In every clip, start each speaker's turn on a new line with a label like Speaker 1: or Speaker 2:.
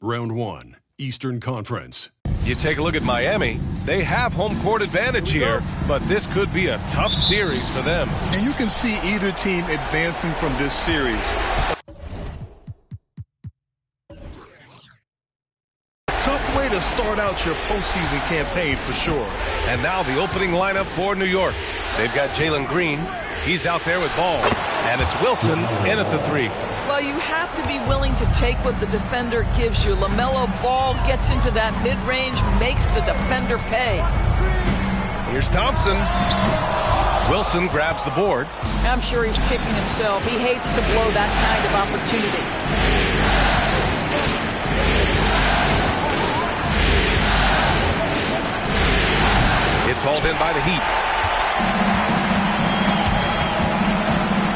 Speaker 1: Round 1, Eastern Conference.
Speaker 2: You take a look at Miami. They have home court advantage here, but this could be a tough series for them.
Speaker 3: And you can see either team advancing from this series. Tough way to start out your postseason campaign for sure.
Speaker 2: And now the opening lineup for New York. They've got Jalen Green. He's out there with ball. And it's Wilson in at the 3.
Speaker 4: Well, you have to be willing to take what the defender gives you. LaMelo Ball gets into that mid-range, makes the defender pay.
Speaker 2: Here's Thompson. Wilson grabs the board.
Speaker 4: I'm sure he's kicking himself. He hates to blow that kind of opportunity.
Speaker 2: It's hauled in by the Heat.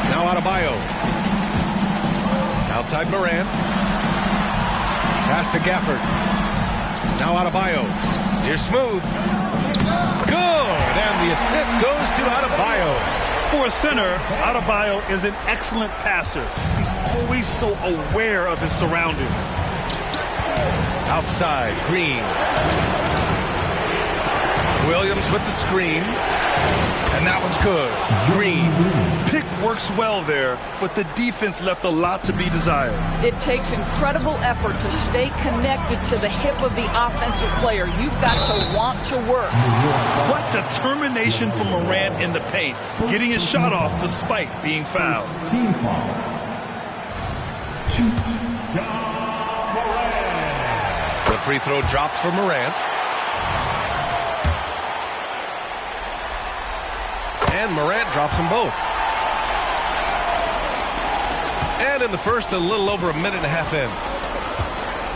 Speaker 2: Now Adebayo. Outside Morant. Pass to Gafford. Now Adebayo. Here's Smooth. Good. And the assist goes to Adebayo.
Speaker 3: For a center, Adebayo is an excellent passer. He's always so aware of his surroundings.
Speaker 2: Outside, Green. Williams with the screen. And that one's good. Green.
Speaker 3: Pick works well there, but the defense left a lot to be desired.
Speaker 4: It takes incredible effort to stay connected to the hip of the offensive player. You've got to want to work.
Speaker 3: What determination from Morant in the paint, getting his shot off despite being fouled.
Speaker 5: Team foul.
Speaker 2: The free throw dropped for Morant. And Morant drops them both. And in the first, a little over a minute and a half in.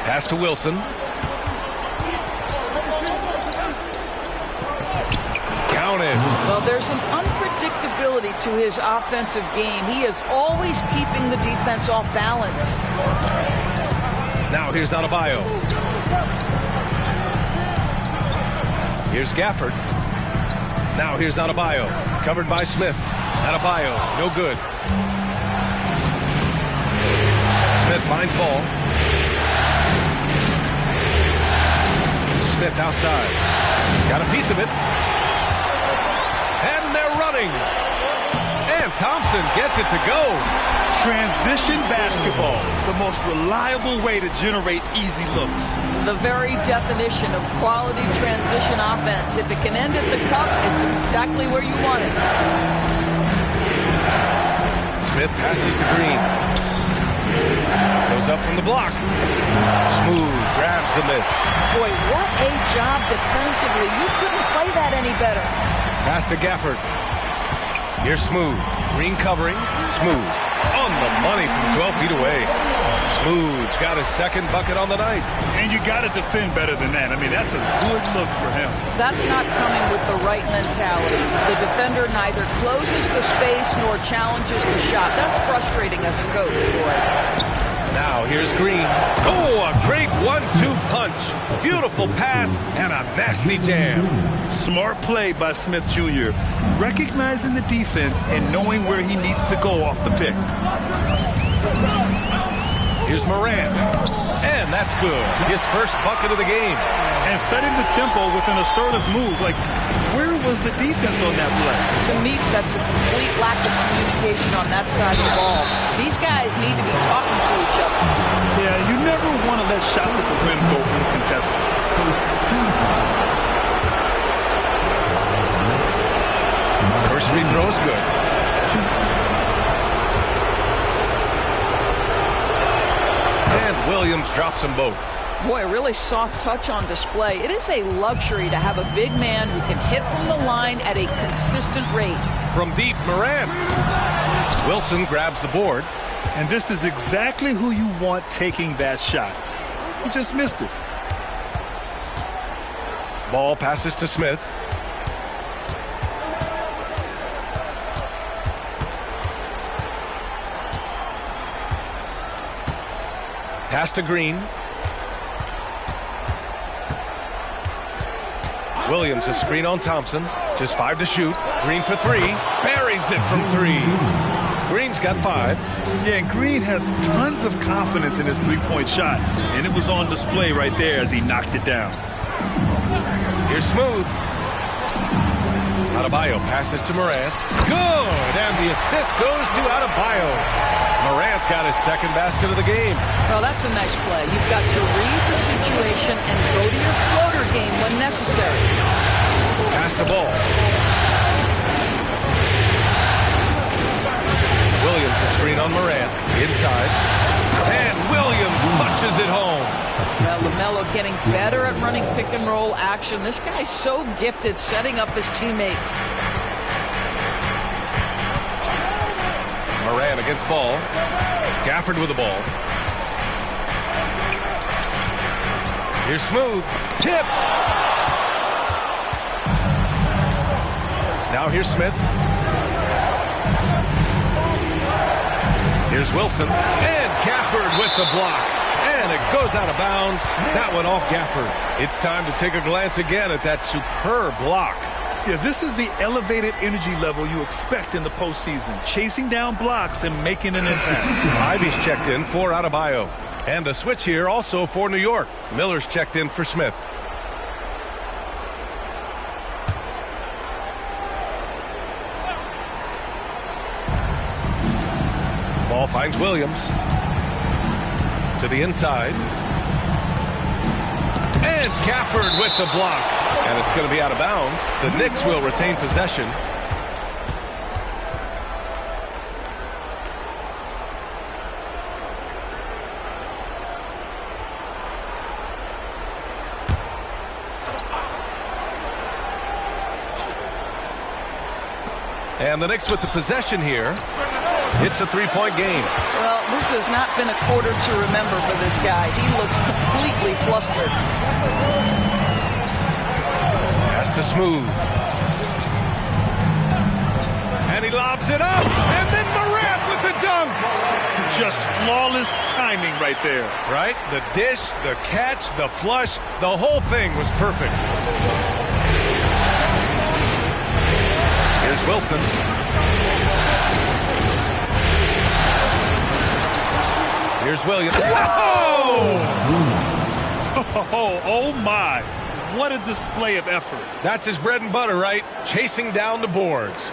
Speaker 2: Pass to Wilson. Counted.
Speaker 4: Well, there's an unpredictability to his offensive game. He is always keeping the defense off balance.
Speaker 2: Now here's Adebayo. Here's Gafford. Now here's Adebayo. Covered by Smith. Adebayo, no good. Smith finds ball. Smith outside. Got a piece of it. And they're running. And Thompson gets it to go.
Speaker 3: Transition basketball, the most reliable way to generate easy looks.
Speaker 4: The very definition of quality transition offense. If it can end at the cup, it's exactly where you want it.
Speaker 2: Smith passes to Green. Goes up from the block. Smooth, grabs the miss.
Speaker 4: Boy, what a job defensively. You couldn't play that any better.
Speaker 2: Pass to Gafford. Here's Smooth. Green covering. Smooth. On the money from 12 feet away. Smooth's got his second bucket on the night.
Speaker 3: And you got to defend better than that. I mean, that's a good look for him. That's
Speaker 4: not coming with the right mentality. The defender neither closes the space nor challenges the shot. That's frustrating as a coach, boy.
Speaker 2: Now here's Green. Oh, a great 1-2 punch. Beautiful pass and a nasty jam.
Speaker 3: Smart play by Smith Jr. Recognizing the defense and knowing where he needs to go off the pick.
Speaker 2: Here's Morant. And that's good. His first bucket of the game.
Speaker 3: And setting the tempo with an assertive move. Like, where was the defense on that play?
Speaker 4: To me, that's a complete lack of communication on that side of the ball. These guys need to be talking to each other.
Speaker 3: Yeah, you never want to let shots at the rim go uncontested.
Speaker 2: First free throw is good. And Williams drops them both.
Speaker 4: Boy, a really soft touch on display. It is a luxury to have a big man who can hit from the line at a consistent rate.
Speaker 2: From deep, Morant. Wilson grabs the board.
Speaker 3: And this is exactly who you want taking that shot. He just missed it.
Speaker 2: Ball passes to Smith. Pass to Green. Williams, a screen on Thompson. Just 5 to shoot. Green for 3. Buries it from 3. Green's got 5.
Speaker 3: Yeah, and Green has tons of confidence in his three-point shot. And it was on display right there as he knocked it down.
Speaker 2: Here's Smooth. Adebayo passes to Morant. Good! And the assist goes to Adebayo. Morant's got his second basket of the game.
Speaker 4: Well, that's a nice play. You've got to read the situation and go to your floater game when necessary.
Speaker 2: Pass the ball. Williams a screen on Morant. Inside. And Williams punches it home.
Speaker 4: Well, LaMelo getting better at running pick and roll action. This guy's so gifted setting up his teammates.
Speaker 2: Morant against ball. Gafford with the ball. Here's Smooth. Tipped. Now here's Smith. Here's Wilson. And Gafford with the block. And it goes out of bounds. That one off Gafford. It's time to take a glance again at that superb block.
Speaker 3: Yeah, this is the elevated energy level you expect in the postseason. Chasing down blocks and making an impact.
Speaker 2: Ivy's checked in for Adebayo. And a switch here also for New York. Miller's checked in for Smith. Ball finds Williams. To the inside. And Gafford with the block. And it's going to be out of bounds. The Knicks will retain possession. And the Knicks with the possession here. It's a three-point game.
Speaker 4: Well, this has not been a quarter to remember for this guy. He looks completely flustered.
Speaker 2: Pass to Smooth. And he lobs it up. And then Morant with the dunk.
Speaker 3: Just flawless timing right there.
Speaker 2: Right? The dish, the catch, the flush, the whole thing was perfect. Here's Wilson. Here's Williams. Whoa!
Speaker 3: Oh my. What a display of effort.
Speaker 2: That's his bread and butter, right? Chasing down the boards.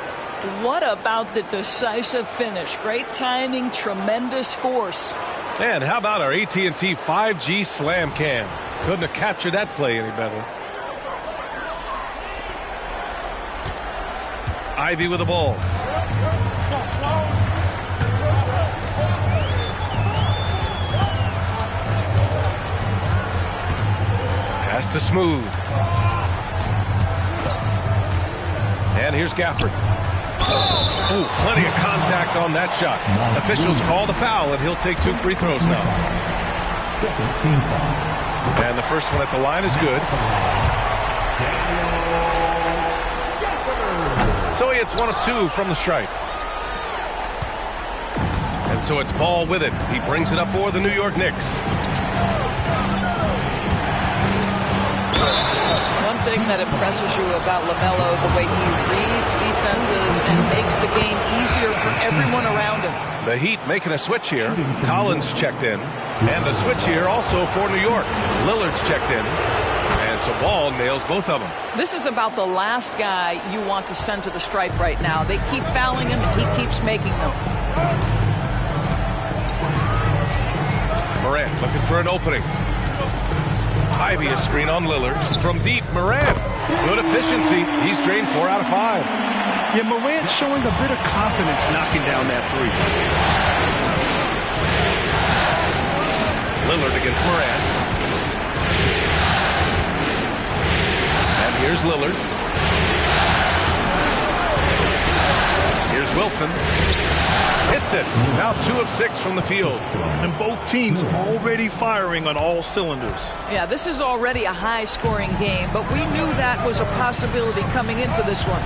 Speaker 4: What about the decisive finish? Great timing, tremendous force.
Speaker 2: And how about our AT&T 5G Slam Cam? Couldn't have captured that play any better. Ivy with the ball. Pass to Smooth. And here's Gafford. Oh, plenty of contact on that shot. Officials call the foul, and he'll take 2 free throws now. And the first one at the line is good. So he hits 1 of 2 from the stripe. And so it's Ball with it. He brings it up for the New York Knicks.
Speaker 4: One thing that impresses you about LaMelo, the way he reads defenses and makes the game easier for everyone around him.
Speaker 2: The Heat making a switch here. Collins checked in. And a switch here also for New York. Lillard's checked in. And so Ball nails both of them.
Speaker 4: This is about the last guy you want to send to the stripe right now. They keep fouling him, he keeps making them.
Speaker 2: Morant looking for an opening. Ivy a screen on Lillard. From deep, Morant. Good efficiency. He's drained 4 out of 5.
Speaker 3: Yeah, Morant showing a bit of confidence knocking down that 3.
Speaker 2: Lillard against Morant. And here's Lillard. Here's Wilson. Hits it. Now 2 of 6 from the field.
Speaker 3: And both teams already firing on all cylinders.
Speaker 4: Yeah, this is already a high-scoring game, but we knew that was a possibility coming into this one.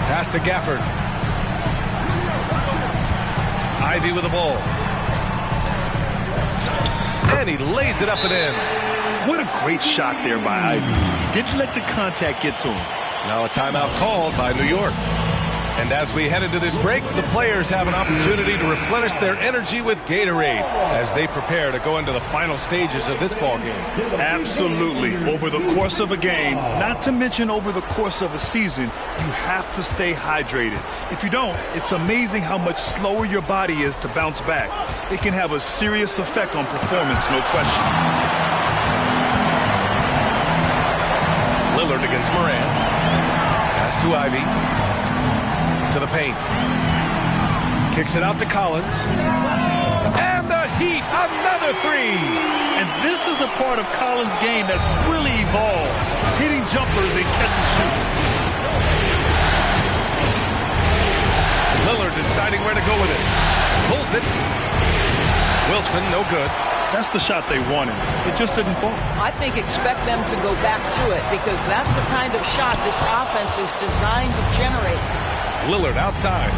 Speaker 2: Pass to Gafford. Ivy with the ball. And he lays it up and in.
Speaker 3: What a great shot there by Ivy. He didn't let the contact get to him.
Speaker 2: Now a timeout called by New York. And as we head into this break, the players have an opportunity to replenish their energy with Gatorade as they prepare to go into the final stages of this ball game.
Speaker 3: Absolutely. Over the course of a game, not to mention over the course of a season, you have to stay hydrated. If you don't, it's amazing how much slower your body is to bounce back. It can have a serious effect on performance, no question.
Speaker 2: Lillard against Morant. Pass to Ivy. To the paint. Kicks it out to Collins. And the Heat, another 3.
Speaker 3: And this is a part of Collins' game that's really evolved, hitting jumpers and catch and shoot.
Speaker 2: Lillard deciding where to go with it. Pulls it. Wilson, no good.
Speaker 3: That's the shot they wanted. It just didn't fall.
Speaker 4: I think expect them to go back to it because that's the kind of shot this offense is designed to generate.
Speaker 2: Lillard outside.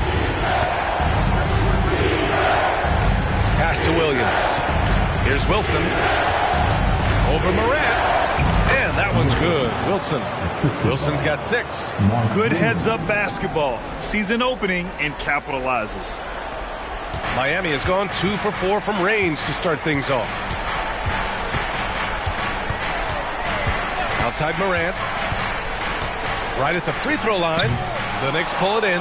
Speaker 2: Pass to Williams. Here's Wilson. Over Morant. And that one's good. Wilson's got 6.
Speaker 3: Good heads-up basketball. Sees an opening and capitalizes.
Speaker 2: Miami has gone 2 for 4 from range to start things off. Outside Morant. Right at the free throw line. The Knicks pull it in.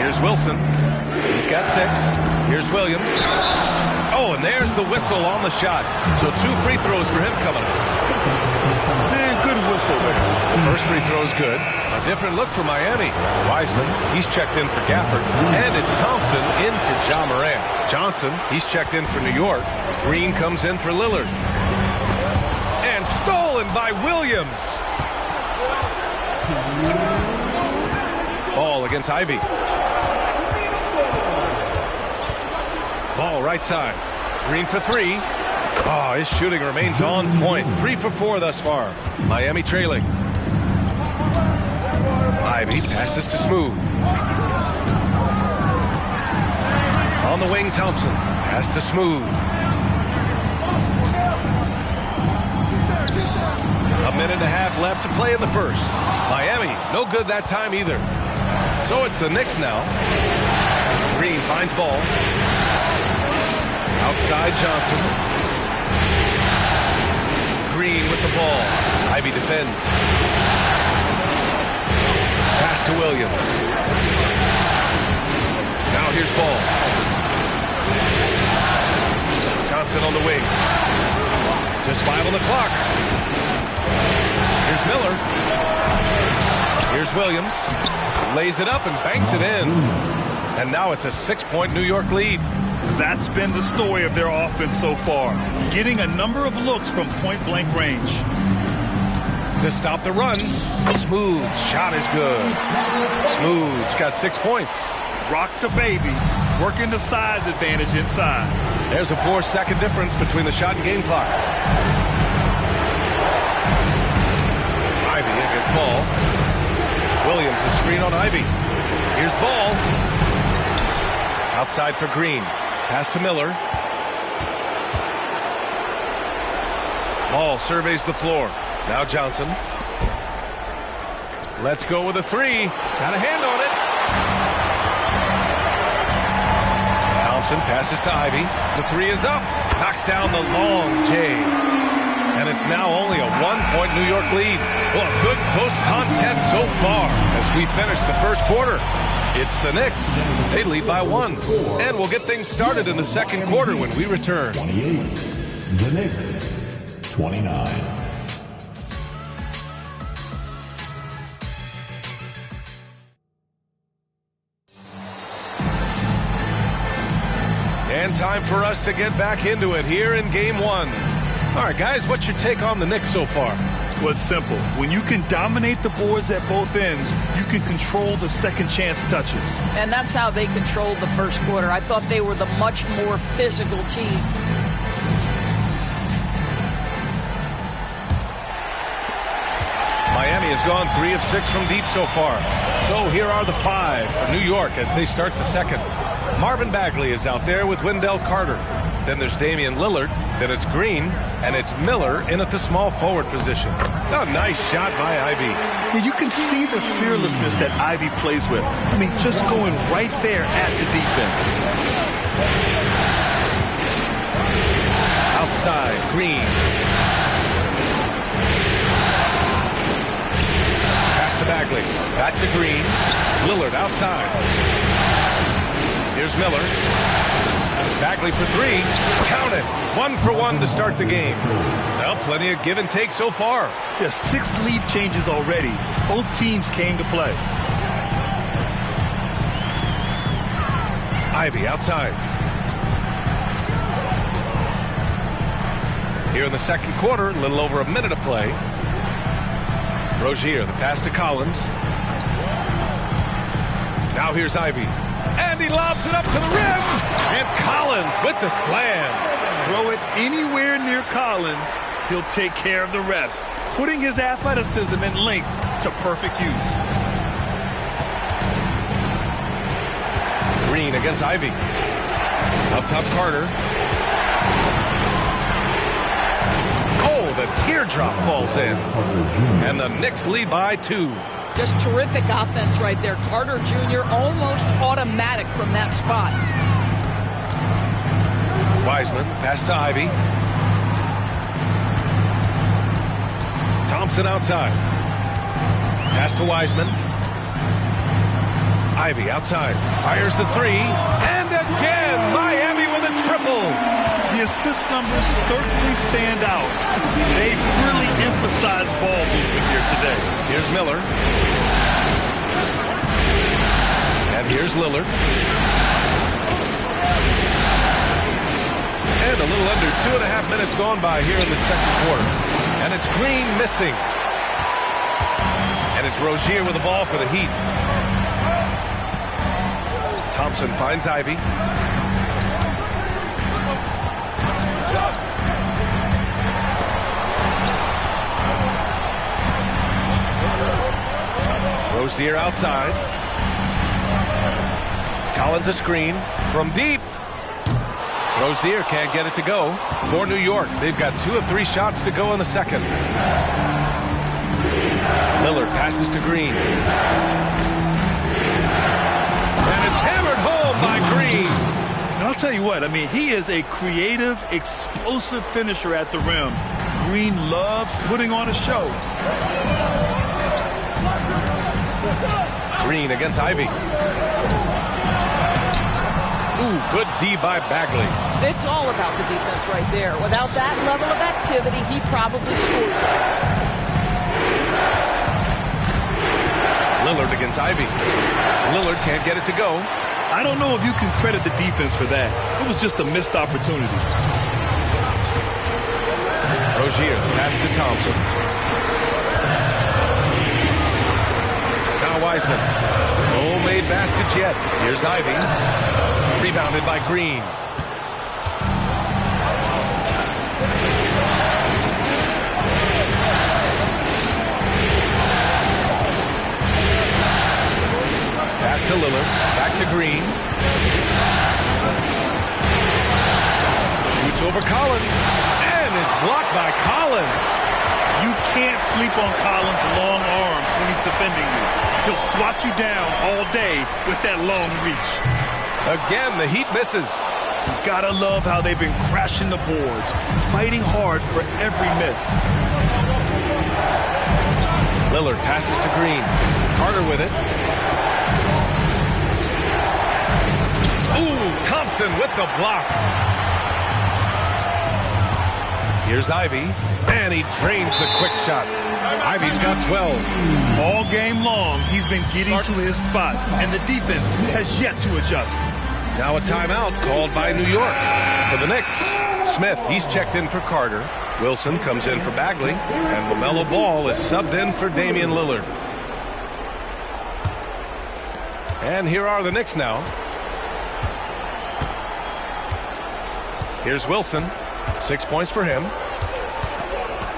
Speaker 2: Here's Wilson. He's got 6. Here's Williams. Oh, and there's the whistle on the shot. So 2 free throws for him coming up.
Speaker 3: Man, good whistle there.
Speaker 2: The first free throw is good. A different look for Miami. Wiseman, he's checked in for Gafford. And it's Thompson in for Ja Morant. Johnson, he's checked in for New York. Green comes in for Lillard. And stolen by Williams. Ball against Ivy. Ball right side. Green for 3. Oh, his shooting remains on point. 3 for 4 thus far. Miami trailing. Ivy passes to Smooth. On the wing, Thompson. Pass to Smooth. A minute and a half left to play in the first. Miami, no good that time either. So it's the Knicks now. Green finds Ball. Outside Johnson. Green with the ball. Ivy defends. Pass to Williams. Now here's Ball. Johnson on the wing. Just 5 on the clock. Here's Miller. Here's Williams. Lays it up and banks it in. And now it's a 6-point New York lead.
Speaker 3: That's been the story of their offense so far. Getting a number of looks from point-blank range.
Speaker 2: To stop the run. Smooth shot is good. Smooth's got 6 points.
Speaker 3: Rock the baby. Working the size advantage inside.
Speaker 2: There's a 4-second difference between the shot and game clock. Ivy against Ball. Williams, a screen on Ivy. Here's Ball. Outside for Green. Pass to Miller. Ball surveys the floor. Now Johnson. Let's go with a 3. Got a hand on it. Thompson passes to Ivy. The 3 is up. Knocks down the long J. And it's now only a 1-point New York lead. Well, a good close contest so far as we finish the first quarter. It's the Knicks. They lead by 1. And we'll get things started in the second quarter when we return.
Speaker 5: 28. The Knicks. 29.
Speaker 2: And time for us to get back into it here in Game 1. All right, guys, what's your take on the Knicks so far?
Speaker 3: Well, it's simple. When you can dominate the boards at both ends, you can control the second chance touches.
Speaker 4: And that's how they controlled the first quarter. I thought they were the much more physical team.
Speaker 2: Miami has gone 3 of 6 from deep so far. So here are the 5 for New York as they start the second. Marvin Bagley is out there with Wendell Carter. Then there's Damian Lillard. Then it's Green. And it's Miller in at the small forward position. A nice shot by Ivy.
Speaker 3: Yeah, you can see the fearlessness that Ivy plays with. I mean, just going right there at the defense.
Speaker 2: Outside, Green. Pass to Bagley. Back to Green. Lillard outside. Here's Miller. Bagley for 3. Count it. 1 for 1 to start the game. Well, plenty of give and take so far.
Speaker 3: Yeah, 6 lead changes already. Both teams came to play.
Speaker 2: Ivy outside. Here in the second quarter, a little over a minute of play. Rozier, the pass to Collins. Now here's Ivy. And he lobs it up to the rim. And Collins with the slam.
Speaker 3: Throw it anywhere near Collins, he'll take care of the rest, putting his athleticism and length to perfect use.
Speaker 2: Green against Ivy. Up top, Carter. Oh, the teardrop falls in. And the Knicks lead by 2.
Speaker 4: Just terrific offense right there. Carter Jr. almost automatic from that spot.
Speaker 2: Wiseman, pass to Ivy. Thompson outside. Pass to Wiseman. Ivy outside. Fires the 3. And again, Miami with a triple.
Speaker 3: The assist numbers certainly stand out. They've really emphasized ball movement here today.
Speaker 2: Here's Miller. And here's Lillard. And a little under 2.5 minutes gone by here in the second quarter. And it's Green missing. And it's Rozier with the ball for the Heat. Thompson finds Ivy. Rozier outside. Collins a screen from deep. Rozier can't get it to go for New York. They've got 2 of 3 shots to go in the second. Lillard passes to Green. And it's hammered home by Green.
Speaker 3: I'll tell you what, I mean, he is a creative, explosive finisher at the rim. Green loves putting on a show.
Speaker 2: Green against Ivy. Ooh, good D by Bagley.
Speaker 4: It's all about the defense right there. Without that level of activity, he probably scores it.
Speaker 2: Lillard against Ivy. Lillard can't get it to go.
Speaker 3: I don't know if you can credit the defense for that. It was just a missed opportunity.
Speaker 2: Rozier, pass to Thompson. Now Wiseman. No made baskets yet. Here's Ivy. Rebounded by Green. Pass to Lillard. Back to Green. Shoots over Collins. And it's blocked by Collins.
Speaker 3: You can't sleep on Collins' long arms when he's defending you. He'll swat you down all day with that long reach.
Speaker 2: Again, the Heat misses.
Speaker 3: You gotta love how they've been crashing the boards, fighting hard for every miss.
Speaker 2: Lillard passes to Green. Carter with it. Ooh, Thompson with the block. Here's Ivy, and he drains the quick shot. Ivy's got 12.
Speaker 3: All game long, he's been getting to his spots, and the defense has yet to adjust.
Speaker 2: Now a timeout called by New York. For the Knicks, Smith, he's checked in for Carter. Wilson comes in for Bagley, and LaMelo Ball is subbed in for Damian Lillard. And here are the Knicks now. Here's Wilson. 6 points for him.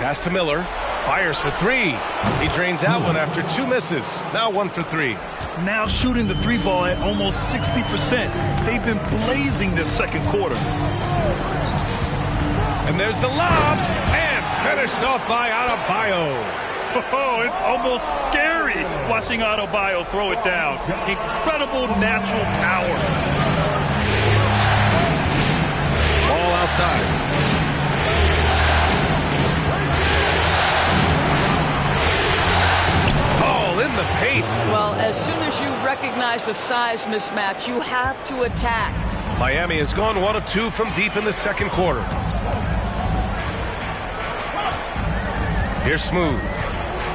Speaker 2: Pass to Miller. Fires for three. He drains that one after 2 misses. Now 1 for 3.
Speaker 3: Now shooting the 3 ball at almost 60%. They've been blazing this second quarter.
Speaker 2: And there's the lob. And finished off by Adebayo.
Speaker 3: Oh, it's almost scary watching Adebayo throw it down. Incredible natural power.
Speaker 2: Ball outside. Ball in the paint.
Speaker 4: Well, as soon as you recognize a size mismatch, you have to attack.
Speaker 2: Miami has gone 1 of 2 from deep in the second quarter. Here's Smooth.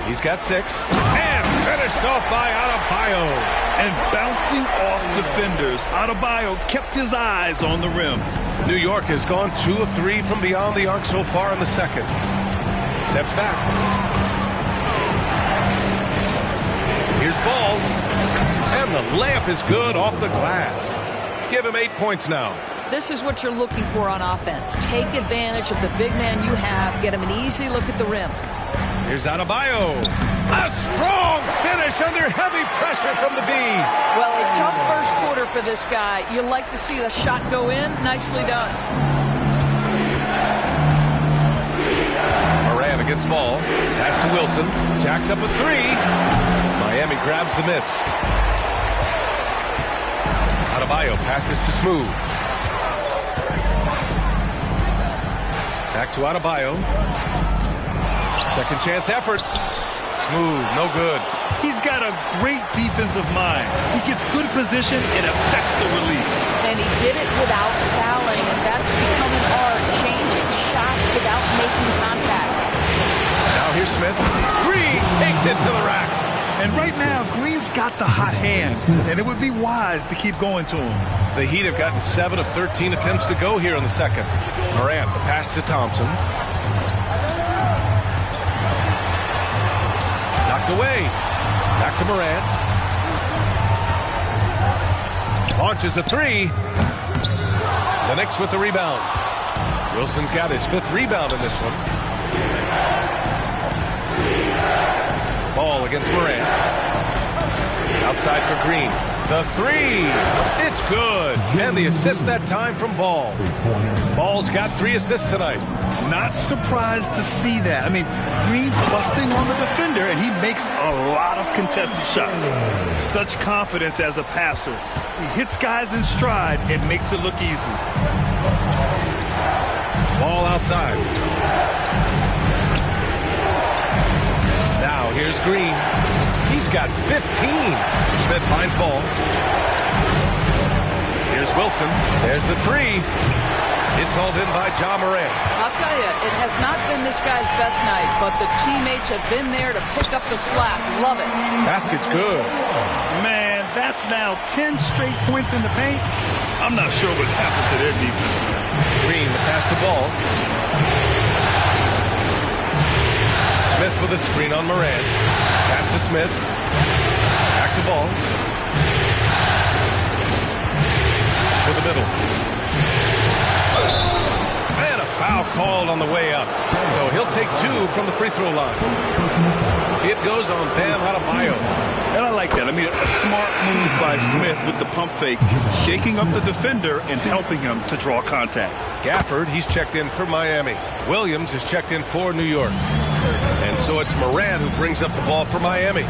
Speaker 2: He's got 6. And finished off by Adebayo.
Speaker 3: And bouncing off defenders, Adebayo kept his eyes on the rim.
Speaker 2: New York has gone 2 of 3 from beyond the arc so far in the second. Steps back. Here's Ball. And the layup is good off the glass. Give him 8 points now.
Speaker 4: This is what you're looking for on offense. Take advantage of the big man you have. Get him an easy look at the rim.
Speaker 2: Here's Adebayo. A strong finish under heavy pressure from the D.
Speaker 4: Well, a tough first quarter for this guy. You like to see the shot go in. Nicely done.
Speaker 2: Moran against Ball. Pass to Wilson. Jacks up a 3. Miami grabs the miss. Adebayo passes to Smooth. Back to Adebayo. Second chance effort. Smooth, no good.
Speaker 3: He's got a great defensive mind. He gets good position and affects the release.
Speaker 4: And he did it without fouling, and that's becoming art. Changing shots without making contact.
Speaker 2: Now here's Smith. Green takes it to the rack.
Speaker 3: And right now, Green's got the hot hand, and it would be wise to keep going to him.
Speaker 2: The Heat have gotten 7 of 13 attempts to go here in the second. Morant, the pass to Thompson. Knocked away. Back to Morant. Launches a 3. The Knicks with the rebound. Wilson's got his 5th rebound in this one. Ball against Morant. Outside for Green. The three. It's good. And the assist that time from Ball. Ball's got 3 assists tonight.
Speaker 3: Not surprised to see that. I mean, Green's busting on the defender, and he makes a lot of contested shots. Such confidence as a passer. He hits guys in stride and makes it look easy.
Speaker 2: Ball outside. Now here's Green. He's got 15. Smith finds Ball. Here's Wilson. There's the three. It's hauled in by Ja Morant.
Speaker 4: I'll tell you, it has not been this guy's best night, but the teammates have been there to pick up the slack. Love it.
Speaker 2: Basket's good.
Speaker 3: Man, that's now 10 straight points in the paint. I'm not sure what's happened to their defense.
Speaker 2: Green, the pass to Ball. Smith with a screen on Morant. Pass to Smith. Back to Ball. To the middle. And a foul called on the way up. So he'll take 2 from the free throw line. It goes on Bam Adebayo.
Speaker 3: And I like that. I mean, a smart move by Smith with the pump fake, shaking up the defender and helping him to draw contact.
Speaker 2: Gafford, he's checked in for Miami. Williams is checked in for New York. And so it's Morant who brings up the ball for Miami.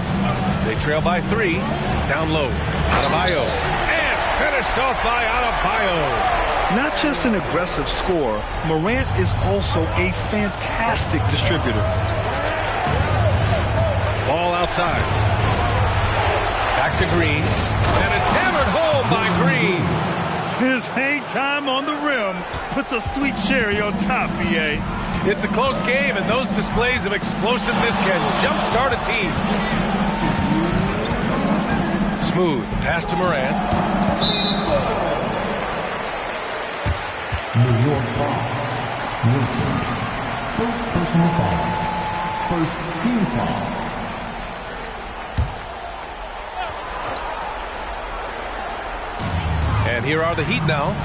Speaker 2: They trail by 3. Down low. Adebayo. And finished off by Adebayo.
Speaker 3: Not just an aggressive scorer, Morant is also a fantastic distributor.
Speaker 2: Ball outside. Back to Green. And it's hammered home by Green.
Speaker 3: His hang time on the rim puts a sweet cherry on top, BA.
Speaker 2: It's a close game, and those displays of explosiveness can jumpstart a team. Smooth. Pass to Morant.
Speaker 5: New York foul. Wilson. First personal foul. First team foul.
Speaker 2: And here are the Heat now.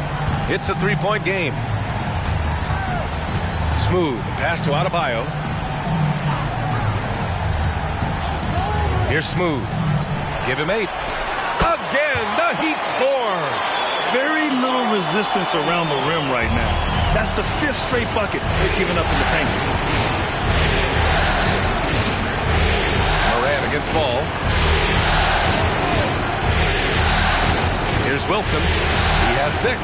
Speaker 2: It's a 3-point game. Smooth. Pass to Adebayo. Here's Smooth. Give him 8. Again, the Heat score.
Speaker 3: Very little resistance around the rim right now. That's the 5th straight bucket they've given up in the paint.
Speaker 2: Morant against Ball. Here's Wilson. He has 6.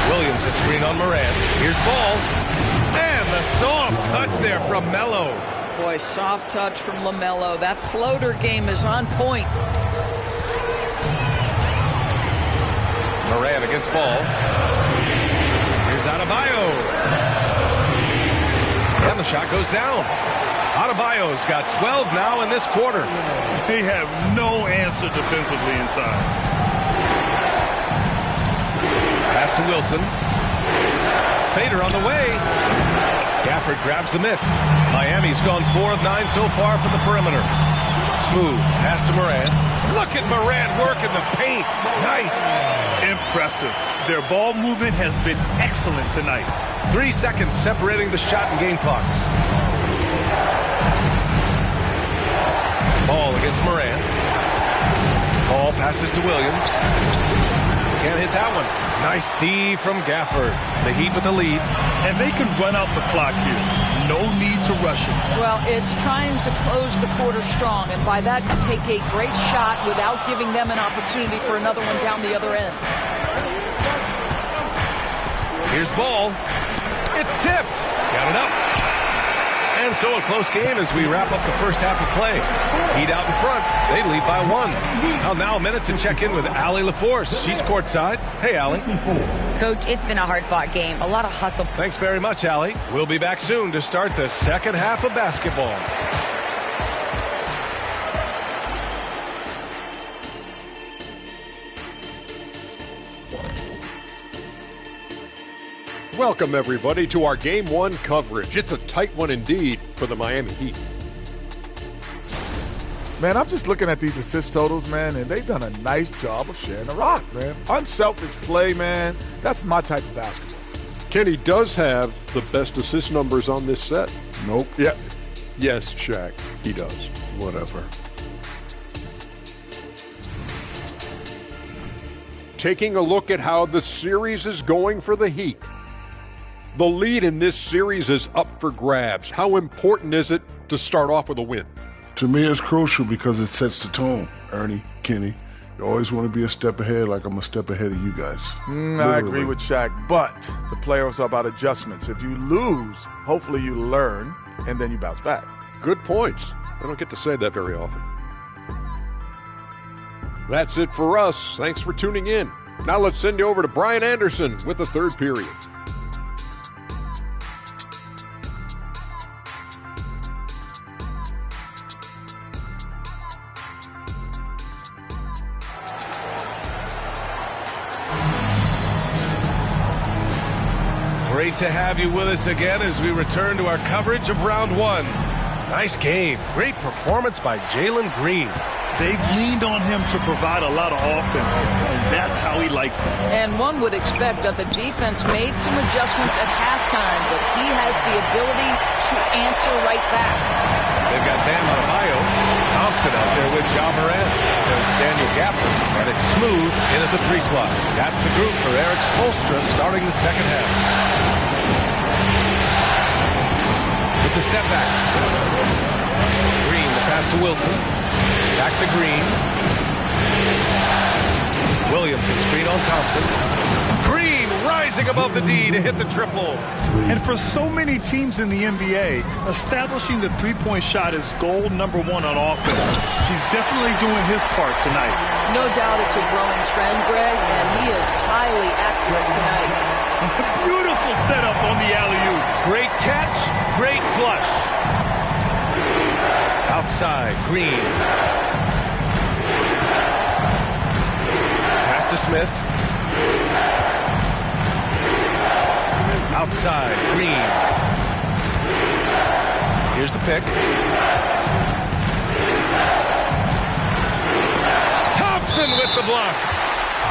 Speaker 2: Williams a screen on Morant. Here's Ball. And the soft touch there from Melo.
Speaker 4: Boy, soft touch from LaMelo. That floater game is on point.
Speaker 2: Morant against Ball. Here's Adebayo. And the shot goes down. Adebayo's got 12 now in this quarter.
Speaker 3: They have no answer defensively inside.
Speaker 2: Pass to Wilson. Fader on the way. Gafford grabs the miss. Miami's gone 4 of 9 so far from the perimeter. Smooth. Pass to Morant. Look at Morant working the paint. Nice.
Speaker 3: Impressive. Their ball movement has been excellent tonight.
Speaker 2: 3 seconds separating the shot and game clocks. Ball against Morant. Ball passes to Williams. Can't hit that one. Nice D from Gafford. The Heat with the lead.
Speaker 3: And they can run out the clock here. No need to rush it.
Speaker 4: Well, it's trying to close the quarter strong, and by that you take a great shot without giving them an opportunity for another one down the other end.
Speaker 2: Here's Ball. It's tipped. Got it up. And so a close game as we wrap up the first half of play. Heat out in front. They lead by 1. Well, now a minute to check in with Allie LaForce. She's courtside. Hey, Allie.
Speaker 6: Coach, it's been a hard-fought game. A lot of hustle.
Speaker 2: Thanks very much, Allie. We'll be back soon to start the second half of basketball.
Speaker 7: Welcome, everybody, to our Game 1 coverage. It's a tight one indeed for the Miami Heat.
Speaker 8: Man, I'm just looking at these assist totals, man, and they've done a nice job of sharing the rock, man. Unselfish play, man. That's my type of basketball.
Speaker 7: Kenny does have the best assist numbers on this set.
Speaker 8: Nope. Yeah.
Speaker 7: Yes, Shaq, he does. Whatever. taking a look at how the series is going for the Heat. The lead in this series is up for grabs. How important is it to start off with a win?
Speaker 9: To me, it's crucial because it sets the tone. Ernie, Kenny, you always want to be a step ahead, like I'm a step ahead of you guys.
Speaker 8: I agree with Shaq, but the playoffs are about adjustments. If you lose, hopefully you learn, and then you bounce back.
Speaker 7: Good points. I don't get to say that very often. That's it for us. Thanks for tuning in. Now let's send you over to Brian Anderson with the third period.
Speaker 2: Great to have you with us again as we return to our coverage of round one. Nice game. Great performance by Jalen Green.
Speaker 3: They've leaned on him to provide a lot of offense, and that's how he likes it.
Speaker 4: And one would expect that the defense made some adjustments at halftime, but he has the ability to answer right back.
Speaker 2: They've got Bam Adebayo, Thompson out there with Ja Morant. There's Daniel Gafford, and it's Smooth in at the three slot. That's the group for Eric Spoelstra starting the second half. With the step back. Green, the pass to Wilson. Back to Green. Williams, a screen on Thompson. Green rising above the D to hit the triple.
Speaker 3: And for so many teams in the NBA, establishing the three-point shot is goal number one on offense. He's definitely doing his part tonight.
Speaker 4: No doubt it's a growing trend, Greg, and he is highly accurate tonight.
Speaker 3: Beautiful setup on the alley-oop.
Speaker 2: Great catch, great flush. Outside, Green. Pass to Smith. Outside, Green. Here's the pick. Thompson with the block.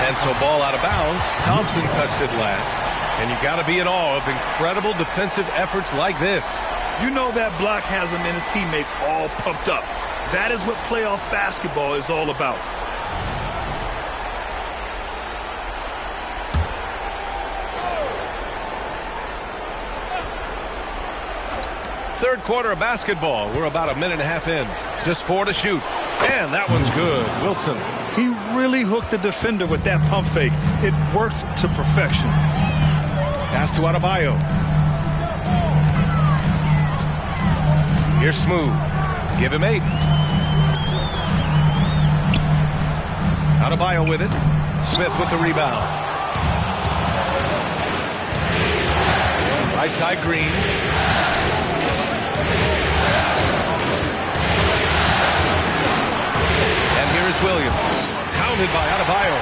Speaker 2: And so ball out of bounds. Thompson touched it last. And you got to be in awe of incredible defensive efforts like this.
Speaker 3: You know that block has him and his teammates all pumped up. That is what playoff basketball is all about.
Speaker 2: Third quarter of basketball. We're about a minute and a half in. Just 4 to shoot. And that one's good. Wilson.
Speaker 3: He really hooked the defender with that pump fake. It worked to perfection.
Speaker 2: Pass to Adebayo. Here's Smooth. Give him 8. Adebayo with it. Smith with the rebound. Right side, Green. And here is Williams. Counted by Adebayo.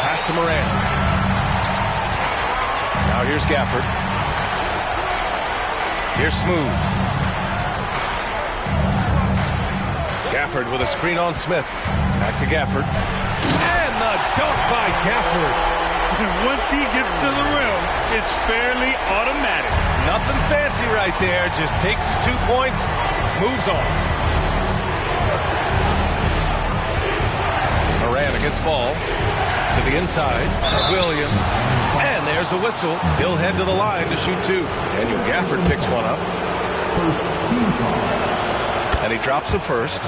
Speaker 2: Pass to Morant. Now here's Gafford. Here's Smooth. Gafford with a screen on Smith. Back to Gafford. And the dunk by Gafford.
Speaker 3: And once he gets to the rim, it's fairly automatic.
Speaker 2: Nothing fancy right there. Just takes his 2 points, moves on. Morant against ball. To the inside. Williams. And there's a whistle. He'll head to the line to shoot 2. Daniel Gafford picks one up.
Speaker 5: First team foul.
Speaker 2: And he drops the first.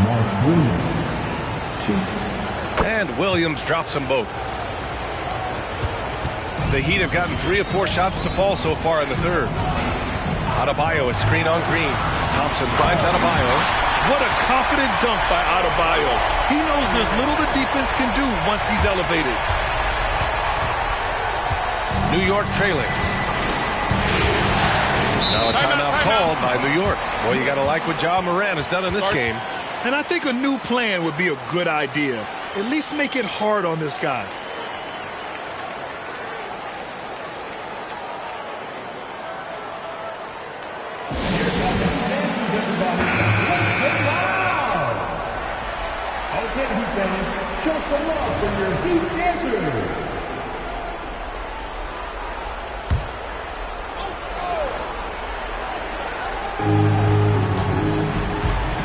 Speaker 5: Mark Williams. 2.
Speaker 2: And Williams drops them both. The Heat have gotten 3 of 4 shots to fall so far in the third. Adebayo, a screen on Green. Thompson finds Adebayo.
Speaker 3: What a confident dunk by Adebayo. He knows there's little the defense can do once he's elevated.
Speaker 2: New York trailing. Now a timeout called by New York. Boy, you got to like what Ja Morant has done in this game.
Speaker 3: And I think a new plan would be a good idea. At least make it hard on this guy.
Speaker 5: Okay, Heat fans, show some love for your Heat dancers.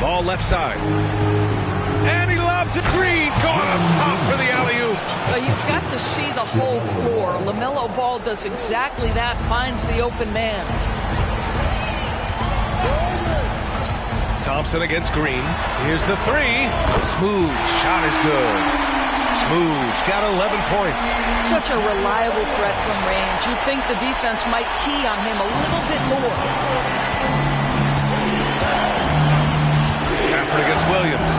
Speaker 2: Ball left side. And he lobs it Green going up top for the alley-oop.
Speaker 4: Well, you've got to see the whole floor. LaMelo Ball does exactly that, finds the open man.
Speaker 2: Thompson against Green. Here's the three. Smooth shot is good. Smooth's got 11 points.
Speaker 4: Such a reliable threat from range. You'd think the defense might key on him a little bit more.
Speaker 2: Gafford against Williams.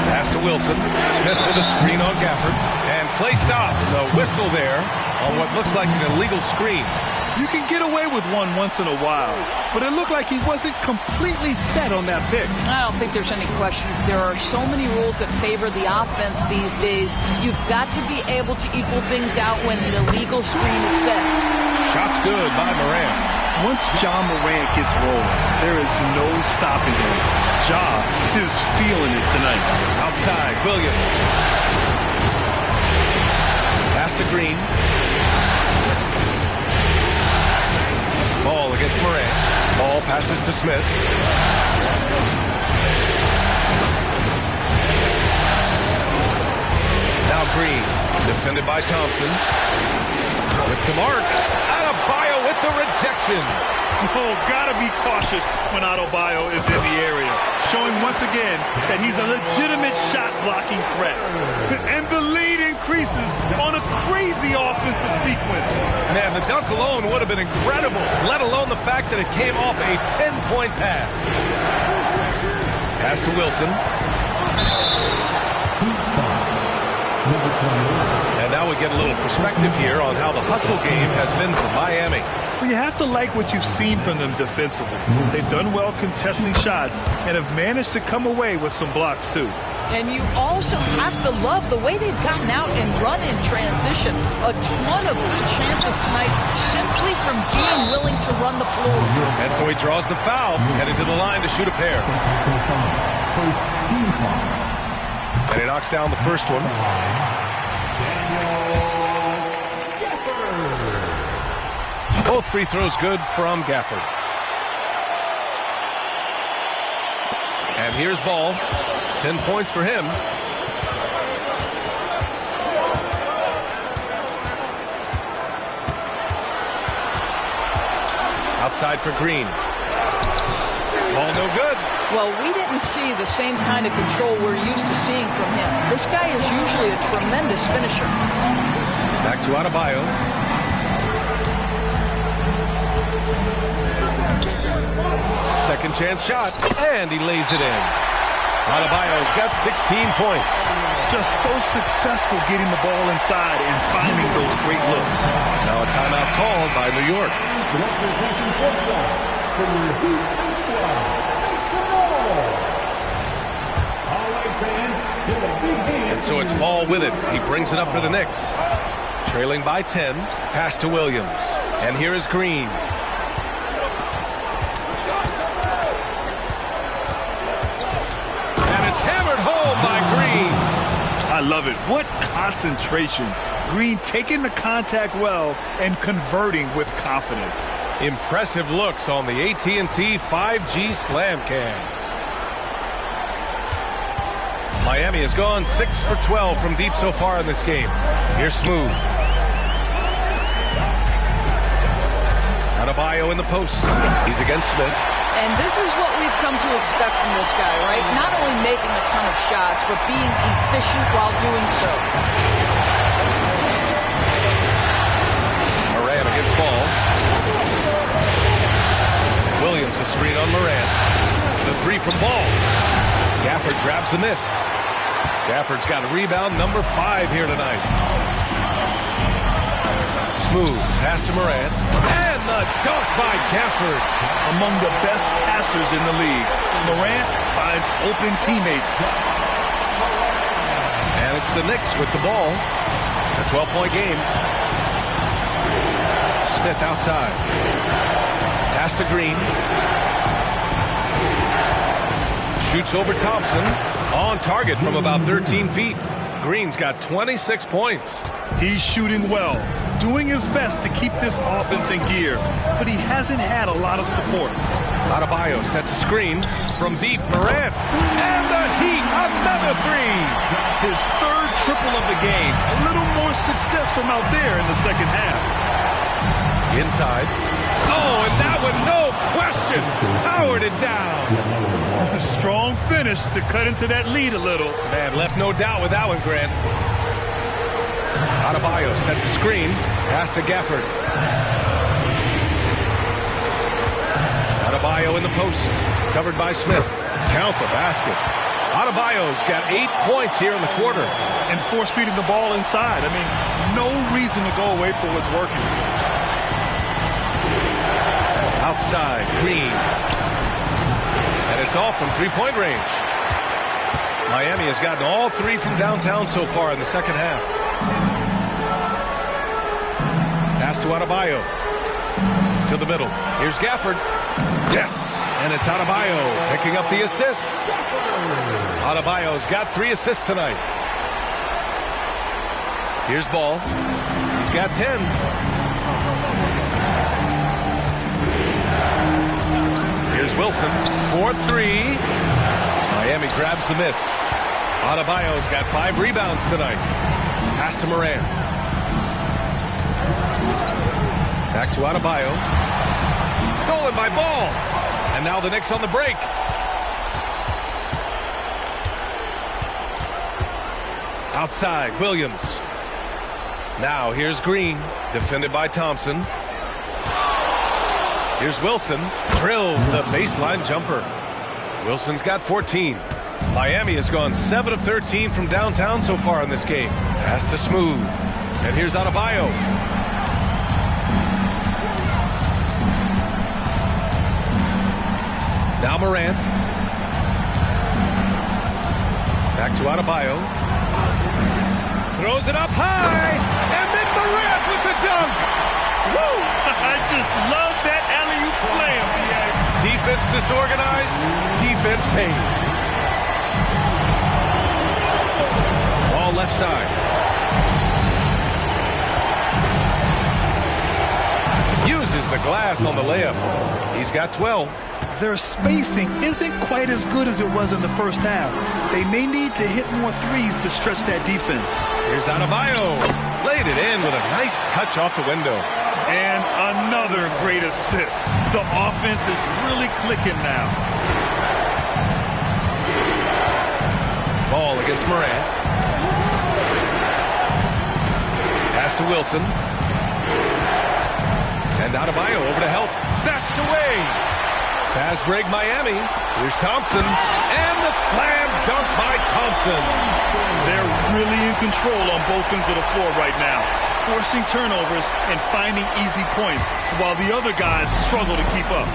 Speaker 2: Pass to Wilson. Smith with a screen on Gafford. And play stops. A whistle there on what looks like an illegal screen.
Speaker 3: You can get away with one once in a while, but it looked like he wasn't completely set on that pick.
Speaker 4: I don't think there's any question. There are so many rules that favor the offense these days. You've got to be able to equal things out when an illegal screen is set.
Speaker 2: Shot's good by Morant.
Speaker 3: Once John Morant gets rolling, there is no stopping him. Ja is feeling it tonight.
Speaker 2: Outside, Williams. Pass to Green. Ball against Morant. Ball passes to Smith. Now Green, defended by Thompson. With some arc. Adebayo with the rejection.
Speaker 3: Oh, gotta be cautious when Adebayo is in the area. Showing once again that he's a legitimate shot-blocking threat. And the lead increases on a crazy offensive sequence.
Speaker 2: Man, the dunk alone would have been incredible, let alone the fact that it came off a 10-point pass. Pass to Wilson. And now we get a little perspective here on how the hustle game has been for Miami.
Speaker 3: Well, you have to like what you've seen from them defensively. They've done well contesting shots and have managed to come away with some blocks, too.
Speaker 4: And you also have to love the way they've gotten out and run in transition. A ton of good chances tonight simply from being willing to run the floor.
Speaker 2: And so he draws the foul, headed to the line to shoot a pair.
Speaker 5: First team foul.
Speaker 2: And he knocks down the first one. Both free throws good from Gafford. And here's Ball. 10 points for him. Outside for Green. Ball no good.
Speaker 4: Well, we didn't see the same kind of control we're used to seeing from him. This guy is usually a tremendous finisher.
Speaker 2: Back to Adebayo. Second chance shot, and he lays it in. Adebayo's got 16 points.
Speaker 3: Just so successful getting the ball inside and finding those great looks.
Speaker 2: Now a timeout called by New York. And so it's Ball with it. He brings it up for the Knicks. Trailing by 10. Pass to Williams. And here is Green. And it's hammered home by Green.
Speaker 3: I love it. What concentration. Green taking the contact well and converting with confidence.
Speaker 2: Impressive looks on the AT&T 5G Slam Cam. Miami has gone 6 for 12 from deep so far in this game. Here's Smooth. Adebayo in the post. He's against Smith.
Speaker 4: And this is what we've come to expect from this guy, right? Not only making a ton of shots, but being efficient while doing so.
Speaker 2: Morant against Ball. Williams a screen on Morant. The three from Ball. Gafford grabs the miss. Gafford's got a rebound number 5 here tonight. Smooth pass to Morant. And the dunk by Gafford.
Speaker 3: Among the best passers in the league, Morant finds open teammates.
Speaker 2: And it's the Knicks with the ball. A 12-point game. Smith outside. Pass to Green. Shoots over Thompson. On target from about 13 feet. Green's got 26 points.
Speaker 3: He's shooting well, doing his best to keep this offense in gear, but he hasn't had a lot of support.
Speaker 2: Adebayo sets a screen from deep. Morant. And the Heat, another three.
Speaker 3: His third triple of the game. A little more success from out there in the second half.
Speaker 2: Inside. Oh, and that one, no question, powered it down.
Speaker 3: A strong finish to cut into that lead a little.
Speaker 2: Man, left no doubt with that one, Grant. Adebayo sets a screen. Pass to Gafford. Adebayo in the post. Covered by Smith. Count the basket. Adebayo's got 8 points here in the quarter.
Speaker 3: And force feeding the ball inside. I mean, no reason to go away from what's working.
Speaker 2: Outside, Green. And it's all from three-point range. Miami has gotten all three from downtown so far in the second half. Pass to Adebayo. To the middle. Here's Gafford. Yes, and it's Adebayo picking up the assist. Adebayo's got 3 assists tonight. Here's Ball. He's got 10. Here's Wilson. 4-3. Miami grabs the miss. Adebayo's got 5 rebounds tonight. Pass to Morant. Back to Adebayo. Stolen by Ball. And now the Knicks on the break. Outside, Williams. Now here's Green. Defended by Thompson. Here's Wilson. Drills the baseline jumper. Wilson's got 14. Miami has gone 7 of 13 from downtown so far in this game. Pass to Smooth. And here's Adebayo. Now Morant. Back to Adebayo. Throws it up high. And then Morant with the dunk.
Speaker 3: Woo! I just love that alley-oop slam.
Speaker 2: Defense disorganized. Defense pays. Ball left side. Uses the glass on the layup. He's got 12.
Speaker 3: Their spacing isn't quite as good as it was in the first half. They may need to hit more threes to stretch that defense.
Speaker 2: Here's Adebayo. Laid it in with a nice touch off the window.
Speaker 3: And another great assist. The offense is really clicking now.
Speaker 2: Ball against Morant. Pass to Wilson. And Adebayo over to help. Snatched away. Pass break Miami. Here's Thompson. And the slam dunk by Thompson.
Speaker 3: They're really in control on both ends of the floor right now, forcing turnovers and finding easy points while the other guys struggle to keep up.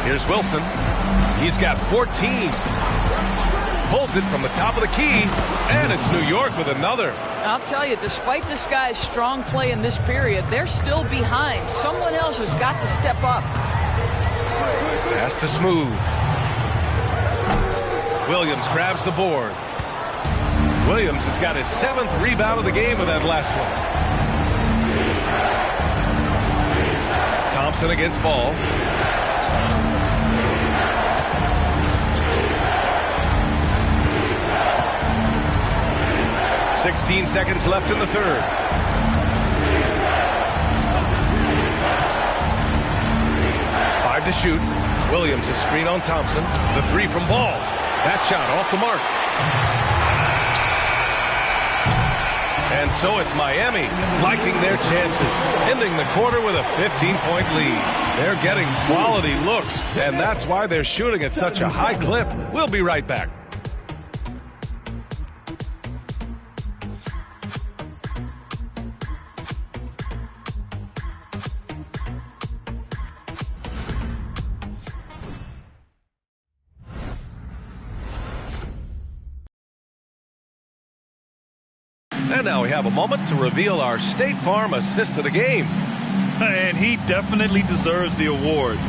Speaker 2: Here's Wilson. He's got 14. Pulls it from the top of the key. And it's New York with another.
Speaker 4: I'll tell you, despite this guy's strong play in this period, they're still behind. Someone else has got to step up.
Speaker 2: Pass to Smooth. Williams grabs the board. Williams has got his 7th rebound of the game with that last one. Thompson against Ball. .16 seconds left in the third. Five to shoot. Williams a screen on Thompson. The 3 from Ball. That shot off the mark. And so it's Miami liking their chances, ending the quarter with a 15-point lead. They're getting quality looks, and that's why they're shooting at such a high clip. We'll be right back. And now we have a moment to reveal our State Farm assist of the game.
Speaker 3: And he definitely deserves the award.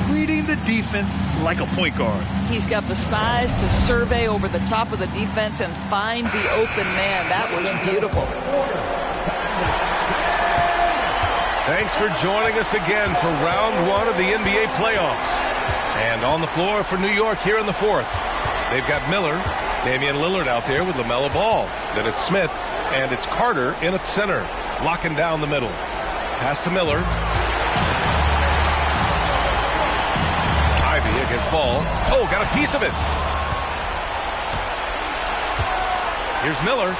Speaker 3: Reading the defense like a point guard.
Speaker 4: He's got the size to survey over the top of the defense and find the open man. That was beautiful.
Speaker 2: Thanks for joining us again for round 1 of the NBA playoffs. And on the floor for New York here in the fourth. They've got Miller, Damian Lillard out there with LaMelo Ball. Then it's Smith, and it's Carter in at center, locking down the middle. Pass to Miller. Ivy against Ball. Oh, got a piece of it. Here's Miller.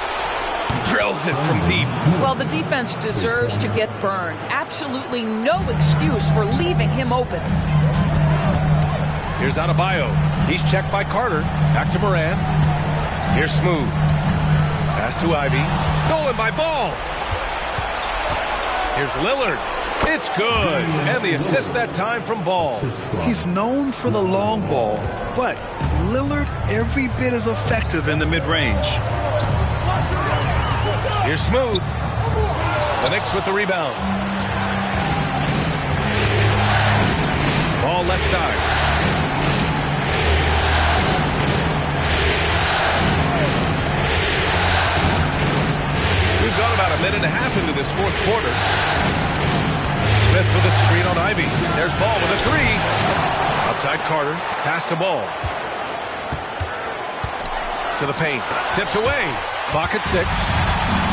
Speaker 2: Drills it from deep.
Speaker 4: Well, the defense deserves to get burned. Absolutely no excuse for leaving him open.
Speaker 2: Here's Adebayo. He's checked by Carter. Back to Moran. Here's Smooth. Pass to Ivy. Stolen by Ball. Here's Lillard. It's good. And the assist that time from Ball.
Speaker 3: He's known for the long ball, but Lillard every bit as effective in the mid-range.
Speaker 2: Here's Smooth. The Knicks with the rebound. Ball left side. We've gone about a minute and a half into this fourth quarter. Smith with a screen on Ivy. There's Ball with a three. Outside Carter. Pass to Ball. To the paint. Tipped away. Clock at 6.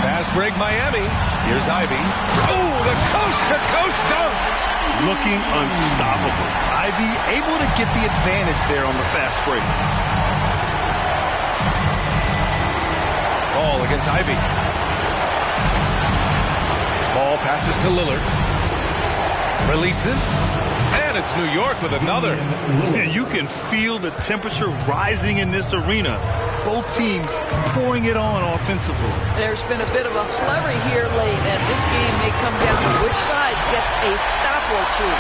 Speaker 2: Fast break Miami. Here's Ivy. Oh, the coast-to-coast dunk.
Speaker 3: Looking unstoppable. Ivy able to get the advantage there on the fast break.
Speaker 2: Ball against Ivy. Ball passes to Lillard. Releases. And it's New York with another.
Speaker 3: And you can feel the temperature rising in this arena. Both teams pouring it on offensively.
Speaker 4: There's been a bit of a flurry here late, and this game may come down to which side gets a stop or two.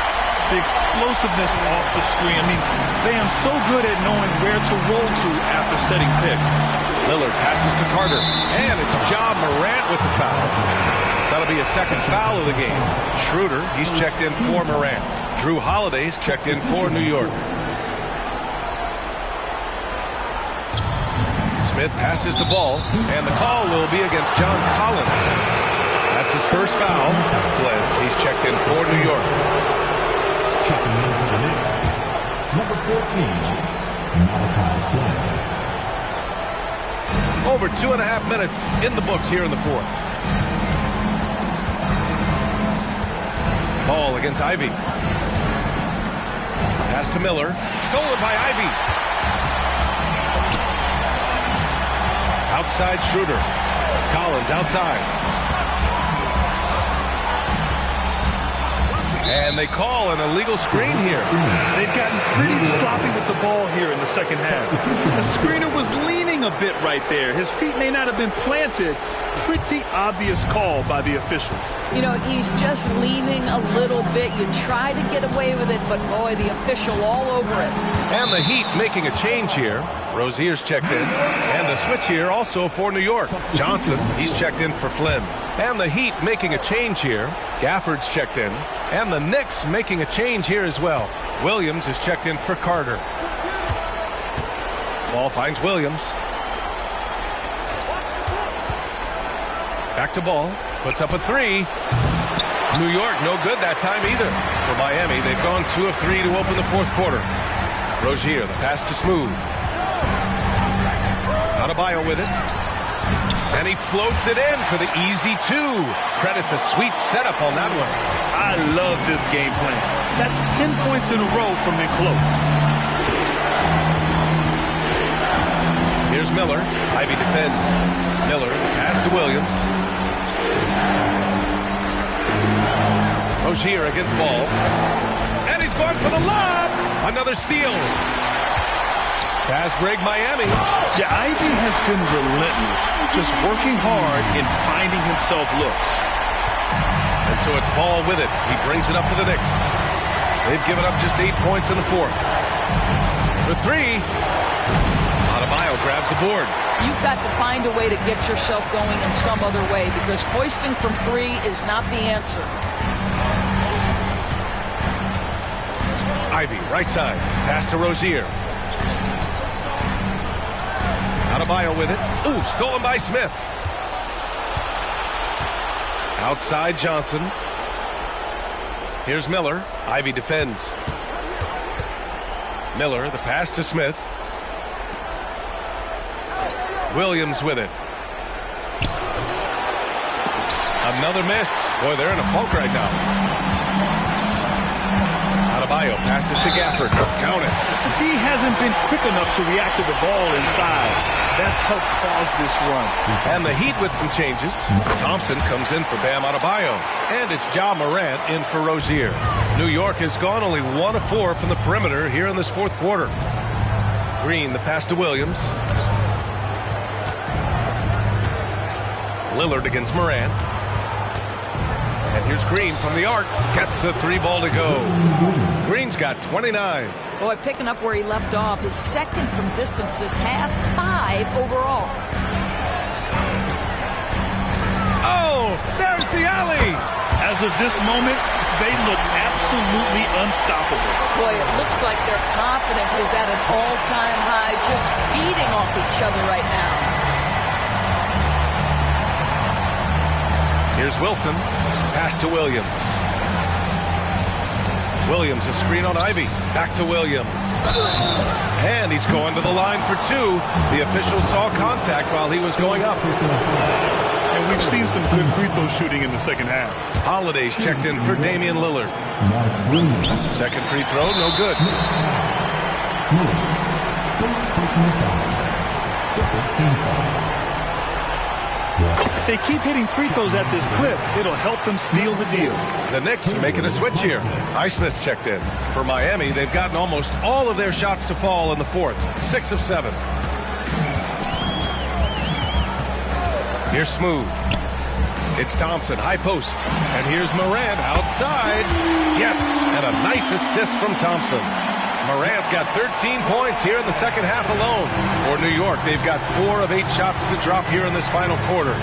Speaker 3: The explosiveness off the screen. I mean, Bam's so good at knowing where to roll to after setting picks.
Speaker 2: Lillard passes to Carter. And it's Ja Morant with the foul. That'll be a second foul of the game. Schroeder, he's checked in for Morant. Drew Holiday's checked in for New York. Smith passes the ball, and the call will be against John Collins. That's his first foul. Flynn, he's checked in for New York.
Speaker 5: Checking in for the Knicks, number 14, Malachi Flynn.
Speaker 2: Over 2.5 minutes in the books here in the fourth. Ball against Ivy. Pass to Miller. Stolen by Ivy. Outside Schroeder. Collins outside. And they call an illegal screen here.
Speaker 3: They've gotten pretty sloppy with the ball here in the second half. The screener was leaning a bit right there. His feet may not have been planted. Pretty obvious call by the officials.
Speaker 4: You know, he's just leaning a little bit. You try to get away with it, but boy, the official all over it.
Speaker 2: And the Heat making a change here. Rozier's checked in. And the switch here also for New York. Johnson, he's checked in for Flynn. And the Heat making a change here. Gafford's checked in. And the Knicks making a change here as well. Williams is checked in for Carter. Ball finds Williams. Back to Ball. Puts up a three. New York no good that time either. For Miami, they've gone 2 of 3 to open the fourth quarter. Rozier, the pass to Smooth. Adebayo with it. And he floats it in for the easy 2. Credit the sweet setup on that one.
Speaker 3: I love this game plan. That's 10 points in a row from in close.
Speaker 2: Here's Miller. Ivy defends. Miller, pass to Williams. Rozier against Ball. And he's going for the lob. Another steal. Fast break Miami.
Speaker 3: Yeah, Ivy has been relentless, just working hard in finding himself looks.
Speaker 2: And so it's Ball with it. He brings it up for the Knicks. They've given up just 8 points in the fourth. For 3. Adebayo grabs the board.
Speaker 4: You've got to find a way to get yourself going in some other way, because hoisting from 3 is not the answer.
Speaker 2: Ivy, right side. Pass to Rozier. Adebayo with it. Ooh, stolen by Smith. Outside Johnson. Here's Miller. Ivy defends. Miller, the pass to Smith. Williams with it. Another miss. Boy, they're in a funk right now. Adebayo passes to Gafford. Count it.
Speaker 3: The D hasn't been quick enough to react to the ball inside. That's helped cause this run.
Speaker 2: And the Heat with some changes. Thompson comes in for Bam Adebayo. And it's Ja Morant in for Rozier. New York has gone only 1 of 4 from the perimeter here in this fourth quarter. Green, the pass to Williams. Lillard against Morant. And here's Green from the arc. Gets the 3 ball to go. Green's got 29.
Speaker 4: Boy, picking up where he left off. His second from distance this half, 5 overall.
Speaker 2: Oh, there's the alley.
Speaker 3: As of this moment, they look absolutely unstoppable.
Speaker 4: Boy, it looks like their confidence is at an all-time high, just feeding off each other right now.
Speaker 2: Here's Wilson. Pass to Williams. Williams, a screen on Ivy. Back to Williams. And he's going to the line for 2. The official saw contact while he was going up.
Speaker 3: And we've seen some good free throw shooting in the second half.
Speaker 2: Holiday's checked in for Damian Lillard. Second free throw, no good.
Speaker 3: If they keep hitting free throws at this clip, it'll help them seal the deal.
Speaker 2: The Knicks making a switch here. Highsmith checked in. For Miami, they've gotten almost all of their shots to fall in the fourth. 6 of 7. Here's Smooth. It's Thompson, high post. And here's Morant outside. Yes, and a nice assist from Thompson. Morant's got 13 points here in the second half alone. For New York, they've got 4 of 8 shots to drop here in this final quarter.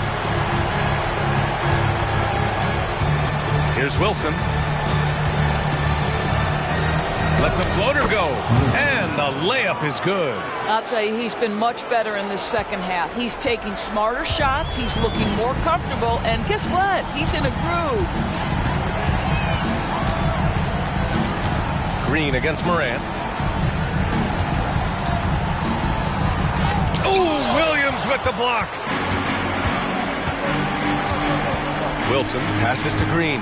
Speaker 2: Here's Wilson. Lets a floater go. And the layup is good.
Speaker 4: I'll tell you, he's been much better in this second half. He's taking smarter shots. He's looking more comfortable. And guess what? He's in a groove.
Speaker 2: Green against Morant. Ooh, Williams with the block. Wilson passes to Green.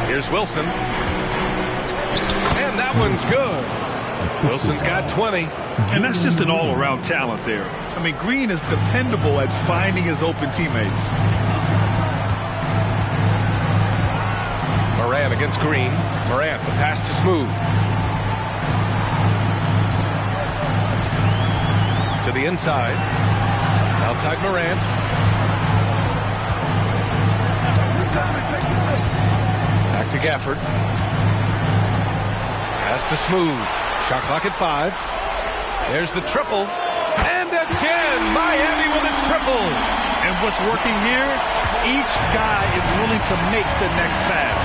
Speaker 2: Here's Wilson. And that one's good. Wilson's got 20.
Speaker 3: And that's just an all-around talent there. I mean, Green is dependable at finding his open teammates.
Speaker 2: Morant against Green. Morant, the pass to Smooth. To the inside. Outside Morant. Back to Gafford. Pass to Smooth. Shot clock at 5. There's the triple. And again, Miami with a triple.
Speaker 3: And what's working here, each guy is willing to make the next pass.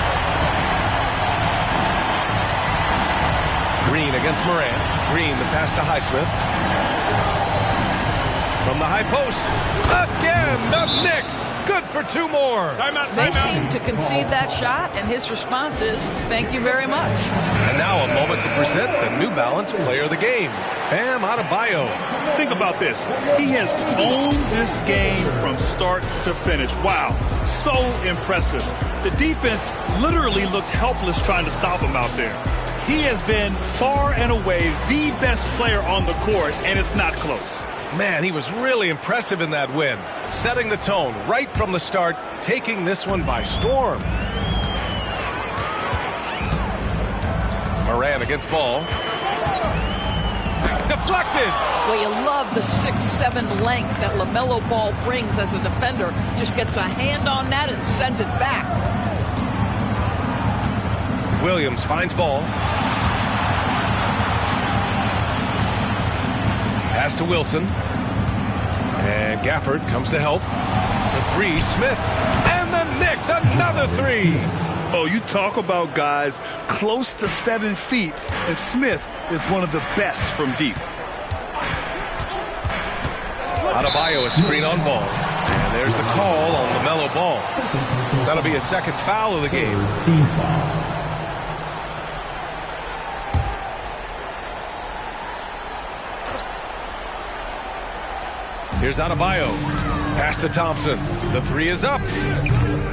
Speaker 2: Green against Morant. Green, the pass to Highsmith. From the high post. Again, the Knicks. Good for 2 more.
Speaker 3: Timeout,
Speaker 4: They seem to concede that shot, and his response is, thank you very much.
Speaker 2: And now a moment to present the New Balance Player of the Game, Bam Adebayo.
Speaker 3: Think about this. He has owned this game from start to finish. Wow, so impressive. The defense literally looked helpless trying to stop him out there. He has been far and away the best player on the court, and it's not close.
Speaker 2: Man, he was really impressive in that win. Setting the tone right from the start, taking this one by storm. Morant against Ball. Deflected.
Speaker 4: Well, you love the 6'7" length that LaMelo Ball brings as a defender. Just gets a hand on that and sends it back.
Speaker 2: Williams finds Ball. Pass to Wilson. And Gafford comes to help. The 3, Smith. And the Knicks, another 3.
Speaker 3: Oh, you talk about guys close to 7 feet, and Smith is one of the best from deep.
Speaker 2: Adebayo, a screen on Ball. And there's the call on LaMelo Ball. That'll be a second foul of the game. Here's Adebayo. Pass to Thompson. The three is up.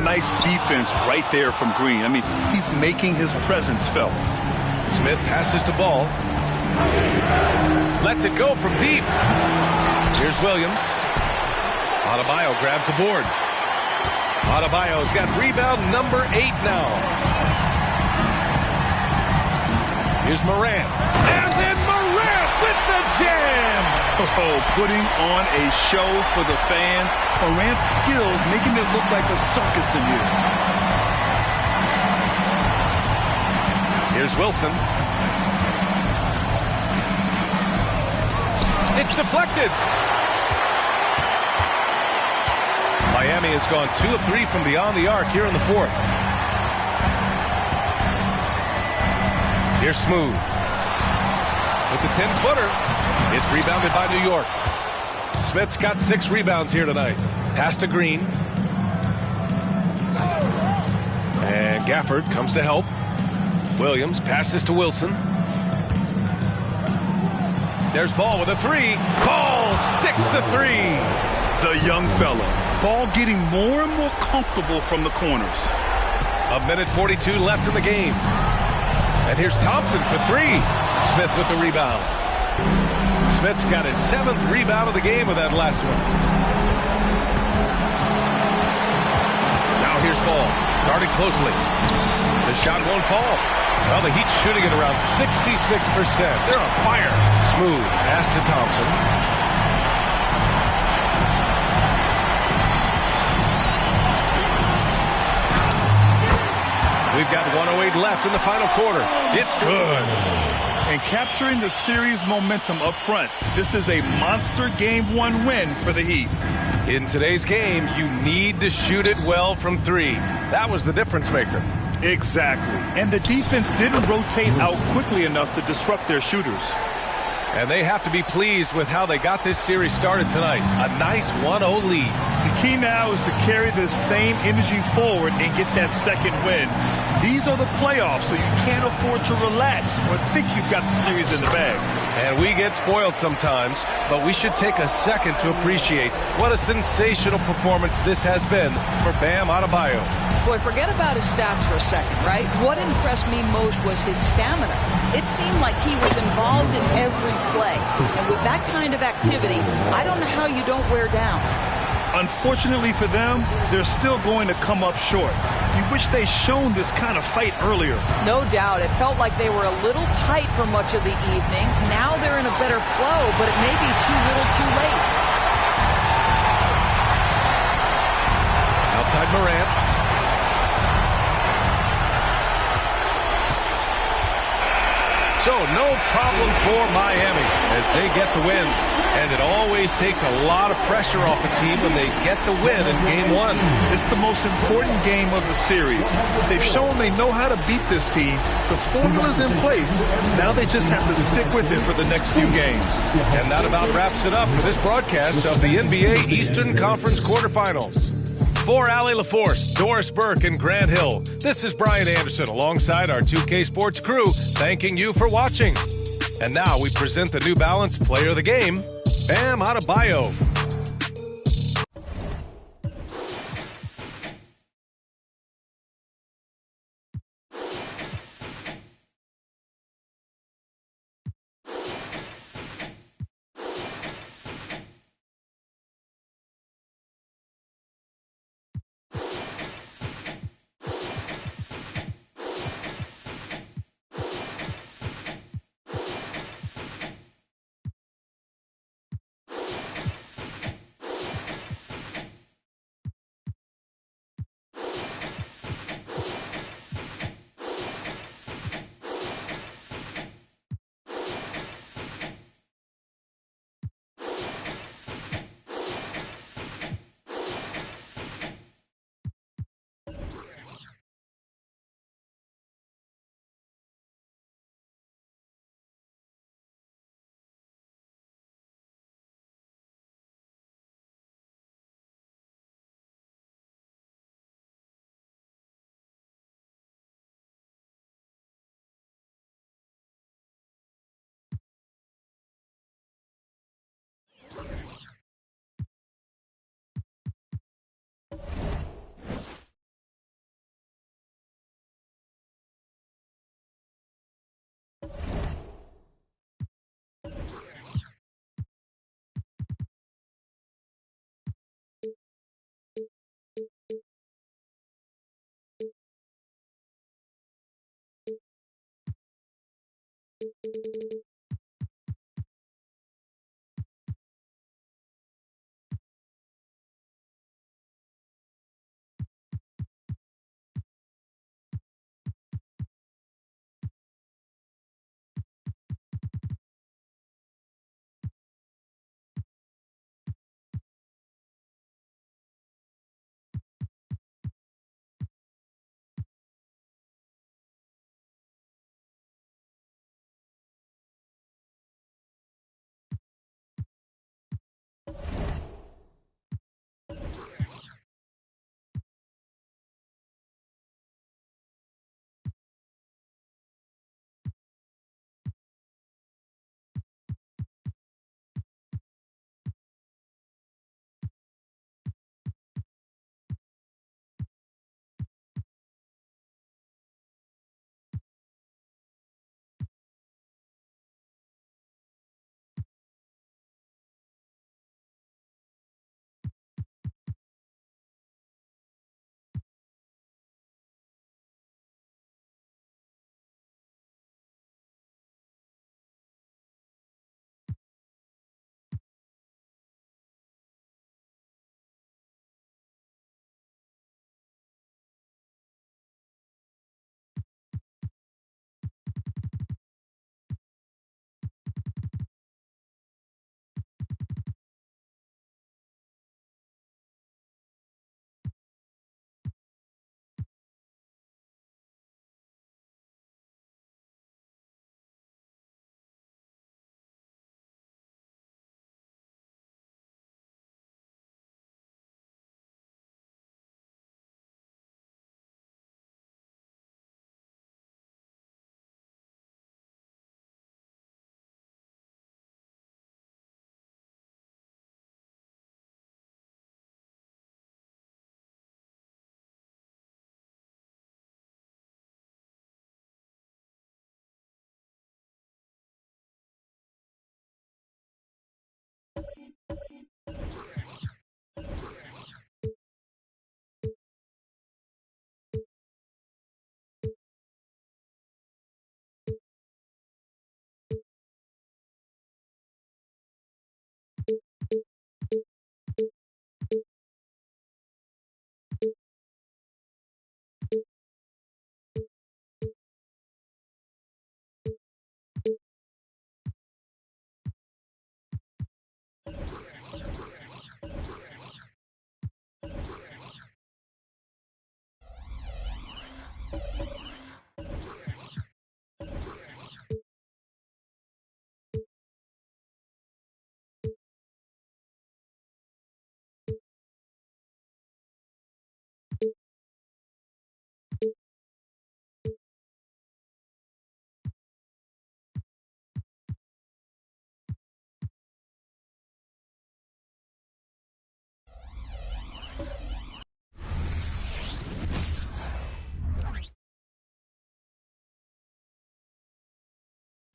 Speaker 3: Nice defense right there from Green. I mean, he's making his presence felt.
Speaker 2: Smith passes to Ball. Lets it go from deep. Here's Williams. Adebayo grabs the board. Adebayo's got rebound number 8 now. Here's Morant. And then Morant with the jam.
Speaker 3: Oh, putting on a show for the fans. Morant's skills making it look like a circus in here.
Speaker 2: Here's Wilson. It's deflected. Miami has gone 2 of 3 from beyond the arc here in the fourth. Here's Smooth. With the 10-footer. It's rebounded by New York. Smith's got 6 rebounds here tonight. Pass to Green. And Gafford comes to help. Williams passes to Wilson. There's Ball with a 3. Ball sticks the 3.
Speaker 3: The young fella. Ball getting more and more comfortable from the corners.
Speaker 2: 1:42 left in the game. And here's Thompson for 3. Smith with the rebound. Smith's got his 7th rebound of the game with that last one. Now here's Ball. Guarded closely. The shot won't fall. Well, the Heat's shooting at around 66%. They're on fire. Smooth. Pass to Thompson. We've got 1:08 left in the final quarter. It's good.
Speaker 3: And capturing the series momentum up front. This is a monster Game 1 win for the Heat.
Speaker 2: In today's game, you need to shoot it well from 3. That was the difference maker.
Speaker 3: Exactly. And the defense didn't rotate out quickly enough to disrupt their shooters.
Speaker 2: And they have to be pleased with how they got this series started tonight. A nice 1-0 lead.
Speaker 3: The key now is to carry this same energy forward and get that second win. These are the playoffs, so you can't afford to relax or think you've got the series in the bag.
Speaker 2: And we get spoiled sometimes, but we should take a second to appreciate what a sensational performance this has been for Bam Adebayo.
Speaker 4: Boy, forget about his stats for a second, right? What impressed me most was his stamina. It seemed like he was involved in every play. And with that kind of activity, I don't know how you don't wear down.
Speaker 3: Unfortunately for them, they're still going to come up short. You wish they'd shown this kind of fight earlier.
Speaker 4: No doubt. It felt like they were a little tight for much of the evening. Now they're in a better flow, but it may be too little too late.
Speaker 2: Outside Morant. So no problem for Miami as they get the win. And it always takes a lot of pressure off a team when they get the win in Game 1.
Speaker 3: It's the most important game of the series. They've shown they know how to beat this team. The formula's in place. Now they just have to stick with it for the next few games.
Speaker 2: And that about wraps it up for this broadcast of the NBA Eastern Conference quarterfinals. For Allie LaForce, Doris Burke, and Grant Hill, this is Brian Anderson alongside our 2K Sports crew, thanking you for watching. And now we present the New Balance Player of the Game, Bam Adebayo.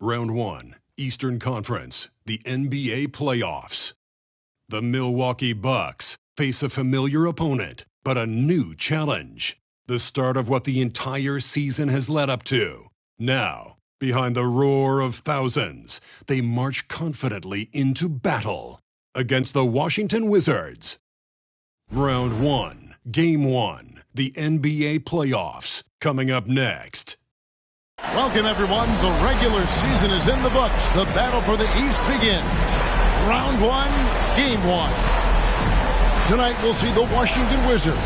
Speaker 1: Round 1, Eastern Conference, the NBA playoffs. The Milwaukee Bucks face a familiar opponent, but a new challenge. The start of what the entire season has led up to. Now, behind the roar of thousands, they march confidently into battle against the Washington Wizards. Round 1, Game 1, the NBA playoffs, coming up next.
Speaker 10: Welcome, everyone. The regular season is in the books. The battle for the East begins. Round 1, Game 1. Tonight, we'll see the Washington Wizards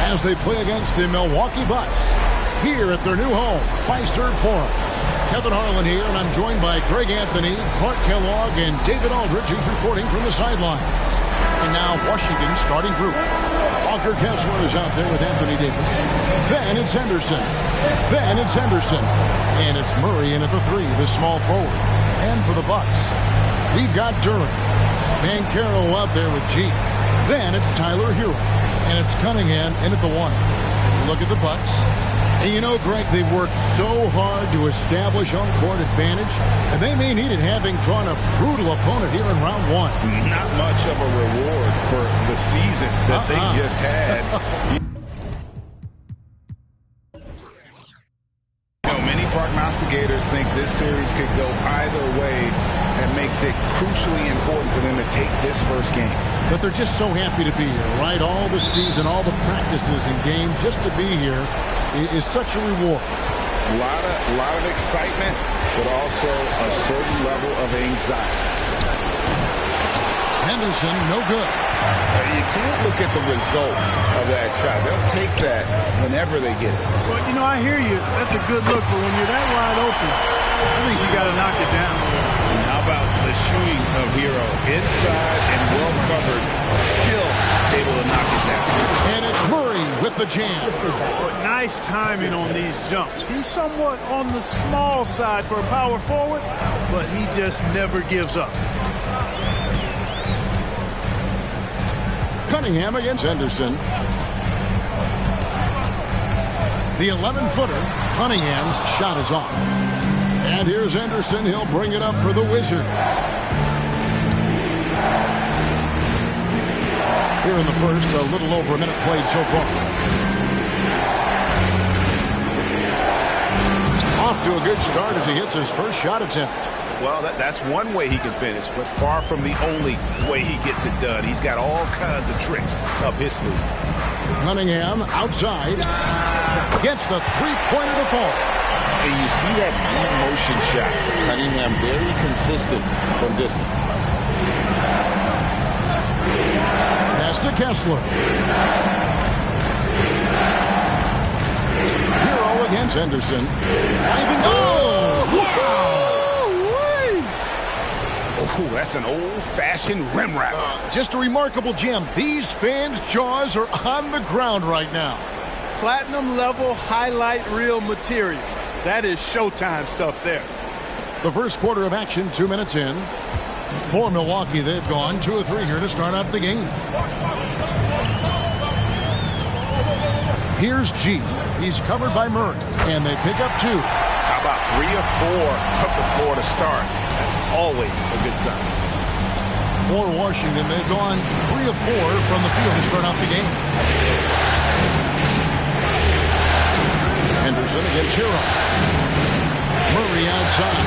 Speaker 10: as they play against the Milwaukee Bucks here at their new home, Fiserv Forum. Kevin Harlan here, and I'm joined by Greg Anthony, Clark Kellogg, and David Aldridge, who's reporting from the sidelines. And now, Washington's starting group. Walker Kessler is out there with Anthony Davis. Then it's Henderson. Then it's Henderson. And it's Murray in at the 3, the small forward. And for the Bucks, we've got Durant. Banchero out there with G. Then it's Tyler Hero. And it's Cunningham in at the 1. Look at the Bucks. And you know, Greg, they've worked so hard to establish home-court advantage, and they may need it having drawn a brutal opponent here in round 1.
Speaker 11: Not much of a reward for the season that they just had. You know, many prognosticators think this series could go either way. That makes it crucially important for them to take this first game.
Speaker 10: But they're just so happy to be here, right? All the season, all the practices and games, just to be here is such a reward.
Speaker 11: A lot of excitement, but also a certain level of anxiety.
Speaker 10: Henderson, no good.
Speaker 11: You can't look at the result of that shot. They'll take that whenever they get it.
Speaker 3: Well, you know, I hear you. That's a good look, but when you're that wide open, I think you got to knock it down.
Speaker 11: And how about the shooting of Hero? Inside and well covered, still able to knock it down.
Speaker 10: And it's Murray with the jam.
Speaker 3: Nice timing on these jumps. He's somewhat on the small side for a power forward, but he just never gives up.
Speaker 10: Cunningham against Henderson. The 11-footer, Cunningham's shot is off. And here's Henderson. He'll bring it up for the Wizards. Here in the first, a little over a minute played so far. Off to a good start as he hits his first shot attempt.
Speaker 11: Well, that's one way he can finish, but far from the only way he gets it done. He's got all kinds of tricks up his sleeve.
Speaker 10: Cunningham outside. Gets the three-pointer to fall.
Speaker 11: And you see that motion shot. Cunningham very consistent from distance.
Speaker 10: Pass to Kessler. Hero against Henderson.
Speaker 11: Oh, that's an old-fashioned rim wrap.
Speaker 10: Just a remarkable jam. These fans' jaws are on the ground right now.
Speaker 3: Platinum level highlight reel material. That is Showtime stuff there.
Speaker 10: The first quarter of action, 2 minutes in. For Milwaukee, they've gone 2 of 3 here to start out the game. Here's G. He's covered by Murray, and they pick up 2.
Speaker 11: How about 3 of 4 up the floor to start? That's always a good sign.
Speaker 10: For Washington, they've gone 3 of 4 from the field to start out the game. Henderson against Hero. Murray outside.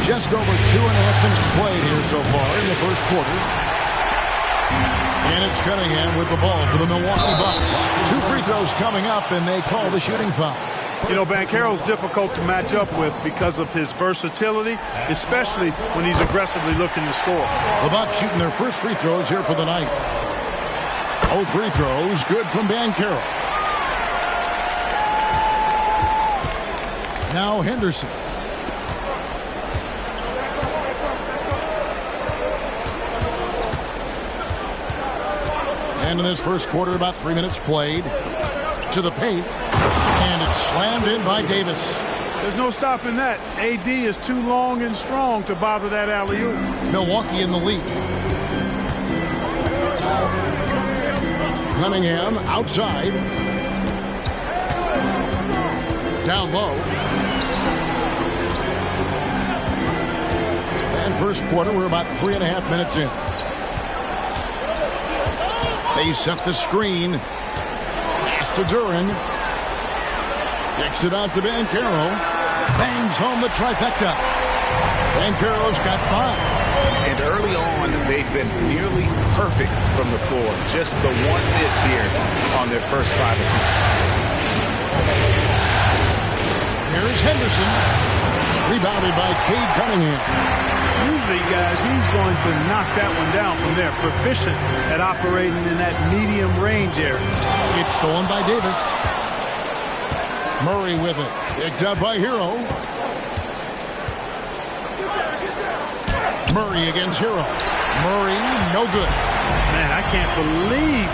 Speaker 10: Just over 2.5 minutes played here so far in the first quarter. And it's Cunningham with the ball for the Milwaukee Bucks. 2 free throws coming up, and they call the shooting foul.
Speaker 3: You know, Banchero's difficult to match up with because of his versatility, especially when he's aggressively looking to score.
Speaker 10: The Bucks shooting their first free throws here for the night. Both free throws good from Bancaro. Now Henderson. And in this first quarter, about 3 minutes played. To the paint. And it's slammed in by Davis.
Speaker 3: There's no stopping that. AD is too long and strong to bother that alley-oop.
Speaker 10: Milwaukee in the lead. Cunningham outside. Down low. And first quarter, we're about 3.5 minutes in. They set the screen. Pass to Duran. Kicks it out to Bancaro. Bangs home the trifecta. Bancaro's got 5.
Speaker 11: And early on, they've been nearly perfect from the floor. Just the one miss here on their first 5 attempts.
Speaker 10: Here's Henderson. Rebounded by Cade Cunningham.
Speaker 3: Usually, guys, he's going to knock that one down from there. Proficient at operating in that medium range area.
Speaker 10: It's stolen by Davis. Murray with it. Picked up by Hero. Murray against Hero. Murray, no good.
Speaker 3: Man, I can't believe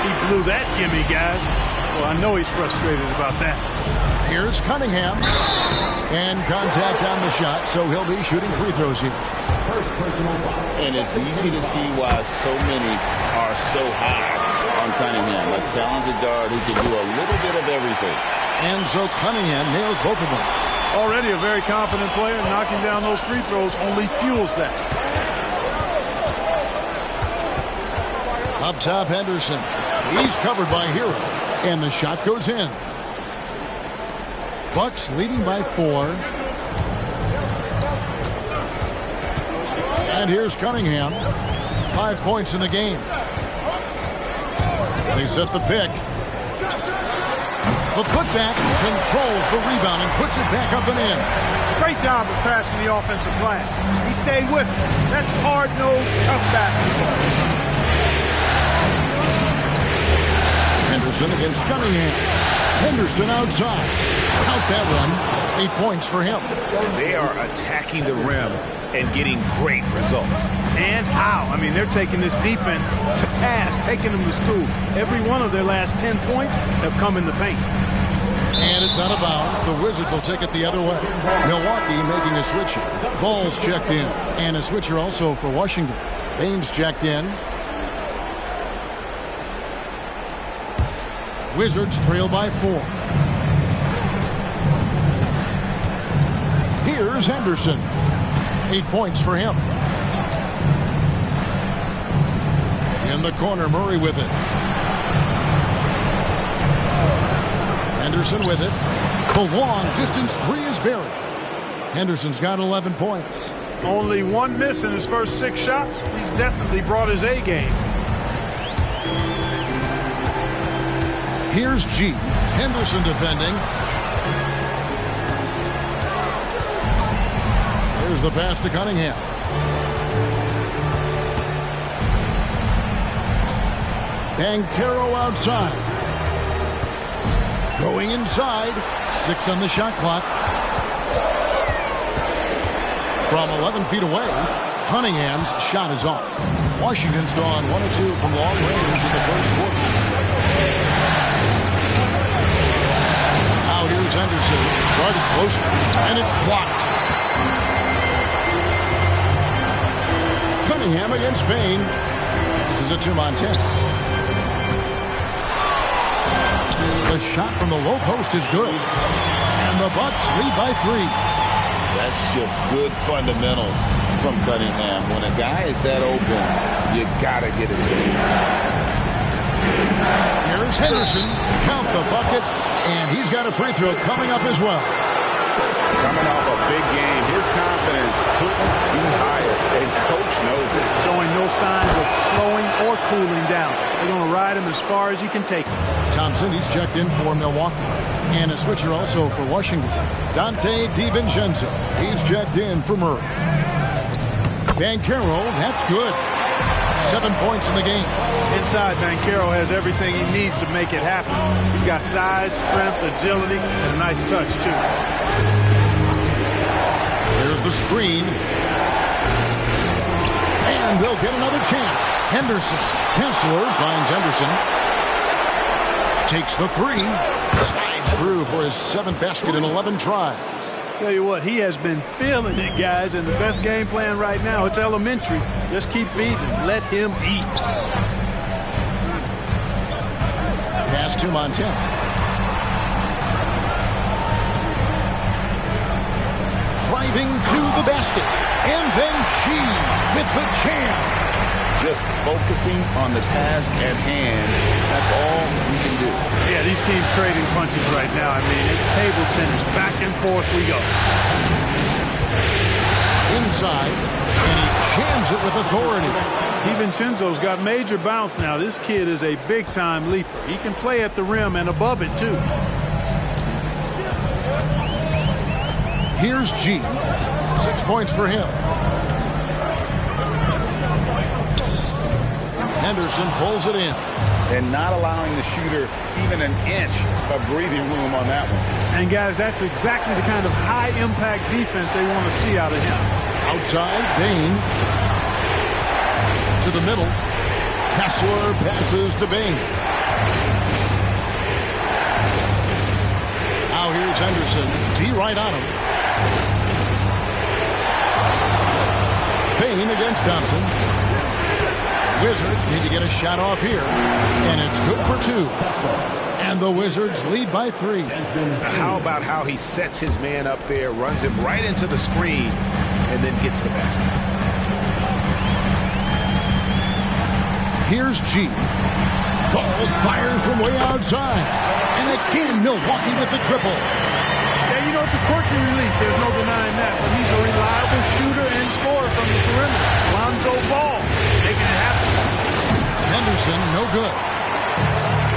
Speaker 3: he blew that gimme, guys. Well, I know he's frustrated about that.
Speaker 10: Here's Cunningham. And contact on the shot, so he'll be shooting free throws here.
Speaker 5: First personal foul.
Speaker 12: And it's easy to see why so many are so high on Cunningham. A talented guard who can do a little bit of everything.
Speaker 10: And so Cunningham nails both of them.
Speaker 3: Already a very confident player. Knocking down those free throws only fuels that.
Speaker 10: Up top, Henderson. He's covered by Hero. And the shot goes in. Bucks leading by 4. And here's Cunningham. 5 points in the game. They set the pick. The putback controls the rebound and puts it back up and in.
Speaker 3: Great job of passing the offensive glass. He stayed with it. That's hard-nosed, tough basketball.
Speaker 10: Henderson against Cunningham. Henderson outside. Count that one. 8 points for him.
Speaker 11: They are attacking the rim and getting great results.
Speaker 3: And how? I mean, they're taking this defense to task, taking them to school. Every one of their last 10 points have come in the paint.
Speaker 10: And it's out of bounds. The Wizards will take it the other way. Milwaukee making a switch here. Ball's checked in. And a switcher also for Washington. Baines checked in. Wizards trail by 4. Here's Henderson. 8 points for him. In the corner, Murray with it. Henderson with it. The long distance 3 is buried. Henderson's got 11 points.
Speaker 3: Only 1 miss in his first 6 shots. He's definitely brought his A game.
Speaker 10: Here's G. Henderson defending. Here's the pass to Cunningham. Bancaro outside. Going inside. 6 on the shot clock. From 11 feet away, Cunningham's shot is off. Washington's gone 1 of 2 from long range in the first quarter. Now here's Henderson. Guarded closely, and it's blocked. Cunningham against Bain. This is a 2-on-10. The shot from the low post is good. And the Bucks lead by 3.
Speaker 12: That's just good fundamentals from Cunningham. When a guy is that open, you gotta get it to him.
Speaker 10: Here's Henderson. Count the bucket. And he's got a free throw coming up as well.
Speaker 11: Coming off a big game, his confidence couldn't be higher, and coach knows it.
Speaker 3: Showing no signs of slowing or cooling down. They're going to ride him as far as he can take him.
Speaker 10: Thompson, he's checked in for Milwaukee. And a switcher also for Washington. Dante DiVincenzo, he's checked in for Murray. Bancaro, that's good. 7 points in the game.
Speaker 13: Inside, Banchero has everything he needs to make it happen. He's got size, strength, agility, and a nice touch, too.
Speaker 10: There's the screen. And they'll get another chance. Henderson. Kessler finds Henderson. Takes the three. Slides through for his 7th basket in 11 tries.
Speaker 13: Tell you what, he has been feeling it, guys, and the best game plan right now, it's elementary. Just keep feeding him. Let him eat.
Speaker 10: Pass to Montana. Driving to the basket. And then she with the jam.
Speaker 12: Just focusing on the task at hand. That's all we can do.
Speaker 13: Yeah, these teams trading punches right now. I mean, it's table tennis. Back and forth we go.
Speaker 10: Inside, and he jams it with authority.
Speaker 13: DiVincenzo's got major bounce now. This kid is a big-time leaper. He can play at the rim and above it, too.
Speaker 10: Here's G. 6 points for him. Henderson pulls it in.
Speaker 12: And not allowing the shooter even an inch of breathing room on that one.
Speaker 13: And, guys, that's exactly the kind of high-impact defense they want to see out of him.
Speaker 10: Outside, Bain. To the middle. Kessler passes to Bain. Now here's Henderson. D right on him. Bain against Thompson. Wizards need to get a shot off here. And it's good for 2. And the Wizards lead by 3.
Speaker 2: How about how he sets his man up there, runs him right into the screen, and then gets the basket.
Speaker 10: Here's G. Ball fires from way outside. And again, Milwaukee with the triple.
Speaker 13: Yeah, you know, it's a quirky release. There's no denying that. But he's a reliable shooter and scorer from the perimeter. Lonzo Ball making it happen.
Speaker 10: Henderson, no good.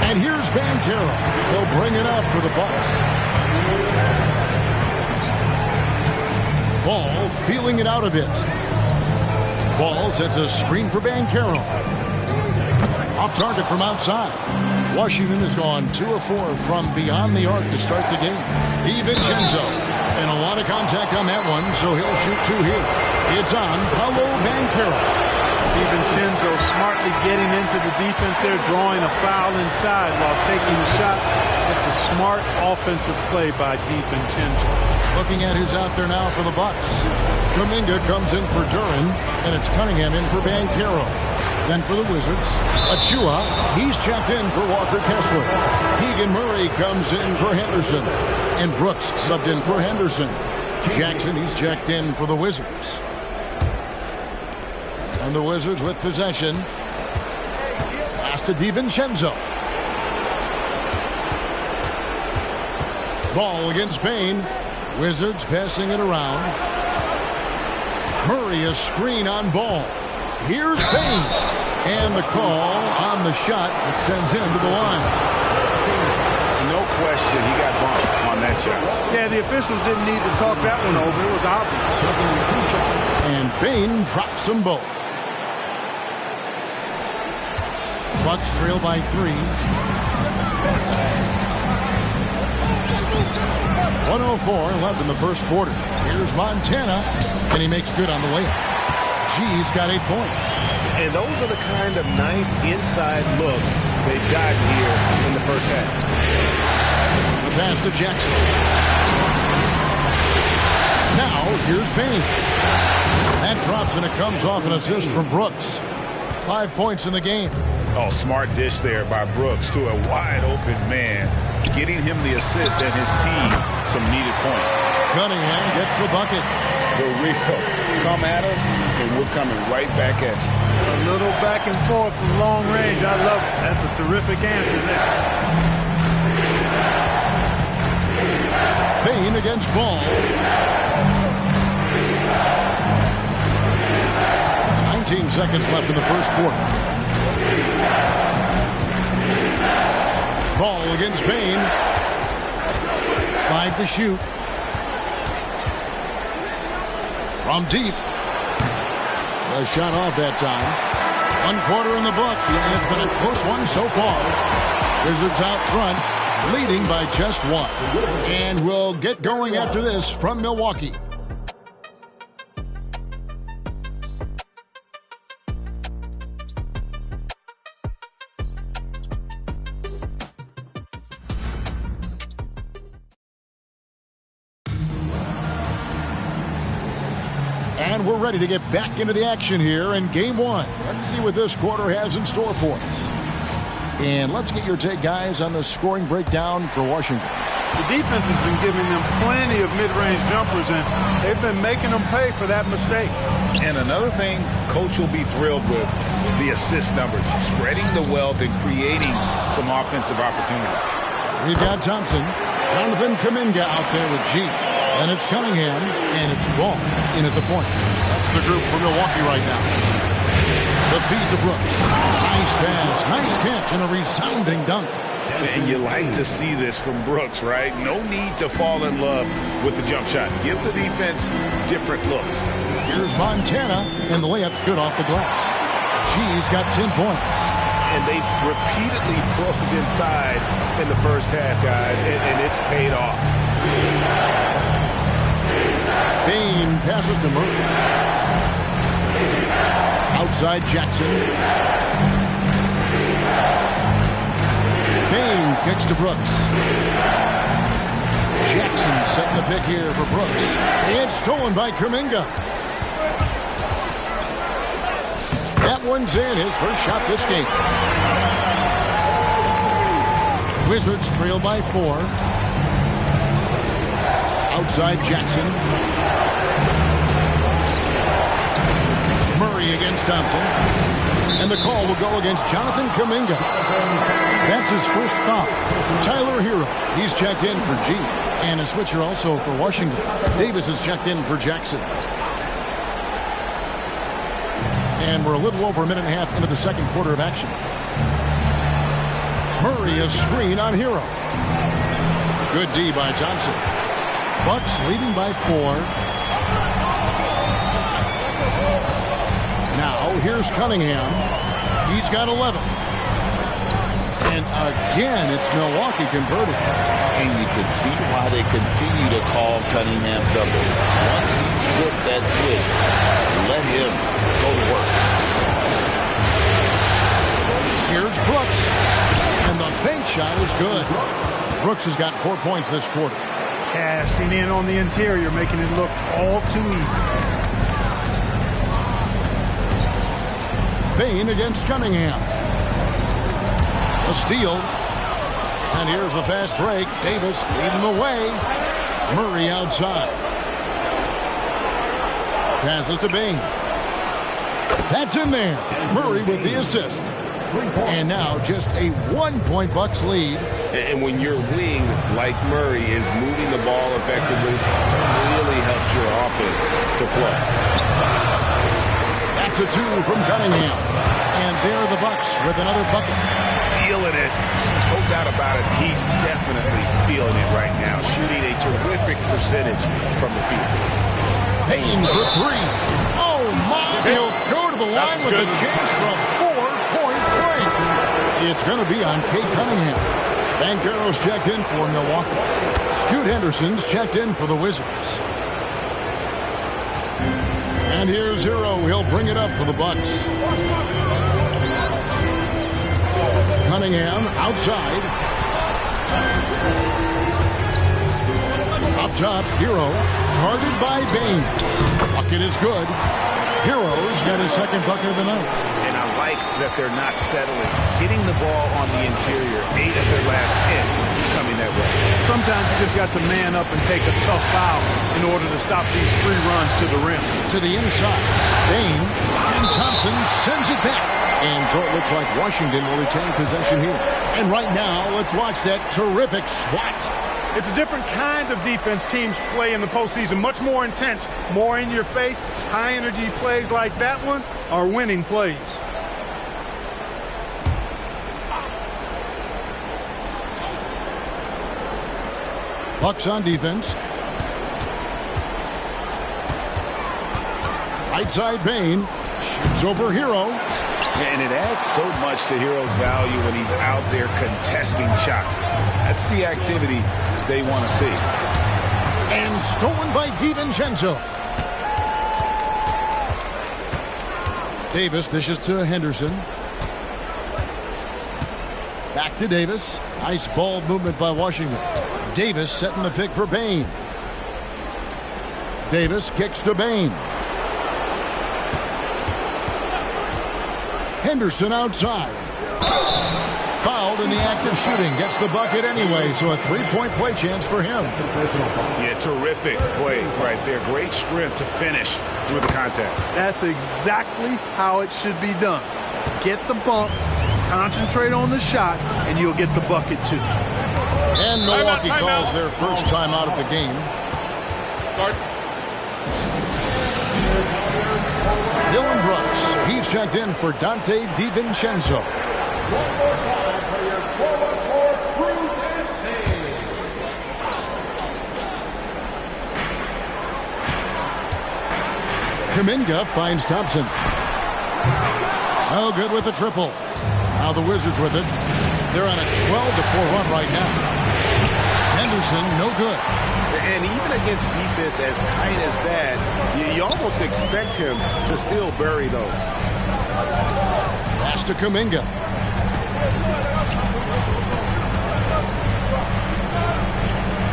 Speaker 10: And here's Banchero. He'll bring it up for the Bucks. Ball feeling it out a bit. Ball sets a screen for Banchero. Off target from outside. Washington has gone 2 of 4 from beyond the arc to start the game. DiVincenzo. And a lot of contact on that one, so he'll shoot 2 here. It's on Paolo Banchero.
Speaker 13: DiVincenzo smartly getting into the defense there, drawing a foul inside while taking the shot. It's a smart offensive play by DiVincenzo.
Speaker 10: Looking at who's out there now for the Bucks. Kuminga comes in for Duran, and it's Cunningham in for Banchero. Then for the Wizards, Achua, he's checked in for Walker Kessler. Keegan Murray comes in for Henderson. And Brooks subbed in for Henderson. Jackson, he's checked in for the Wizards. And the Wizards with possession. Pass to DiVincenzo. Ball against Bain. Wizards passing it around. Murray a screen on Ball. Here's Bain. And the call on the shot that sends him to the line.
Speaker 12: No question, he got bumped on that shot.
Speaker 13: Yeah, the officials didn't need to talk that one over. It was obvious.
Speaker 10: And Bain drops them both. Bucks trail by 3. 1:04 left in the first quarter. Here's Montana, and he makes good on the layup. G's got 8 points.
Speaker 2: And those are the kind of nice inside looks they've gotten here in the first half.
Speaker 10: The pass to Jackson. Now, here's Bain. That drops, and it comes off an assist from Brooks. 5 points in the game.
Speaker 12: Oh, smart dish there by Brooks to a wide-open man, getting him the assist and his team some needed points.
Speaker 10: Cunningham gets the bucket.
Speaker 12: The real come at us, and we're coming right back at you.
Speaker 13: A little back and forth from long range. I love it. That's a terrific answer there.
Speaker 10: Bain against Ball. 19 seconds left in the first quarter. Ball against Bain. 5 to shoot. From deep. A shot off that time. One quarter in the books, and it's been a close one so far. Wizards out front, leading by just one. And we'll get going after this from Milwaukee. And we're ready to get back into the action here in Game 1. Let's see what this quarter has in store for us. And let's get your take, guys, on the scoring breakdown for Washington.
Speaker 13: The defense has been giving them plenty of mid-range jumpers, and they've been making them pay for that mistake.
Speaker 11: And another thing Coach will be thrilled with, the assist numbers, spreading the wealth and creating some offensive opportunities.
Speaker 10: We've got Thompson, Jonathan Kuminga out there with G. And it's Cunningham, and it's Ball in at the point. That's the group for Milwaukee right now. The feed to Brooks. Nice pass, nice catch, and a resounding dunk.
Speaker 11: And you like to see this from Brooks, right? No need to fall in love with the jump shot. Give the defense different looks.
Speaker 10: Here's Montana, and the layup's good off the glass. G's got 10 points.
Speaker 11: And they've repeatedly probed inside in the first half, guys, and it's paid off.
Speaker 10: Bane passes to Murray. Outside Jackson. Bane kicks to Brooks. Jackson setting the pick here for Brooks. It's stolen by Kuminga. That one's in, his first shot this game. Wizards trail by 4. Outside Jackson. Murray against Thompson. And the call will go against Jonathan Kuminga. That's his first foul. Tyler Hero, he's checked in for G. And a switcher also for Washington. Davis is checked in for Jackson. And we're a little over a minute and a half into the second quarter of action. Murray a screen on Hero. Good D by Thompson. Bucks leading by 4. Now here's Cunningham. He's got 11. And again, it's Milwaukee converting.
Speaker 12: And you can see why they continue to call Cunningham's double. Once he's flipped that switch, let him go to work.
Speaker 10: Here's Brooks. And the bank shot is good. Brooks has got 4 points this quarter.
Speaker 13: Cashing in on the interior, making it look all too easy.
Speaker 10: Bane against Cunningham. A steal. And here's the fast break. Davis leading the way. Murray outside. Passes to Bane. That's in there. Murray with the assist. And now just a 1-point Bucks lead.
Speaker 11: And when your wing, like Murray, is moving the ball effectively, it really helps your offense to flow.
Speaker 10: That's a 2 from Cunningham. And there are the Bucks with another bucket.
Speaker 11: Feeling it. No doubt about it. He's definitely feeling it right now. Shooting a terrific percentage from the field.
Speaker 10: Payne for 3. Oh, my. He'll go to the line with a chance for a 4-point play. It's going to be on Kate Cunningham. Banchero's checked in for Milwaukee. Scoot Henderson's checked in for the Wizards. And here's Hero. He'll bring it up for the Bucks. Cunningham outside. Up top, Hero. Guarded by Bane. Bucket is good. Hero's got his second bucket of the night.
Speaker 11: And I like that they're not settling. Hitting the ball on the interior. 8 of their last 10 coming that way.
Speaker 13: Sometimes you just got to man up and take a tough foul in order to stop these free runs to the rim.
Speaker 10: To the inside. Bane and Thompson sends it back. And so it looks like Washington will retain possession here. And right now, let's watch that terrific swat.
Speaker 13: It's a different kind of defense teams play in the postseason. Much more intense, more in your face. High energy plays like that one are winning plays.
Speaker 10: Bucks on defense. Right side Bane. Shoots over Hero.
Speaker 11: And it adds so much to Hero's value when he's out there contesting shots. That's the activity they want to see.
Speaker 10: And stolen by DiVincenzo. Davis dishes to Henderson. Back to Davis. Nice ball movement by Washington. Davis setting the pick for Bain. Davis kicks to Bain. Henderson outside. Fouled in the act of shooting. Gets the bucket anyway, so a three-point play chance for him.
Speaker 11: Yeah, terrific play right there. Great strength to finish through the contact.
Speaker 13: That's exactly how it should be done. Get the bump, concentrate on the shot, and you'll get the bucket too.
Speaker 10: And Milwaukee calls their first time out of the game. Dylan Brooks, he's checked in for Dante DiVincenzo. Kuminga finds Thompson. Oh, good with the triple. Now the Wizards with it. They're on a 12-4 run right now. Henderson, no good.
Speaker 11: And even against defense as tight as that, you almost expect him to still bury those.
Speaker 10: Pass to Kuminga.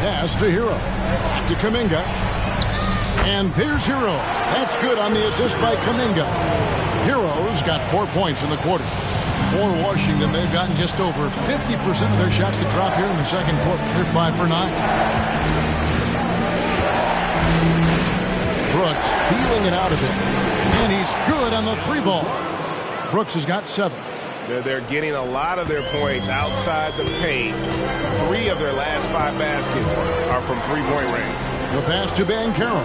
Speaker 10: Pass to Hero. Back to Kuminga. And there's Hero. That's good on the assist by Kuminga. Hero's got 4 points in the quarter. For Washington, they've gotten just over 50% of their shots to drop here in the second quarter. They're 5 for 9. Brooks feeling it out of it. And he's good on the 3 ball. Brooks has got 7.
Speaker 11: They're getting a lot of their points outside the paint. 3 of their last 5 baskets are from three-point range.
Speaker 10: The pass to Banchero.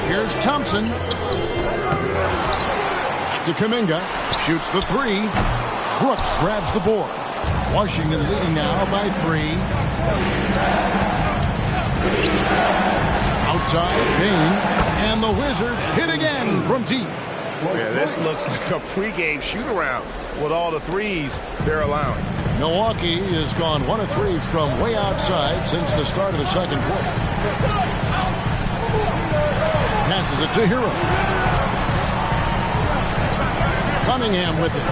Speaker 10: Here's Thompson. Back to Kuminga. Shoots the 3. Brooks grabs the board. Washington leading now by 3. Outside, Bain. And the Wizards hit again from deep.
Speaker 11: Yeah, this looks like a pregame shoot-around with all the threes they're allowing.
Speaker 10: Milwaukee has gone 1 of 3 from way outside since the start of the second quarter. Passes it to Hero. Cunningham with it.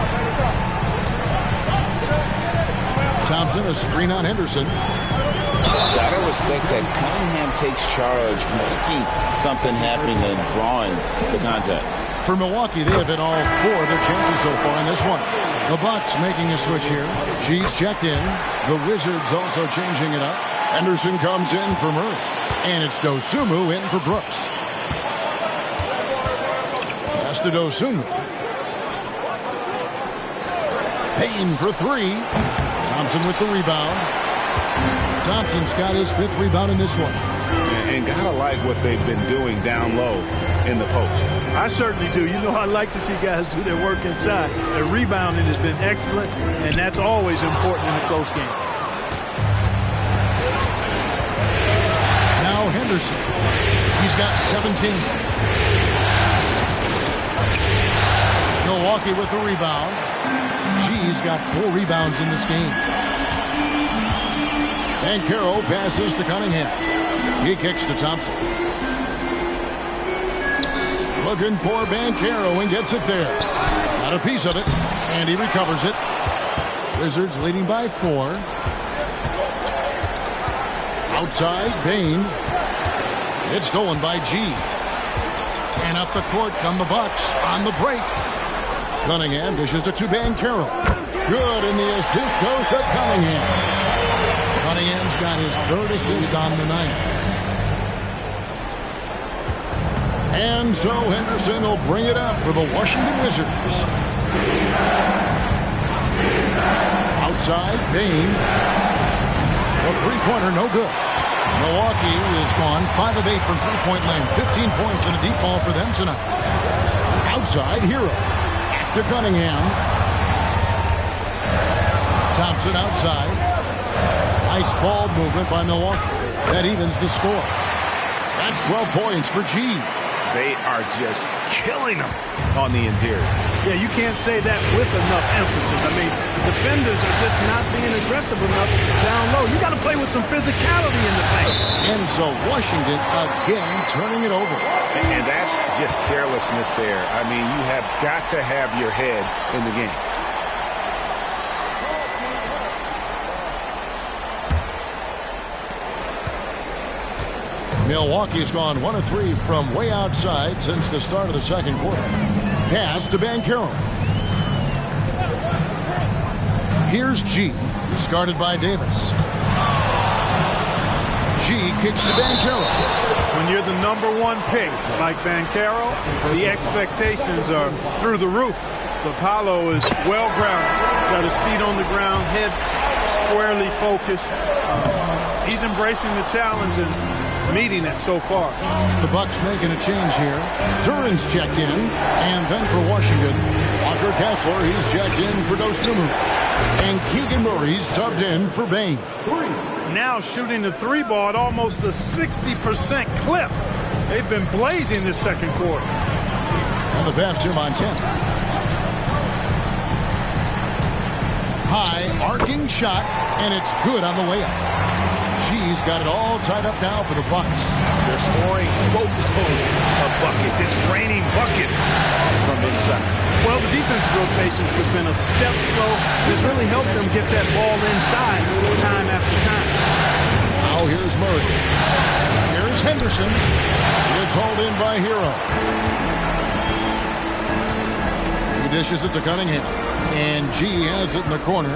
Speaker 10: Thompson, a screen on Henderson.
Speaker 12: Gotta respect that Cunningham takes charge, making something happening and drawing the contact.
Speaker 10: For Milwaukee, they have hit all 4 of their chances so far in this one. The Bucks making a switch here. She's checked in. The Wizards also changing it up. Henderson comes in for Murray. And it's Dosunmu in for Brooks. Pass to Dosunmu. Payne for 3. Thompson with the rebound. Thompson's got his 5th rebound in this one.
Speaker 11: And gotta like what they've been doing down low in the post.
Speaker 13: I certainly do. You know, I like to see guys do their work inside. Their rebounding has been excellent, and that's always important in a close game.
Speaker 10: Now Henderson. He's got 17. Milwaukee with the rebound. G's got 4 rebounds in this game. And Banchero passes to Cunningham. He kicks to Thompson. Looking for Banchero and gets it there. Got a piece of it, and he recovers it. Wizards leading by 4. Outside, Bain. It's stolen by G. And up the court come the Bucks on the break. Cunningham dishes to Banchero. Good, and the assist goes to Cunningham. Cunningham's got his 3rd assist on the night. And so Henderson will bring it up for the Washington Wizards. Outside, Bain. The 3-pointer, no good. Milwaukee is gone 5 of 8 from 3-point land. 15 points and a deep ball for them tonight. Outside, Hero. Back to Cunningham. Thompson outside. Nice ball movement by Milwaukee. That evens the score. That's 12 points for G.
Speaker 11: They are just killing them on the interior.
Speaker 13: Yeah, you can't say that with enough emphasis. I mean, the defenders are just not being aggressive enough down low. You got to play with some physicality in the paint.
Speaker 10: And so Washington again turning it over.
Speaker 11: And that's just carelessness there. I mean, you have got to have your head in the game.
Speaker 10: Milwaukee's gone 1 of 3 from way outside since the start of the second quarter. Pass to Banchero. Here's G. He's guarded by Davis. G kicks to Banchero.
Speaker 13: When you're the #1 pick like Banchero, the expectations are through the roof. But Paolo is well grounded. Got his feet on the ground, head squarely focused. He's embracing the challenge and meeting it so far.
Speaker 10: The Bucks making a change here. Duran's checked in, and then for Washington, Walker Kessler, he's checked in for Dosunmu. And Keegan Murray's subbed in for Bane.
Speaker 13: Now shooting the 3 ball at almost a 60% clip. They've been blazing this second quarter.
Speaker 10: And the pass to Montana. High arcing shot, and it's good on the layup. G's got it all tied up now for the Bucks.
Speaker 11: They're scoring boatloads of buckets. It's raining buckets from inside.
Speaker 13: Well, the defensive rotations have been a step slow. It's really helped them get that ball inside time after time.
Speaker 10: Now here's Murray. Here's Henderson. It's hauled in by Hero. He dishes it to Cunningham. And G has it in the corner.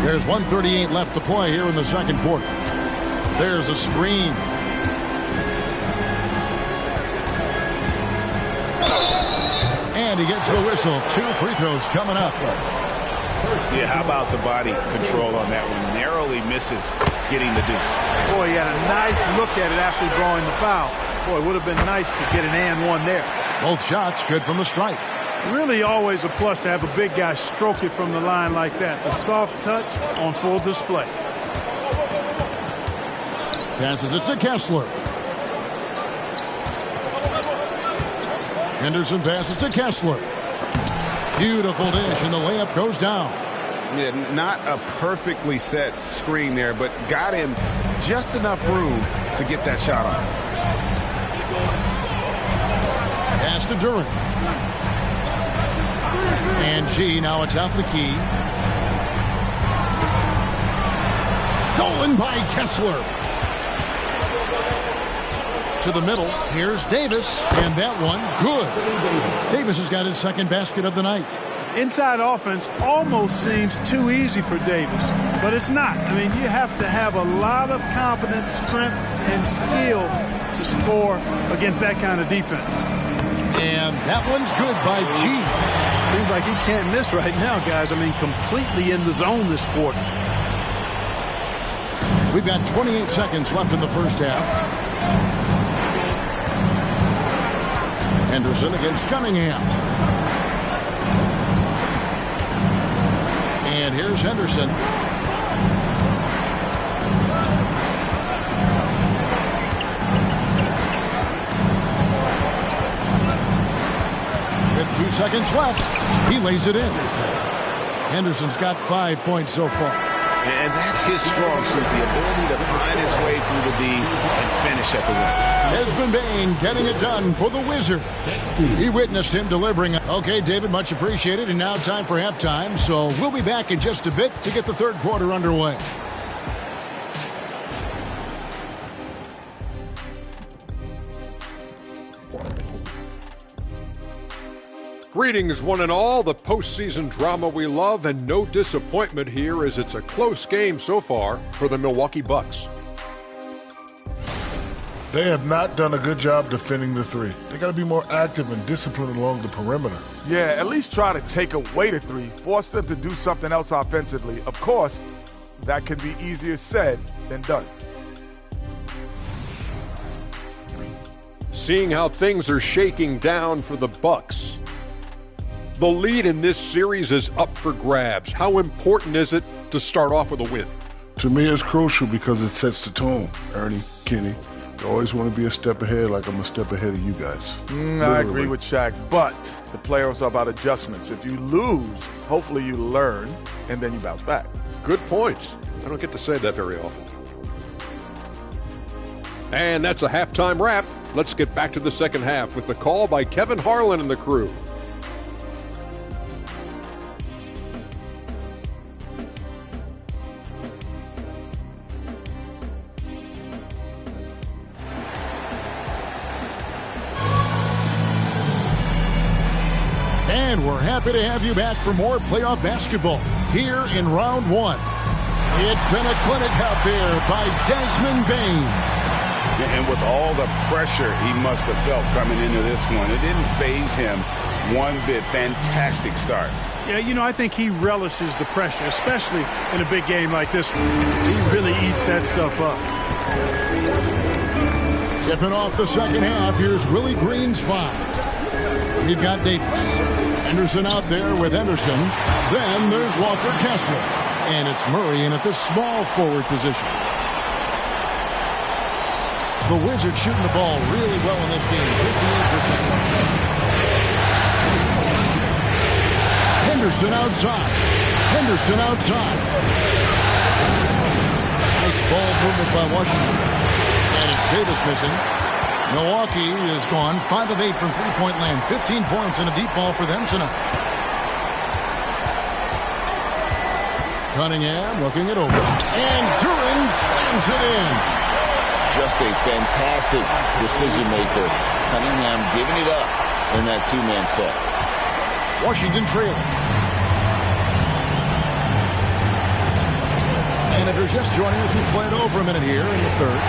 Speaker 10: There's 1:38 left to play here in the second quarter. There's a screen. And he gets the whistle. 2 free throws coming up.
Speaker 11: Yeah, how about the body control on that one? Narrowly misses getting the deuce.
Speaker 13: Boy, he had a nice look at it after drawing the foul. Boy, it would have been nice to get an and one there.
Speaker 10: Both shots good from the stripe.
Speaker 13: Really always a plus to have a big guy stroke it from the line like that. The soft touch on full display.
Speaker 10: Passes it to Kessler. Henderson passes to Kessler. Beautiful dish, and the layup goes down.
Speaker 11: Yeah, not a perfectly set screen there, but got him just enough room to get that shot on.
Speaker 10: Pass to Durant. And G now atop the key. Stolen by Kessler. To the middle. Here's Davis. And that one, good. Davis has got his second basket of the night.
Speaker 13: Inside offense almost seems too easy for Davis, but it's not. I mean, you have to have a lot of confidence, strength, and skill to score against that kind of defense.
Speaker 10: And that one's good by G.
Speaker 13: Seems like he can't miss right now, guys. I mean, completely in the zone this quarter.
Speaker 10: We've got 28 seconds left in the first half. Henderson against Cunningham. And here's Henderson. With 2 seconds left, he lays it in. Henderson's got 5 points so far.
Speaker 11: And that's his strong suit, the ability to find his way through the D and finish at the rim.
Speaker 10: Desmond Bane getting it done for the Wizards. He witnessed him delivering. Okay, David, much appreciated. And now time for halftime. So we'll be back in just a bit to get the third quarter underway.
Speaker 7: Greetings, one and all. The postseason drama we love, and no disappointment here as it's a close game so far for the Milwaukee Bucks.
Speaker 9: They have not done a good job defending the three. They got to be more active and disciplined along the perimeter.
Speaker 8: Yeah, at least try to take away the three. Force them to do something else offensively. Of course, that can be easier said than done.
Speaker 7: Seeing how things are shaking down for the Bucks. The lead in this series is up for grabs. How important is it to start off with a win?
Speaker 9: To me, it's crucial because it sets the tone, Ernie. Kenny. You always want to be a step ahead, like I'm a step ahead of you guys.
Speaker 8: I agree with Shaq, but the playoffs are about adjustments. If you lose, hopefully you learn, and then you bounce back.
Speaker 7: Good points. I don't get to say that very often. And that's a halftime wrap. Let's get back to the second half with the call by Kevin Harlan and the crew.
Speaker 10: And we're happy to have you back for more playoff basketball here in round one. It's been a clinic out there by Desmond Bane.
Speaker 11: And with all the pressure he must have felt coming into this one, it didn't faze him one bit. Fantastic start.
Speaker 13: Yeah, you know, I think he relishes the pressure, especially in a big game like this one. He really eats that stuff up.
Speaker 10: Tipping off the second half, here's Willie Green's five. We've got Davis. Henderson out there with Henderson. Then there's Walker Kessler. And it's Murray in at the small forward position. The Wizards shooting the ball really well in this game, 58%. Henderson outside. Henderson outside. Nice ball movement by Washington. And it's Davis missing. Milwaukee is gone 5 of 8 from three-point land. 15 points and a deep ball for them tonight. Cunningham looking it over. And Duran slams it in.
Speaker 12: Just a fantastic decision maker. Cunningham giving it up in that two-man set.
Speaker 10: Washington trailing. And if you're just joining us, we played over a minute here in the third.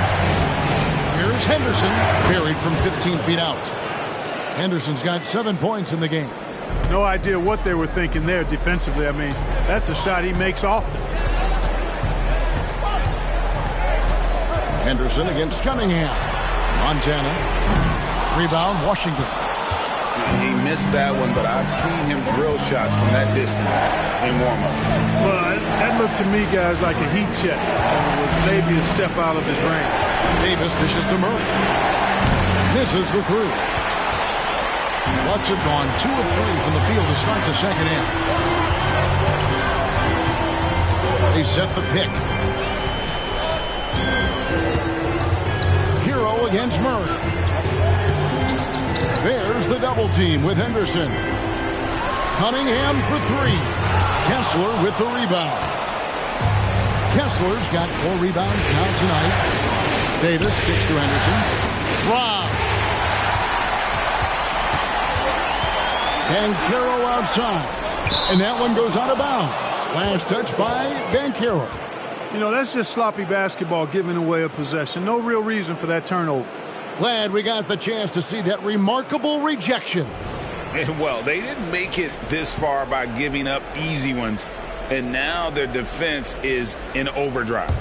Speaker 10: Here's Henderson, buried from 15 feet out. Henderson's got 7 points in the game.
Speaker 13: No idea what they were thinking there defensively. I mean, that's a shot he makes often.
Speaker 10: Henderson against Cunningham. Montana. Rebound, Washington.
Speaker 11: He missed that one, but I've seen him drill shots from that distance in warm-up.
Speaker 13: Well, that looked to me, guys, like a heat check. With maybe a step out of his range.
Speaker 10: Davis dishes to Murray. Misses the three. Bucks have gone 2 of 3 from the field to start the second half. They set the pick. Hero against Murray. There's the double team with Henderson. Cunningham for 3. Kessler with the rebound. Kessler's got 4 rebounds now tonight. Davis kicks to Henderson. Rob. Banchero outside. And that one goes out of bounds. Last touch by Banchero.
Speaker 13: You know, that's just sloppy basketball, giving away a possession. No real reason for that turnover.
Speaker 10: Glad we got the chance to see that remarkable rejection.
Speaker 11: Well, they didn't make it this far by giving up easy ones, and now their defense is in overdrive.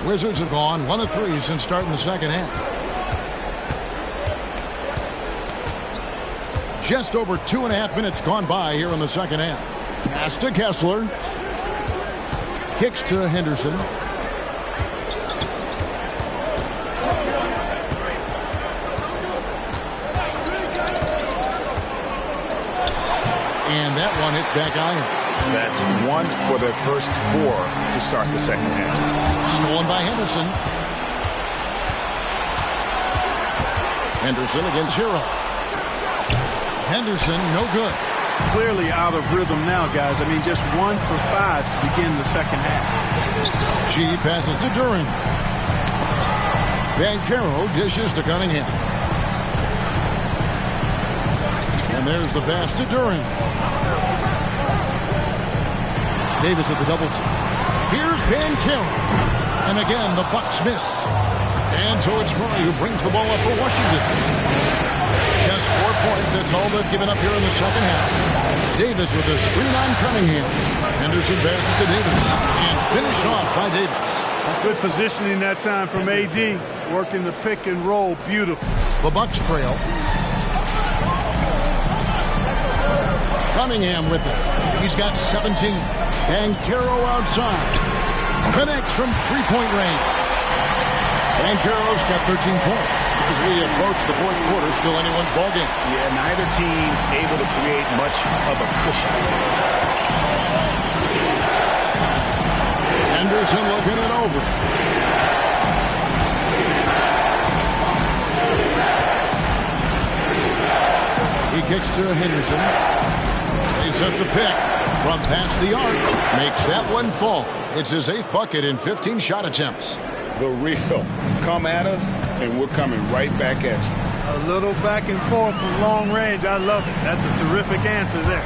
Speaker 10: Wizards have gone 1 of 3 since starting the second half. Just over 2.5 minutes gone by here in the second half. Pass to Kessler. Kicks to Henderson. And that one hits back iron.
Speaker 11: That's 1 for their first 4 to start the second half.
Speaker 10: Stolen by Henderson. Henderson against Hero. Henderson, no good.
Speaker 13: Clearly out of rhythm now, guys. I mean, just 1 for 5 to begin the second half.
Speaker 10: She passes to Duran. Banchero dishes to Cunningham. And there's the pass to Duran. Davis with the double team. Here's Banchero. And again, the Bucks miss. And so it's Murray who brings the ball up for Washington. Just 4 points. That's all they've given up here in the second half. Davis with a screen on Cunningham. Henderson passes to Davis. And finished off by Davis.
Speaker 13: Good positioning that time from AD. Working the pick and roll. Beautiful.
Speaker 10: The Bucks trail. Cunningham with it. He's got 17. Banchero outside. Connects from 3-point range. Banchero's got 13 points. As we approach the fourth quarter, still anyone's ballgame.
Speaker 11: Yeah, neither team able to create much of a cushion.
Speaker 10: Henderson looking it over. He kicks to Henderson. They set the pick from past the arc. Makes that one fall. It's his 8th bucket in 15 shot attempts.
Speaker 11: The real. Come at us, and we're coming right back at you.
Speaker 13: A little back and forth from long range. I love it. That's a terrific answer there.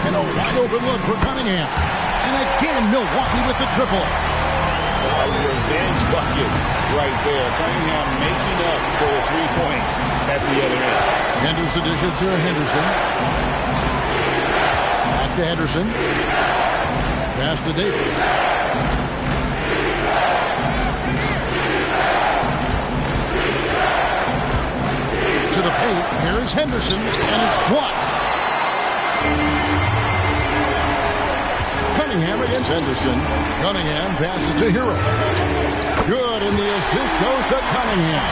Speaker 10: And a wide open look for Cunningham. And again, Milwaukee with the triple.
Speaker 11: A revenge bucket right there. Cunningham making up for the 3 points at the other end.
Speaker 10: Henderson dishes to Henderson. Back to Henderson. Pass to Davis. To the paint. Here is Henderson, and it's blocked. Cunningham against Henderson. Cunningham passes to Hero. Good, and the assist goes to Cunningham.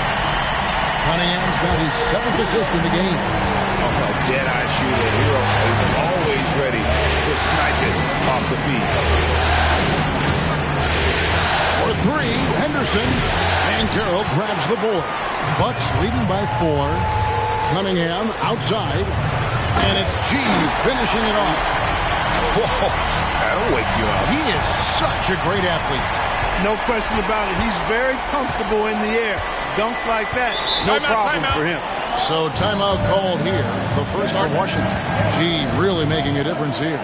Speaker 10: Cunningham's got his 7th assist in the game.
Speaker 11: A dead-eye shooter. Hero is always ready to snipe it off the feed.
Speaker 10: For 3, Henderson. And Carroll grabs the board. Bucks leading by 4. Cunningham outside. And it's G finishing it off.
Speaker 11: Whoa, that'll wake you up.
Speaker 10: He is such a great athlete.
Speaker 13: No question about it. He's very comfortable in the air. Dunks like that, no problem for him.
Speaker 10: So timeout called here. The first for Washington. G really making a difference here.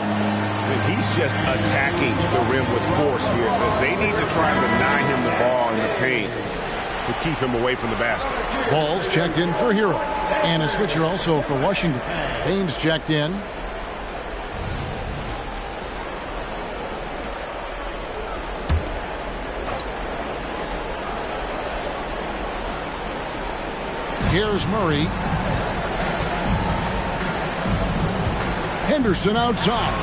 Speaker 11: He's just attacking the rim with force here. They need to try to deny him the ball in the paint to keep him away from the basket.
Speaker 10: Ball's checked in for Hero. And a switcher also for Washington. Haynes checked in. Here's Murray. Henderson outside.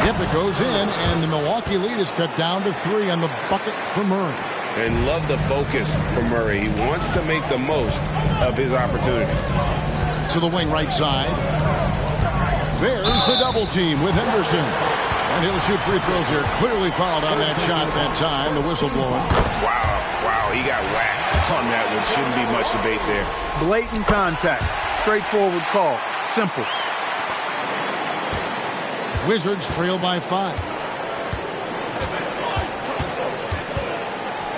Speaker 10: Yep, it goes in, and the Milwaukee lead is cut down to 3 on the bucket for Murray.
Speaker 11: And love the focus for Murray. He wants to make the most of his opportunities.
Speaker 10: To the wing right side. There's the double team with Henderson. And he'll shoot free throws here. Clearly fouled on that shot that time. The whistle blowing.
Speaker 11: Wow, he got whacked on that one. Shouldn't be much debate there.
Speaker 13: Blatant contact. Straightforward call. Simple.
Speaker 10: Wizards trail by 5.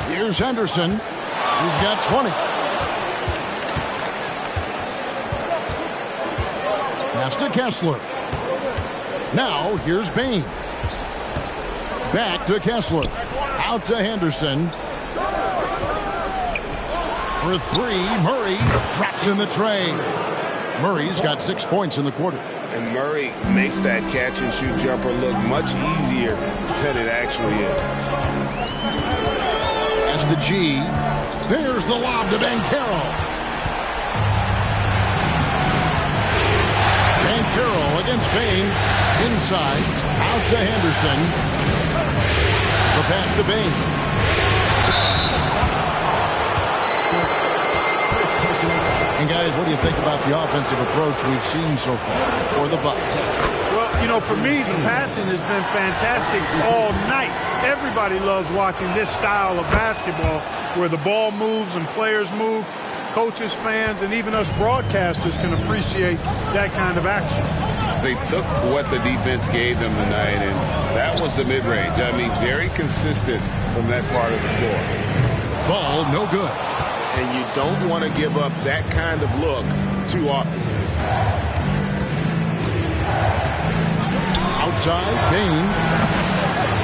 Speaker 10: Here's Henderson. He's got 20. Pass to Kessler. Now here's Bain. Back to Kessler. Out to Henderson. For 3, Murray drops in the tray. Murray's got 6 points in the quarter.
Speaker 11: And Murray makes that catch-and-shoot jumper look much easier than it actually is.
Speaker 10: As to G. There's the lob to Banchero. Banchero against Bain. Inside. Out to Henderson. The pass to Bain. And guys, what do you think about the offensive approach we've seen so far for the Bucks?
Speaker 13: Well, you know, for me, the passing has been fantastic all night. Everybody loves watching this style of basketball where the ball moves and players move. Coaches, fans, and even us broadcasters can appreciate that kind of action.
Speaker 11: They took what the defense gave them tonight, and that was the mid-range. I mean, very consistent from that part of the floor.
Speaker 10: Ball no good.
Speaker 11: And you don't want to give up that kind of look too often.
Speaker 10: Outside, Bain.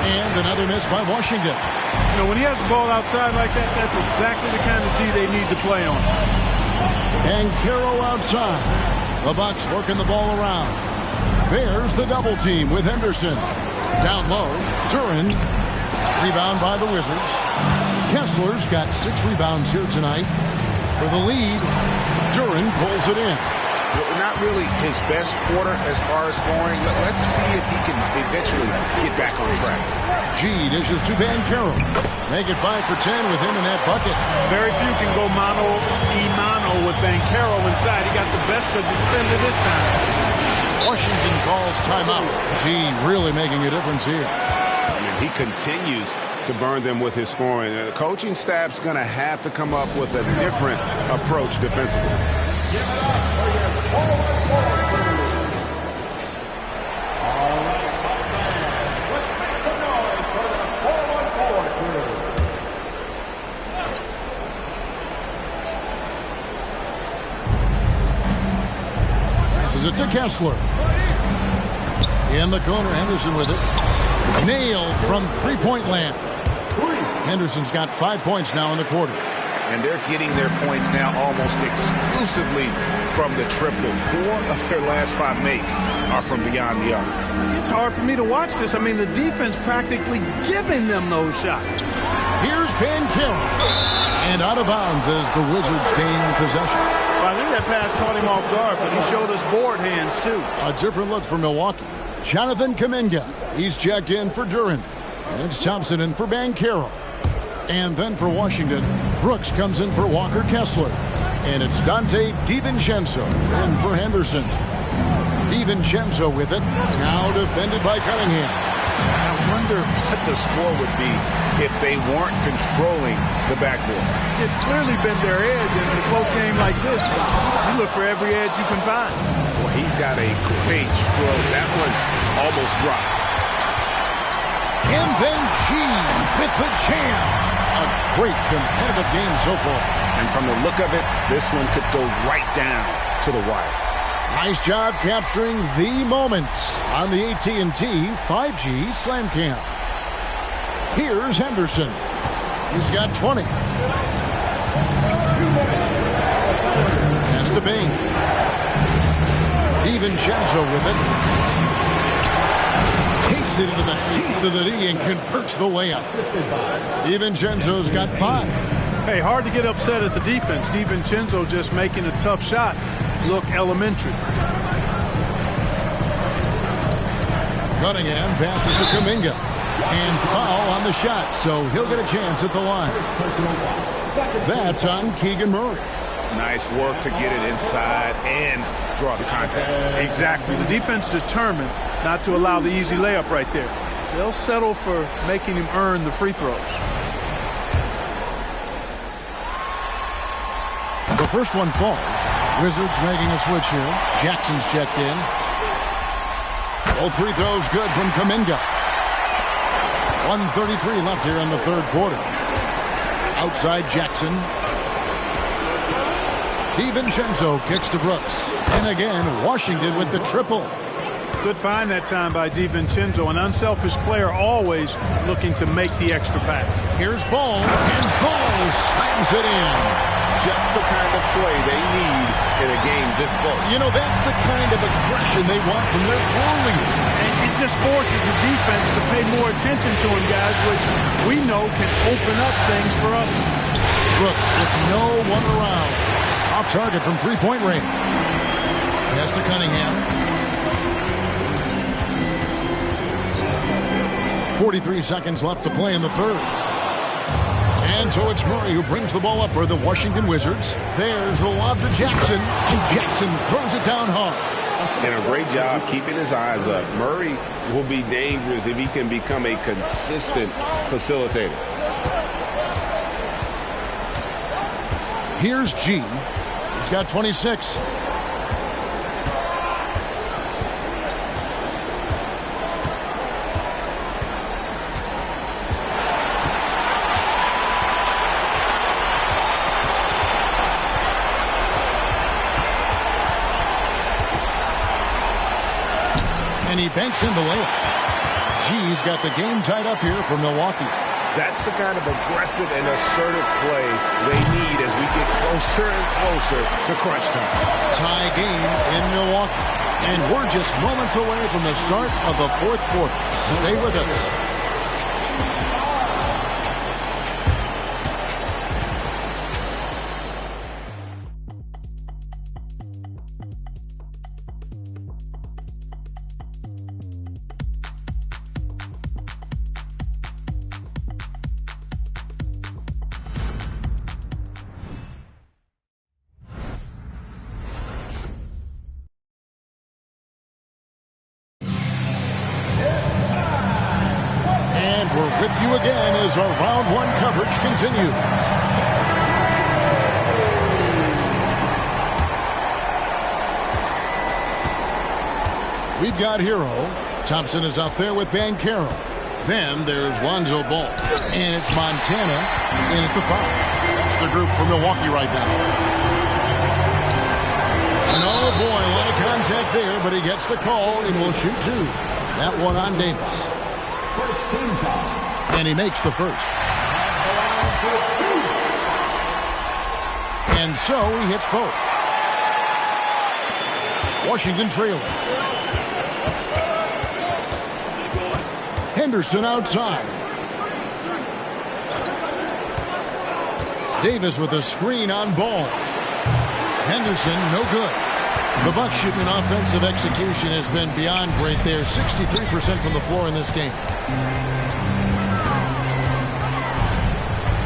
Speaker 10: And another miss by Washington.
Speaker 13: You know, when he has the ball outside like that, that's exactly the kind of D they need to play on.
Speaker 10: And Carroll outside. The Bucks working the ball around. There's the double team with Henderson. Down low, Duran. Rebound by the Wizards. Kessler's got 6 rebounds here tonight. For the lead, Duran pulls it in.
Speaker 11: Not really his best quarter as far as scoring. Let's see if he can eventually get back on track.
Speaker 10: G dishes to Banchero. Make it 5 for 10 with him in that bucket.
Speaker 13: Very few can go mano with Banchero inside. He got the best of the defender this time.
Speaker 10: Washington calls timeout. G really making a difference here.
Speaker 11: And he continues to burn them with his scoring. The coaching staff's going to have to come up with a different approach defensively.
Speaker 10: Passes it to Kessler. In the corner, Henderson with it. Nailed from three-point land. Henderson's got 5 points now in the quarter.
Speaker 11: And they're getting their points now almost exclusively from the triple. 4 of their last 5 makes are from beyond the arc.
Speaker 13: It's hard for me to watch this. I mean, the defense practically giving them those shots.
Speaker 10: Here's Banchero. And out of bounds as the Wizards gain possession.
Speaker 13: Well, I think that pass caught him off guard, but he showed us board hands, too.
Speaker 10: A different look for Milwaukee. Jonathan Kuminga. He's checked in for Duren. And it's Thompson in for Banchero. And then for Washington, Brooks comes in for Walker Kessler. And it's Dante DiVincenzo in for Henderson. DiVincenzo with it. Now defended by Cunningham.
Speaker 11: I wonder what the score would be if they weren't controlling the backboard.
Speaker 13: It's clearly been their edge in a close game like this. You look for every edge you can find.
Speaker 11: Well, he's got a great stroke. That one almost dropped.
Speaker 10: And then G with the jam. A great competitive game so far.
Speaker 11: And from the look of it, this one could go right down to the wire.
Speaker 10: Nice job capturing the moments on the AT&T 5G Slam Cam. Here's Henderson. He's got 20. Pass to Bain. DiVincenzo with it. Takes it into the teeth of the D and converts the layup. DiVincenzo's got 5.
Speaker 13: Hey, hard to get upset at the defense. DiVincenzo just making a tough shot look elementary.
Speaker 10: Cunningham passes to Kuminga. And foul on the shot, so he'll get a chance at the line. That's on Keegan Murray.
Speaker 11: Nice work to get it inside and draw the contact.
Speaker 13: Exactly. The defense determined not to allow the easy layup right there. They'll settle for making him earn the free throws.
Speaker 10: The first one falls. Wizards making a switch here. Jackson's checked in. Both free throws good from Kuminga. 1:33 left here in the third quarter. Outside Jackson. DiVincenzo kicks to Brooks. And again, Washington with the triple.
Speaker 13: Good find that time by DiVincenzo. An unselfish player always looking to make the extra pass.
Speaker 10: Here's Ball. And Ball slams it in.
Speaker 11: Just the kind of play they need in a game this close.
Speaker 10: You know, that's the kind of aggression they want from their floor leader.
Speaker 13: And it just forces the defense to pay more attention to him, guys, which we know can open up things for others.
Speaker 10: Brooks with no one around. Off target from three-point range. Pass to Cunningham. 43 seconds left to play in the third. And so it's Murray who brings the ball up for the Washington Wizards. There's the lob to Jackson, and Jackson throws it down hard.
Speaker 11: And a great job keeping his eyes up. Murray will be dangerous if he can become a consistent facilitator.
Speaker 10: Here's G. He's got 26. And he banks in the layup. G's got the game tied up here for Milwaukee.
Speaker 11: That's the kind of aggressive and assertive play they need as we get closer and closer to crunch time.
Speaker 10: Tie game in Milwaukee. And we're just moments away from the start of the fourth quarter. Stay with us. with you again as our round one coverage continues. We've got Hero. Thompson is out there with Banchero. Then there's Lonzo Ball. And it's Montana in at the 5. That's the group for Milwaukee right now. And oh boy, a lot of contact there, but he gets the call and will shoot 2. That one on Davis.
Speaker 5: First team foul.
Speaker 10: And he makes the first. And so he hits both. Washington trailing. Henderson outside. Davis with a screen on Ball. Henderson, no good. The Bucks shooting offensive execution has been beyond great there. 63% from the floor in this game.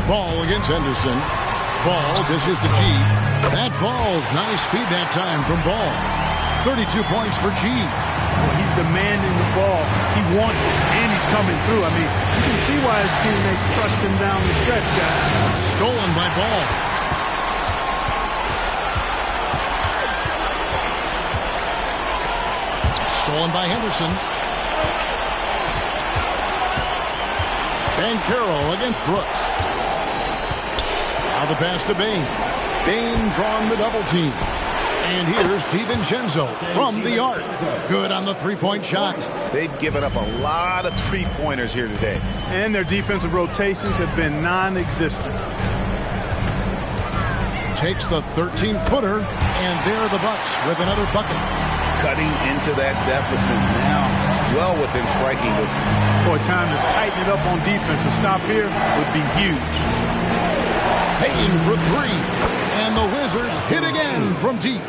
Speaker 10: Ball against Henderson. Ball dishes to G. That falls. Nice feed that time from Ball. 32 points for G.
Speaker 13: Well, he's demanding the ball. He wants it, and he's coming through. I mean, you can see why his teammates trust him down the stretch, guys.
Speaker 10: Stolen by Ball. Stolen by Henderson. Banchero against Brooks. Now the pass to Baines. Baines on the double team. And here's DiVincenzo from the arc. Good on the three-point shot.
Speaker 11: They've given up a lot of three-pointers here today.
Speaker 13: And their defensive rotations have been non-existent.
Speaker 10: Takes the 13-footer, and there are the Bucks with another bucket.
Speaker 11: Cutting into that deficit now, well within striking distance.
Speaker 13: Boy, time to tighten it up on defense. A stop here would be huge.
Speaker 10: Payne for 3, and the Wizards hit again from deep.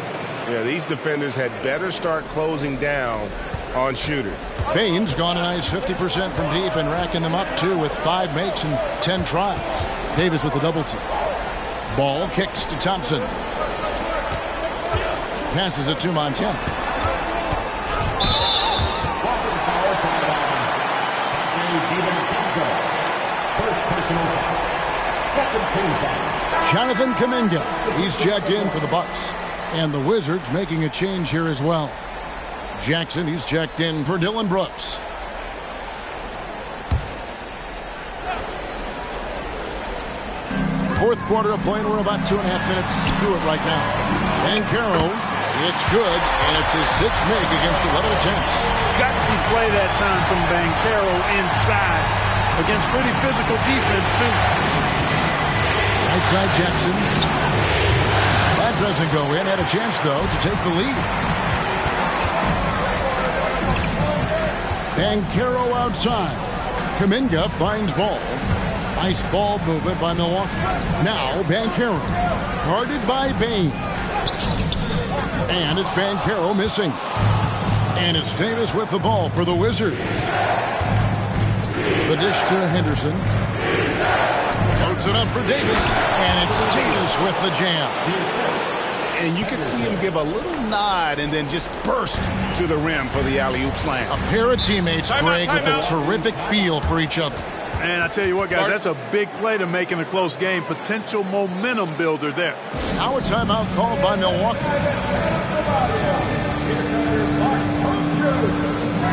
Speaker 11: Yeah, these defenders had better start closing down on shooters.
Speaker 10: Baines gone a nice 50% from deep and racking them up too with 5 makes and 10 tries. Davis with the double team. Ball kicks to Thompson. Passes it to Montana.
Speaker 5: First personal foul. Second team foul.
Speaker 10: Jonathan Kuminga. He's checked in for the Bucks. And the Wizards making a change here as well. Jackson, he's checked in for Dylan Brooks. Fourth quarter of play, and we're about 2.5 minutes through it right now. Banchero, it's good, and it's his 6th make against 11 attempts.
Speaker 13: Gutsy play that time from Banchero inside against pretty physical defense, too.
Speaker 10: Right side Jackson. That doesn't go in. Had a chance, though, to take the lead. Banchero outside. Kuminga finds Ball. Nice ball movement by Milwaukee. Now Banchero. Guarded by Baines. And it's Banchero missing. And it's Davis with the ball for the Wizards. The dish to Henderson. Loads it up for Davis. And it's Davis with the jam.
Speaker 11: And you can see him give a little nod and then just burst to the rim for the alley-oop slam.
Speaker 10: A pair of teammates, Greg, with a terrific feel for each other.
Speaker 13: And I tell you what, guys, that's a big play to make in a close game. Potential momentum builder there.
Speaker 10: Now a timeout called by Milwaukee.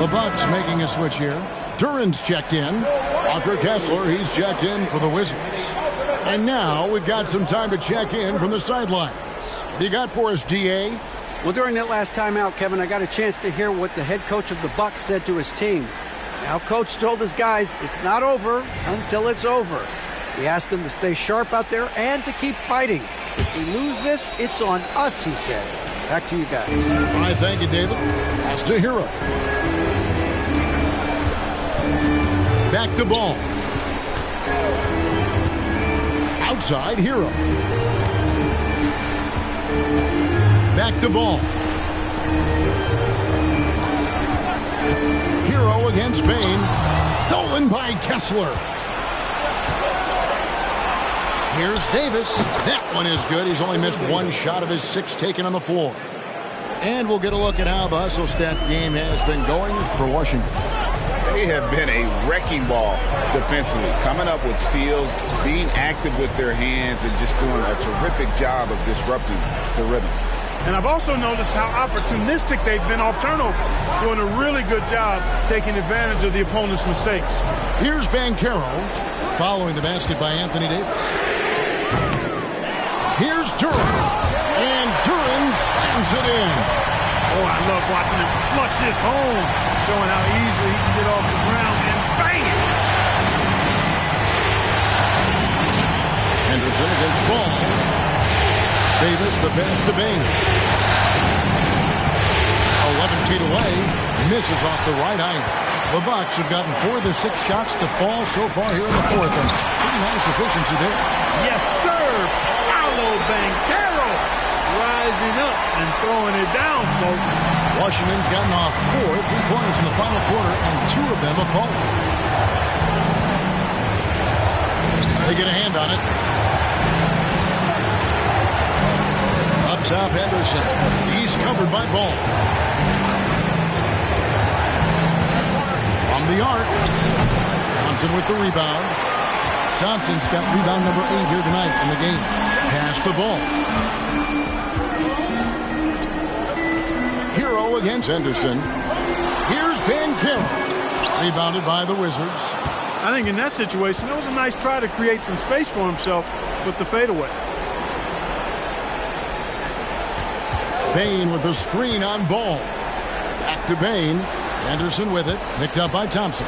Speaker 10: The Bucks making a switch here. Duran's checked in. Walker Kessler, he's checked in for the Wizards. And now we've got some time to check in from the sidelines. You got for us, D.A.?
Speaker 14: Well, during that last timeout, Kevin, I got a chance to hear what the head coach of the Bucks said to his team. Now, Coach told his guys it's not over until it's over. He asked them to stay sharp out there and to keep fighting. If we lose this, it's on us, he said. Back to you guys.
Speaker 10: All right, thank you, David. Pass to Hero. Back to Ball. Outside, Hero. Back to Ball. Hero against Bain. Stolen by Kessler. Here's Davis. That one is good. He's only missed 1 shot of his 6 taken on the floor. And we'll get a look at how the hustle stat game has been going for Washington.
Speaker 12: They have been a wrecking ball defensively, coming up with steals, being active with their hands, and just doing a terrific job of disrupting the rhythm.
Speaker 13: And I've also noticed how opportunistic they've been off turnover, doing a really good job taking advantage of the opponent's mistakes.
Speaker 10: Here's Banchero following the basket by Anthony Davis. Here's Duren, and Duren slams it in.
Speaker 13: Oh, I love watching him flush it home, showing how easily he can get off the ground and bang it.
Speaker 10: Henderson against Ball. Davis, the pass to Bain. 11 feet away, misses off the right eye. The Bucks have gotten 4 of their 6 shots to fall so far here in the fourth. And pretty nice efficiency there.
Speaker 13: Yes, sir. Paolo Banchero rising up and throwing it down, folks.
Speaker 10: Washington's gotten off 4 3-pointers in the final quarter, and 2 of them have fallen. They get a hand on it. Up top, Henderson. He's covered by Ball. From the arc. Thompson with the rebound. Thompson's got rebound number 8 here tonight in the game. Pass the ball. Hero against Henderson. Here's Banchero. Rebounded by the Wizards.
Speaker 13: I think in that situation, it was a nice try to create some space for himself with the fadeaway.
Speaker 10: Bain with the screen on Ball. Back to Bain. Anderson with it. Picked up by Thompson.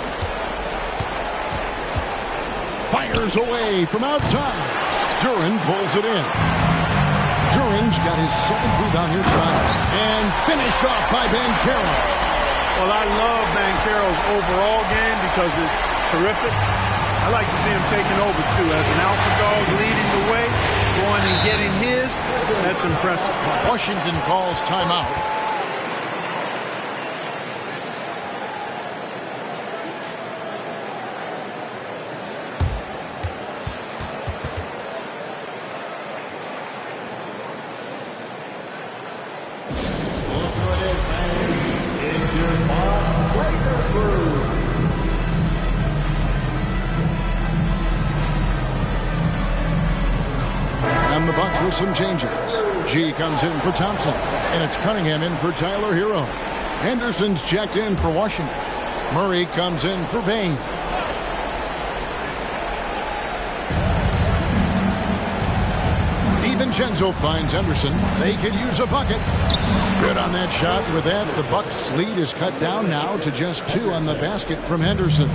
Speaker 10: Fires away from outside. Duren pulls it in. Duren's got his 7th rebound here tonight. And finished off by Banchero.
Speaker 13: Well, I love Banchero's overall game because it's terrific. I like to see him taking over, too. As an alpha dog leading the way, going and getting his, that's impressive.
Speaker 10: Washington calls timeout. And the Bucks with some changes. G comes in for Thompson, and it's Cunningham in for Tyler Hero. Henderson's checked in for Washington. Murray comes in for Bain. DiVincenzo finds Henderson. They could use a bucket. Good on that shot. With that, the Bucks' lead is cut down now to just 2 on the basket from Henderson.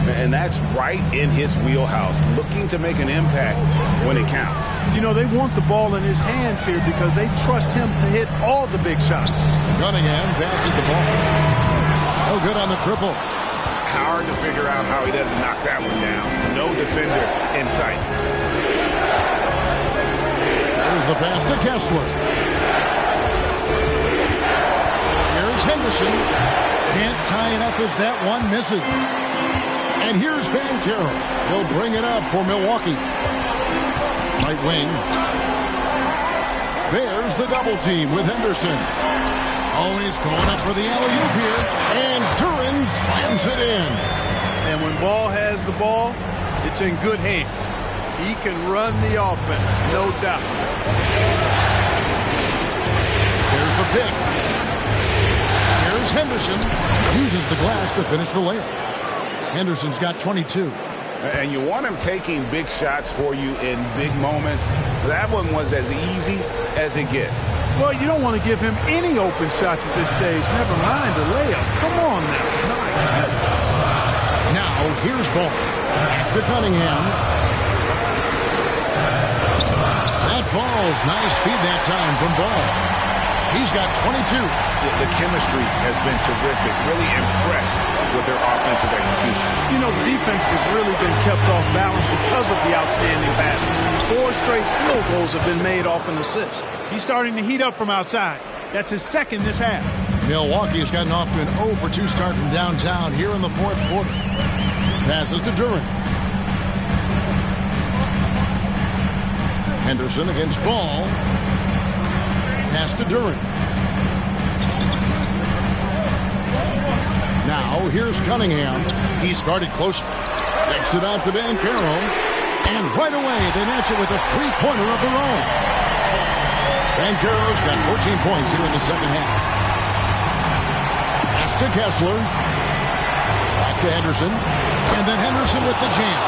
Speaker 11: And that's right in his wheelhouse, looking to make an impact when it counts.
Speaker 13: You know, they want the ball in his hands here because they trust him to hit all the big shots.
Speaker 10: Cunningham passes the ball. No good on the triple.
Speaker 11: Hard to figure out how he doesn't knock that one down. No defender in sight.
Speaker 10: There's the pass to Kessler. Here's Henderson. Can't tie it up as that one misses. And here's Banchero. He'll bring it up for Milwaukee. Right wing. There's the double team with Henderson. Always going up for the alley-oop here. And Duren slams it in.
Speaker 13: And when Ball has the ball, it's in good hands. He can run the offense, no doubt.
Speaker 10: There's the pick. Here's Henderson. Uses the glass to finish the layup. Henderson's got 22.
Speaker 11: And you want him taking big shots for you in big moments. That one was as easy as it gets.
Speaker 13: Well, you don't want to give him any open shots at this stage. Never mind the layup. Come on now.
Speaker 10: Now, here's Ball. Back to Cunningham. That falls. Nice feed that time from Ball. He's got 22.
Speaker 11: The chemistry has been terrific. Really impressed with their offensive execution.
Speaker 13: You know, the defense has really been kept off balance because of the outstanding basket. 4 straight field goals have been made off an assist. He's starting to heat up from outside. That's his 2nd this half.
Speaker 10: Milwaukee has gotten off to an 0-for-2 start from downtown here in the 4th quarter. Passes to Duren. Henderson against Ball. Pass to Duren. Now So here's Cunningham. He's guarded close. Kicks it out to Banchero. And right away, they match it with a three-pointer of their own. Banchero's got 14 points here in the second half. Pass to Kessler. Back to Henderson. And then Henderson with the jam.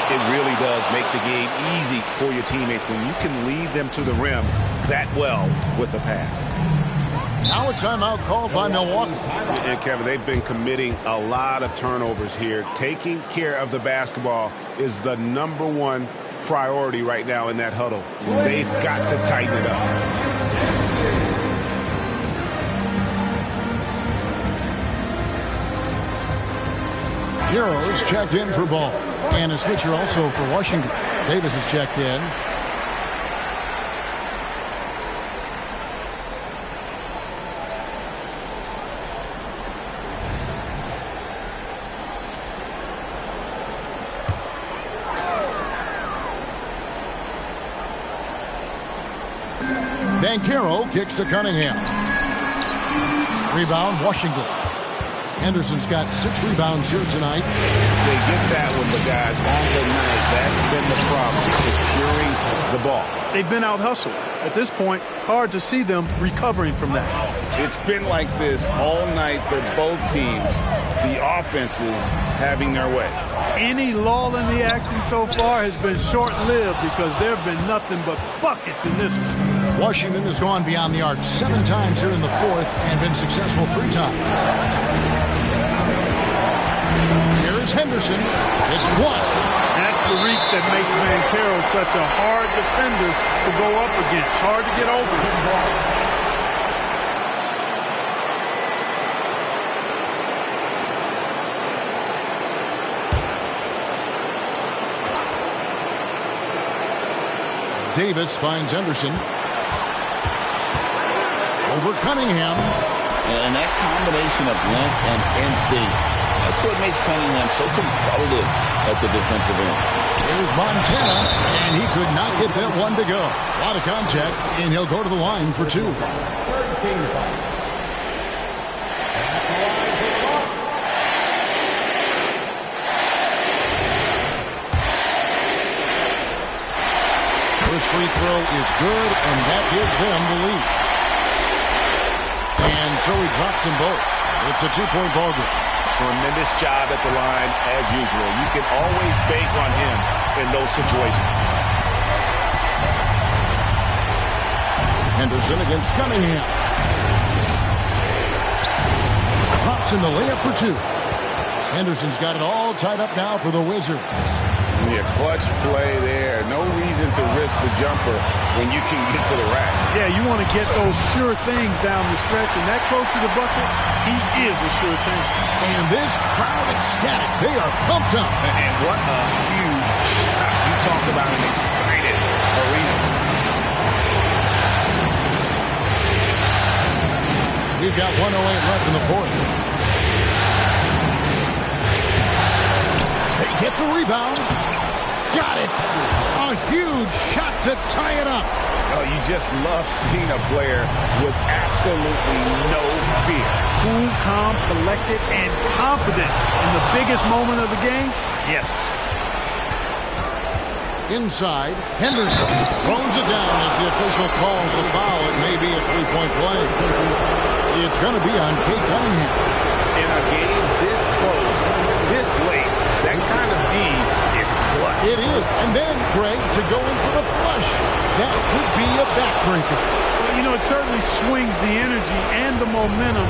Speaker 11: It really does make the game easy for your teammates when you can lead them to the rim that well with a pass.
Speaker 10: Now a timeout called by Milwaukee.
Speaker 11: And Kevin, they've been committing a lot of turnovers here. Taking care of the basketball is the #1 priority right now in that huddle. They've got to tighten it up.
Speaker 10: Heroes checked in for ball. And a switcher also for Washington. Davis is checked in. Banchero kicks to Cunningham. Rebound, Washington. Henderson's got 6 rebounds here tonight.
Speaker 11: They get that one, but guys, on the night, that's been the problem, securing the ball.
Speaker 13: They've been out-hustled. At this point, hard to see them recovering from that.
Speaker 12: It's been like this all night for both teams. The offenses having their way.
Speaker 13: Any lull in the action so far has been short-lived because there have been nothing but buckets in this one.
Speaker 10: Washington has gone beyond the arc 7 times here in the fourth and been successful 3 times. Here is Henderson. It's blocked.
Speaker 13: That's the reek that makes Banchero such a hard defender to go up against. Hard to get over.
Speaker 10: Davis finds Henderson. Over Cunningham.
Speaker 12: And that combination of length and instincts, that's what makes Cunningham so competitive at the defensive end.
Speaker 10: Here's Montana, and he could not get that one to go. A lot of contact, and he'll go to the line for 2. First free throw is good, and that gives them the lead. And so he drops them both. It's a 2-point ball game.
Speaker 11: Tremendous job at the line, as usual. You can always bank on him in those situations.
Speaker 10: Henderson against Cunningham. Drops in the layup for 2. Henderson's got it all tied up now for the Wizards.
Speaker 11: Yeah, clutch play there. No reason to risk the jumper when you can get to the rack.
Speaker 13: Yeah, you want to get those sure things down the stretch, and that close to the bucket, he is a sure thing.
Speaker 10: And this crowd ecstatic. They are pumped up.
Speaker 11: And what a huge shot. You talk about an excited arena.
Speaker 10: We've got 1:08 left in the fourth. They get the rebound. Got it. A huge shot to tie it up.
Speaker 11: Oh, you just love seeing a player with absolutely no fear.
Speaker 13: Cool, calm, collected, and confident in the biggest moment of the game. Yes.
Speaker 10: Inside, Henderson throws it down as the official calls the foul. It may be a 3-point play. It's going to be on Kate Cunningham.
Speaker 11: In a game this close, this late, that kind of D is clutch.
Speaker 10: It is. And then, Greg, to go in for the flush. That could be a backbreaker.
Speaker 13: Well, you know, it certainly swings the energy and the momentum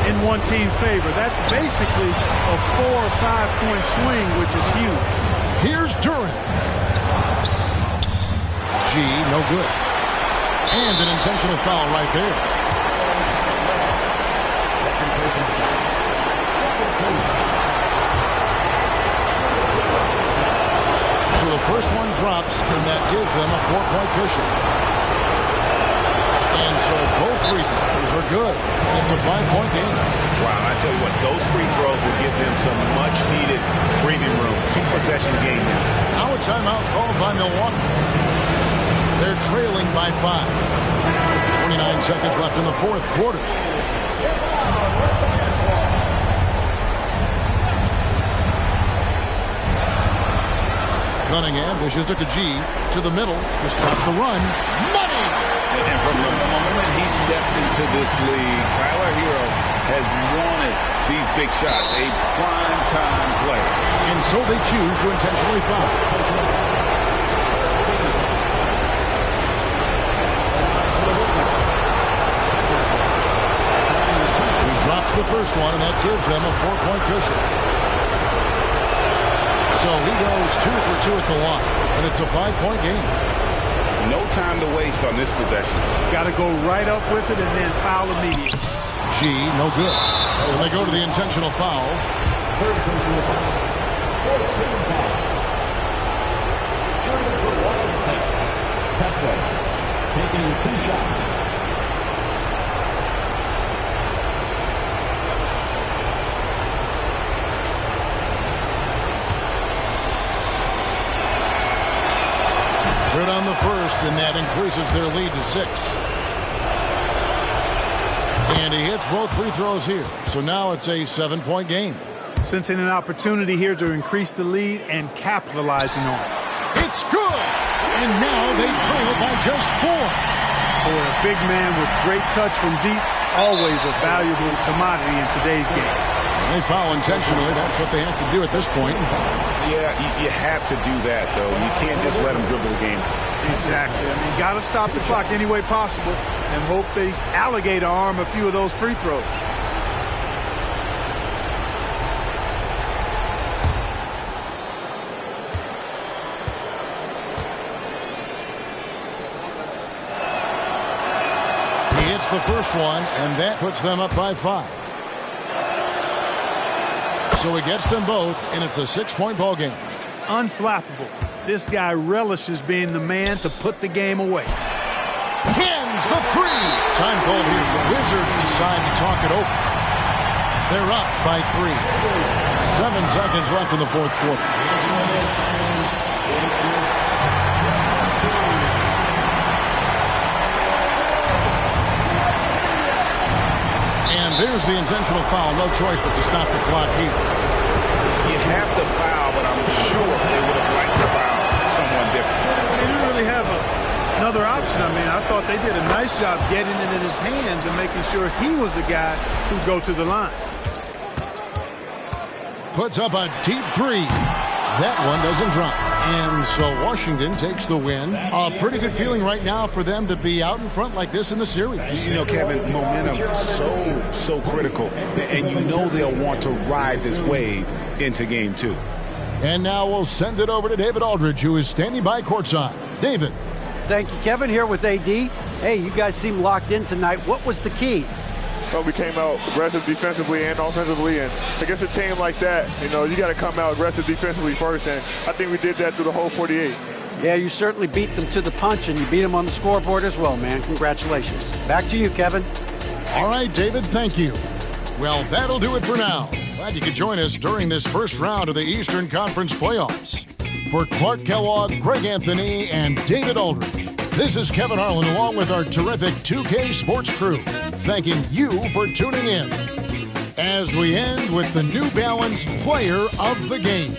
Speaker 13: in one team's favor. That's basically a 4 or 5 point swing, which is huge.
Speaker 10: Here's Durant. G, no good. And an intentional foul right there. So the first one drops, and that gives them a 4-point cushion. And so both free throws are good. It's a 5-point game.
Speaker 11: Wow, I tell you what, those free throws will give them some much-needed breathing room. 2-possession game now.
Speaker 10: Now a timeout called by Milwaukee. They're trailing by 5. 29 seconds left in the fourth quarter. Cunningham dishes it to G. To the middle to stop the run. Money!
Speaker 12: And from the moment he stepped into this league, Tyler Hero has wanted these big shots, a prime-time player.
Speaker 10: And so they choose to intentionally foul. He drops the first one, and that gives them a 4-point cushion. So he goes 2 for 2 at the line, and it's a 5-point game.
Speaker 11: No time to waste on this possession.
Speaker 13: Got to go right up with it and then foul immediately.
Speaker 10: G, no good. And they go to the intentional foul.
Speaker 5: Third personal foul. Fourth team foul. Shooting for Washington. Kessler taking 2 shots.
Speaker 10: Good on the first, and that increases their lead to 6. And he hits both free throws here. So now it's a 7-point game.
Speaker 13: Sensing an opportunity here to increase the lead and capitalizing on it.
Speaker 10: It's good! And now they trail by just 4.
Speaker 13: For a big man with great touch from deep, always a valuable commodity in today's game.
Speaker 10: When they foul intentionally, that's what they have to do at this point.
Speaker 11: Yeah, you have to do that, though. You can't just let them dribble the game.
Speaker 13: Exactly. I mean, got to stop the clock any way possible and hope they alligator arm a few of those free throws.
Speaker 10: He hits the first one, and that puts them up by 5. So he gets them both, and it's a 6-point ball game.
Speaker 13: Unflappable. This guy relishes being the man to put the game away.
Speaker 10: Hands the 3. Time called here. The Wizards decide to talk it over. They're up by 3. 7 seconds left in the fourth quarter. And there's the intentional foul. No choice but to stop the clock here.
Speaker 11: You have to foul, but I'm sure they would have liked to foul someone different.
Speaker 13: They didn't really have another option. I mean, I thought they did a nice job getting it in his hands and making sure he was the guy who'd go to the line.
Speaker 10: Puts up a deep 3. That one doesn't drop. And so Washington takes the win. A pretty good feeling right now for them to be out in front like this in the series.
Speaker 11: You know, Kevin, momentum so critical. And you know they'll want to ride this wave into game 2.
Speaker 10: And now we'll send it over to David Aldridge, who is standing by courtside. David.
Speaker 14: Thank you, Kevin, here with AD. Hey, you guys seem locked in tonight. What was the key?
Speaker 15: Well, we came out aggressive defensively and offensively, and against a team like that, you know, you got to come out aggressive defensively first, and I think we did that through the whole 48.
Speaker 14: Yeah, you certainly beat them to the punch, and you beat them on the scoreboard as well, man. Congratulations. Back to you, Kevin.
Speaker 10: All right, David, thank you. Well, that'll do it for now. Glad you could join us during this first round of the Eastern Conference playoffs. For Clark Kellogg, Greg Anthony, and David Aldridge, this is Kevin Harlan along with our terrific 2K Sports crew, thanking you for tuning in as we end with the New Balance Player of the Game.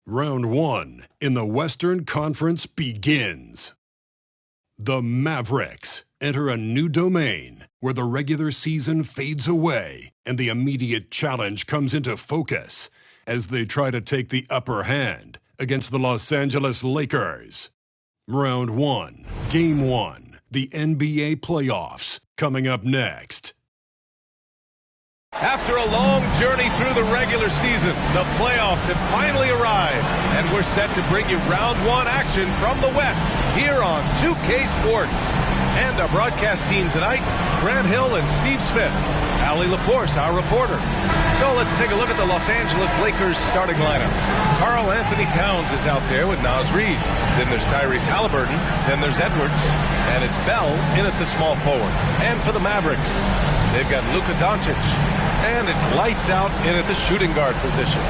Speaker 1: Round 1 in the Western Conference begins. The Mavericks enter a new domain where the regular season fades away and the immediate challenge comes into focus as they try to take the upper hand against the Los Angeles Lakers. Round 1, Game 1, the NBA playoffs, coming up next.
Speaker 2: After a long journey through the regular season, the playoffs have finally arrived, and we're set to bring you round 1 action from the West here on 2K Sports. And our broadcast team tonight, Grant Hill and Steve Smith. Allie LaForce, our reporter. So let's take a look at the Los Angeles Lakers starting lineup. Karl Anthony Towns is out there with Naz Reid. Then there's Tyrese Halliburton. Then there's Edwards. And it's Bell in at the small forward. And for the Mavericks, they've got Luka Doncic. And it's lights out in at the shooting guard position.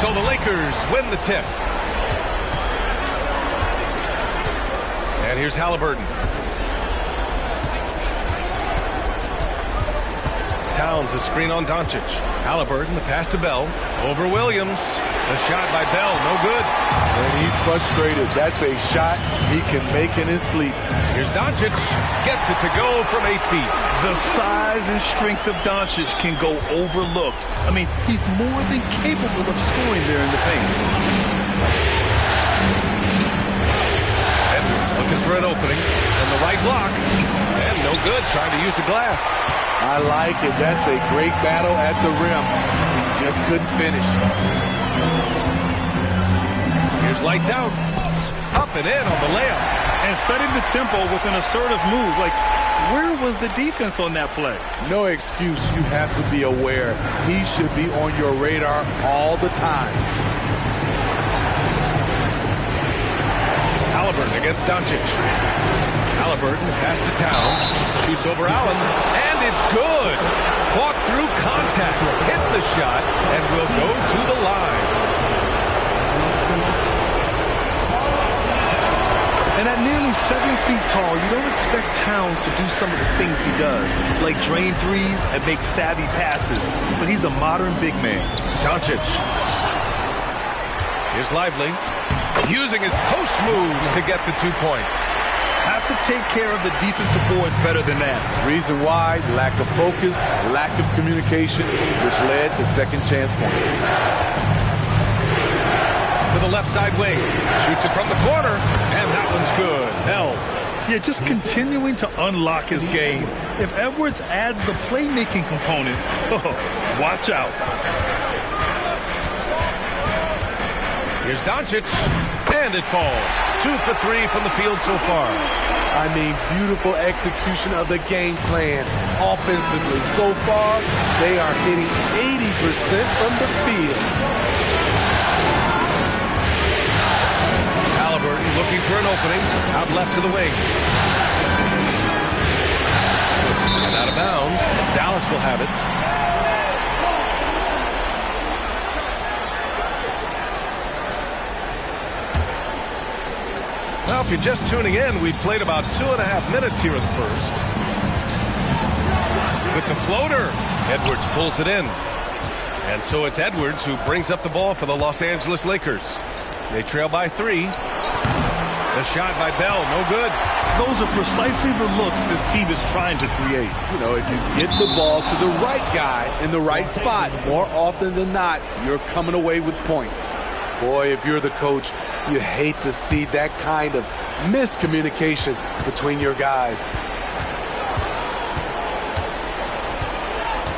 Speaker 2: So the Lakers win the tip. And here's Halliburton. Towns a screen on Doncic. Halliburton, the pass to Bell. Over Williams. The shot by Bell, no good.
Speaker 16: And he's frustrated. That's a shot he can make in his sleep.
Speaker 2: Here's Doncic. Gets it to go from 8 feet.
Speaker 3: The size and strength of Doncic can go overlooked. I mean, he's more than capable of scoring there in the paint.
Speaker 2: Edwards looking for an opening. And the right block. And no good, trying to use the glass.
Speaker 16: I like it. That's a great battle at the rim. He just couldn't finish.
Speaker 2: Here's lights out. Up and in on the layup.
Speaker 3: And setting the tempo with an assertive move. Like, where was the defense on that play?
Speaker 16: No excuse. You have to be aware. He should be on your radar all the time.
Speaker 2: Halliburton against Doncic. Halliburton, pass to Towns. Shoots over Allen. And it's good. Fought through contact. Hit the shot. And will go to the line.
Speaker 3: And at nearly 7 feet tall, you don't expect Towns to do some of the things he does, like drain threes and make savvy passes. But he's a modern big man.
Speaker 2: Doncic. Here's Lively. Using his post moves to get the 2 points.
Speaker 3: Have to take care of the defensive boards better than that.
Speaker 16: Reason why, lack of focus, lack of communication, which led to second chance points.
Speaker 2: To the left side wing. Shoots it from the corner. And that one's good. Hell.
Speaker 3: Yeah, just continuing to unlock his game. If Edwards adds the playmaking component, watch out.
Speaker 2: Here's Doncic. And it falls. 2 for 3 from the field so far.
Speaker 16: I mean, beautiful execution of the game plan. Offensively, so far, they are hitting 80% from the field.
Speaker 2: Halliburton looking for an opening. Out left to the wing. And out of bounds. Dallas will have it. Now, if you're just tuning in, we've played about 2.5 minutes here in the first. With the floater, Edwards pulls it in. And so it's Edwards who brings up the ball for the Los Angeles Lakers. They trail by 3. The shot by Bell, no good.
Speaker 3: Those are precisely the looks this team is trying to create.
Speaker 16: You know, if you get the ball to the right guy in the right spot, more often than not, you're coming away with points. Boy, if you're the coach, you hate to see that kind of miscommunication between your guys.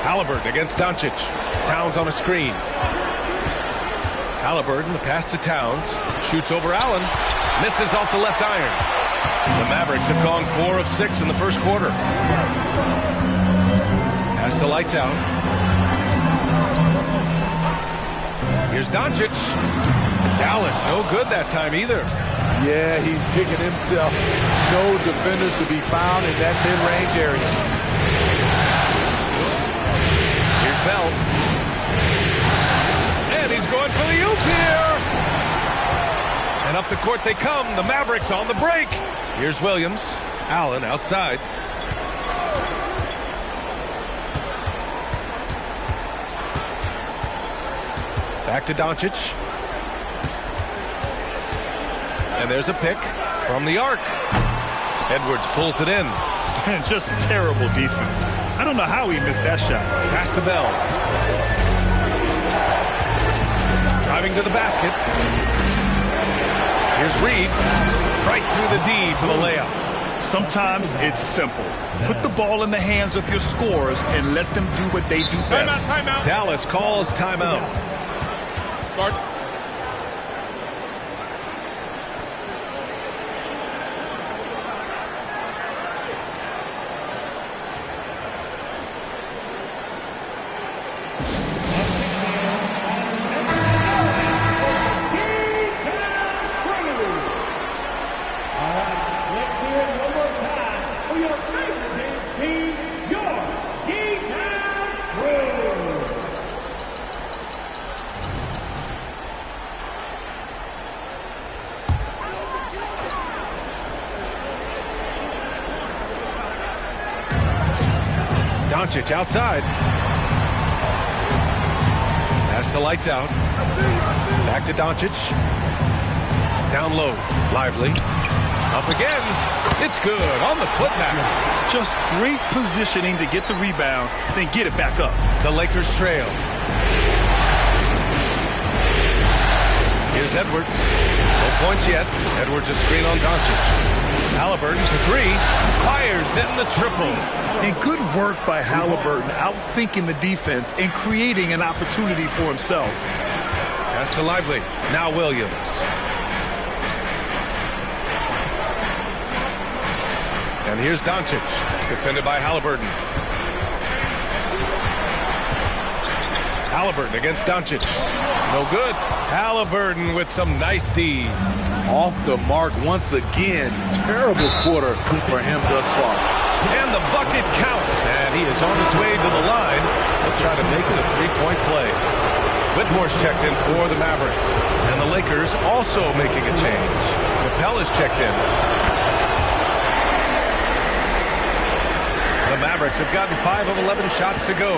Speaker 2: Halliburton against Doncic. Towns on a screen. Halliburton, the pass to Towns. Shoots over Allen. Misses off the left iron. The Mavericks have gone 4 of 6 in the first quarter. Pass to lights out. Here's Doncic. Dallas, no good that time either.
Speaker 16: Yeah, he's kicking himself. No defenders to be found in that mid-range area.
Speaker 2: Here's Bell. And he's going for the oop here. And up the court they come. The Mavericks on the break. Here's Williams. Allen outside. Back to Doncic. And there's a pick from the arc. Edwards pulls it in.
Speaker 3: And just terrible defense. I don't know how he missed that shot.
Speaker 2: Pass to Bell. Driving to the basket. Here's Reed. Right through the D for the layup.
Speaker 3: Sometimes it's simple. Put the ball in the hands of your scorers and let them do what they do best.
Speaker 2: Timeout. Dallas calls timeout.
Speaker 7: Start.
Speaker 2: Doncic outside. Pass to lights out. Back to Doncic. Down low. Lively. Up again. It's good on the putback.
Speaker 3: Just great positioning to get the rebound, then get it back up.
Speaker 2: The Lakers trail. Here's Edwards. No points yet. Edwards a screen on Doncic. Halliburton for three. Fires in the triple.
Speaker 3: And good work by Halliburton, outthinking the defense and creating an opportunity for himself.
Speaker 2: Pass to Lively. Now Williams. And here's Doncic, defended by Halliburton. Halliburton against Doncic. No good. Halliburton with some nice D.
Speaker 16: Off the mark once again. Terrible quarter for him thus far.
Speaker 2: And the bucket counts. And he is on his way to the line. He'll try to make it a three-point play. Whitmore's checked in for the Mavericks. And the Lakers also making a change. Capella's checked in. The Mavericks have gotten 5 of 11 shots to go.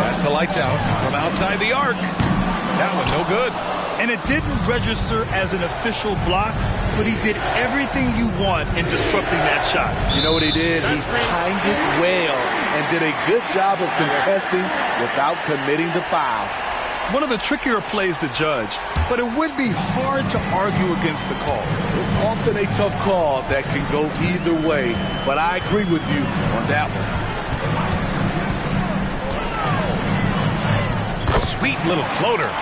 Speaker 2: Pass to lights out from outside the arc. That one no good.
Speaker 3: And it didn't register as an official block, but he did everything you want in disrupting that shot.
Speaker 16: You know what he did? He timed it well and did a good job of contesting without committing the foul.
Speaker 3: One of the trickier plays to judge, but it would be hard to argue against the call.
Speaker 16: It's often a tough call that can go either way, but I agree with you on that one.
Speaker 2: Sweet little floater.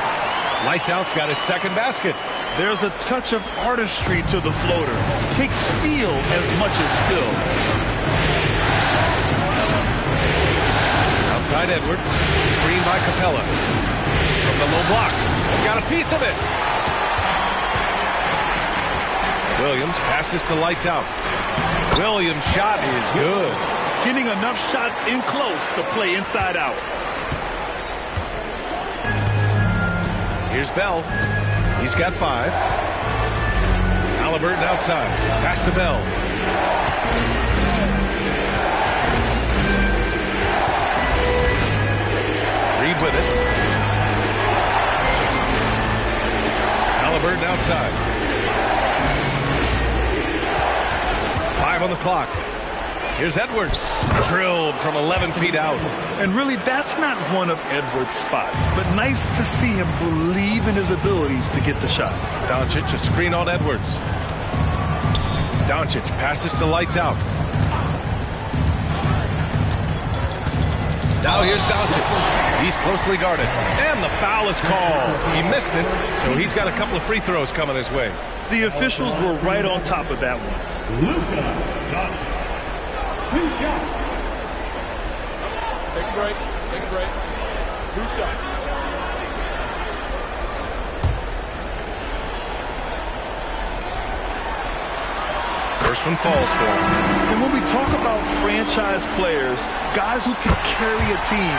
Speaker 2: Lights out's got his second basket.
Speaker 3: There's a touch of artistry to the floater. Takes feel as much as skill.
Speaker 2: Outside Edwards. Screen by Capella. From the low block. Got a piece of it. Williams passes to lights out. Williams' shot is good.
Speaker 3: Getting enough shots in close to play inside out.
Speaker 2: Here's Bell. He's got 5. Halliburton outside. Pass to Bell. Reed with it. Halliburton outside. 5 on the clock. Here's Edwards. Drilled from 11 feet out.
Speaker 3: And really, that's not one of Edwards' spots. But nice to see him believe in his abilities to get the shot.
Speaker 2: Doncic, a screen on Edwards. Doncic passes to lights out. Now here's Doncic. He's closely guarded. And the foul is called. He missed it, so he's got a couple of free throws coming his way.
Speaker 3: The officials were right on top of that one.
Speaker 5: 2 shots.
Speaker 16: Take a break. Take a break. 2 shots.
Speaker 2: First one falls for him.
Speaker 3: And when we talk about franchise players, guys who can carry a team,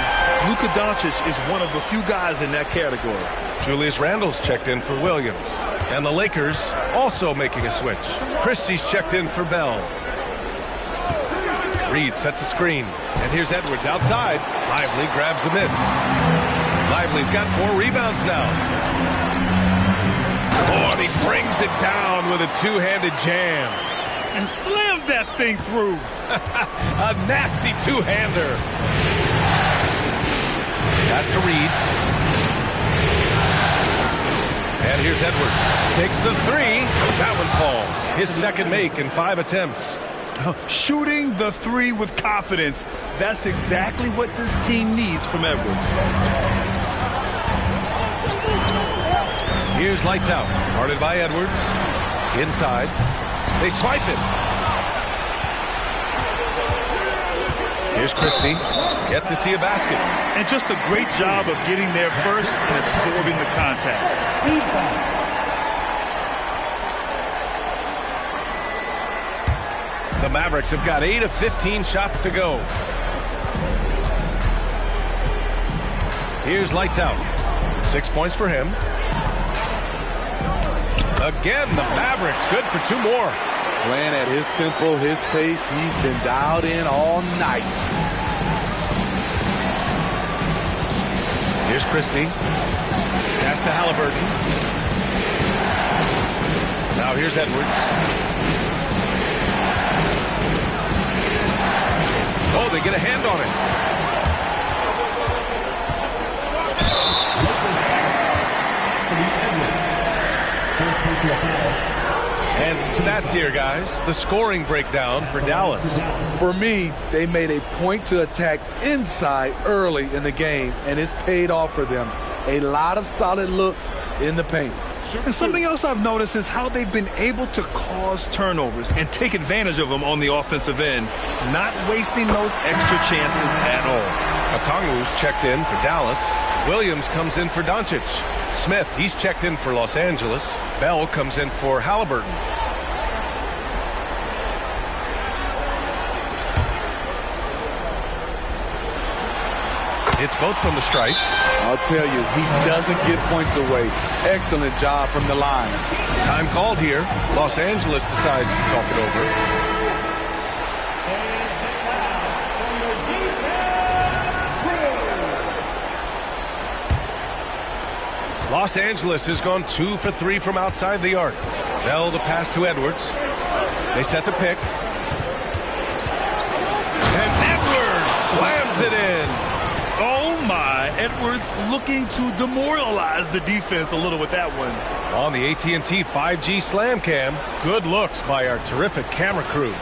Speaker 3: Luka Doncic is one of the few guys in that category.
Speaker 2: Julius Randle's checked in for Williams. And the Lakers also making a switch. Christie's checked in for Bell. Reed sets a screen. And here's Edwards outside. Lively grabs a miss. Lively's got 4 rebounds now. Oh, and he brings it down with a two-handed jam.
Speaker 3: And slammed that thing through.
Speaker 2: A nasty two-hander. Pass to Reed. And here's Edwards. Takes the 3. That one falls. His second make in 5 attempts.
Speaker 3: Shooting the 3 with confidence. That's exactly what this team needs from Edwards.
Speaker 2: Here's lights out. Guarded by Edwards. Inside. They swipe it. Here's Christie. Yet to see a basket.
Speaker 3: And just a great job of getting there first and absorbing the contact.
Speaker 2: The Mavericks have got 8 of 15 shots to go. Here's lights out. 6 points for him. Again, the Mavericks good for 2 more.
Speaker 16: Playing at his tempo, his pace. He's been dialed in all night.
Speaker 2: Here's Christie. Pass to Halliburton. Now here's Edwards. Oh, they get a hand on it. And some stats here, guys. The scoring breakdown for Dallas.
Speaker 16: For me, they made a point to attack inside early in the game, and it's paid off for them. A lot of solid looks in the paint.
Speaker 3: And something else I've noticed is how they've been able to cause turnovers and take advantage of them on the offensive end, not wasting those extra chances at all.
Speaker 2: Okongwu's checked in for Dallas. Williams comes in for Doncic. Smith, he's checked in for Los Angeles. Bell comes in for Halliburton. It's both from the stripe.
Speaker 16: I'll tell you, he doesn't give points away. Excellent job from the line.
Speaker 2: Time called here. Los Angeles decides to talk it over. Los Angeles has gone 2 for 3 from outside the arc. Bell the pass to Edwards. They set the pick. And Edwards slams it in.
Speaker 3: Oh my, Edwards looking to demoralize the defense a little with that one.
Speaker 2: On the AT&T 5G Slam Cam, good looks by our terrific camera crew.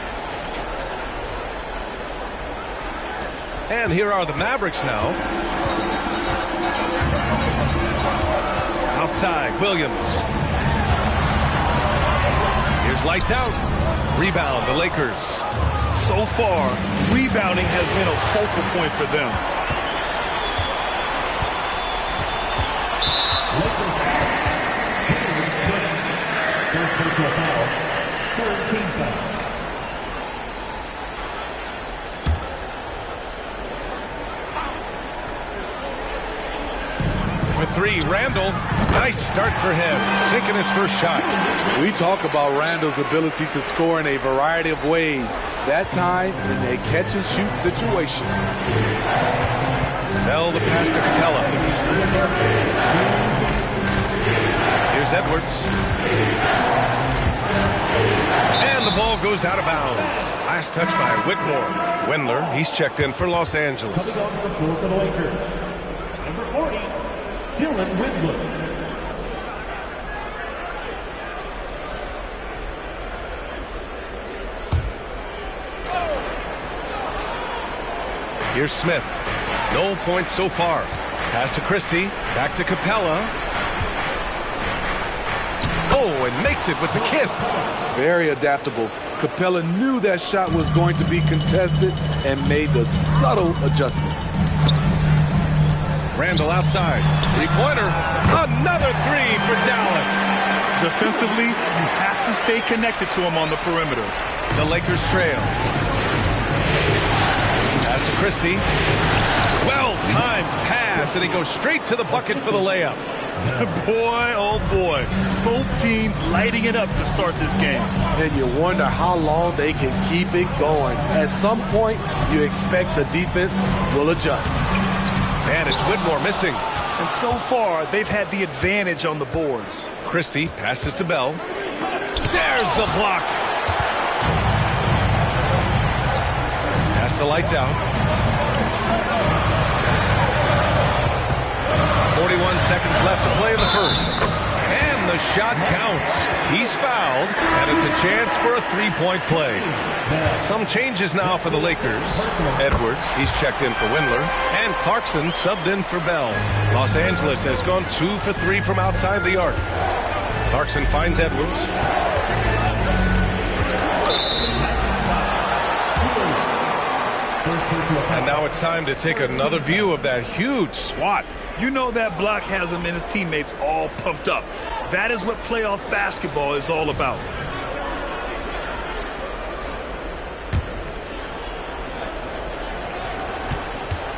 Speaker 2: And here are the Mavericks now. Outside, Williams. Here's lights out. Rebound, the Lakers.
Speaker 3: So far, rebounding has been a focal point for them.
Speaker 2: For 3, Randle. Nice start for him. Sinking his first shot.
Speaker 16: We talk about Randle's ability to score in a variety of ways. That time in a catch-and-shoot situation.
Speaker 2: Bell the pass to Capella. Here's Edwards. And the ball goes out of bounds. Last touch by Whitmore. Wendler, he's checked in for Los Angeles.
Speaker 5: Coming on the floor for the Lakers, number 40, Dylan Windler.
Speaker 2: Here's Smith. No points so far. Pass to Christie. Back to Capella. Oh, and makes it with the kiss.
Speaker 16: Very adaptable. Capella knew that shot was going to be contested and made the subtle adjustment.
Speaker 2: Randall outside. Three-pointer. Another three for Dallas.
Speaker 3: Defensively, you have to stay connected to him on the perimeter.
Speaker 2: The Lakers trail. Pass to Christie. Well-timed pass, and he goes straight to the bucket for the layup.
Speaker 3: Boy, oh boy. Both teams lighting it up to start this game.
Speaker 16: And you wonder how long they can keep it going. At some point, you expect the defense will adjust.
Speaker 2: And it's Whitmore missing.
Speaker 3: And so far, they've had the advantage on the boards.
Speaker 2: Christie passes to Bell. There's the block. Pass to Lights Out. 41 seconds left to play in the first. And the shot counts. He's fouled, and it's a chance for a three-point play. Some changes now for the Lakers. Edwards, he's checked in for Windler. And Clarkson subbed in for Bell. Los Angeles has gone 2 for 3 from outside the arc. Clarkson finds Edwards. And now it's time to take another view of that huge swat.
Speaker 3: You know that block has him and his teammates all pumped up. That is what playoff basketball is all about.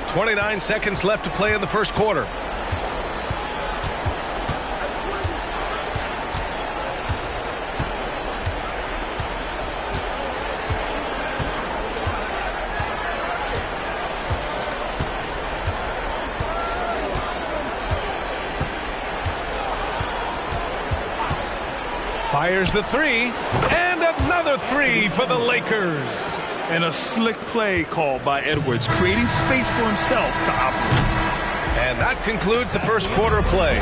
Speaker 2: .29 seconds left to play in the first quarter. Fires the three, and another three for the Lakers.
Speaker 3: And a slick play called by Edwards, creating space for himself to operate.
Speaker 2: And that concludes the first quarter of play.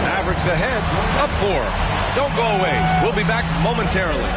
Speaker 2: Mavericks ahead, up 4. Don't go away. We'll be back momentarily.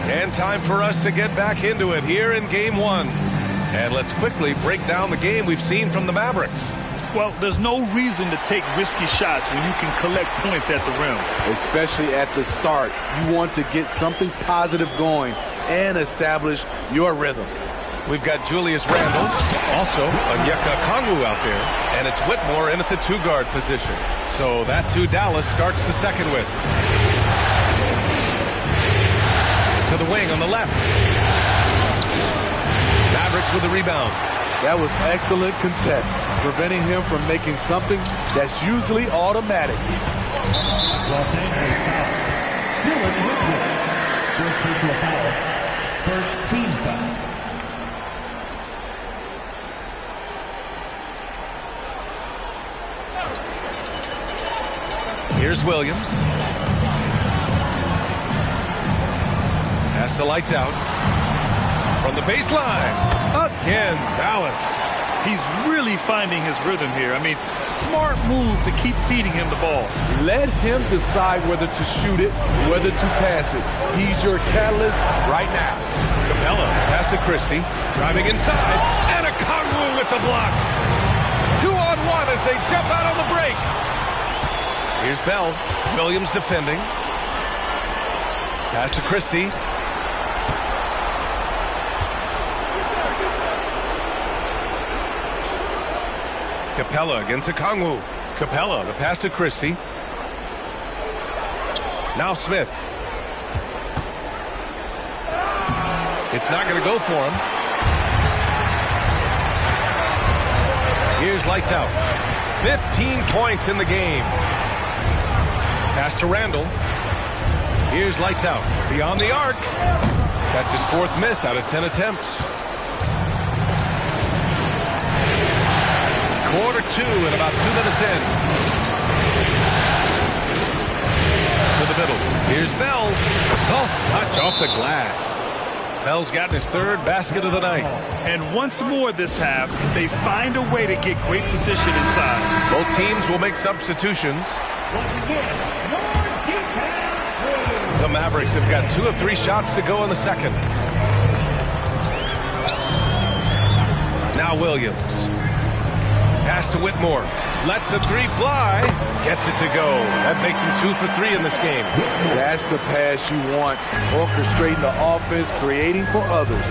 Speaker 2: And time for us to get back into it here in Game 1. And let's quickly break down the game we've seen from the Mavericks.
Speaker 3: Well, there's no reason to take risky shots when you can collect points at the rim.
Speaker 16: Especially at the start. You want to get something positive going and establish your rhythm.
Speaker 2: We've got Julius Randle, also Onyeka Okongwu out there, and it's Whitmore in at the 2-guard position. So that's who Dallas starts the second with. To the wing on the left. Mavericks with the rebound.
Speaker 16: That was excellent contest, preventing him from making something that's usually automatic.
Speaker 5: Los Angeles foul. Dylan Whitmore. First personal foul. First team foul.
Speaker 2: Here's Williams. Pass to Lights Out. From the baseline. Again, Dallas.
Speaker 3: He's really finding his rhythm here. I mean, smart move to keep feeding him the ball.
Speaker 16: Let him decide whether to shoot it, whether to pass it. He's your catalyst right now.
Speaker 2: Capella, pass to Christie. Driving inside. And Okongwu with the block. 2-on-1 as they jump out on the break. Here's Bell. Williams defending. Pass to Christie. Capella against Okongwu. Capella, the pass to Christie. Now Smith. It's not going to go for him. Here's Lights Out. 15 points in the game. Pass to Randall. Here's Lights Out. Beyond the arc. That's his 4th miss out of 10 attempts. Quarter 2 and about 2 minutes in. To the middle. Here's Bell. Soft touch off the glass. Bell's gotten his third basket of the night.
Speaker 3: And once more this half, they find a way to get great position inside.
Speaker 2: Both teams will make substitutions. The Mavericks have got 2 of 3 shots to go in the second. Now Williams. Pass to Whitmore. Lets the 3 fly. Gets it to go. That makes him 2 for 3 in this game.
Speaker 16: That's the pass you want. Orchestrating the offense, creating for others.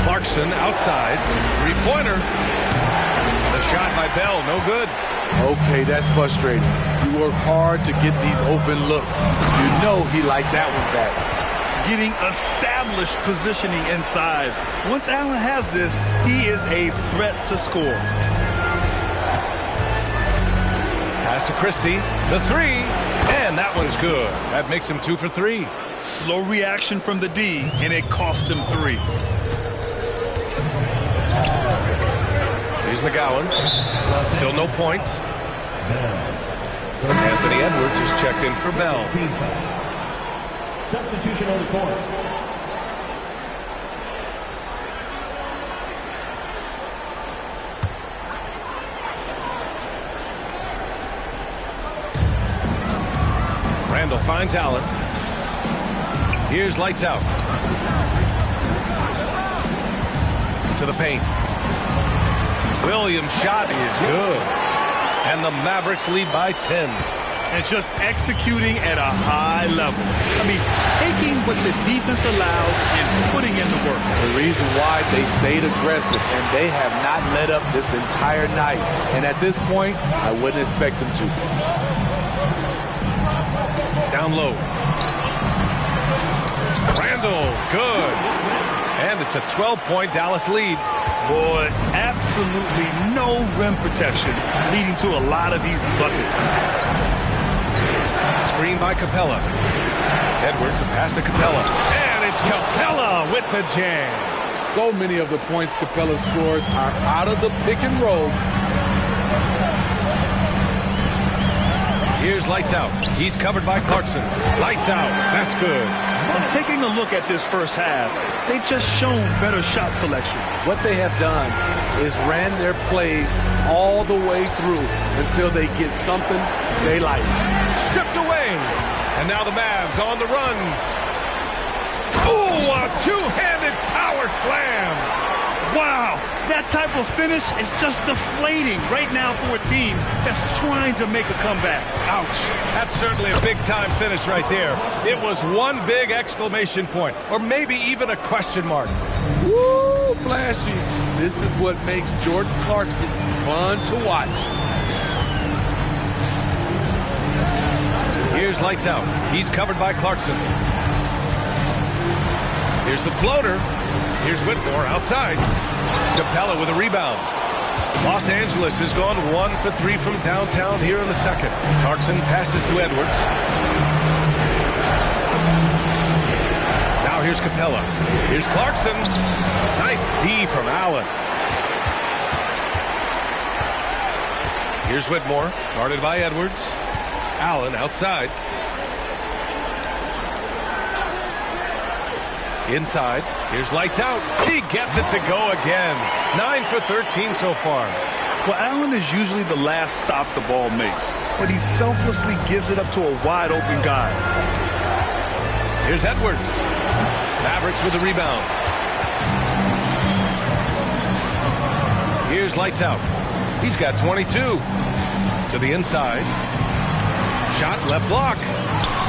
Speaker 2: Clarkson outside. 3-pointer. The shot by Bell, no good.
Speaker 16: Okay, that's frustrating. You work hard to get these open looks. You know he liked that one back.
Speaker 3: Getting established positioning inside. Once Allen has this, he is a threat to score.
Speaker 2: Pass to Christie. The 3. And that one's good. That makes him 2 for 3.
Speaker 3: Slow reaction from the D, and it cost him 3.
Speaker 2: Here's McGowan's. Still no points. Anthony Edwards is checked in for Bell.
Speaker 5: Substitution on the court.
Speaker 2: Randall finds Allen. Here's lights out. To the paint. Williams' shot is good. And the Mavericks lead by 10.
Speaker 3: And just executing at a high level. I mean, taking what the defense allows and putting in the work.
Speaker 16: The reason why they stayed aggressive, and they have not let up this entire night. And at this point, I wouldn't expect them to.
Speaker 2: Down low. Randall, good. And it's a 12-point Dallas lead.
Speaker 3: Boy, absolutely no rim protection, leading to a lot of easy buckets.
Speaker 2: Screen by Capella. Edwards, a pass to Capella. And it's Capella with the jam.
Speaker 16: So many of the points Capella scores are out of the pick and roll.
Speaker 2: Here's lights out. He's covered by Clarkson. Lights out. That's good.
Speaker 3: I'm taking a look at this first half. They've just shown better shot selection.
Speaker 16: What they have done is ran their plays all the way through until they get something they like.
Speaker 2: Stripped away. And now the Mavs on the run. Oh, a two-handed power slam.
Speaker 3: Wow, that type of finish is just deflating right now for a team that's trying to make a comeback. Ouch.
Speaker 2: That's certainly a big-time finish right there. It was one big exclamation point, or maybe even a question mark.
Speaker 16: Woo, flashy. This is what makes Jordan Clarkson fun to watch.
Speaker 2: Here's lights out. He's covered by Clarkson. Here's the floater. Here's Whitmore outside. Capella with a rebound. Los Angeles has gone 1 for 3 from downtown here in the second. Clarkson passes to Edwards. Now here's Capella. Here's Clarkson. Nice D from Allen. Here's Whitmore, guarded by Edwards. Allen outside. Inside. Here's lights out. He gets it to go again. 9 for 13 so far.
Speaker 3: Well, Allen is usually the last stop the ball makes, but he selflessly gives it up to a wide open guy.
Speaker 2: Here's Edwards. Mavericks with a rebound. Here's lights out. He's got 22. To the inside. Shot left block.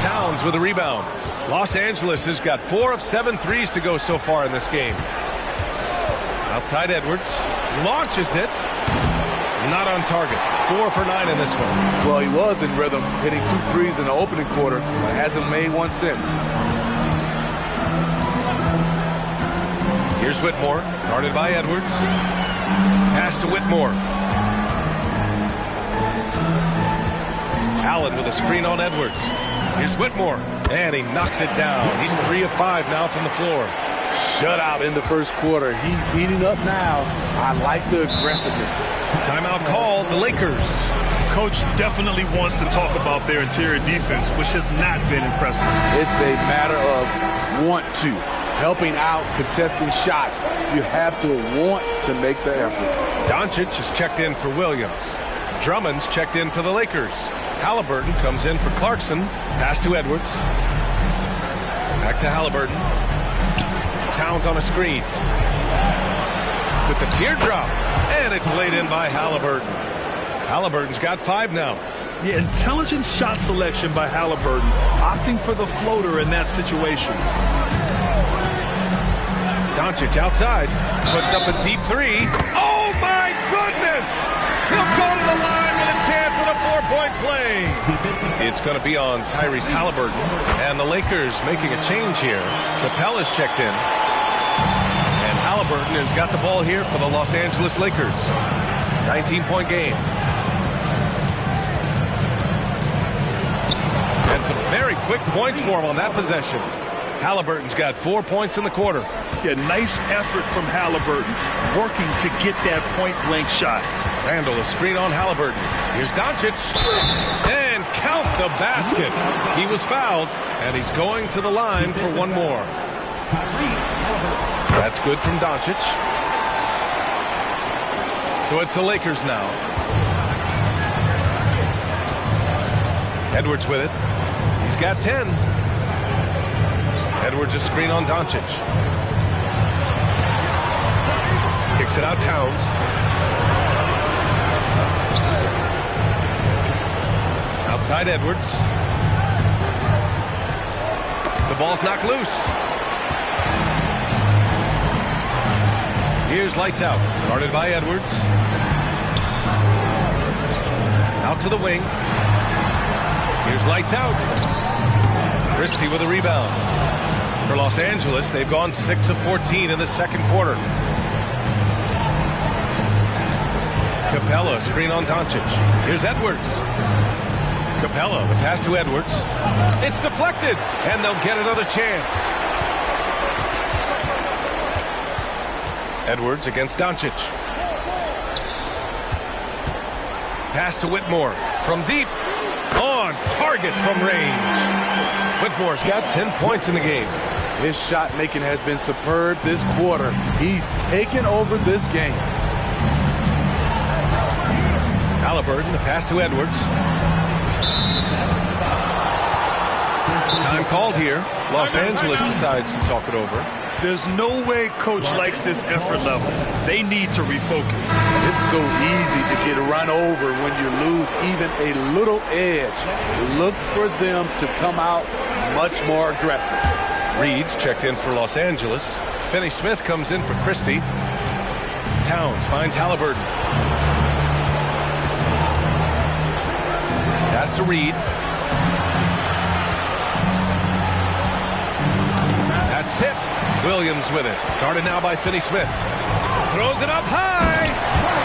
Speaker 2: Towns with a rebound. Los Angeles has got 4 of 7 threes to go so far in this game. Outside Edwards. Launches it. Not on target. 4 for 9 in this one.
Speaker 16: Well, he was in rhythm, hitting 2 threes in the opening quarter, but hasn't made one since.
Speaker 2: Here's Whitmore, guarded by Edwards. Pass to Whitmore. Allen with a screen on Edwards. Here's Whitmore, and he knocks it down. He's 3 of 5 now from the floor.
Speaker 16: Shutout in the first quarter. He's heating up now. I like the aggressiveness.
Speaker 2: Timeout called. The Lakers.
Speaker 3: Coach definitely wants to talk about their interior defense, which has not been impressive.
Speaker 16: It's a matter of want to. Helping out, contesting shots. You have to want to make the effort.
Speaker 2: Doncic is checked in for Williams. Drummond's checked in for the Lakers. Halliburton comes in for Clarkson. Pass to Edwards. Back to Halliburton. Towns on a screen. With the teardrop. And it's laid in by Halliburton. Halliburton's got 5 now.
Speaker 3: Yeah, intelligent shot selection by Halliburton, opting for the floater in that situation.
Speaker 2: Doncic outside, puts up a deep 3. Oh my goodness! He'll go to the line with a chance at a 4-point play. It's going to be on Tyrese Halliburton, and the Lakers making a change here. Capella's checked in, and Halliburton has got the ball here for the Los Angeles Lakers. 19-point game. And some very quick points for him on that possession. Halliburton's got 4 points in the quarter.
Speaker 3: Yeah, nice effort from Halliburton, working to get that point-blank shot.
Speaker 2: Randall, a screen on Halliburton. Here's Doncic. And count the basket. He was fouled, and he's going to the line for one more. That's good from Doncic. So it's the Lakers now. Edwards with it. He's got 10. Edwards a screen on Doncic. Kicks it out Towns. Outside Edwards. The ball's knocked loose. Here's lights out. Guarded by Edwards. Out to the wing. Here's lights out. Christie with a rebound. For Los Angeles, they've gone 6 of 14 in the second quarter. Capella, screen on Doncic. Here's Edwards. Capella, the pass to Edwards. It's deflected, and they'll get another chance. Edwards against Doncic. Pass to Whitmore from deep. On target from range. Whitmore's got 10 points in the game.
Speaker 16: His shot making has been superb this quarter. He's taken over this game.
Speaker 2: Halliburton, the pass to Edwards. Time called here. Los Angeles decides to talk it over.
Speaker 3: There's no way Coach likes this effort level. They need to refocus.
Speaker 16: It's so easy to get run over when you lose even a little edge. Look for them to come out much more aggressive.
Speaker 2: Reed's checked in for Los Angeles. Finney-Smith comes in for Christie. Towns finds Halliburton. Pass to Reed. That's tipped. Williams with it. Guarded now by Finney-Smith. Throws it up high.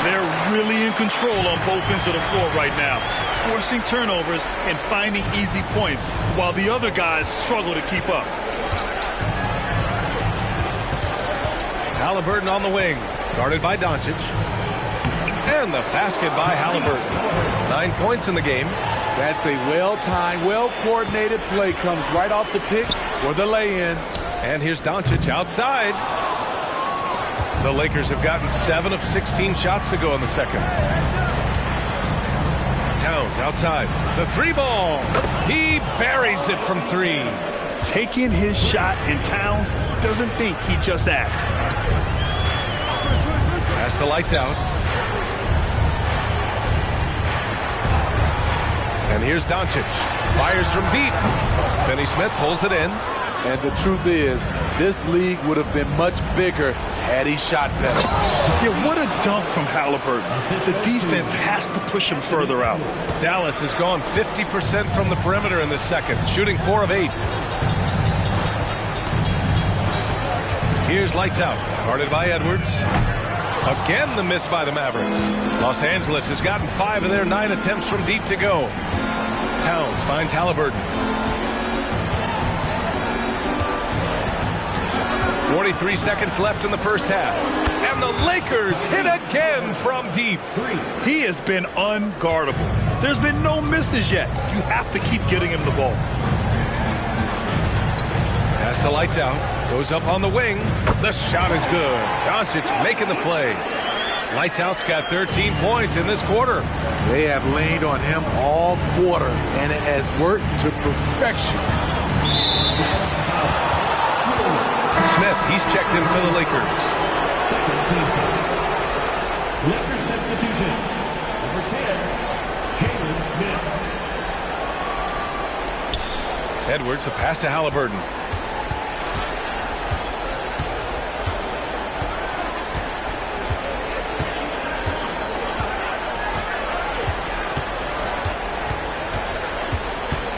Speaker 3: They're really in control on both ends of the floor right now, forcing turnovers and finding easy points while the other guys struggle to keep up.
Speaker 2: Halliburton on the wing. Guarded by Doncic. And the basket by Halliburton. 9 points in the game.
Speaker 16: That's a well-timed, well-coordinated play. Comes right off the pick for the lay-in.
Speaker 2: And here's Doncic outside. The Lakers have gotten 7 of 16 shots to go in the second. Towns outside. The 3-ball. He buries it from 3.
Speaker 3: Taking his shot, and Towns doesn't think, he just acts.
Speaker 2: Pass to lights out. And here's Doncic. Fires from deep. Finney-Smith pulls it in.
Speaker 16: And the truth is, this league would have been much bigger had he shot better.
Speaker 3: Yeah, what a dunk from Halliburton. The defense has to push him further out.
Speaker 2: Dallas has gone 50% from the perimeter in this second, shooting 4 of 8. Here's lights out. Guarded by Edwards. Again, the miss by the Mavericks. Los Angeles has gotten 5 of their 9 attempts from deep to go. Towns finds Halliburton. 43 seconds left in the first half. And the Lakers hit again from deep.
Speaker 3: He has been unguardable. There's been no misses yet. You have to keep getting him the ball.
Speaker 2: Pass to Lights Out. Goes up on the wing. The shot is good. Doncic making the play. Lights Out's got 13 points in this quarter.
Speaker 16: They have leaned on him all quarter, and it has worked to perfection.
Speaker 2: Smith, he's checked in for the Lakers.
Speaker 5: Second team foul. Lakers substitution. Number 10, Jalen Smith.
Speaker 2: Edwards, the pass to Halliburton.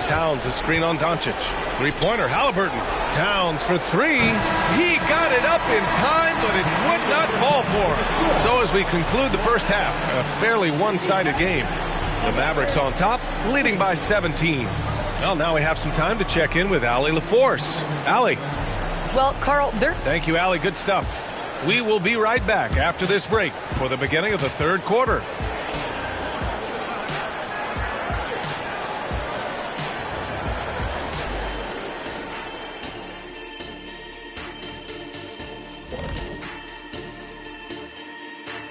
Speaker 2: Towns, a screen on Doncic. Three-pointer, Halliburton. Towns for three. He got it up in time, but it would not fall for him. So as we conclude the first half, a fairly one-sided game. The Mavericks on top, leading by 17. Well, now we have some time to check in with Allie LaForce. Allie.
Speaker 6: Well, Carl,
Speaker 2: Thank you, Allie. Good stuff. We will be right back after this break for the beginning of the third quarter.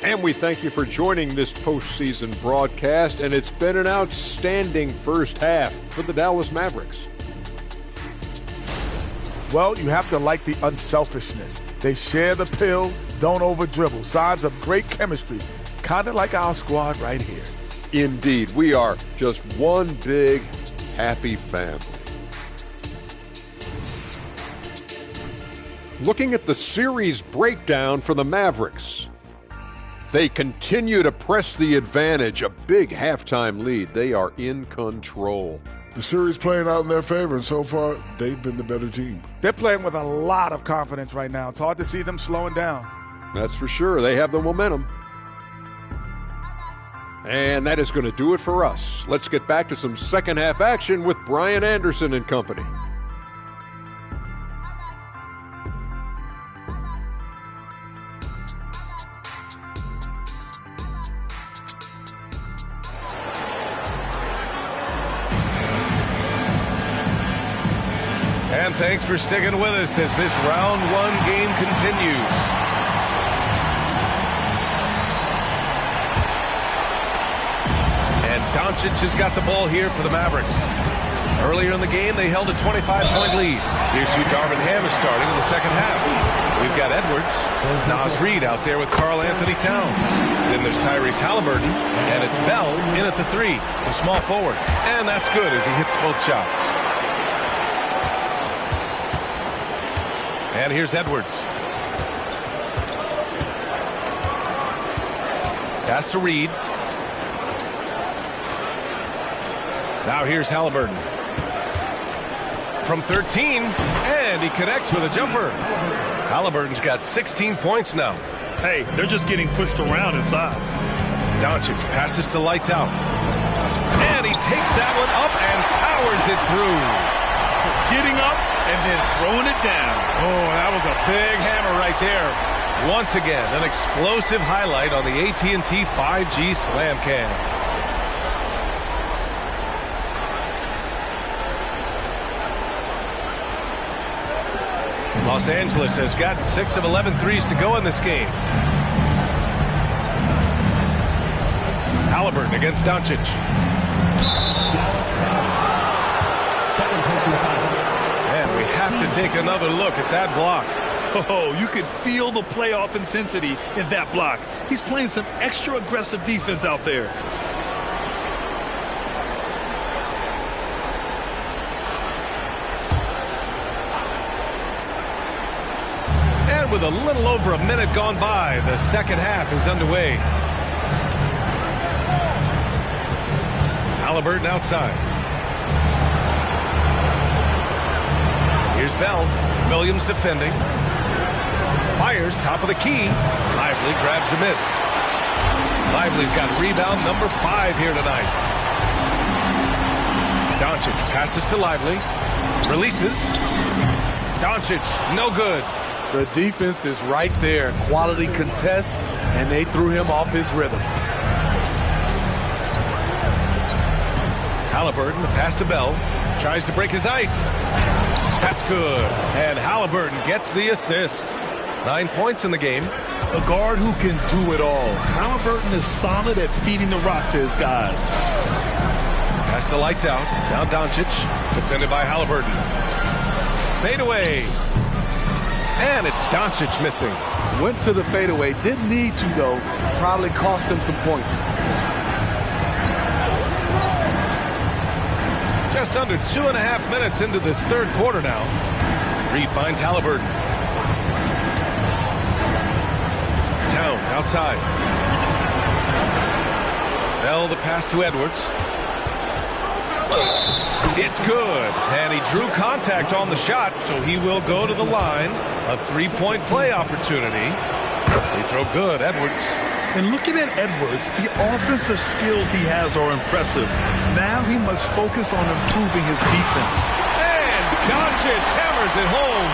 Speaker 7: And we thank you for joining this postseason broadcast, and it's been an outstanding first half for the Dallas Mavericks.
Speaker 8: Well, you have to like the unselfishness. They share the pill, don't over-dribble. Signs of great chemistry, kind of like our squad right here.
Speaker 7: Indeed, we are just one big, happy family. Looking at the series breakdown for the Mavericks. They continue to press the advantage, a big halftime lead. They are in control.
Speaker 9: The series playing out in their favor, and so far, they've been the better team.
Speaker 8: They're playing with a lot of confidence right now. It's hard to see them slowing down.
Speaker 7: That's for sure. They have the momentum. And that is going to do it for us. Let's get back to some second half action with Brian Anderson and company.
Speaker 2: And thanks for sticking with us as this round one game continues. And Doncic has got the ball here for the Mavericks. Earlier in the game, they held a 25-point lead. Here's who Darvin Ham is starting in the second half. We've got Edwards, Naz Reid out there with Karl Anthony Towns. Then there's Tyrese Halliburton, and it's Bell in at the three, the small forward. And that's good as he hits both shots. And here's Edwards. Pass to Reid. Now here's Halliburton. From 13, and he connects with a jumper. Halliburton's got 16 points now.
Speaker 3: Hey, they're just getting pushed around inside.
Speaker 2: Doncic passes to Lights Out. And he takes that one up and powers it through.
Speaker 3: Getting up and then throwing it down.
Speaker 2: Oh, that was a big hammer right there. Once again, an explosive highlight on the AT&T 5G Slam Cam. Los Angeles has got 6 of 11 threes to go in this game. Halliburton against Doncic. And we have to take another look at that block.
Speaker 3: Oh, you could feel the playoff intensity in that block. He's playing some extra aggressive defense out there.
Speaker 2: And with a little over a minute gone by, the second half is underway. Halliburton outside. Here's Bell. Williams defending. Fires top of the key. Lively grabs the miss. Lively's got rebound number 5 here tonight. Doncic passes to Lively. Releases. Doncic, no good.
Speaker 16: The defense is right there. Quality contest, and they threw him off his rhythm.
Speaker 2: Halliburton, the pass to Bell. Tries to break his ice. That's good. And Halliburton gets the assist. 9 points in the game.
Speaker 3: A guard who can do it all. Halliburton is solid at feeding the rock to his guys.
Speaker 2: Pass to Lights Out. Now Doncic, defended by Halliburton. Fadeaway. And it's Doncic missing.
Speaker 16: Went to the fadeaway. Didn't need to, though. Probably cost him some points.
Speaker 2: Just under 2.5 minutes into this third quarter now. Reed finds Halliburton. Towns outside. Bell the pass to Edwards. It's good. And he drew contact on the shot, so he will go to the line. A three-point play opportunity. They throw good, Edwards.
Speaker 3: And looking at Edwards, the offensive skills he has are impressive. Now he must focus on improving his defense.
Speaker 2: And Doncic hammers it home.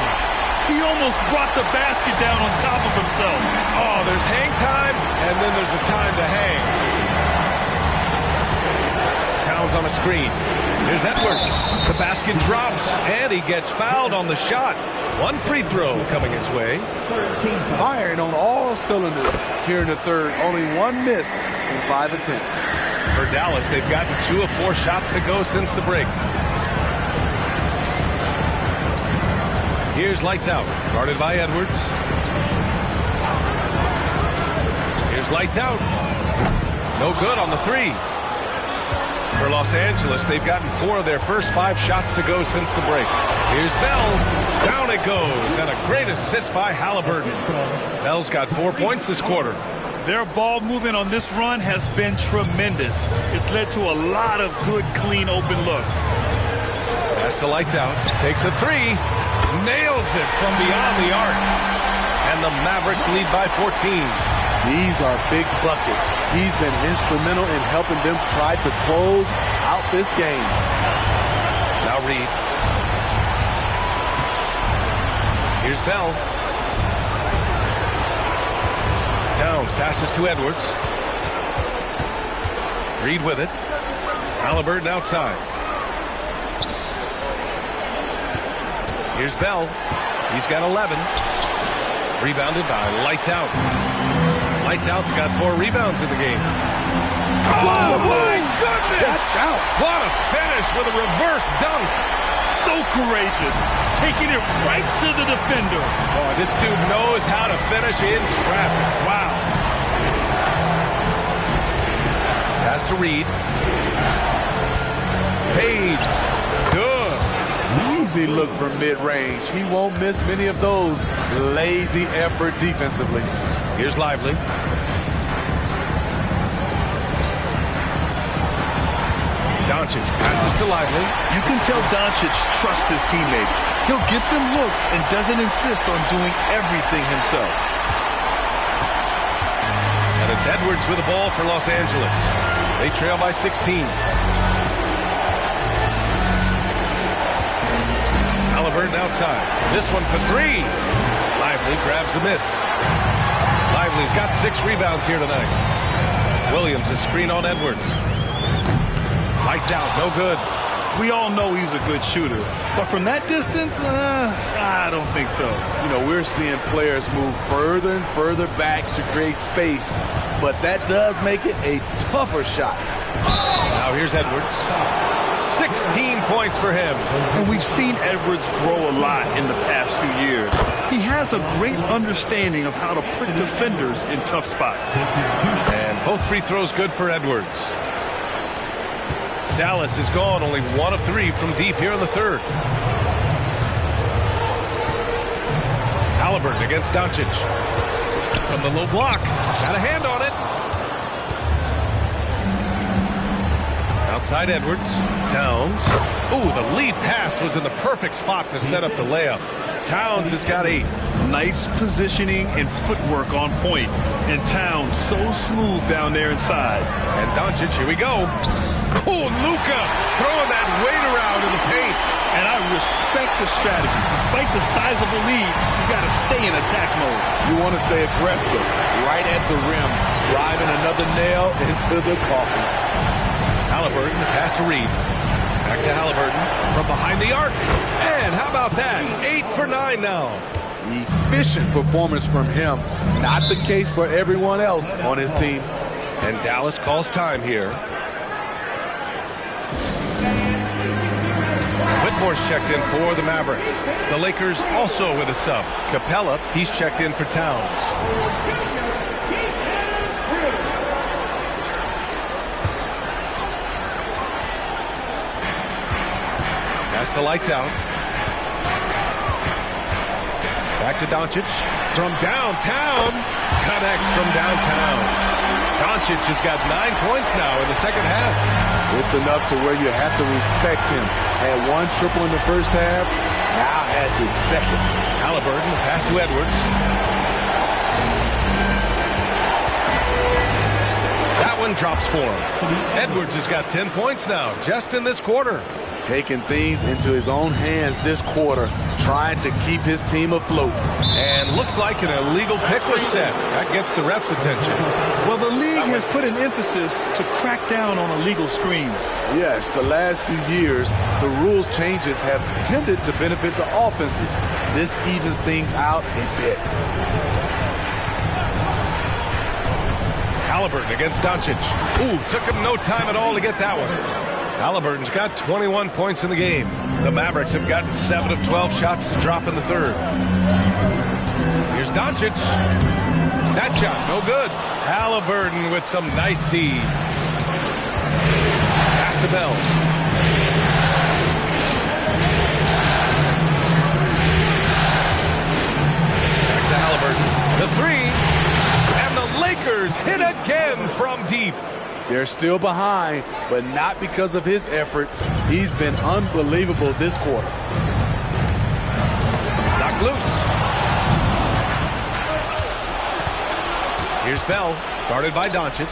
Speaker 3: He almost brought the basket down on top of himself.
Speaker 2: Oh, there's hang time, and then there's a time to hang. Towns on a screen. Here's Edwards. The basket drops, and he gets fouled on the shot. One free throw coming his way.
Speaker 16: Firing on all cylinders here in the third. Only one miss in 5 attempts.
Speaker 2: For Dallas, they've gotten 2 of 4 shots to go since the break. Here's Lights Out, guarded by Edwards. Here's Lights Out. No good on the three. For Los Angeles, they've gotten 4 of their first 5 shots to go since the break. Here's Bell. Down it goes. And a great assist by Halliburton. Bell's got 4 points this quarter.
Speaker 3: Their ball movement on this run has been tremendous. It's led to a lot of good, clean, open looks.
Speaker 2: Pass to Lights Out. Takes a 3. Nails it from beyond the arc. And the Mavericks lead by 14.
Speaker 16: These are big buckets. He's been instrumental in helping them try to close out this game.
Speaker 2: Now Reed. Here's Bell. Towns passes to Edwards. Reed with it. Halliburton outside. Here's Bell. He's got 11. Rebounded by Lights Out. Lights Out's got 4 rebounds in the game. Oh, my goodness! What a finish with a reverse dunk.
Speaker 3: So courageous, taking it right to the defender.
Speaker 2: Oh, this dude knows how to finish in traffic. Wow. Pass to Reed. Fades. Good.
Speaker 16: Easy look from mid-range. He won't miss many of those. Lazy effort defensively.
Speaker 2: Here's Lively. Doncic passes to Lively.
Speaker 3: You can tell Doncic trusts his teammates. He'll get them looks and doesn't insist on doing everything himself.
Speaker 2: And it's Edwards with the ball for Los Angeles. They trail by 16. Halliburton outside. This one for 3. Lively grabs the miss. Lively's got 6 rebounds here tonight. Williams is screen on Edwards. Lights out, no good.
Speaker 3: We all know he's a good shooter, but from that distance, I don't think so.
Speaker 16: You know, we're seeing players move further and further back to create space, but that does make it a tougher shot.
Speaker 2: Now here's Edwards. 16 points for him.
Speaker 3: And we've seen Edwards grow a lot in the past few years. He has a great understanding of how to put defenders in tough spots.
Speaker 2: And both free throws good for Edwards. Dallas is gone only 1 of 3 from deep here in the third. Halliburton against Doncic. From the low block. Got a hand on it. Outside Edwards. Towns. Ooh, the lead pass was in the perfect spot to set up the layup. Towns has got a
Speaker 3: nice positioning and footwork on point. And Towns so smooth down there inside.
Speaker 2: And Doncic, here we go. Oh, Luka throwing that weight around in the paint.
Speaker 3: And I respect the strategy. Despite the sizable lead, you got to stay in attack mode.
Speaker 16: You want to stay aggressive right at the rim, driving another nail into the coffin.
Speaker 2: Halliburton, the pass to Reed. Back to Halliburton from behind the arc. And how about that? 8 for 9 now.
Speaker 16: Efficient performance from him. Not the case for everyone else on his team.
Speaker 2: And Dallas calls time here. Whitmore's checked in for the Mavericks. The Lakers also with a sub. Capella, he's checked in for Towns. Pass to Lights Out. Back to Doncic. From downtown. Connects from downtown. Doncic has got 9 points now in the second half.
Speaker 16: It's enough to where you have to respect him. Had 1 triple in the first half, now has his second.
Speaker 2: Halliburton, pass to Edwards. That one drops for him. Edwards has got 10 points now, just in this quarter.
Speaker 16: Taking things into his own hands this quarter, trying to keep his team afloat.
Speaker 2: And looks like an illegal pick was set. That gets the ref's attention.
Speaker 3: Well, the league has put an emphasis to crack down on illegal screens.
Speaker 16: Yes, the last few years, the rules changes have tended to benefit the offenses. This evens things out a bit.
Speaker 2: Halliburton against Doncic. Ooh, took him no time at all to get that one. Halliburton's got 21 points in the game. The Mavericks have gotten 7 of 12 shots to drop in the third. Here's Doncic. That shot, no good. Halliburton with some nice D. Pass to Bell. Back to Halliburton. The three. And the Lakers hit again from deep.
Speaker 16: They're still behind, but not because of his efforts. He's been unbelievable this quarter.
Speaker 2: Knocked loose. Here's Bell, guarded by Doncic.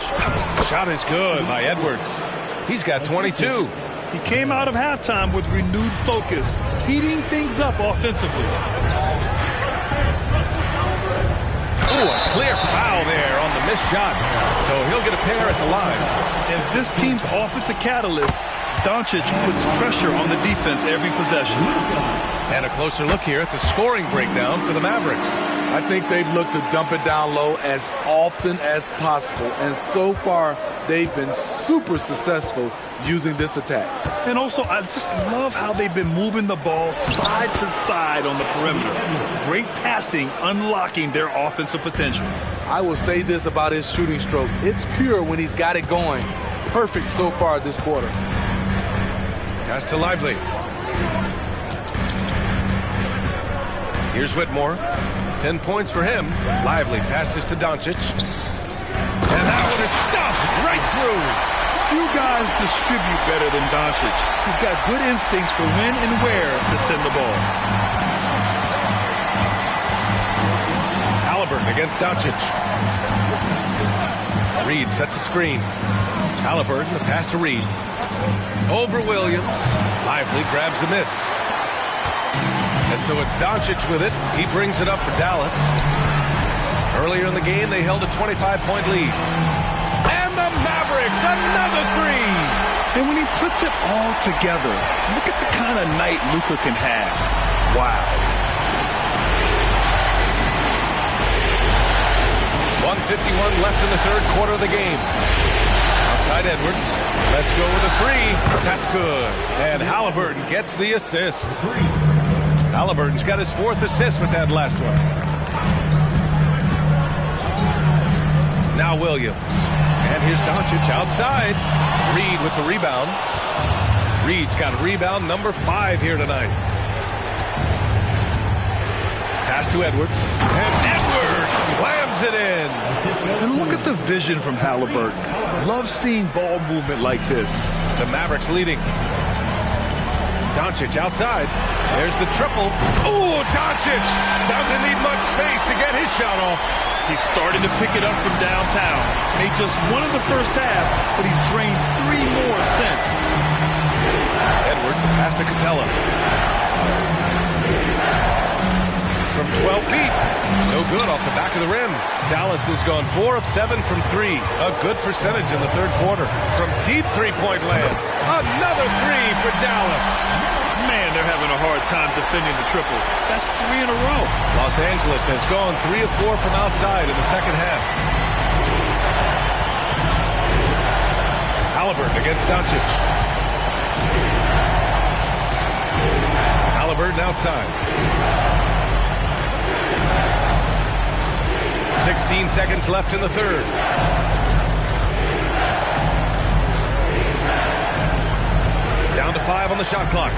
Speaker 2: Shot is good by Edwards. He's got 22.
Speaker 3: He came out of halftime with renewed focus, heating things up offensively.
Speaker 2: Ooh, a clear foul there on the missed shot. So he'll get a pair at the line.
Speaker 3: And this team's offensive catalyst, Doncic puts pressure on the defense every possession.
Speaker 2: And a closer look here at the scoring breakdown for the Mavericks.
Speaker 16: I think they've looked to dump it down low as often as possible. And so far, they've been super successful using this attack.
Speaker 3: And also, I just love how they've been moving the ball side to side on the perimeter. Great passing, unlocking their offensive potential.
Speaker 16: I will say this about his shooting stroke. It's pure when he's got it going. Perfect so far this quarter.
Speaker 2: Pass to Lively. Here's Whitmore. 10 points for him. Lively passes to Doncic. And that one is stuffed right through.
Speaker 3: Few guys distribute better than Doncic. He's got good instincts for when and where to send the ball.
Speaker 2: Halliburton against Doncic. Reed sets a screen. Halliburton, the pass to Reed. Over Williams. Lively grabs the miss. And so it's Doncic with it. He brings it up for Dallas. Earlier in the game, they held a 25-point lead. And the Mavericks, another three.
Speaker 3: And when he puts it all together, look at the kind of night Luka can have. Wow.
Speaker 2: 1:51 left in the third quarter of the game. Outside Edwards. Let's go with a three. That's good. And Halliburton gets the assist. Halliburton's got his 4th assist with that last one. Now Williams. And here's Doncic outside. Reed with the rebound. Reed's got rebound number 5 here tonight. Pass to Edwards. And Edwards slams it in.
Speaker 3: And look at the vision from Halliburton. Love seeing ball movement like this.
Speaker 2: The Mavericks leading. Doncic outside. There's the triple. Ooh, Doncic doesn't need much space to get his shot off.
Speaker 3: He's starting to pick it up from downtown. Made just one in the first half, but he's drained 3 more since.
Speaker 2: Edwards pass to Capella. from 12 feet. No good off the back of the rim. Dallas has gone 4 of 7 from 3. A good percentage in the third quarter. From deep three-point land. Another 3 for Dallas.
Speaker 3: Man, they're having a hard time defending the triple. That's 3 in a row.
Speaker 2: Los Angeles has gone 3 of 4 from outside in the second half. Halliburton against Doncic. Halliburton outside. 16 seconds left in the third. Down to 5 on the shot clock.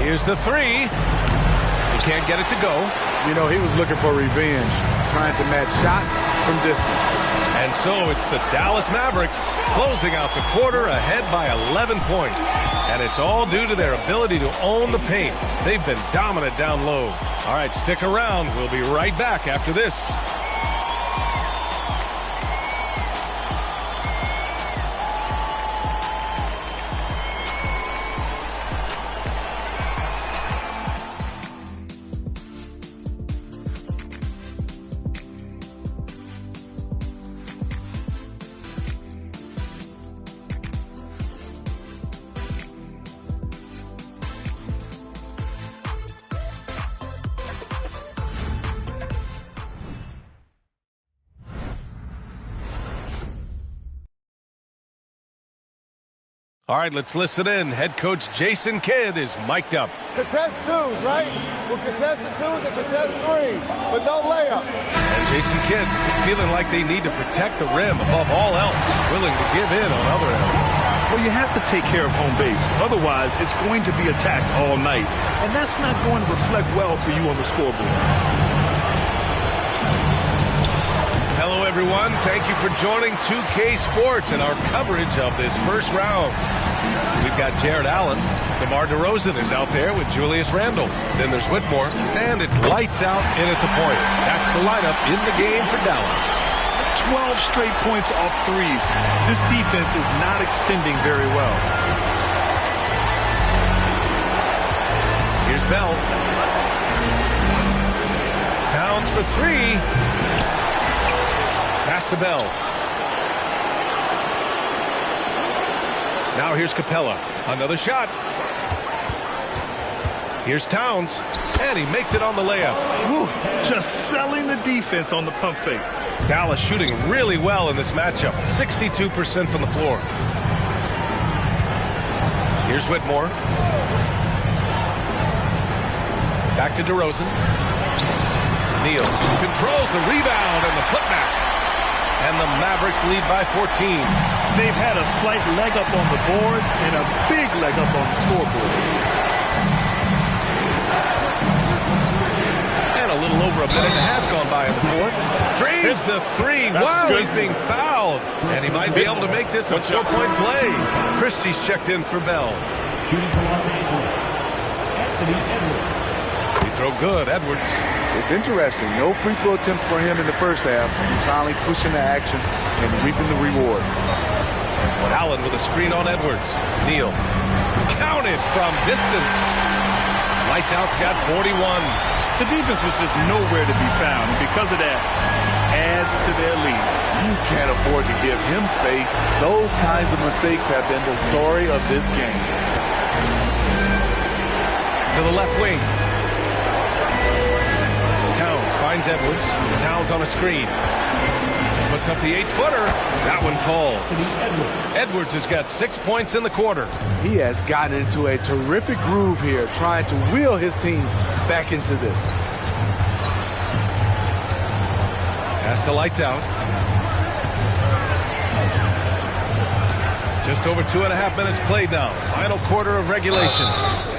Speaker 2: Here's the 3. He can't get it to go.
Speaker 16: You know, he was looking for revenge, trying to match shots from distance.
Speaker 2: And so it's the Dallas Mavericks closing out the quarter ahead by 11 points. And it's all due to their ability to own the paint. They've been dominant down low. All right, stick around. We'll be right back after this. All right, let's listen in. Head coach Jason Kidd is mic'd up.
Speaker 17: Contest twos, right? We'll contest the twos and contest threes, but no layups.
Speaker 2: And Jason Kidd feeling like they need to protect the rim above all else, willing to give in on other areas.
Speaker 3: Well, you have to take care of home base. Otherwise, it's going to be attacked all night. And that's not going to reflect well for you on the scoreboard.
Speaker 2: Hello, everyone. Thank you for joining 2K Sports and our coverage of this first round. We've got Jared Allen. DeMar DeRozan is out there with Julius Randle. Then there's Whitmore, and it's lights out in at the point. That's the lineup in the game for Dallas.
Speaker 3: 12 straight points off threes. This defense is not extending very well.
Speaker 2: Here's Bell. Towns for 3. Pass to Bell. Now here's Capella. Another shot. Here's Towns. And he makes it on the layup.
Speaker 3: Whew, just selling the defense on the pump fake.
Speaker 2: Dallas shooting really well in this matchup. 62% from the floor. Here's Whitmore. Back to DeRozan. Neal controls the rebound and the putback. And the Mavericks lead by 14.
Speaker 3: They've had a slight leg up on the boards and a big leg up on the scoreboard.
Speaker 2: And a little over a minute and a half gone by in the fourth. Drains the 3. Wow, he's being fouled. And he might be able to make this a 4-point play. Christie's checked in for Bell. Free throw good, Edwards.
Speaker 16: It's interesting. No free throw attempts for him in the first half. He's finally pushing the action and reaping the reward.
Speaker 2: Allen with a screen on Edwards. Neal. Counted from distance. Lights out's got 41.
Speaker 3: The defense was just nowhere to be found. And because of that, adds to their lead.
Speaker 16: You can't afford to give him space. Those kinds of mistakes have been the story of this game.
Speaker 2: To the left wing. Towns finds Edwards. Towns on a screen. Puts up the 8-footer. That one falls. Edwards has got 6 points in the quarter.
Speaker 16: He has gotten into a terrific groove here, trying to wheel his team back into this.
Speaker 2: Pass to lights out. Just over 2.5 minutes played now. Final quarter of regulation.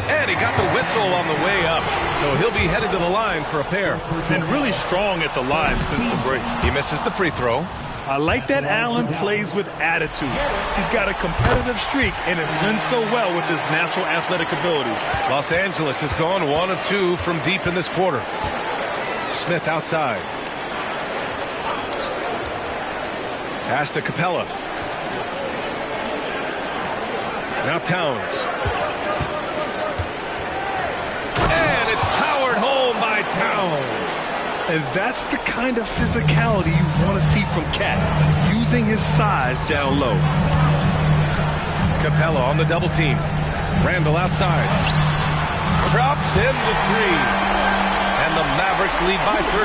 Speaker 2: And he got the whistle on the way up. So he'll be headed to the line for a pair.
Speaker 3: Been really strong at the line since the break.
Speaker 2: He misses the free throw.
Speaker 3: I like that Allen plays with attitude. He's got a competitive streak, and it blends so well with his natural athletic ability.
Speaker 2: Los Angeles has gone 1 of 2 from deep in this quarter. Smith outside. Pass to Capella. Now Towns. And it's powered home by Towns.
Speaker 3: And that's the kind of physicality you want to see from Cat, using his size down low.
Speaker 2: Capella on the double team. Randall outside. Drops in the three. And the Mavericks lead by 13.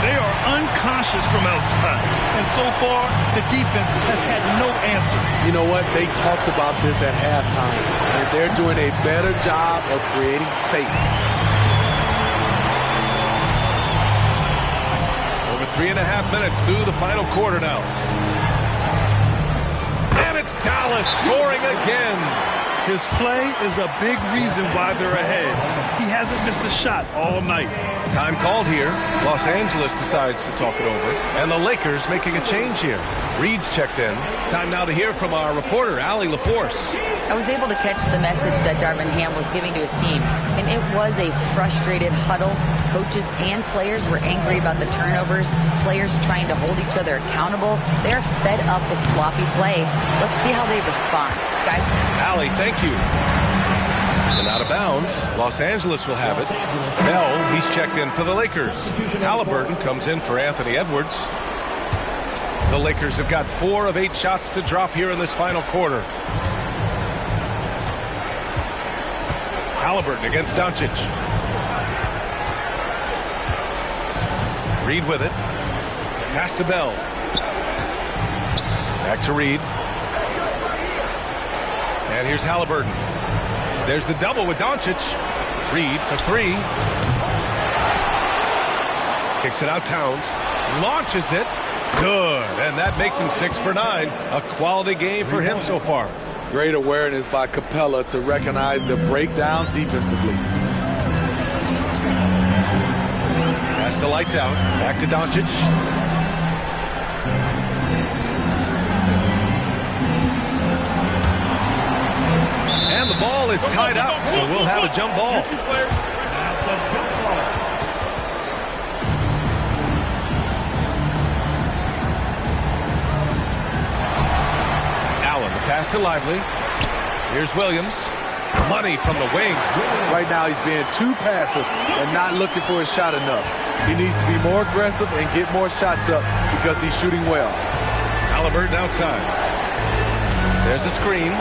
Speaker 3: They are unconscious from outside. And so far, the defense has had no answer.
Speaker 16: You know what? They talked about this at halftime. And they're doing a better job of creating space.
Speaker 2: Over 3.5 minutes through the final quarter now. And it's Dallas scoring again.
Speaker 3: His play is a big reason why they're ahead. He hasn't missed a shot all night.
Speaker 2: Time called here. Los Angeles decides to talk it over. And the Lakers making a change here. Reed's checked in. Time now to hear from our reporter, Allie LaForce.
Speaker 6: I was able to catch the message that Darvin Ham was giving to his team, and it was a frustrated huddle. Coaches and players were angry about the turnovers, players trying to hold each other accountable. They're fed up with sloppy play. Let's see how they respond. Guys.
Speaker 2: Allie, thank you. And out of bounds, Los Angeles will have it. Bell, he's checked in for the Lakers. Halliburton comes in for Anthony Edwards. The Lakers have got 4 of 8 shots to drop here in this final quarter. Halliburton against Doncic. Reed with it. Pass to Bell. Back to Reed. And here's Halliburton. There's the double with Doncic. Reed for 3. Kicks it out Towns. Launches it. Good. And that makes him 6 for 9. A quality game for him so far.
Speaker 16: Great awareness by Capella to recognize the breakdown defensively.
Speaker 2: Pass to lights out. Back to Doncic. And the ball is tied up, so we'll have a jump ball. Allen, the pass to Lively. Here's Williams. Money from the wing.
Speaker 16: Right now he's being too passive and not looking for his shot enough. He needs to be more aggressive and get more shots up because he's shooting well.
Speaker 2: Halliburton outside. There's a screen.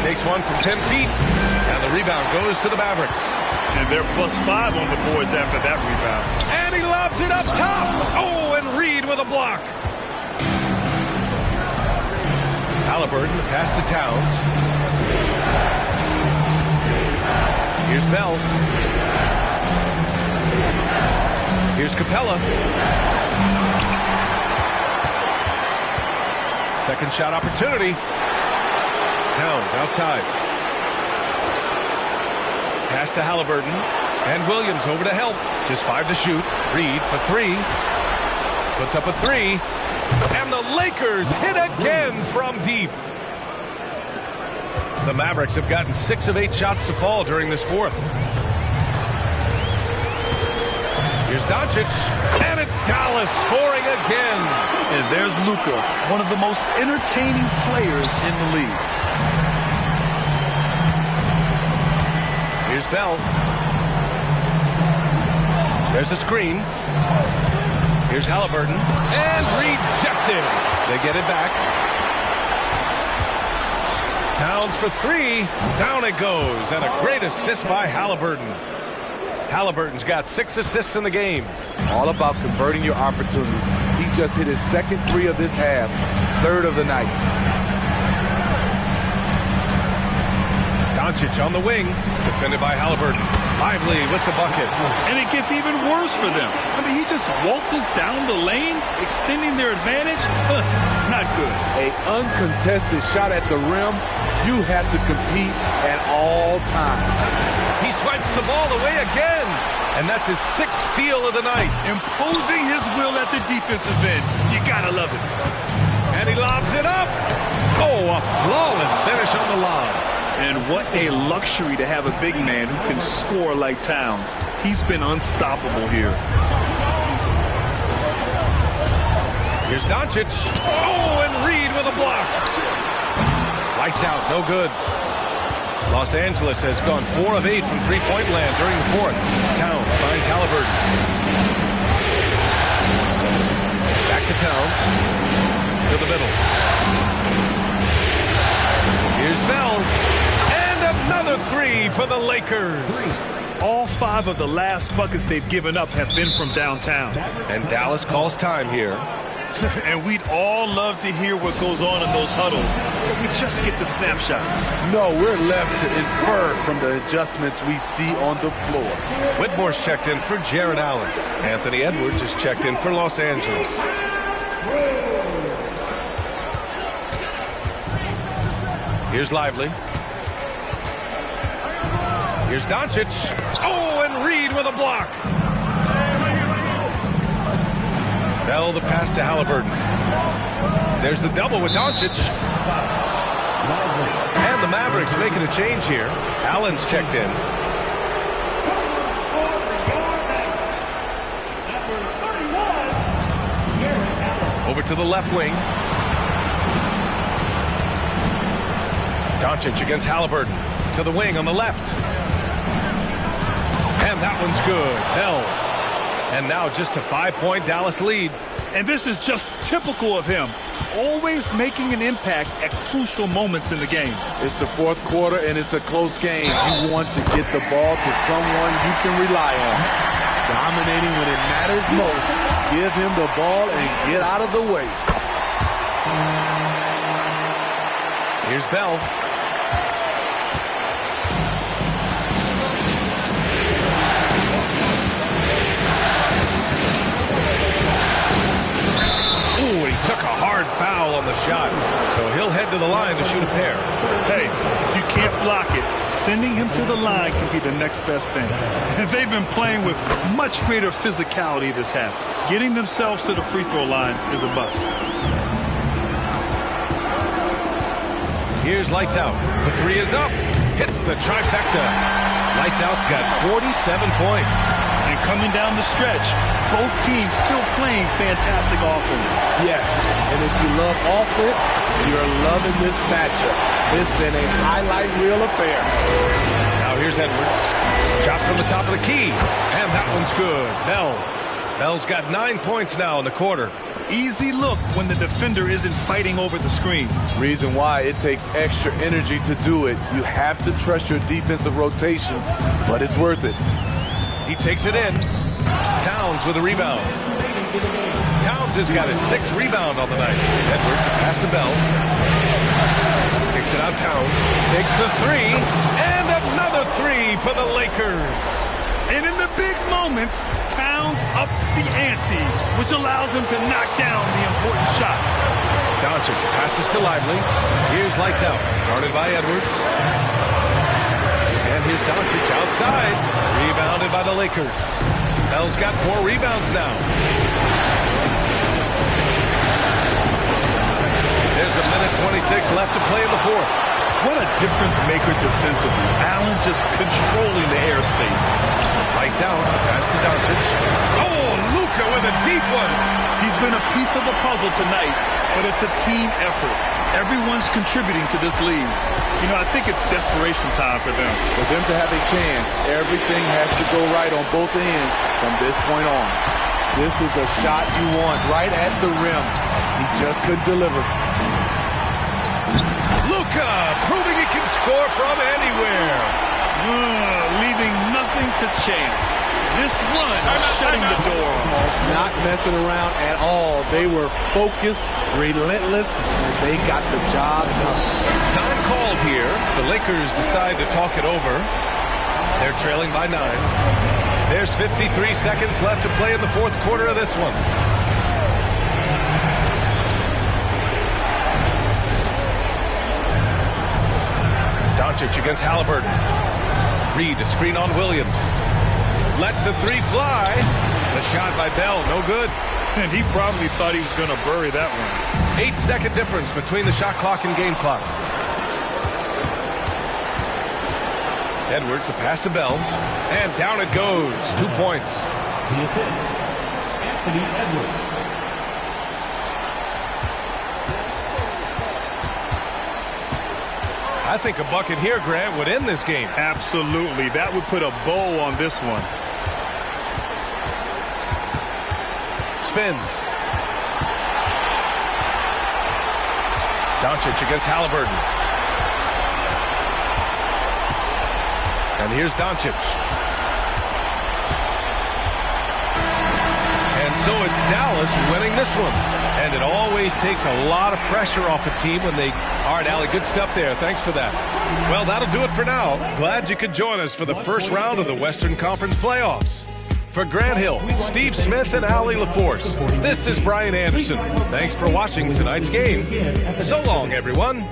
Speaker 2: Takes one from 10 feet. And the rebound goes to the Mavericks.
Speaker 3: And they're +5 on the boards after that rebound.
Speaker 2: And he lobs it up top. Oh, and Reed with a block. Halliburton, the pass to Towns. Here's Bell. Here's Capella. Second shot opportunity. Towns outside. Pass to Halliburton. And Williams over to help. Just 5 to shoot. Reed for 3. Puts up a 3. And the Lakers hit again from deep. The Mavericks have gotten 6 of 8 shots to fall during this fourth. Here's Doncic. And it's Dallas scoring again.
Speaker 3: And there's Luka, one of the most entertaining players in the league.
Speaker 2: Here's Bell. There's a screen. Here's Halliburton. And rejected. They get it back. Towns for 3. Down it goes. And a great assist by Halliburton. Halliburton's got 6 assists in the game.
Speaker 16: All about converting your opportunities. He just hit his second 3 of this half. 3rd of the night.
Speaker 2: Doncic on the wing. Defended by Halliburton. Lively with the bucket.
Speaker 3: And it gets even worse for them. I mean, he just waltzes down the lane, extending their advantage. Not good.
Speaker 16: A uncontested shot at the rim. You have to compete at all times.
Speaker 2: He swipes the ball away again. And that's his 6th steal of the night.
Speaker 3: Imposing his will at the defensive end. You gotta love it.
Speaker 2: And he lobs it up. Oh, a flawless finish on the lob.
Speaker 3: And what a luxury to have a big man who can score like Towns. He's been unstoppable here.
Speaker 2: Here's Doncic. Oh, and Reed with a block. Lights out, no good. Los Angeles has gone 4 of 8 from three-point land during the fourth. Towns finds Halliburton. Back to Towns. To the middle. Here's Bell. And another 3 for the Lakers.
Speaker 3: All 5 of the last buckets they've given up have been from downtown.
Speaker 2: And Dallas calls time here.
Speaker 3: And we'd all love to hear what goes on in those huddles, but we just get the snapshots.
Speaker 16: No, we're left to infer from the adjustments we see on the floor.
Speaker 2: Whitmore's checked in for Jared Allen. Anthony Edwards is checked in for Los Angeles. Here's Lively. Here's Doncic. Oh, and Reed with a block. Bell the pass to Halliburton. There's the double with Doncic. And the Mavericks making a change here. Allen's checked in. Over to the left wing. Doncic against Halliburton. To the wing on the left. And that one's good. Bell. And now just a 5-point Dallas lead.
Speaker 3: And this is just typical of him. Always making an impact at crucial moments in the game.
Speaker 16: It's the fourth quarter and it's a close game. You want to get the ball to someone you can rely on. Dominating when it matters most. Give him the ball and get out of the way.
Speaker 2: Here's Bell. Took a hard foul on the shot, so he'll head to the line to shoot a pair.
Speaker 3: Hey, if you can't block it, sending him to the line can be the next best thing. They've been playing with much greater physicality this half. Getting themselves to the free throw line is a bust.
Speaker 2: Here's Lights Out. The 3 is up. Hits the trifecta. Lights Out's got 47 points.
Speaker 3: And coming down the stretch, both teams still playing fantastic offense.
Speaker 16: Yes, and if you love offense, you're loving this matchup. It's been a highlight reel affair.
Speaker 2: Now here's Edwards. Shot from the top of the key. And that one's good. Bell's got 9 points now in the quarter.
Speaker 3: Easy look when the defender isn't fighting over the screen.
Speaker 16: Reason why it takes extra energy to do it. You have to trust your defensive rotations, but it's worth it.
Speaker 2: He takes it in. Towns with a rebound. Towns has got his 6th rebound on the night. Edwards pass to Bell. Kicks it out Towns. Takes the 3. And another 3 for the Lakers.
Speaker 3: And in the big moments, Towns ups the ante, which allows him to knock down the important shots.
Speaker 2: Doncic passes to Lively. Here's Lights Out. Guarded by Edwards. And here's Doncic outside. Rebounded by the Lakers. Bell's got 4 rebounds now. There's a minute 26 left to play in the fourth.
Speaker 3: What a difference maker defensively. Allen just controlling the airspace.
Speaker 2: Lights Out. Pass to Doncic. Oh, Luka with a deep one.
Speaker 3: He's been a piece of the puzzle tonight, but it's a team effort. Everyone's contributing to this lead. You know, I think it's desperation time for them.
Speaker 16: For them to have a chance, everything has to go right on both ends from this point on. This is the shot you want right at the rim. He just couldn't deliver.
Speaker 2: Luka proving he can score from anywhere.
Speaker 3: Leaving nothing to chance. This run shutting the door off.
Speaker 16: Not messing around at all. They were focused, relentless, and they got the job done.
Speaker 2: Time called here. The Lakers decide to talk it over. They're trailing by 9. There's 53 seconds left to play in the fourth quarter of this one. Doncic against Halliburton. Reed, a screen on Williams. Lets the 3 fly. The shot by Bell, no good.
Speaker 3: And he probably thought he was going to bury that one.
Speaker 2: 8-second difference between the shot clock and game clock. Edwards, a pass to Bell. And down it goes. 2 points.
Speaker 5: The assist, Anthony Edwards.
Speaker 2: I think a bucket here, Grant, would end this game.
Speaker 3: Absolutely. That would put a bow on this one.
Speaker 2: Spins. Doncic against Halliburton. And here's Doncic. And so it's Dallas winning this one. And it always takes a lot of pressure off a team when they... All right, Allie, good stuff there. Thanks for that. Well, that'll do it for now. Glad you could join us for the first round of the Western Conference playoffs. For Grant Hill, Steve Smith, and Allie LaForce, this is Brian Anderson. Thanks for watching tonight's game. So long, everyone.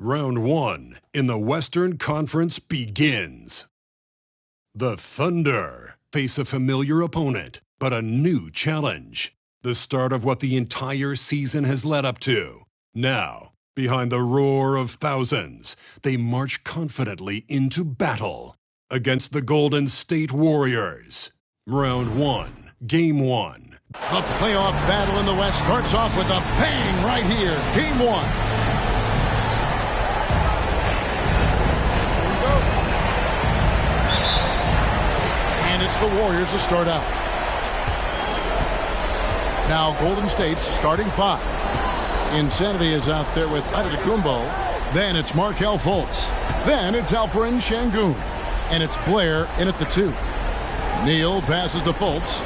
Speaker 1: Round 1 in the Western Conference begins. The Thunder face a familiar opponent, but a new challenge. The start of what the entire season has led up to. Now, behind the roar of thousands, they march confidently into battle against the Golden State Warriors. Round 1, Game 1.
Speaker 10: The playoff battle in the West starts off with a bang right here. Game 1. And it's the Warriors to start out. Now Golden State's starting 5. Insanity is out there with Antetokounmpo. Then it's Markelle Fultz. Then it's Alperen Sengun. And it's Blair in at the 2. Neal passes to Fultz.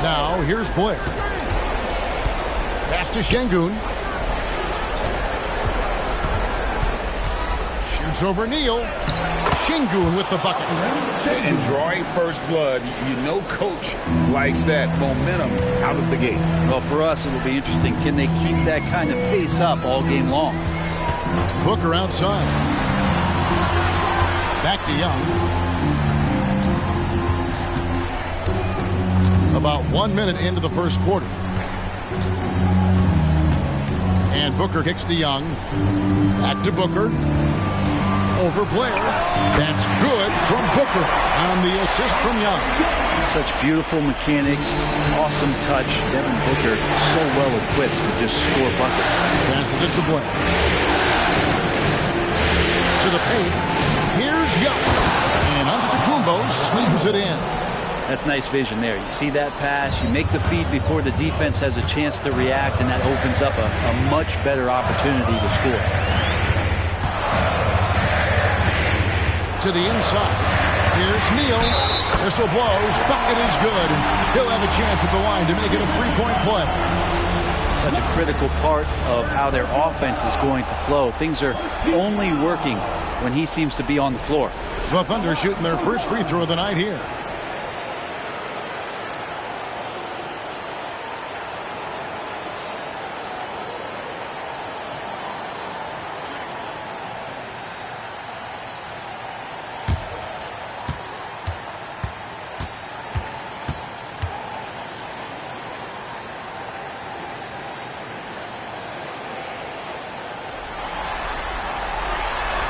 Speaker 10: Now here's Blair. Pass to Sengun. Shoots over Neal. Sengun with the bucket.
Speaker 12: And drawing first blood, you know coach likes that momentum out of the gate.
Speaker 18: Well, for us, it'll be interesting. Can they keep that kind of pace up all game long?
Speaker 10: Booker outside. Back to Young. About 1 minute into the first quarter. And Booker kicks to Young. Back to Booker. Over Blair. That's good from Booker on the assist from Young.
Speaker 18: Such beautiful mechanics, awesome touch. Devin Booker so well equipped to just score buckets.
Speaker 10: Passes it to Blair. To the paint. Here's Young. And Antetokounmpo slams it in.
Speaker 18: That's nice vision there. You see that pass, you make the feed before the defense has a chance to react, and that opens up a much better opportunity to score.
Speaker 10: To the inside. Here's Neal. Whistle blows. Bucket is good. He'll have a chance at the line to make it a three-point play.
Speaker 18: Such a critical part of how their offense is going to flow. Things are only working when he seems to be on the floor.
Speaker 10: The Thunder shooting their first free throw of the night here.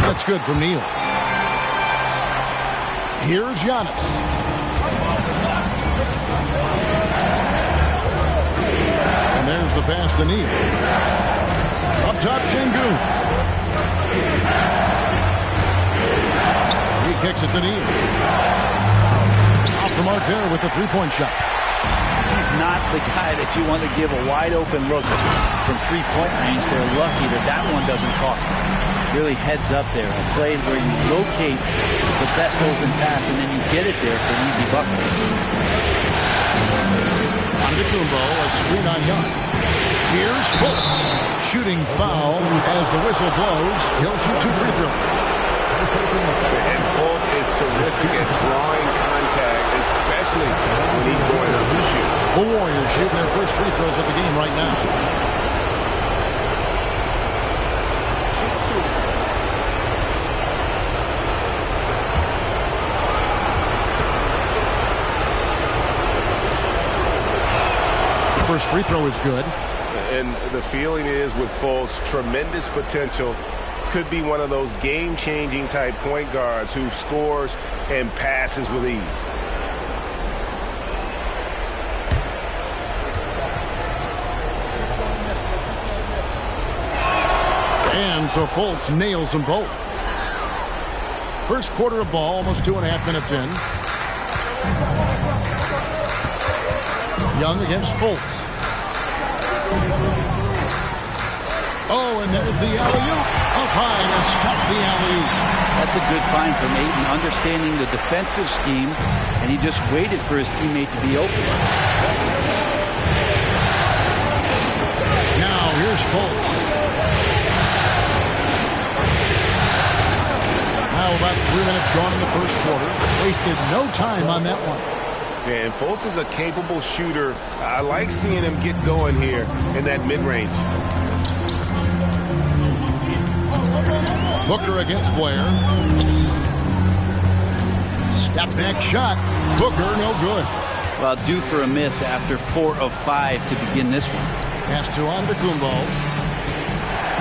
Speaker 10: That's good from Neal. Here's Giannis. And there's the pass to Neal. Up top, Şengün. He kicks it to Neal. Off the mark there with the three-point shot.
Speaker 18: He's not the guy that you want to give a wide-open look from three-point range. They're lucky that that one doesn't cost them. Really heads up there. A play where you locate the best open pass and then you get it there for an easy bucket.
Speaker 10: Antetokounmpo, a screen on Young. Here's Fultz. Shooting foul as the whistle blows. He'll shoot two free throws.
Speaker 11: And Fultz is terrific at drawing contact, especially when he's going up to shoot.
Speaker 10: The Warriors shooting their first free throws of the game right now. First free throw is good.
Speaker 11: And the feeling is with Fultz, tremendous potential. Could be one of those game-changing type point guards who scores and passes with ease.
Speaker 10: And so Fultz nails them both. First quarter of ball, almost 2.5 minutes in. Young against Fultz. Oh, and there's the alley-oop. Up high to stop the alley-oop.
Speaker 18: That's a good find from Ayton, understanding the defensive scheme, and he just waited for his teammate to be open.
Speaker 10: Now, here's Fultz. Now about 3 minutes gone in the first quarter. Wasted no time on that one.
Speaker 11: Yeah, and Fultz is a capable shooter. I like seeing him get going here in that mid-range.
Speaker 10: Booker against Blair. Step back shot. Booker, no good.
Speaker 18: Well, due for a miss after 4 of 5 to begin this one.
Speaker 10: Pass to Antetokounmpo.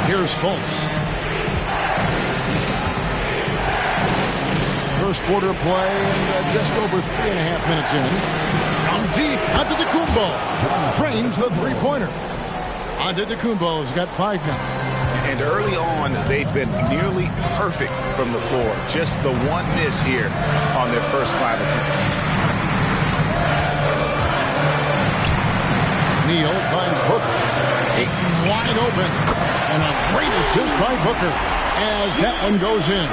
Speaker 10: Here's Fultz. First quarter play and just over 3.5 minutes in. From deep, Antetokounmpo frames the three-pointer. Antetokounmpo's got 5 now.
Speaker 11: And early on, they've been nearly perfect from the floor. Just the one miss here on their first 5 attempts.
Speaker 10: Neal finds Booker. Ayton wide open. And a great assist by Booker as that one goes in.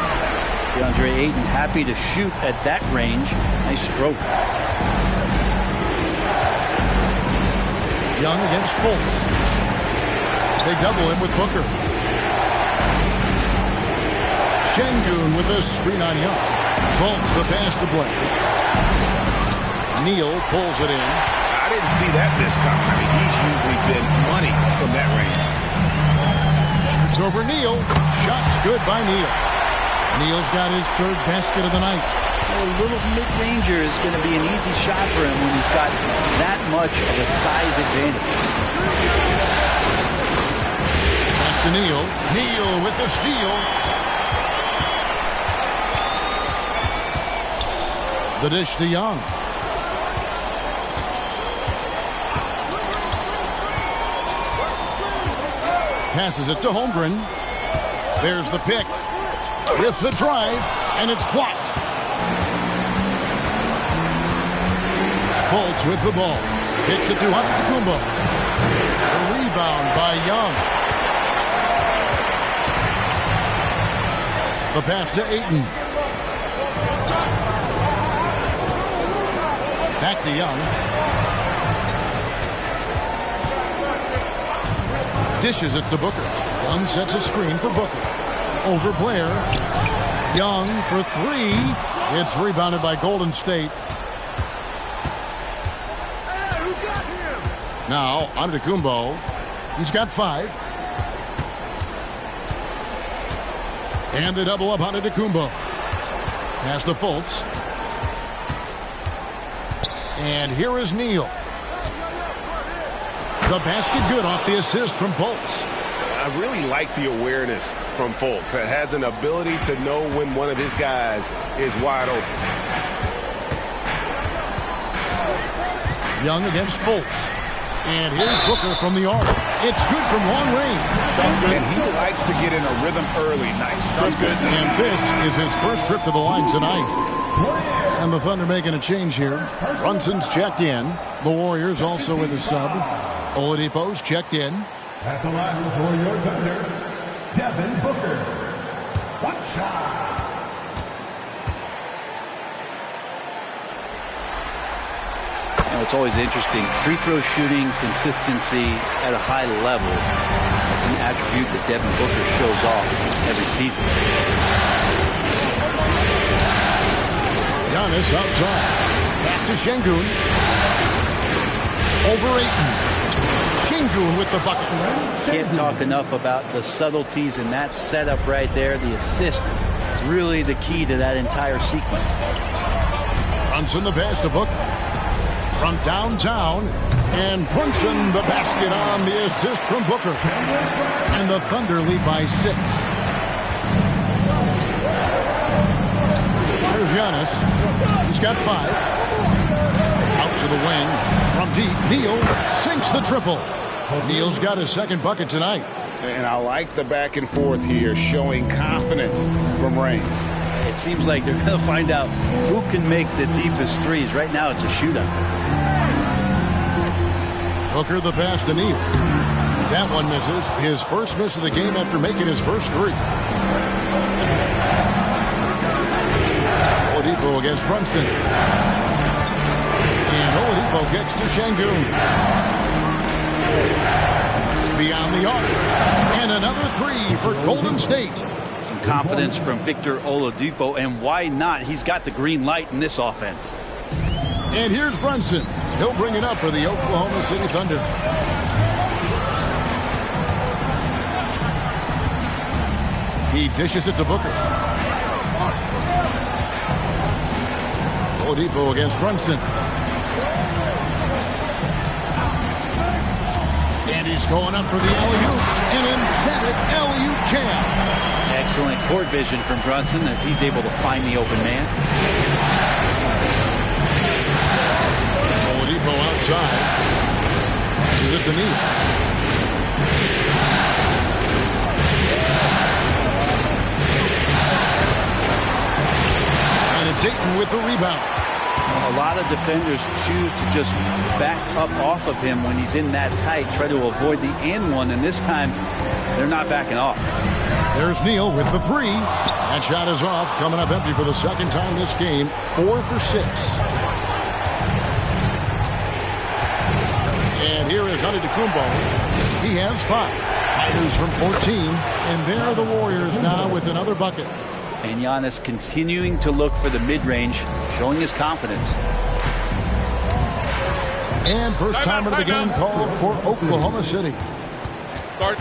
Speaker 18: DeAndre Ayton happy to shoot at that range. Nice stroke.
Speaker 10: Young against Fultz. They double him with Booker. Şengün with a screen on Young. Fultz the pass to Blake. Neal pulls it in.
Speaker 11: I didn't see that miss coming. I mean, he's usually been money from that range.
Speaker 10: Shoots over Neal. Shot's good by Neal. Neal's got his third basket of the night.
Speaker 18: A little mid-ranger is going to be an easy shot for him when he's got that much of a size advantage.
Speaker 10: Pass to Neal. Neal with the steal. The dish to Young. Passes it to Holmgren. There's the pick. With the drive, and it's blocked. Fultz with the ball. Kicks it to Antetokounmpo. A rebound by Young. The pass to Ayton. Back to Young. Dishes it to Booker. Young sets a screen for Booker. Over Blair. Young for three. It's rebounded by Golden State. Now, Antetokounmpo. He's got 5. And the double up Antetokounmpo. Pass to Fultz. And here is Neal. The basket good off the assist from Fultz.
Speaker 11: I really like the awareness from Fultz. It has an ability to know when one of his guys is wide open.
Speaker 10: Young against Fultz. And here's Booker from the arc. It's good from long range.
Speaker 11: And he likes to get in a rhythm early. Nice. That's good.
Speaker 10: And this is his first trip to the line tonight. And the Thunder making a change here. Brunson's checked in. The Warriors also with a sub. Oladipo's checked in.
Speaker 5: At the line for your Thunder, Devin Booker. One shot.
Speaker 18: It's always interesting. Free throw shooting, consistency at a high level. That's an attribute that Devin Booker shows off every season.
Speaker 10: Giannis outside. Pass to Şengün. Over Ayton. Şengün with the bucket.
Speaker 18: Can't talk enough about the subtleties in that setup right there. The assist, really the key to that entire sequence.
Speaker 10: Brunson the pass to Booker. From downtown, and Brunson the basket on the assist from Booker. And the Thunder lead by 6. Here's Giannis. He's got 5. Out to the wing. From deep, Neal sinks the triple. Neal's got his second bucket tonight.
Speaker 11: And I like the back and forth here, showing confidence from range.
Speaker 18: It seems like they're going to find out who can make the deepest threes. Right now, it's a shootout.
Speaker 10: Booker the pass to Neal. That one misses. His first miss of the game after making his first 3. Oladipo against Brunson. And Oladipo kicks to Şengün. Beyond the arc. And another 3 for Golden State.
Speaker 18: Some confidence from Victor Oladipo, and why not? He's got the green light in this offense.
Speaker 10: And here's Brunson. He'll bring it up for the Oklahoma City Thunder. He dishes it to Booker. Oladipo against Brunson. And he's going up for the alley-oop. An emphatic alley-oop jam.
Speaker 18: Excellent court vision from Brunson as he's able to find the open man.
Speaker 10: Oladipo outside. Passes it to Neal. And it's Ayton with the rebound.
Speaker 18: A lot of defenders choose to just back up off of him when he's in that tight, try to avoid the and one, and this time they're not backing off.
Speaker 10: There's Neal with the 3. That shot is off, coming up empty for the second time this game. 4 for 6. And here is Antetokounmpo. He has 5. Fighters from 14. And there are the Warriors now with another bucket.
Speaker 18: And Giannis continuing to look for the mid-range, showing his confidence.
Speaker 10: And first timer of the game called for Oklahoma City.
Speaker 2: Start.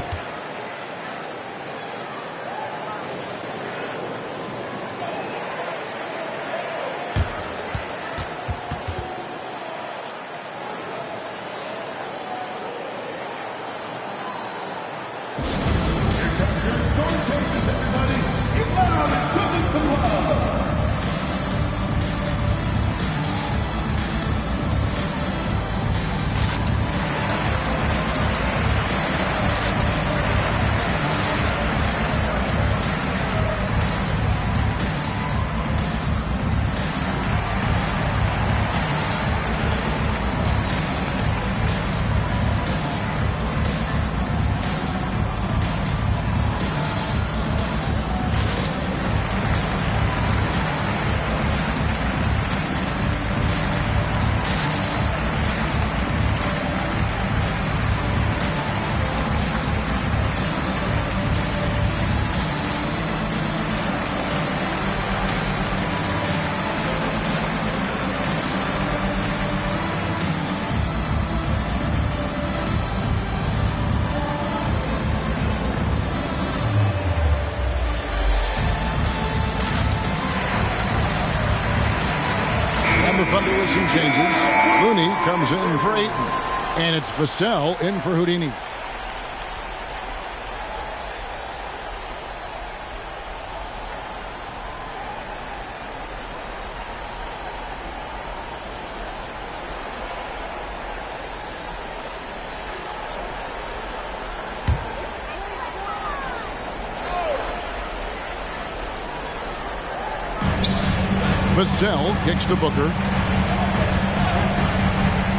Speaker 10: And the Thunder with some changes. Looney comes in for Ayton. And it's Vassell in for Houdini. Vassell kicks to Booker.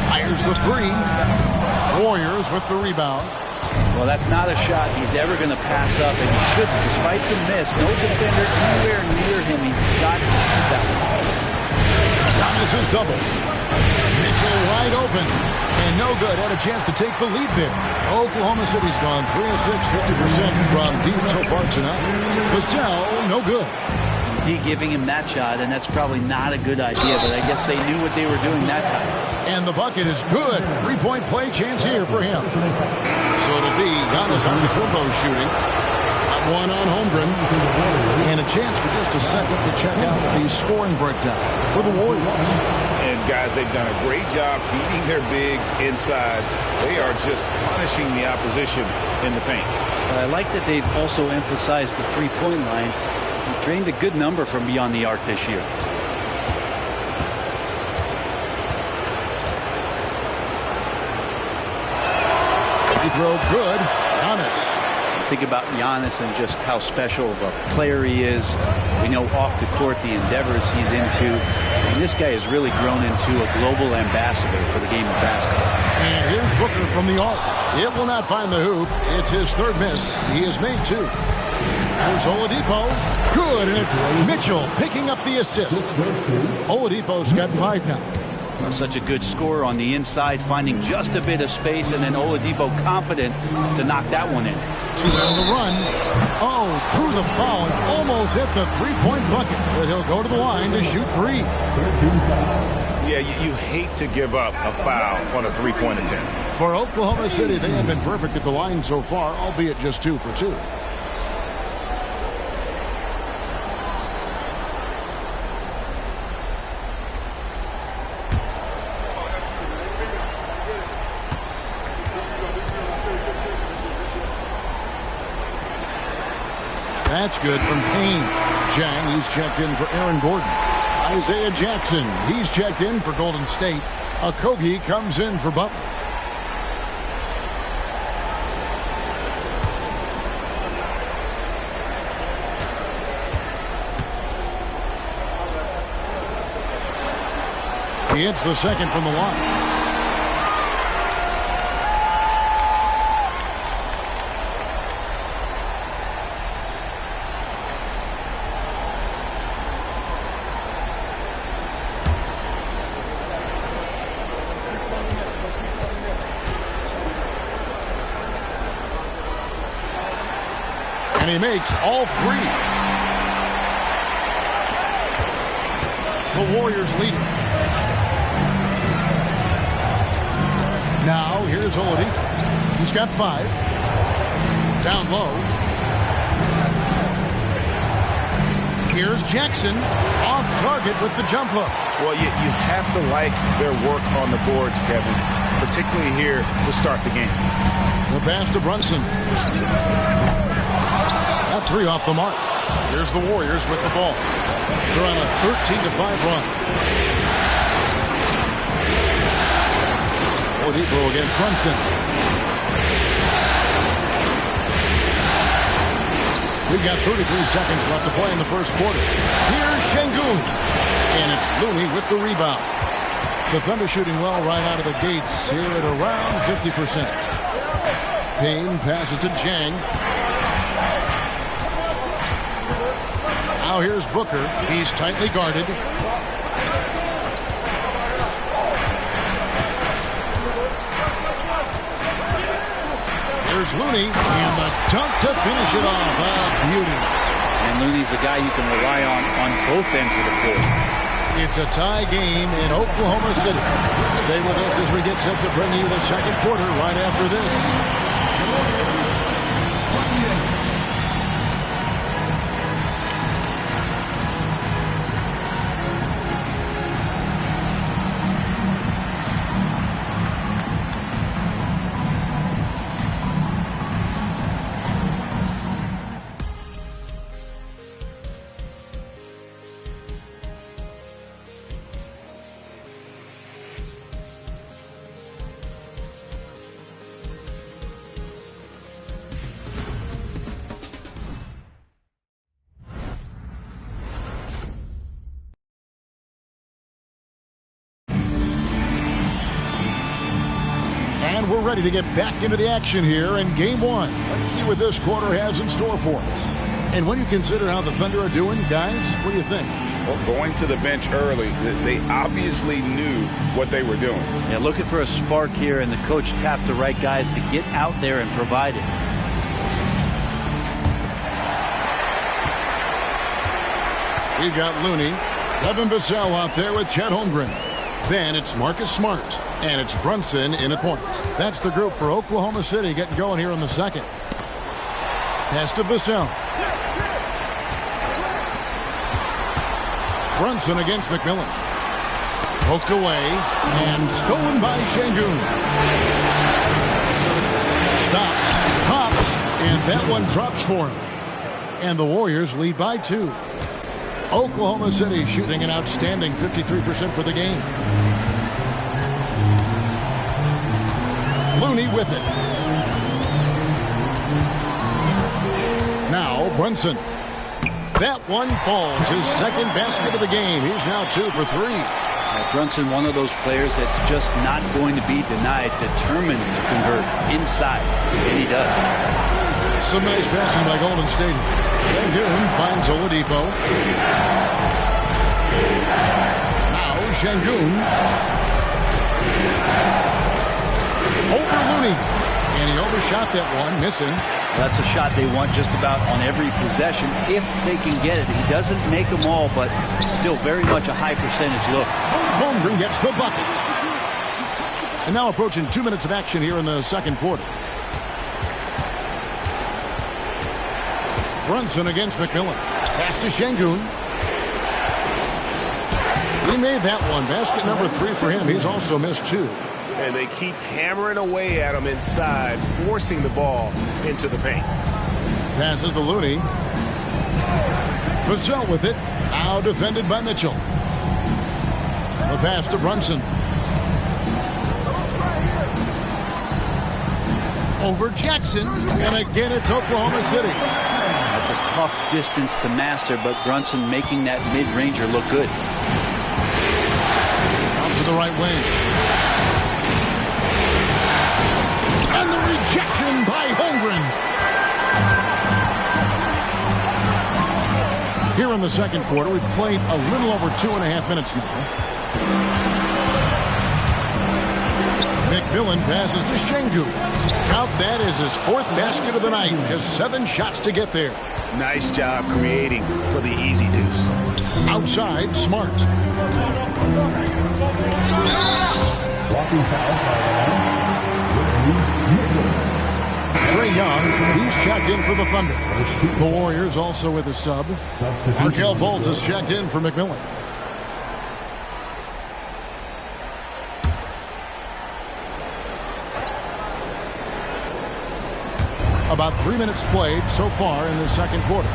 Speaker 10: Fires the three. Warriors with the rebound.
Speaker 18: Well, that's not a shot he's ever going to pass up, and he shouldn't. Despite the miss, no defender anywhere near him. He's got to shoot that one.
Speaker 10: Giannis is double. Mitchell wide open. And no good. Had a chance to take the lead there. Oklahoma City's gone 3 of 6, 50% from deep so far tonight. Vassell, no good.
Speaker 18: Giving him that shot, and that's probably not a good idea, but I guess they knew what they were doing that time.
Speaker 10: And the bucket is good. 3-point play chance here for him. So it'll be Giannis Antetokounmpo shooting. Got one on Holmgren. And a chance for just a second to check out the scoring breakdown for the Warriors.
Speaker 11: And guys, they've done a great job feeding their bigs inside. They are just punishing the opposition in the paint.
Speaker 18: I like that they've also emphasized the three-point line. He drained a good number from beyond the arc this year.
Speaker 10: Free throw good. Giannis.
Speaker 18: Think about Giannis and just how special of a player he is. We know off the court the endeavors he's into. And this guy has really grown into a global ambassador for the game of basketball.
Speaker 10: And here's Booker from the arc. It will not find the hoop. It's his third miss. He has made 2. Here's Oladipo. Good, and it's Mitchell picking up the assist. Oladipo's got 5 now.
Speaker 18: Well, such a good scorer on the inside, finding just a bit of space, and then Oladipo confident to knock that one in.
Speaker 10: 2 on the run. Oh, drew the foul and almost hit the three-point bucket, but he'll go to the line to shoot 3.
Speaker 11: Yeah, you hate to give up a foul on a three-point attempt.
Speaker 10: For Oklahoma City, they have been perfect at the line so far, albeit just 2 for 2. That's good from Payne. Jang, he's checked in for Aaron Gordon. Isaiah Jackson, he's checked in for Golden State. Okogie comes in for Butler. He hits the second from the line. And he makes all 3. The Warriors leading. Now here's Oladipo. He's got 5. Down low. Here's Jackson. Off target with the jump hook.
Speaker 11: Well, you have to like their work on the boards, Kevin, particularly here to start the game.
Speaker 10: The pass to Brunson. That 3 off the mark. Here's the Warriors with the ball. They're on a 13-5 run. Oladipo against Brunson. We've got 33 seconds left to play in the first quarter. Here's Şengün. And it's Looney with the rebound. The Thunder shooting well right out of the gates here at around 50%. Payne passes to Jang. Now here's Booker. He's tightly guarded. Here's Looney. And the dunk to finish it off. Beauty.
Speaker 18: And Looney's a guy you can rely on both ends of the floor.
Speaker 10: It's a tie game in Oklahoma City. Stay with us as we get set to bring you the second quarter right after this. And we're ready to get back into the action here in game one. Let's see what this quarter has in store for us. And when you consider how the Thunder are doing, guys, what do you think?
Speaker 11: Well, going to the bench early, they obviously knew what they were doing.
Speaker 18: Yeah, looking for a spark here, and the coach tapped the right guys to get out there and provide it.
Speaker 10: We've got Looney, Devin Vassell out there with Chet Holmgren. Then it's Marcus Smart, and it's Brunson in at point. That's the group for Oklahoma City getting going here in the second. Pass to Vassell. Brunson against McMillan. Poked away and stolen by Şengün. Stops, pops, and that one drops for him. And the Warriors lead by 2. Oklahoma City shooting an outstanding 53% for the game. Looney with it. Now Brunson. That one falls. His second basket of the game. He's now 2 for 3.
Speaker 18: Brunson, one of those players that's just not going to be denied, determined to convert inside, and he does.
Speaker 10: Some nice passing by Golden State. Şengün finds Oladipo. Now Şengün. Over Looney. And he overshot that one, missing.
Speaker 18: Well, that's a shot they want just about on every possession if they can get it. He doesn't make them all, but still very much a high percentage look.
Speaker 10: Holmgren gets the bucket. And now approaching 2 minutes of action here in the second quarter. Brunson against McMillan. Pass to Şengün. He made that one. Basket number 3 for him. He's also missed 2.
Speaker 2: And they keep hammering away at him inside, forcing the ball into the paint.
Speaker 10: Passes to Looney. Vassell with it. Now defended by Mitchell. The pass to Brunson. Over Jackson. And again, it's Oklahoma City.
Speaker 18: That's a tough distance to master, but Brunson making that mid-ranger look good.
Speaker 10: Out to the right wing. And the rejection by Holmgren. Here in the second quarter, we've played a little over 2.5 minutes now. McMillan passes to Şengün. Count that as his 4th basket of the night. Just 7 shots to get there.
Speaker 2: Nice job creating for the easy deuce.
Speaker 10: Outside, Smart.
Speaker 5: Walking foul.
Speaker 10: Trae Young, he's checked in for the Thunder. The Warriors also with a sub. Markelle Fultz has checked in for McMillan. About 3 minutes played so far in the second quarter.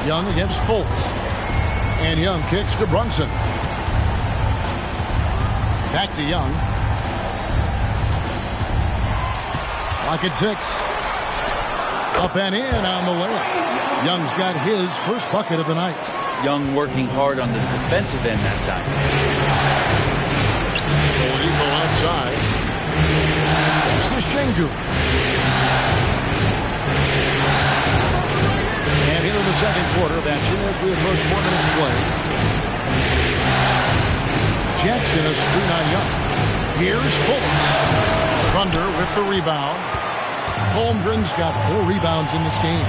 Speaker 10: Young against Fultz. And Young kicks to Brunson. Back to Young. Clock at 6. Up and in on the layup. Young's got his first bucket of the night.
Speaker 18: Young working hard on the defensive end that time.
Speaker 10: Oladipo outside. It's to Şengün. And here in the second quarter of action as we approach 4 minutes play. Jackson a screen on Young. Here's Fultz. Thunder with the rebound. Holmgren's got 4 rebounds in this game.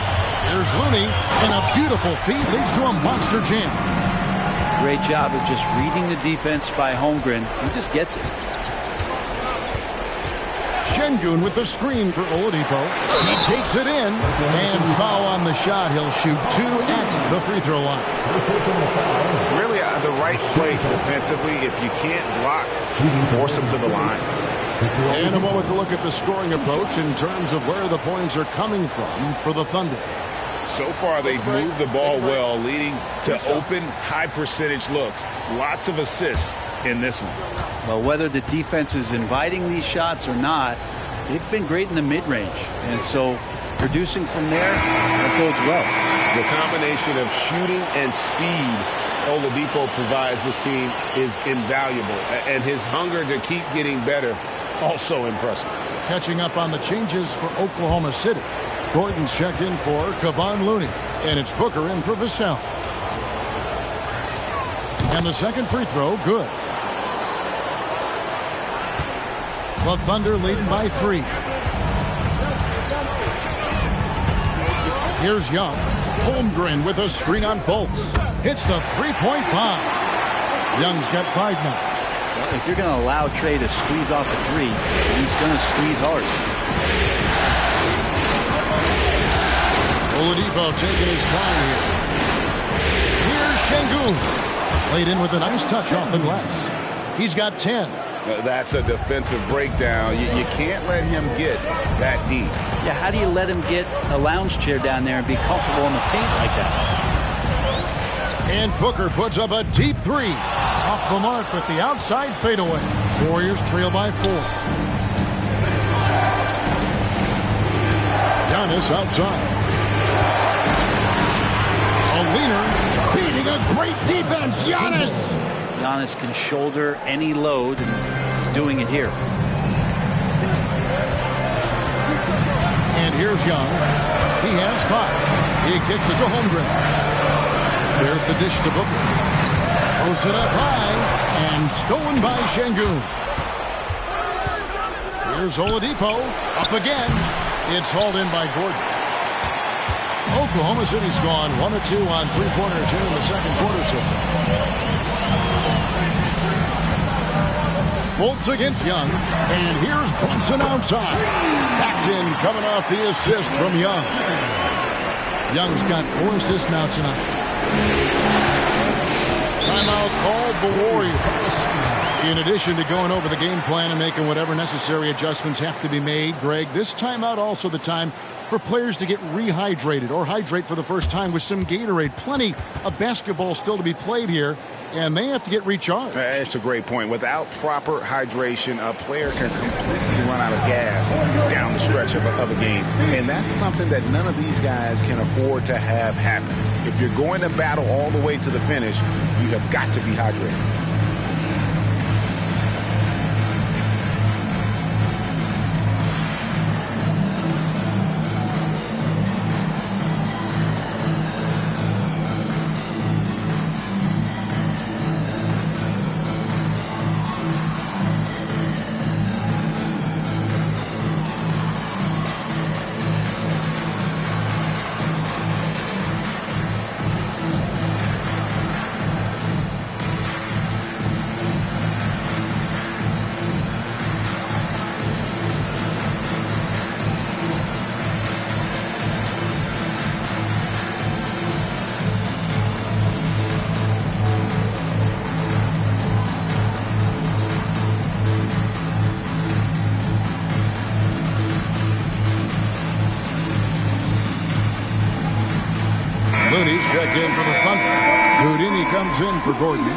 Speaker 10: Here's Looney, and a beautiful feed leads to a monster jam.
Speaker 18: Great job of just reading the defense by Holmgren. He just gets it.
Speaker 10: Şengün with the screen for Oladipo. He takes it in, and foul on the shot. He'll shoot 2 at the free throw line.
Speaker 11: Really the right play defensively. If you can't block, force him to the line.
Speaker 10: And a moment to look at the scoring approach in terms of where the points are coming from for the Thunder.
Speaker 11: So far, they've moved the ball well, leading to open, high-percentage looks. Lots of assists in this one.
Speaker 18: Well, whether the defense is inviting these shots or not, they've been great in the mid-range. And so producing from there, that bodes well.
Speaker 11: The combination of shooting and speed Oladipo provides this team is invaluable. And his hunger to keep getting better, also impressive.
Speaker 10: Catching up on the changes for Oklahoma City. Gordon's checked in for Kevon Looney. And it's Booker in for Vassell. And the second free throw, good. The Thunder leading by 3. Here's Young. Holmgren with a screen on Fultz. Hits the three-point bomb. Young's got 5 now.
Speaker 18: Well, if you're going to allow Trey to squeeze off a 3, he's going to squeeze hard.
Speaker 10: Oladipo taking his time here. Here's Şengün. Played in with a nice touch off the glass. He's got 10.
Speaker 11: That's a defensive breakdown. You can't let him get that deep.
Speaker 18: Yeah, how do you let him get a lounge chair down there and be comfortable in the paint like that?
Speaker 10: And Booker puts up a deep 3. Off the mark with the outside fadeaway. Warriors trail by 4. Giannis outside. A leaner beating a great defense. Giannis
Speaker 18: can shoulder any load, and he's doing it here.
Speaker 10: And here's Young. He has 5. He kicks it to Holmgren. There's the dish to Booker. Throws it up high and stolen by Şengün. Here's Oladipo. Up again. It's hauled in by Gordon. Oklahoma City's gone 1 of 2 on 3-pointers here in the second quarter so far. Fultz against Young. And here's Brunson outside. Paxson coming off the assist from Young. Young's got 4 assists now tonight. Timeout called the Warriors. In addition to going over the game plan and making whatever necessary adjustments have to be made, Greg, this timeout also the time for players to get rehydrated or hydrate for the first time with some Gatorade. Plenty of basketball still to be played here, and they have to get recharged.
Speaker 11: It's a great point. Without proper hydration, a player can completely run out of gas down the stretch of a game. And that's something that none of these guys can afford to have happen. If you're going to battle all the way to the finish, you have got to be hydrated.
Speaker 10: Looney's checked in for the Thunder. Houdini comes in for Gordon.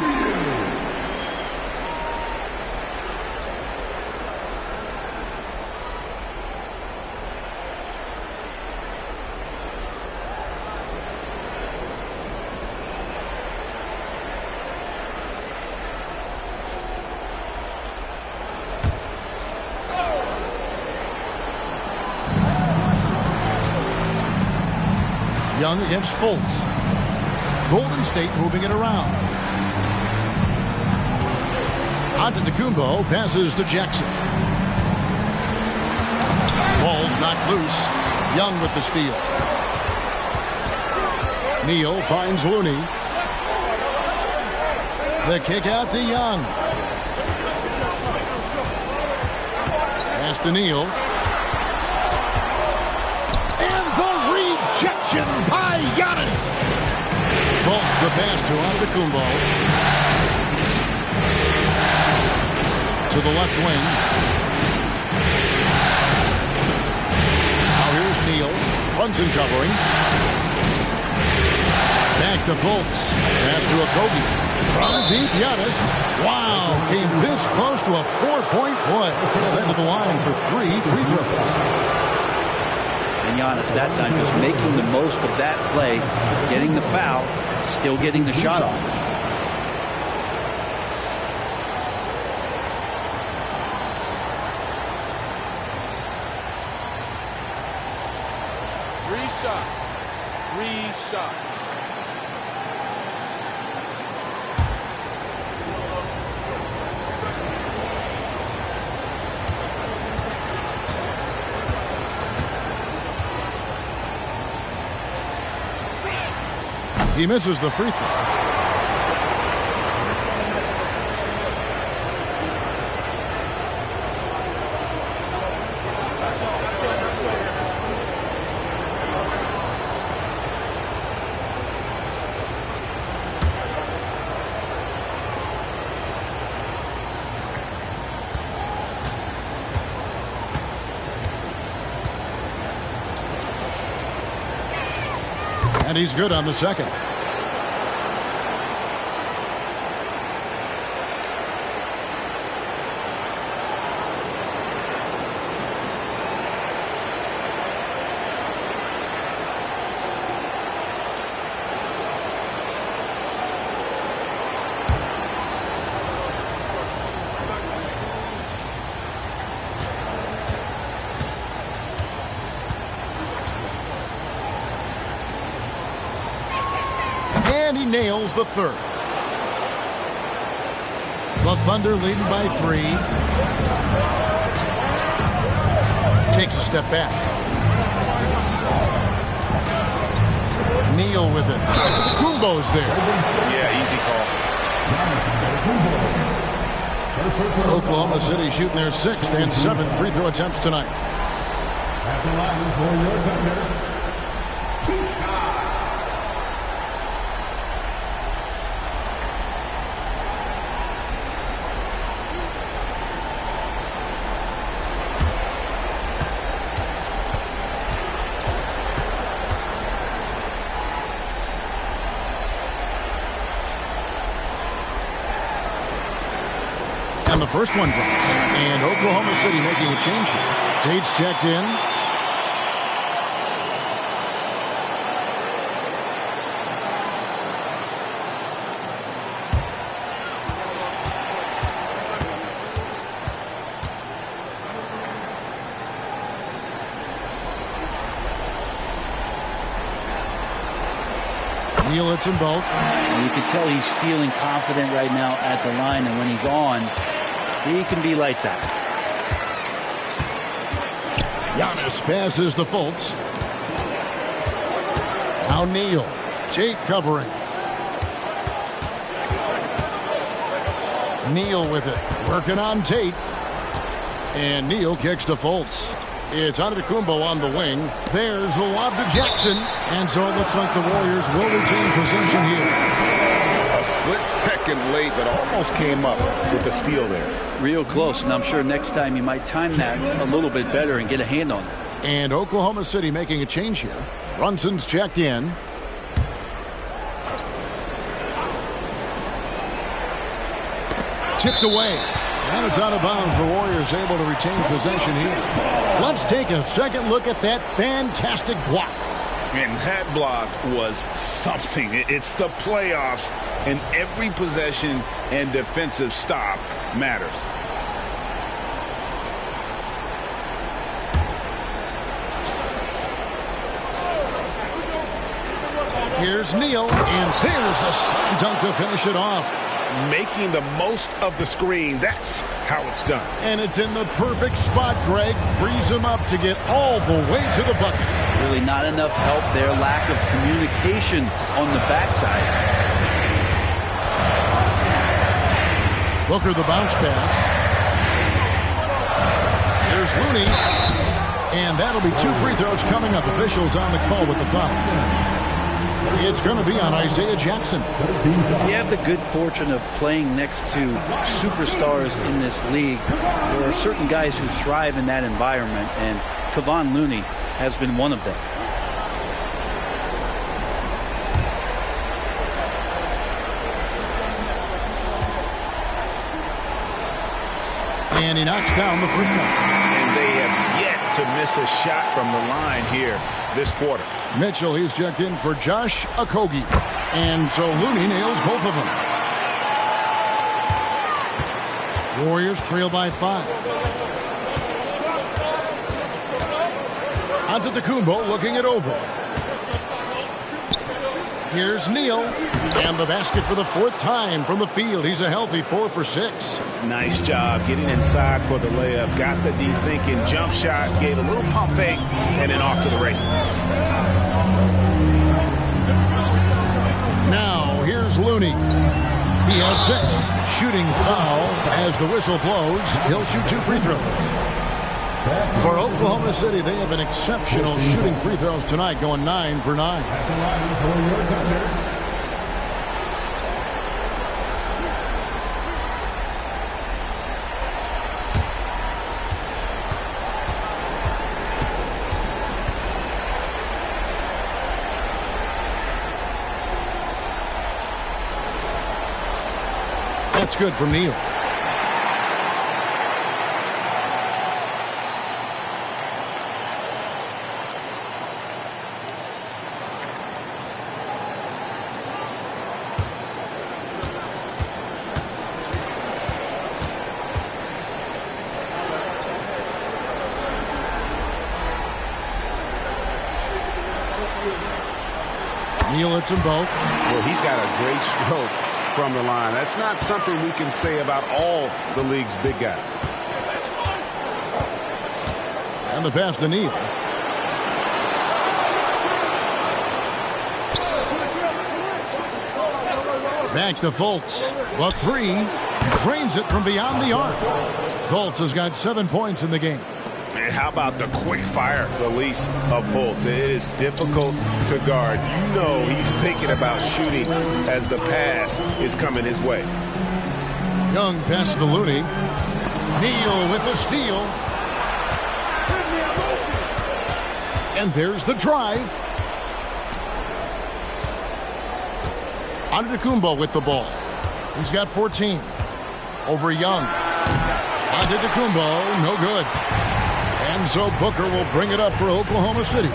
Speaker 10: Young against Fultz. Golden State moving it around. Antetokounmpo passes to Jackson. Ball's not loose. Young with the steal. Neal finds Looney. The kick out to Young. Pass to Neal. By Giannis. Fultz the pass to Antetokounmpo. To the left wing. Now here's Neal. Brunson covering. Back to Fultz. Pass to Okogie. From deep, Giannis. Wow. Came this close to a 4-point play. Led to the line for 3 free throws.
Speaker 18: And Giannis that time just making the most of that play, getting the foul, still getting the shot off.
Speaker 19: Three shots.
Speaker 10: He misses the free throw. And he's good on the second. And he nails the third. The Thunder leading by 3. Takes a step back. Neal with it. Kumbo's there.
Speaker 2: Yeah, easy call.
Speaker 10: Oklahoma City shooting their 6th and 7th free throw attempts tonight.
Speaker 5: At the line for your Thunder,
Speaker 10: and the first one drops. And Oklahoma City making a change here. Tate's checked in. Neal hits them both.
Speaker 18: And you can tell he's feeling confident right now at the line, and when he's on, he can be lights out.
Speaker 10: Giannis passes to Fultz. Now Neal. Tate covering. Neal with it. Working on Tate. And Neal kicks to Fultz. It's Antetokounmpo on the wing. There's the lob to Jackson. And so it looks like the Warriors will retain possession here.
Speaker 11: A split second late, but almost came up with the steal there.
Speaker 18: Real close, and I'm sure next time he might time that a little bit better and get a hand on it.
Speaker 10: And Oklahoma City making a change here. Brunson's checked in. Tipped away. And it's out of bounds. The Warriors able to retain possession here. Let's take a second look at that fantastic block.
Speaker 11: And that block was something. It's the playoffs, and every possession and defensive stop matters.
Speaker 10: Here's Neal, and there's the slam dunk to finish it off.
Speaker 11: Making the most of the screen. That's how it's done.
Speaker 10: And it's in the perfect spot, Greg. Frees him up to get all the way to the bucket.
Speaker 18: Really not enough help there. Lack of communication on the backside.
Speaker 10: Booker the bounce pass. Here's Looney. And that'll be 2 free throws coming up. Officials on the call with the foul. It's going to be on Isaiah Jackson.
Speaker 18: If you have the good fortune of playing next to superstars in this league, there are certain guys who thrive in that environment, and Kevon Looney has been one of them.
Speaker 10: And he knocks down the first one.
Speaker 11: And they have yet to miss a shot from the line here this quarter.
Speaker 10: Mitchell, he's checked in for Josh Okogie. And so Looney nails both of them. Warriors trail by 5. Antetokounmpo looking it over. Here's Neal. And the basket for the 4th time from the field. He's a healthy 4 for 6.
Speaker 11: Nice job getting inside for the layup. Got the D thinking jump shot, gave a little pump fake, and then off to the races.
Speaker 10: Now, here's Looney. He has 6. Shooting foul as the whistle blows. He'll shoot 2 free throws. For Oklahoma City, they have been exceptional shooting free throws tonight, going 9 for 9. That's good from Neal. Neal hits them both.
Speaker 11: Well, he's got a great stroke from the line. That's not something we can say about all the league's big guys.
Speaker 10: And the pass to Neal. Back to Fultz. The 3. Drains it from beyond the arc. Fultz has got 7 points in the game.
Speaker 11: And how about the quick fire release of Fultz? It is difficult to guard. You know he's thinking about shooting as the pass is coming his way.
Speaker 10: Young pass to Looney. Neal with the steal. And there's the drive. Antetokounmpo with the ball. He's got 14. Over Young. Antetokounmpo, no good. And so Booker will bring it up for Oklahoma City.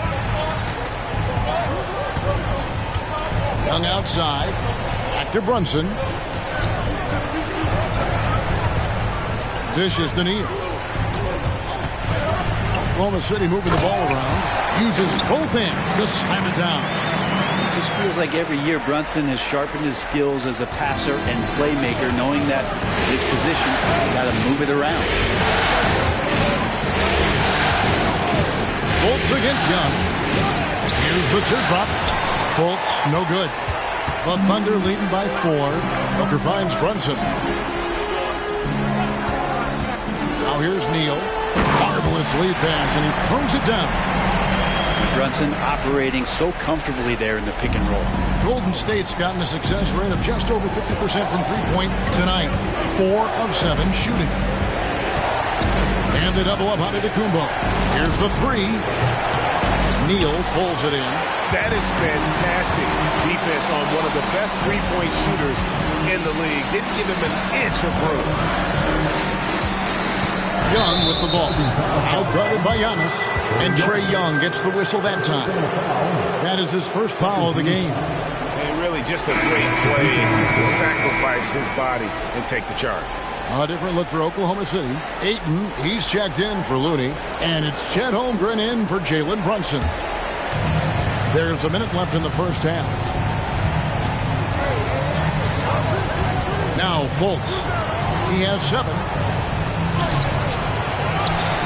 Speaker 10: Young outside. Back to Brunson. Dishes to Neal. Oklahoma City moving the ball around. Uses both hands to slam it down.
Speaker 18: It just feels like every year Brunson has sharpened his skills as a passer and playmaker, knowing that his position, he's got to move it around.
Speaker 10: Fultz against Young. Here's the teardrop. Fultz, no good. The Thunder leading by 4. Booker finds Brunson. Now here's Neal. Marvelous lead pass, and he throws it down.
Speaker 18: Brunson operating so comfortably there in the pick and roll.
Speaker 10: Golden State's gotten a success rate of just over 50% from three-point tonight. 4 of 7 shooting. And the double up on Antetokounmpo. Here's the 3. Neal pulls it in.
Speaker 11: That is fantastic defense on one of the best three-point shooters in the league. Didn't give him an inch of room.
Speaker 10: Young with the ball. Outguarded by Giannis. And Trae Young gets the whistle that time. That is his first foul of the game.
Speaker 11: And really just a great play to sacrifice his body and take the charge.
Speaker 10: A different look for Oklahoma City. Ayton, he's checked in for Looney. And it's Chet Holmgren in for Jalen Brunson. There's a minute left in the first half. Now Fultz. He has 7.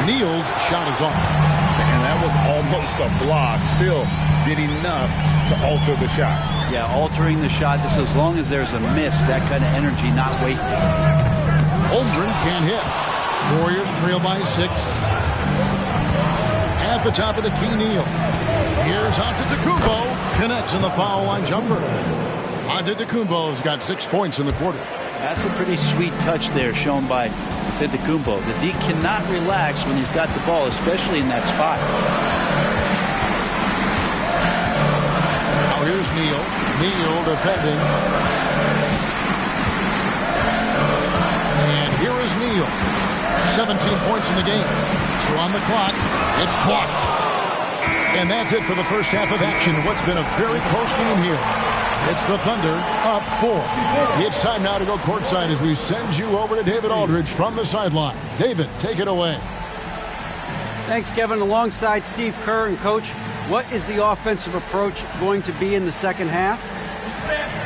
Speaker 10: Neal's shot is off.
Speaker 11: And that was almost a block. Still did enough to alter the shot.
Speaker 18: Yeah, altering the shot just as long as there's a miss. That kind of energy not wasted.
Speaker 10: Holmgren can't hit. Warriors trail by 6. At the top of the key, Neal. Here's Antetokounmpo. Connects in the foul line jumper. Antetokounmpo's got 6 points in the quarter.
Speaker 18: That's a pretty sweet touch there shown by Antetokounmpo. The D cannot relax when he's got the ball, especially in that spot.
Speaker 10: Now here's Neal. Neal defending. And here is Neal. 17 points in the game. 2 on the clock. It's clocked. And that's it for the first half of action. What's been a very close game here. It's the Thunder up 4. It's time now to go courtside as we send you over to David Aldridge from the sideline. David, take it away.
Speaker 14: Thanks, Kevin. Alongside Steve Kerr and Coach, what is the offensive approach going to be in the second half?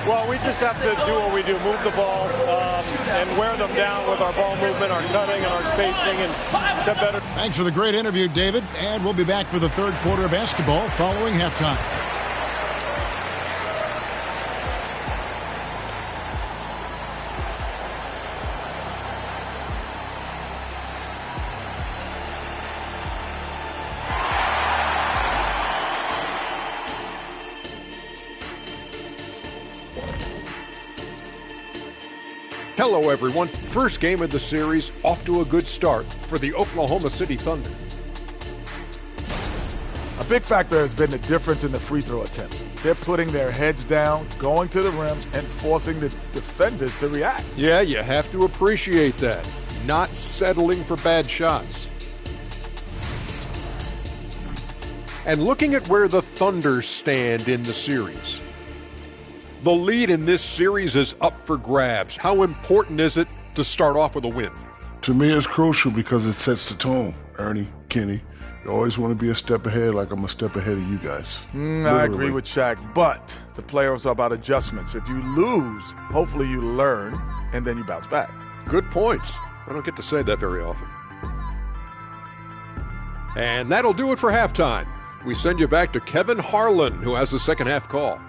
Speaker 17: Well, we just have to do what we do, move the ball and wear them down with our ball movement, our cutting, and our spacing, and set better.
Speaker 10: Thanks for the great interview, David. And we'll be back for the third quarter of basketball following halftime.
Speaker 7: Hello, everyone. First game of the series, off to a good start for the Oklahoma City Thunder.
Speaker 8: A big factor has been the difference in the free throw attempts. They're putting their heads down, going to the rim, and forcing the defenders to react.
Speaker 7: Yeah, you have to appreciate that. Not settling for bad shots. And looking at where the Thunder stand in the series. The lead in this series is up for grabs. How important is it to start off with a win?
Speaker 9: To me, it's crucial because it sets the tone. Ernie, Kenny, you always want to be a step ahead, like I'm a step ahead of you guys.
Speaker 8: I agree with Shaq, but the playoffs are about adjustments. If you lose, hopefully you learn, and then you bounce back.
Speaker 7: Good points. I don't get to say that very often. And that'll do it for halftime. We send you back to Kevin Harlan, who has the second half call.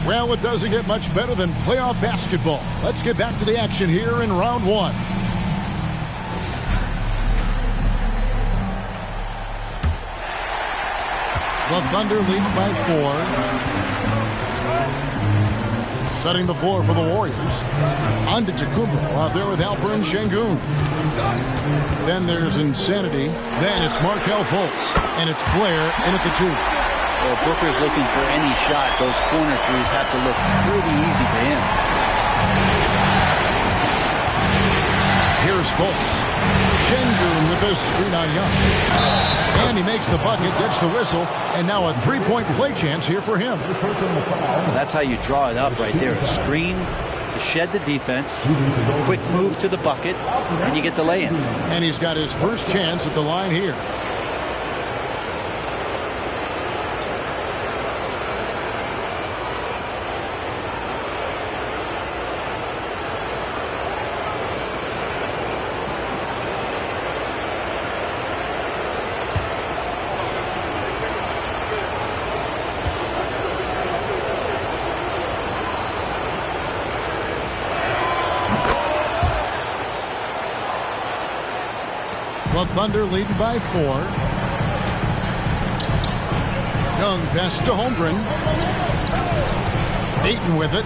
Speaker 10: Well, it doesn't get much better than playoff basketball. Let's get back to the action here in round one. The Thunder lead by 4. Setting the floor for the Warriors. Antetokounmpo out there with Alperen Sengun. Then there's Insanity. Then it's Markelle Fultz. And it's Blair in at the 2.
Speaker 18: Well, Booker's looking for any shot. Those corner threes have to look pretty easy to him.
Speaker 10: Here's Fultz. Sengun with this screen on Young. And he makes the bucket, gets the whistle, and now a three-point play chance here for him.
Speaker 18: That's how you draw it up right there. A screen to shed the defense, a quick move to the bucket, and you get the lay-in.
Speaker 10: And he's got his first chance at the line here. The Thunder leading by 4. Young pass to Holmgren. Ayton with it.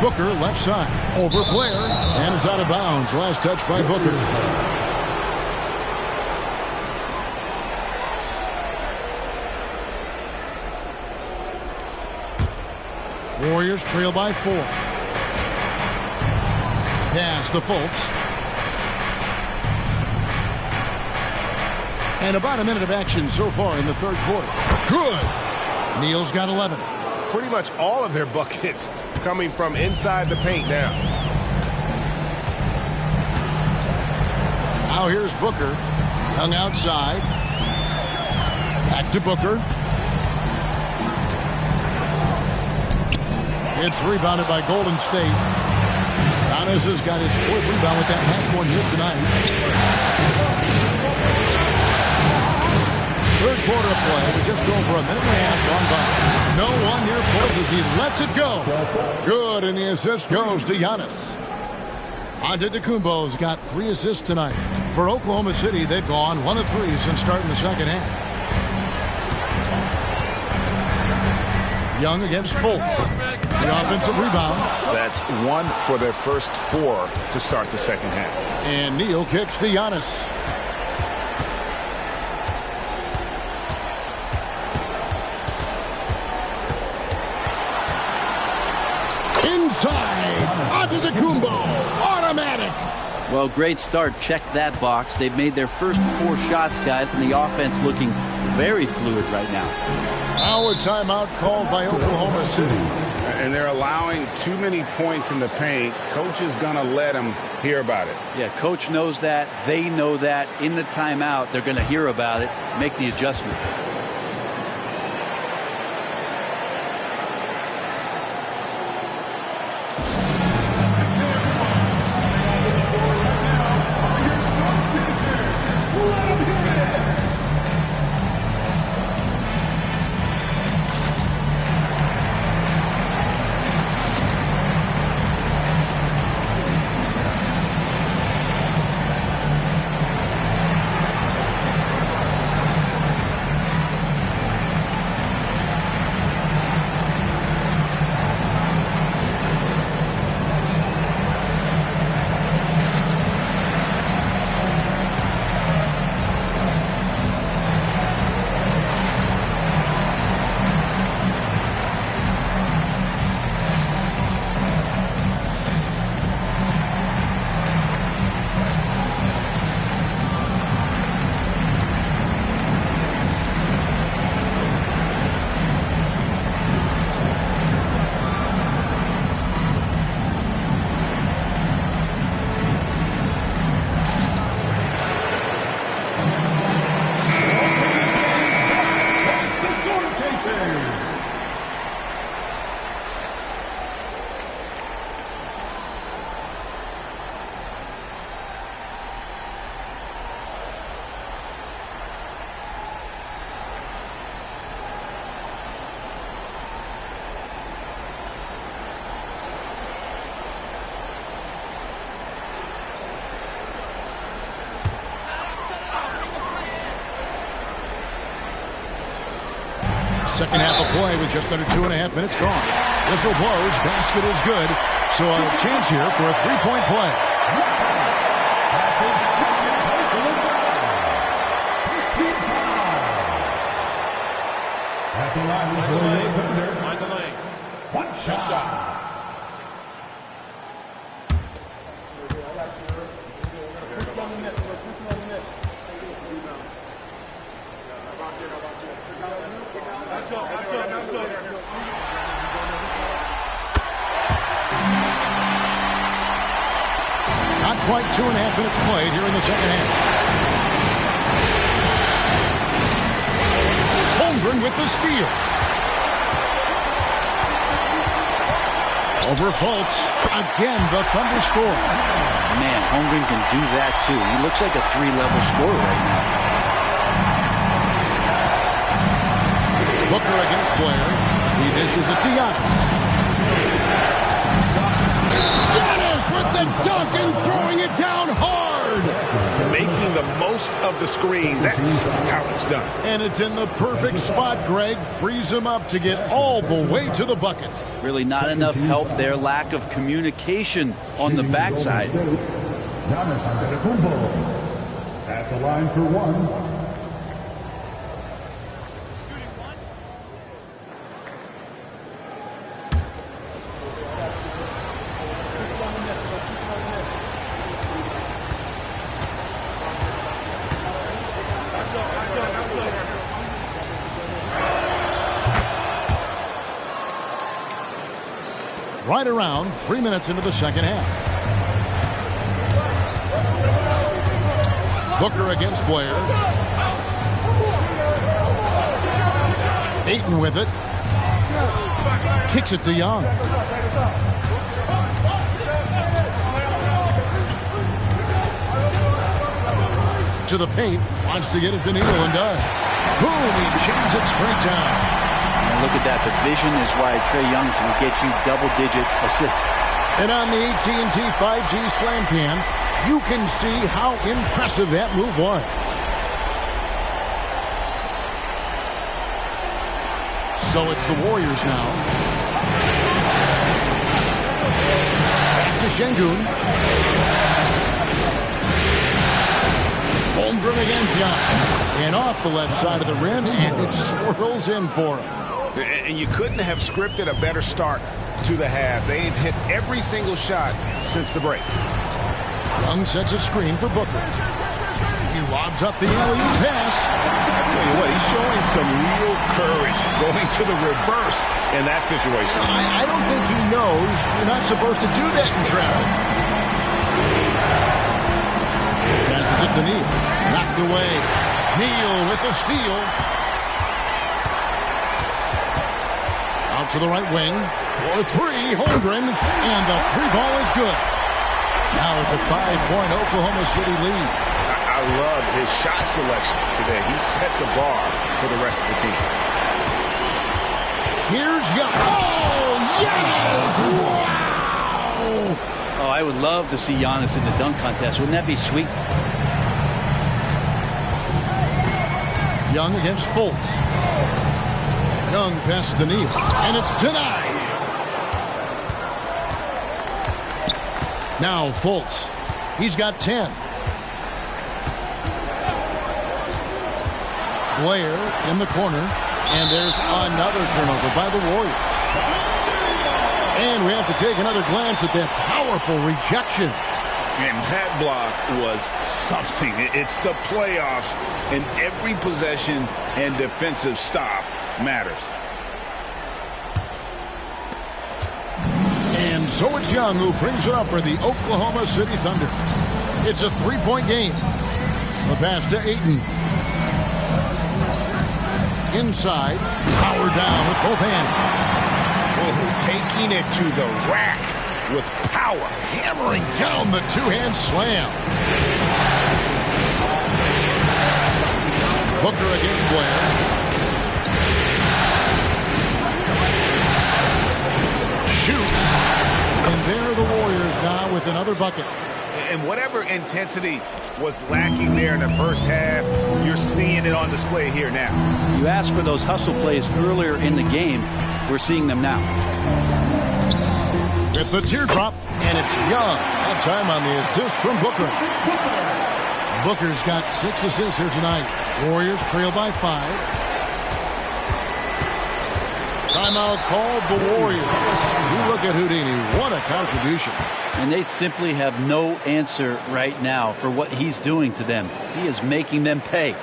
Speaker 10: Booker left side. Over Blair. And it's out of bounds. Last touch by Booker. Warriors trail by 4. Pass to Fultz. And about a minute of action so far in the third quarter. Good. Neal's got 11.
Speaker 2: Pretty much all of their buckets coming from inside the paint now.
Speaker 10: Now here's Booker. Hung outside. Back to Booker. It's rebounded by Golden State. Giannis has got his 4th rebound with that last one here tonight. Third quarter of play with just over a minute and a half gone by. No one near Fultz as he lets it go. Good, and the assist goes to Giannis. Antetokounmpo's got 3 assists tonight. For Oklahoma City, they've gone 1 of 3 since starting the second half. Young against Fultz. The offensive rebound.
Speaker 11: That's 1 for their first 4 to start the second half.
Speaker 10: And Neal kicks to Giannis. Inside. Antetokounmpo. Automatic.
Speaker 18: Well, great start. Check that box. They've made their first 4 shots, guys, and the offense looking very fluid right now.
Speaker 10: Our timeout called by Oklahoma City.
Speaker 11: And they're allowing too many points in the paint. Coach is going to let them hear about it.
Speaker 18: Yeah, coach knows that. They know that. In the timeout, they're going to hear about it, make the adjustment.
Speaker 10: Second half of play with just under 2.5 minutes gone. Whistle blows. Basket is good. So a chance here for a three-point play.
Speaker 5: At the line,
Speaker 2: Michael Lang.
Speaker 5: One shot.
Speaker 10: Not quite 2.5 minutes played here in the second half. Holmgren with the steal. Over Fultz. Again, the Thunder score.
Speaker 18: Man, Holmgren can do that too. He looks like a 3-level scorer right now.
Speaker 10: Booker against Blair. He dishes it to Giannis. Giannis with the dunk and throwing it down hard.
Speaker 2: Making the most of the screen. That's how it's done.
Speaker 10: And it's in the perfect spot, Greg. Frees him up to get all the way to the bucket.
Speaker 18: Really not enough help there. Lack of communication on the backside.
Speaker 5: Giannis Antetokounmpo at the line for one.
Speaker 10: Right around 3 minutes into the second half. Booker against Blair. Ayton with it. Kicks it to Young. To the paint. Wants to get it to Neal and does. Boom! He jams it straight down.
Speaker 18: Look at that. The vision is why Trae Young can get you double-digit assists.
Speaker 10: And on the AT&T 5G Slam Cam, you can see how impressive that move was. So it's the Warriors now. Pass to Şengün. Holmgren against Young. And off the left side of the rim, and it swirls in for him.
Speaker 11: And you couldn't have scripted a better start to the half. They've hit every single shot since the break.
Speaker 10: Young sets a screen for Booker. He lobs up the alley-oop pass.
Speaker 11: I tell you what, he's showing some real courage going to the reverse in that situation.
Speaker 10: I don't think he knows you're not supposed to do that in traffic. Passes it to Neal. Knocked away. Neal with the steal. Out to the right wing. For three, Holmgren. And the three ball is good. Now it's a 5-point Oklahoma City lead.
Speaker 11: I love his shot selection today. He set the bar for the rest of the team.
Speaker 10: Here's Young. Oh, yes! Wow!
Speaker 18: Oh, I would love to see Giannis in the dunk contest. Wouldn't that be sweet?
Speaker 10: Young against Fultz. Young passes to Neal, and it's denied. Now Fultz. He's got 10. Blair in the corner, and there's another turnover by the Warriors. And we have to take another glance at that powerful rejection.
Speaker 11: And that block was something. It's the playoffs, and every possession and defensive stop matters.
Speaker 10: And so it's Young who brings it up for the Oklahoma City Thunder. It's a 3-point game. The pass to Ayton. Inside, power down with both hands.
Speaker 11: Oh, taking it to the rack with power.
Speaker 10: Hammering down the two-hand slam. Booker against Blair. Shoots. And there are the Warriors now with another bucket.
Speaker 11: And whatever intensity was lacking there in the first half, you're seeing it on display here now.
Speaker 18: You asked for those hustle plays earlier in the game. We're seeing them now.
Speaker 10: With the teardrop, and it's Young. That time on the assist from Booker. Booker's got 6 assists here tonight. Warriors trail by 5. Timeout called the Warriors. You look at Houdini. What a contribution.
Speaker 18: And they simply have no answer right now for what he's doing to them. He is making them pay.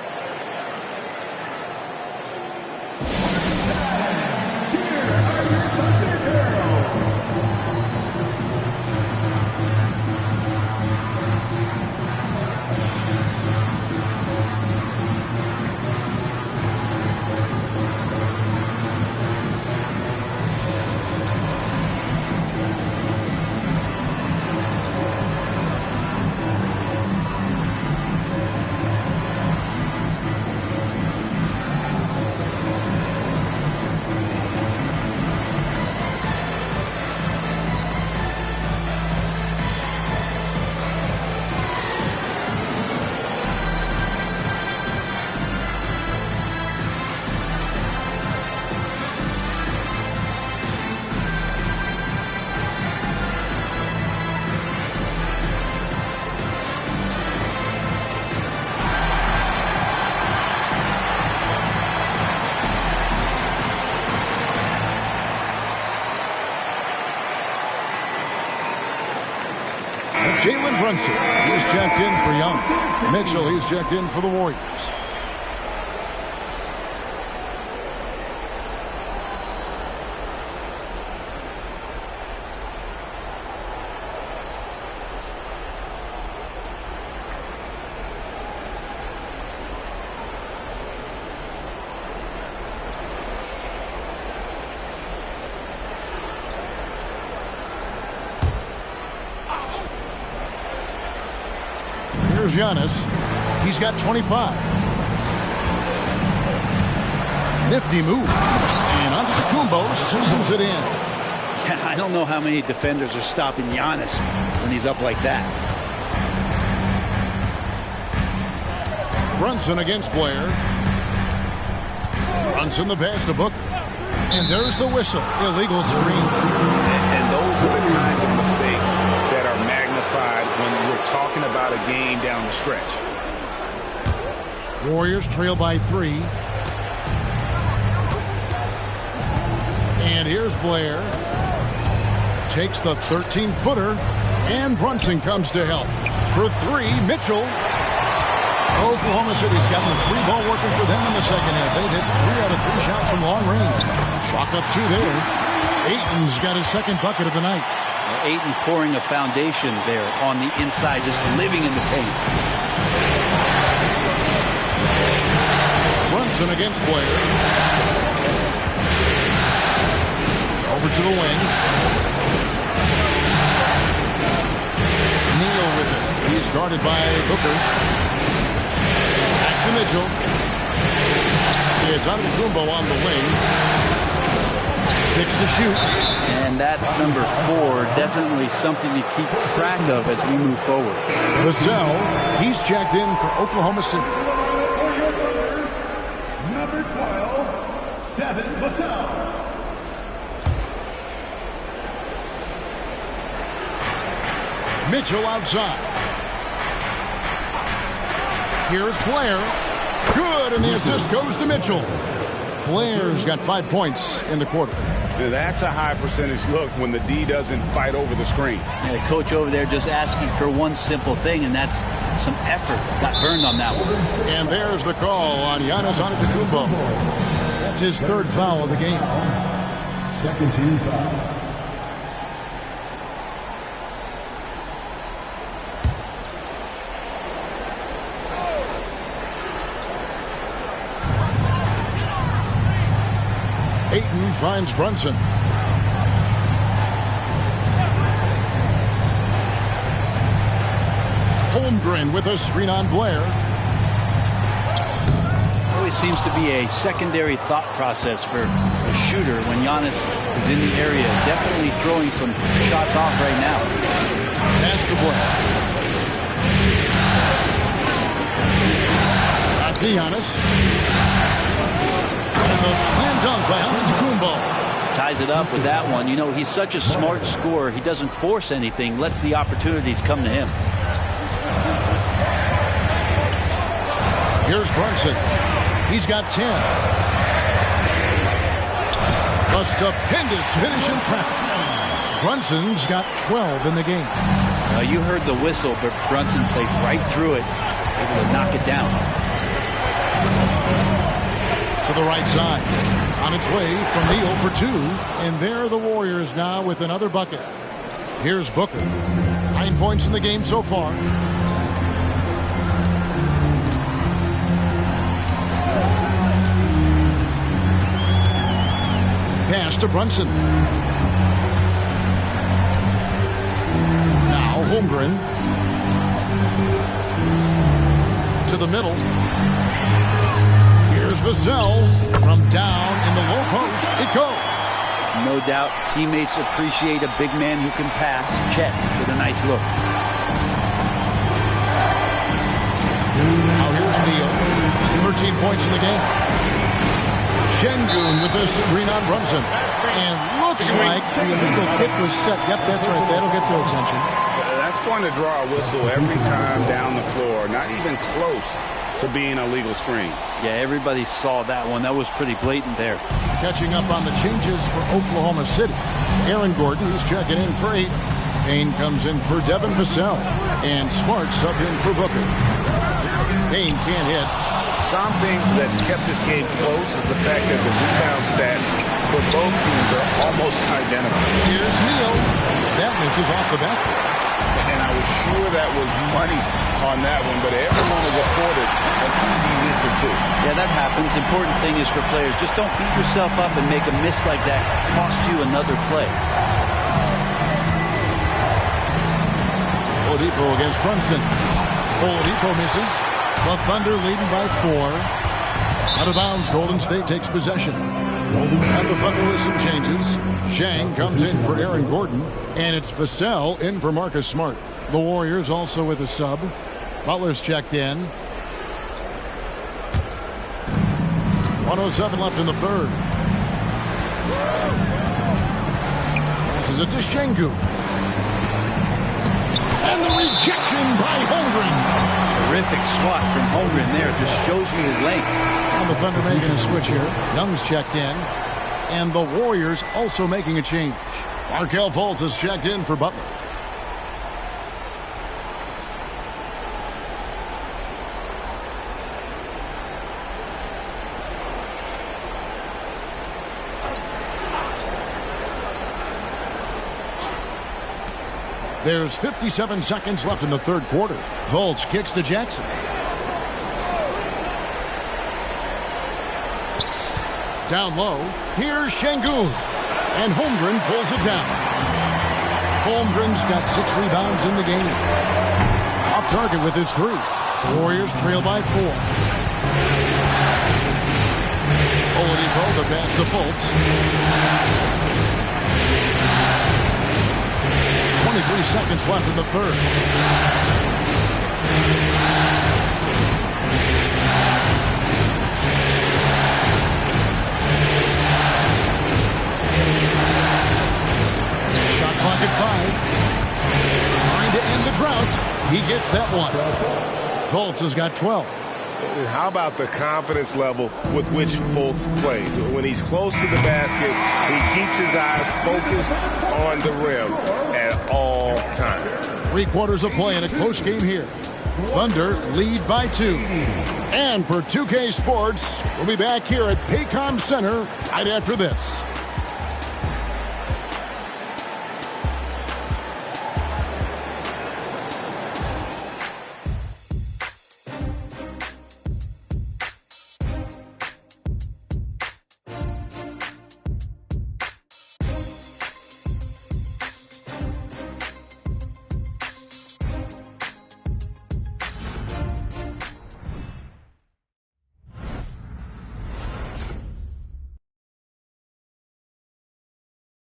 Speaker 10: Jalen Brunson, he's checked in for Young. Mitchell, he's checked in for the Warriors. Here's Giannis. He's got 25. Nifty move. And Antetokounmpo slams it in.
Speaker 18: Yeah, I don't know how many defenders are stopping Giannis when he's up like that.
Speaker 10: Brunson against Blair. Brunson the pass to Booker. And there's the whistle. Illegal screen.
Speaker 11: And those are the kinds of mistakes that are magnified when we're talking about a game down the stretch.
Speaker 10: Warriors trail by 3. And here's Blair. Takes the 13-footer. And Brunson comes to help. For three, Mitchell. Oklahoma City's gotten the three ball working for them in the second half. They've hit 3 out of 3 shots from long range. Chalk up 2 there. Ayton's got his second bucket of the night.
Speaker 18: Ayton pouring a foundation there on the inside, just living in the paint.
Speaker 10: Brunson against Blair. Over to the wing. Neal with it. He's guarded by Booker. Back to Mitchell. It's Antetokounmpo on the wing. 6 to shoot.
Speaker 18: And that's number 4. Definitely something to keep track of as we move forward.
Speaker 10: Vassell, he's checked in for Oklahoma City.
Speaker 5: Number 12, Devin Vassell.
Speaker 10: Mitchell outside. Here's Blair. Good, and the assist goes to Mitchell. Blair's got 5 points in the quarter.
Speaker 11: That's a high percentage look when the D doesn't fight over the screen.
Speaker 18: Yeah, the coach over there just asking for one simple thing, and that's some effort. Got burned on that one.
Speaker 10: And there's the call on Giannis Antetokounmpo. That's his 3rd foul of the game.
Speaker 5: Second team foul.
Speaker 10: Ayton finds Brunson. Holmgren with a screen on Blair.
Speaker 18: Always seems to be a secondary thought process for a shooter when Giannis is in the area. Definitely throwing some shots off right now.
Speaker 10: Pass to Blair. Back to Giannis. And the slam dunk by Antetokounmpo.
Speaker 18: Ties it up with that one. You know, he's such a smart scorer. He doesn't force anything, lets the opportunities come to him.
Speaker 10: Here's Brunson. He's got 10. A stupendous finish in traffic. Brunson's got 12 in the game.
Speaker 18: You heard the whistle, but Brunson played right through it, able to knock it down.
Speaker 10: To the right side. On its way from Neal for 2. And there are the Warriors now with another bucket. Here's Booker. 9 points in the game so far. Pass to Brunson. Now Holmgren. To the middle. Here's Vassell from down in the low post. It goes.
Speaker 18: No doubt teammates appreciate a big man who can pass. Chet with a nice look.
Speaker 10: Now here's Neal. 13 points in the game. Şengün with a screen on Brunson. And looks like the illegal kick was set. Yep, that's right. That'll get their attention.
Speaker 11: That's going to draw a whistle every time down the floor. Not even close to being a legal screen.
Speaker 18: Yeah, everybody saw that one. That was pretty blatant there.
Speaker 10: Catching up on the changes for Oklahoma City. Aaron Gordon, who's checking in for 8. Payne comes in for Devin Vassell. And Smart subbed in for Booker. Payne can't hit.
Speaker 11: Something that's kept this game close is the fact that the rebound stats for both teams are almost identical.
Speaker 10: Here's Neal. That misses off the back.
Speaker 11: And I was sure that was money on that one, but everyone was afforded an easy miss or two.
Speaker 18: Yeah, that happens. Important thing is for players, just don't beat yourself up and make a miss like that cost you another play.
Speaker 10: Oladipo against Brunson. Oladipo misses. The Thunder leading by 4. Out of bounds, Golden State takes possession. And the Thunder with some changes. Zhang comes in for Aaron Gordon. And it's Vassell in for Marcus Smart. The Warriors also with a sub. Butler's checked in. 1:07 left in the third. This is a to Şengün. And the rejection by Holmgren.
Speaker 18: Terrific swat from Holmgren there. It just shows you his length.
Speaker 10: And the Thunder making a switch here. Young's checked in. And the Warriors also making a change. Markelle Fultz has checked in for Butler. There's 57 seconds left in the third quarter. Fultz kicks to Jackson. Down low, here's Şengün. And Holmgren pulls it down. Holmgren's got 6 rebounds in the game. Off target with his 3. Warriors trail by 4. Oladipo the pass to Fultz. 23 seconds left in the third. Shot clock at 5. Trying to end the drought. He gets that one. Fultz has got 12.
Speaker 2: How about the confidence level with which Fultz plays? When he's close to the basket, he keeps his eyes focused on the rim at all times.
Speaker 10: 3 quarters of play in a close game here. Thunder lead by 2. And for 2K Sports, we'll be back here at Paycom Center right after this.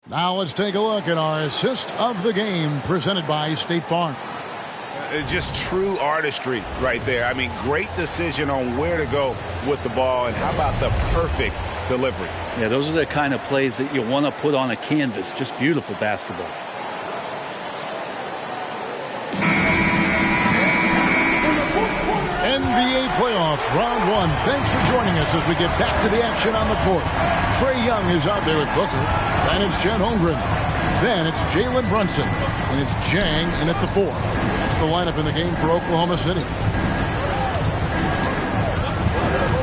Speaker 10: Now let's take a look at our assist of the game presented by State Farm.
Speaker 11: Just true artistry right there. I mean, great decision on where to go with the ball, and how about the perfect delivery?
Speaker 18: Yeah, those are the kind of plays that you want to put on a canvas. Just beautiful basketball.
Speaker 10: NBA playoff round 1. Thanks for joining us as we get back to the action on the court. Trae Young is out there with Booker. Then it's Chet Holmgren. Then it's Jalen Brunson. And it's Jang in at the 4. That's the lineup in the game for Oklahoma City.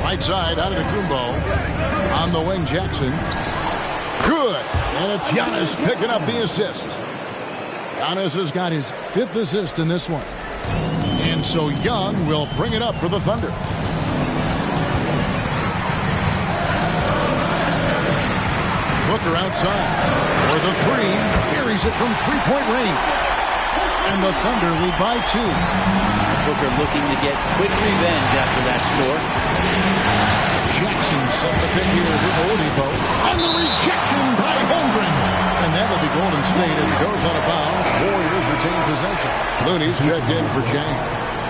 Speaker 10: Right side, out of the Kumbo. On the wing, Jackson. Good. And it's Giannis picking up the assist. Giannis has got his 5th assist in this one. And so Young will bring it up for the Thunder. Booker outside for the 3. Carries it from 3-point range. And the Thunder lead by 2.
Speaker 18: Booker looking to get quick revenge after that score.
Speaker 10: Jackson set the pick here to Oladipo. And the rejection by Holmgren. And that'll be Golden State as it goes out of bounds. Warriors retain possession. Looney's checked in for Jang.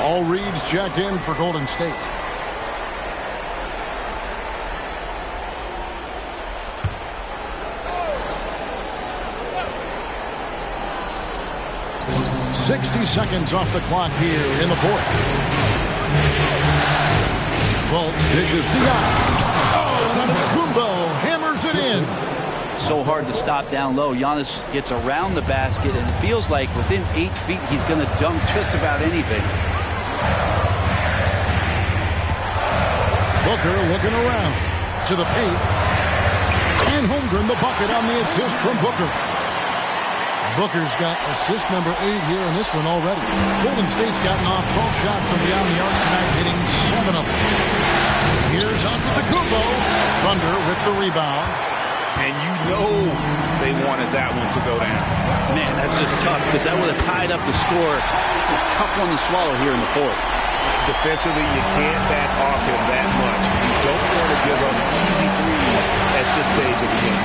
Speaker 10: All Reed's checked in for Golden State. "60 seconds off the clock here in the 4th. Fultz dishes to Giannis. Oh, and Kumbo hammers it in.
Speaker 18: So hard to stop down low. Giannis gets around the basket, and it feels like within 8 feet he's going to dunk just about anything.
Speaker 10: Booker looking around to the paint. And Holmgren the bucket on the assist from Booker. Booker's got assist number 8 here in this one already. Golden State's gotten off 12 shots from beyond the arc tonight, hitting 7 of them. Here's Antetokounmpo. Thunder with the rebound.
Speaker 11: And you know they wanted that one to go down.
Speaker 18: Man, that's just tough because that would have tied up the score. It's a tough one to swallow here in the 4th.
Speaker 2: Defensively, you can't back off him that much. You don't want to give up easy threes at this stage of the game.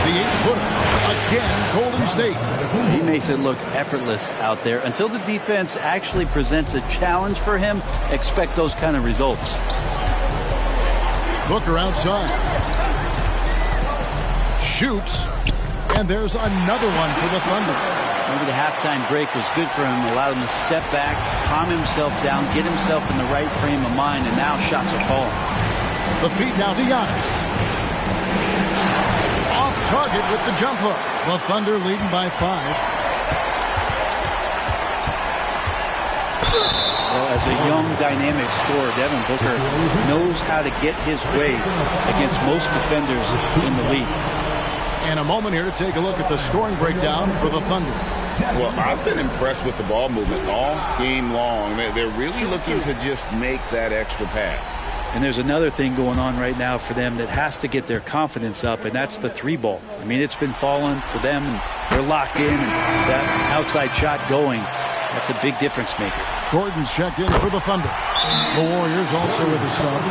Speaker 10: The 8-footer, again, Golden State.
Speaker 18: He makes it look effortless out there. Until the defense actually presents a challenge for him, expect those kind of results.
Speaker 10: Booker outside. Shoots. And there's another one for the Thunder.
Speaker 18: Maybe the halftime break was good for him. Allowed him to step back, calm himself down, get himself in the right frame of mind, and now shots are falling.
Speaker 10: The feed now to Giannis. Off target with the jump hook. The Thunder leading by 5.
Speaker 18: Well, as a young, dynamic scorer, Devin Booker knows how to get his way against most defenders in the league.
Speaker 10: And a moment here to take a look at the scoring breakdown for the Thunder.
Speaker 12: Well, I've been impressed with the ball movement all game long. They're really looking to just make that extra pass.
Speaker 18: And there's another thing going on right now for them that has to get their confidence up, and that's the three ball. I mean, it's been falling for them, and they're locked in, and that outside shot going, that's a big difference maker.
Speaker 10: Gordon's checked in for the Thunder. The Warriors also with a sub.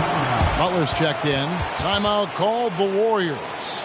Speaker 10: Butler's checked in. Timeout called the Warriors.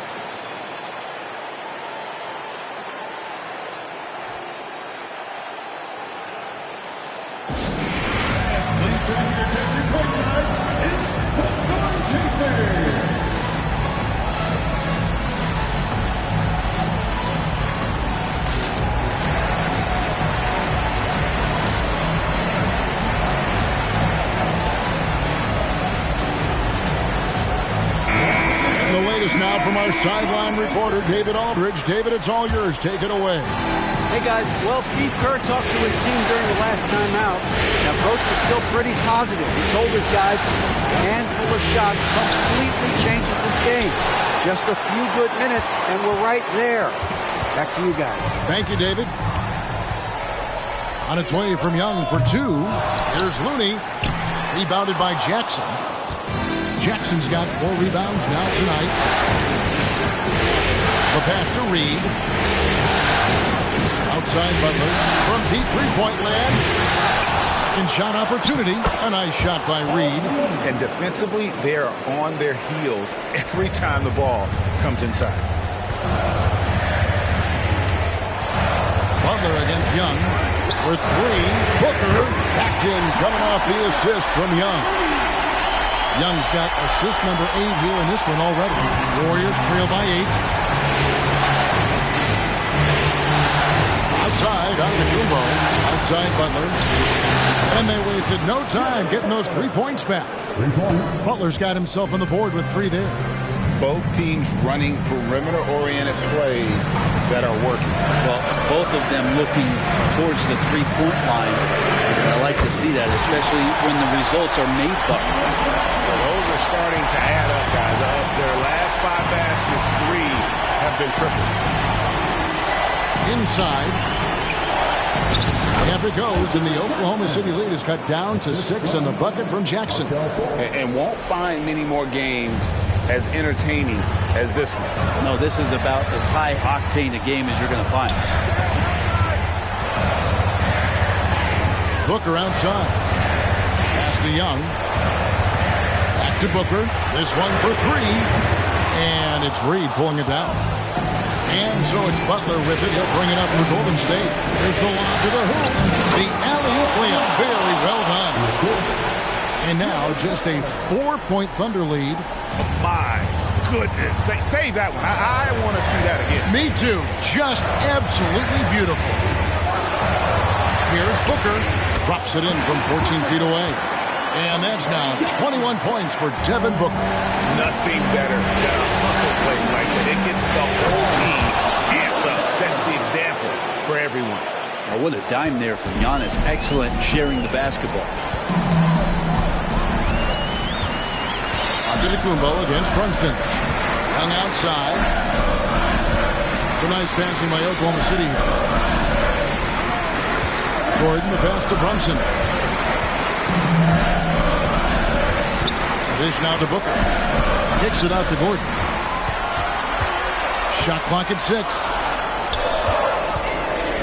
Speaker 10: Now from our sideline reporter, David Aldridge. David, it's all yours. Take it away.
Speaker 14: Hey, guys. Well, Steve Kerr talked to his team during the last timeout. Now, Coach was still pretty positive. He told his guys a handful of shots completely changes this game. Just a few good minutes, and we're right there. Back to you guys.
Speaker 10: Thank you, David. On its way from Young for two. Here's Looney. Rebounded by Jackson. Jackson's got 4 rebounds now tonight. The pass to Reed. Outside Butler. From deep three-point land. Second shot opportunity. A nice shot by Reed.
Speaker 11: And defensively, they're on their heels every time the ball comes inside.
Speaker 10: Butler against Young. For 3. Booker. Back in, coming off the assist from Young. Young's got assist number 8 here in this one already. Warriors trail by 8. Outside, Antetokounmpo. Outside Butler. And they wasted no time getting those 3 points back.
Speaker 5: 3 points.
Speaker 10: Butler's got himself on the board with 3 there.
Speaker 12: Both teams running perimeter-oriented plays that are working.
Speaker 18: Well, both of them looking towards the three-point line. And I like to see that, especially when the results are made buckets.
Speaker 2: Well, those are starting to add up, guys. Of their last 5 baskets, 3 have been triples.
Speaker 10: Inside. Camper goes, and the Oklahoma City lead is cut down to 6 on the bucket from Jackson.
Speaker 12: And won't find many more games as entertaining as this one.
Speaker 18: No, this is about as high-octane a game as you're going to find.
Speaker 10: Booker outside. Pass to Young. Back to Booker. This one for 3. And it's Reed pulling it down. And so it's Butler with it. He'll bring it up for Golden State. There's the lob to the hoop. The alley-oop layup. Very well done. And now just a 4-point Thunder lead.
Speaker 11: My goodness. Save that one. I want to see that again.
Speaker 10: Me too. Just absolutely beautiful. Here's Booker. Drops it in from 14 feet away. And that's now 21 points for Devin Booker.
Speaker 11: Nothing better than a hustle play like that. It gets the whole team amped up. Sets the example for everyone.
Speaker 18: Now, what a dime there from Giannis. Excellent sharing the basketball.
Speaker 10: Antetokounmpo against Brunson. Young outside. It's a nice passing by Oklahoma City. Gordon, the pass to Brunson. Dish now to Booker. Kicks it out to Gordon. Shot clock at 6.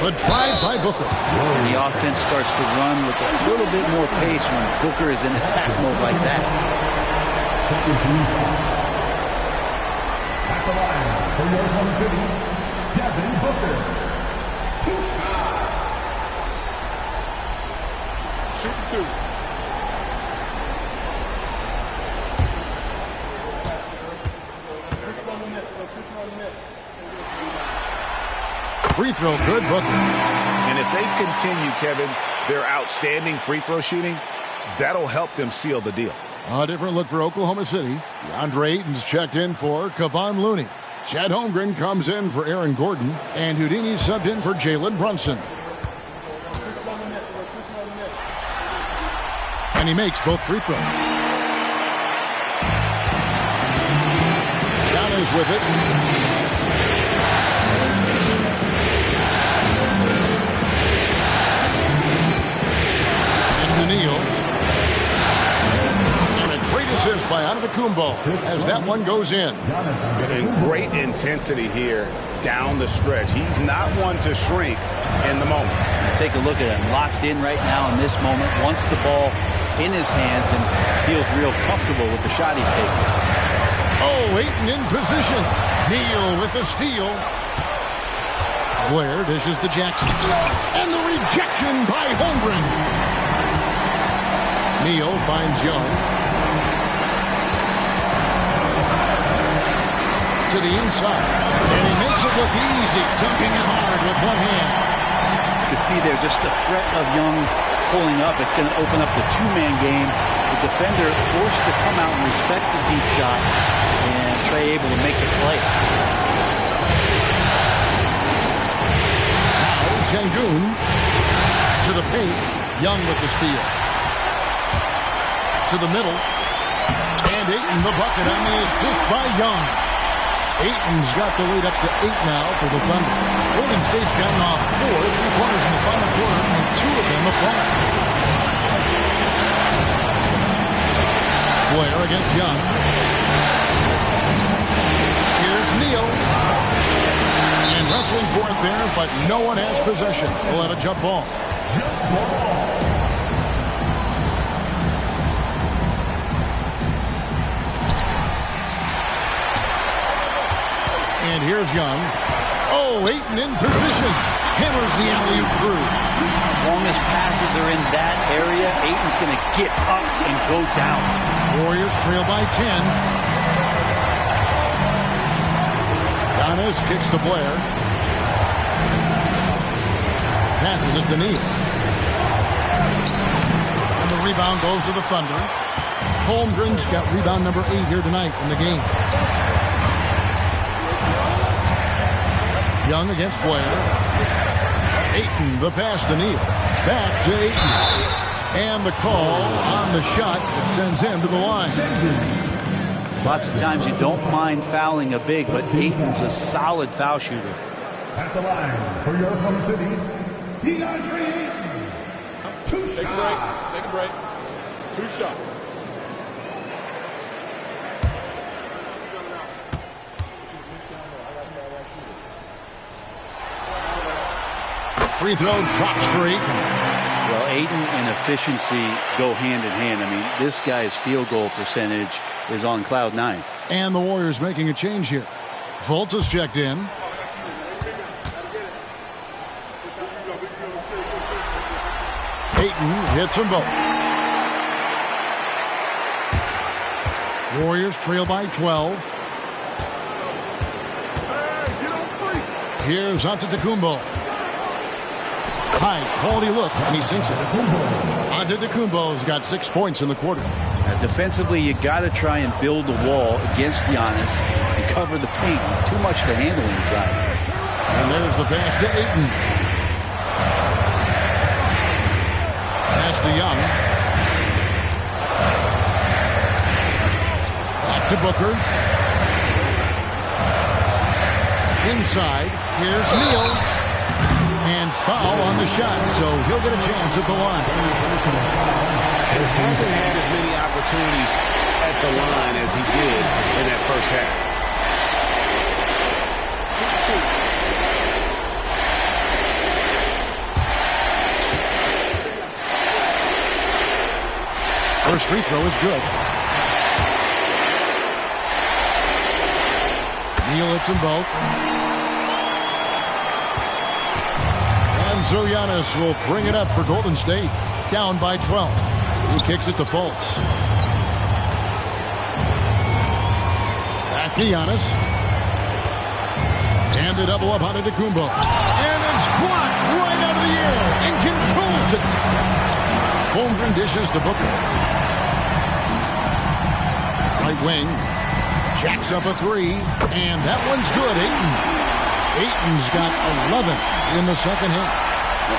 Speaker 10: The drive by Booker.
Speaker 18: And the offense starts to run with a little bit more pace when Booker is in attack mode like that.
Speaker 5: Second team foul. At the line for Oklahoma City, Devin Booker. 2 shots.
Speaker 9: Shoot 2.
Speaker 10: Free throw, good, Booker.
Speaker 11: And if they continue, Kevin, their outstanding free throw shooting, that'll help them seal the deal.
Speaker 10: A different look for Oklahoma City. DeAndre Ayton's checked in for Kevon Looney. Chad Holmgren comes in for Aaron Gordon. And Houdini subbed in for Jalen Brunson. And he makes both free throws. Giannis with it. assist by Antetokounmpo as that one goes in.
Speaker 11: And great intensity here down the stretch. He's not one to shrink in the moment.
Speaker 18: Take a look at him, locked in right now in this moment, wants the ball in his hands and feels real comfortable with the shot he's taking.
Speaker 10: Oh, Ayton in position. Neal with the steal. Blair dishes to Jackson. And the rejection by Holmgren. Neal finds Young. To the inside. And he makes it look easy, dunking it hard with one hand.
Speaker 18: You can see there just the threat of Young pulling up. It's going to open up the two-man game. The defender forced to come out and respect the deep shot. And Trey able to make the play.
Speaker 10: Şengün to the paint. Young with the steal. To the middle. And Ayton the bucket on the assist by Young. Ayton's got the lead up to 8 now for the Thunder. Golden State's gotten off 4 3-pointers in the final quarter, and 2 of them have fallen. Blair against Young. Here's Neal. And wrestling for it there, but no one has possession. We'll have a jump ball. And here's Young. Oh, Ayton in position. Hammers the alley-oop through.
Speaker 18: As long as passes are in that area, Ayton's going to get up and go down.
Speaker 10: Warriors trail by 10. Giannis kicks to Blair. Passes it to Neal. And the rebound goes to the Thunder. Holmgren's got rebound number 8 here tonight in the game. Young against Blair. Ayton, the pass to Neal. Back to Ayton. And the call on the shot that sends him to the line.
Speaker 18: Lots of times you don't mind fouling a big, but Ayton's a solid foul shooter.
Speaker 5: At the line for your Oklahoma City's DeAndre Ayton.
Speaker 7: Take a break. 2 shots.
Speaker 10: Free throw drops for Ayton.
Speaker 18: Well, Ayton and efficiency go hand in hand. I mean, this guy's field goal percentage is on cloud 9.
Speaker 10: And the Warriors making a change here. Fultz is checked in. Ayton hits them both. Warriors trail by 12. Here's Antetokounmpo. High quality look, and he sinks it. Antetokounmpo's got 6 points in the quarter.
Speaker 18: Defensively, you got to try and build the wall against Giannis and cover the paint. Too much to handle inside.
Speaker 10: And there's the pass to Ayton. Pass to Young. Back to Booker. Inside. Here's Neal. And foul on the shot, so he'll get a chance at the line.
Speaker 11: And hasn't had as many opportunities at the line as he did in that first half.
Speaker 10: First free throw is good. Neal hits them both. And so Giannis will bring it up for Golden State. Down by 12. He kicks it to Fultz. Back to Giannis. And the double up Antetokounmpo. And it's blocked right out of the air and controls it. Holmgren dishes to Booker. Right wing. Jacks up a 3. And that one's good. Ayton's got 11 in the second half.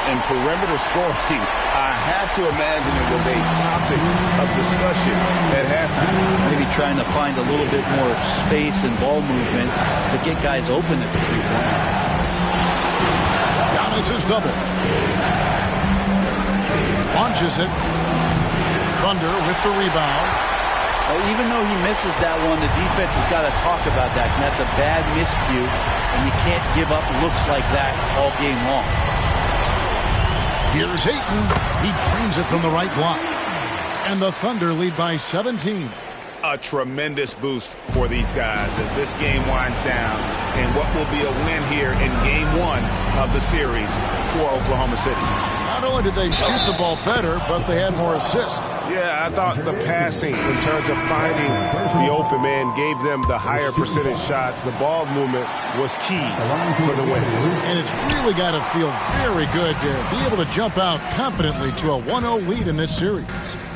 Speaker 11: And perimeter scoring, I have to imagine it was a topic of discussion at halftime.
Speaker 18: Maybe trying to find a little bit more space and ball movement to get guys open at the 3-point line.
Speaker 10: Giannis is double. Launches it. Thunder with the rebound.
Speaker 18: Even though he misses that one, the defense has got to talk about that. And that's a bad miscue, and you can't give up looks like that all game long.
Speaker 10: Here's Ayton. He drains it from the right block. And the Thunder lead by 17.
Speaker 11: A tremendous boost for these guys as this game winds down and what will be a win here in game 1 of the series for Oklahoma City.
Speaker 10: Not only did they shoot the ball better, but they had more assists.
Speaker 2: Yeah, I thought the passing in terms of finding the open man gave them the higher percentage shots. The ball movement was key for the win.
Speaker 10: And it's really got to feel very good to be able to jump out confidently to a 1-0 lead in this series.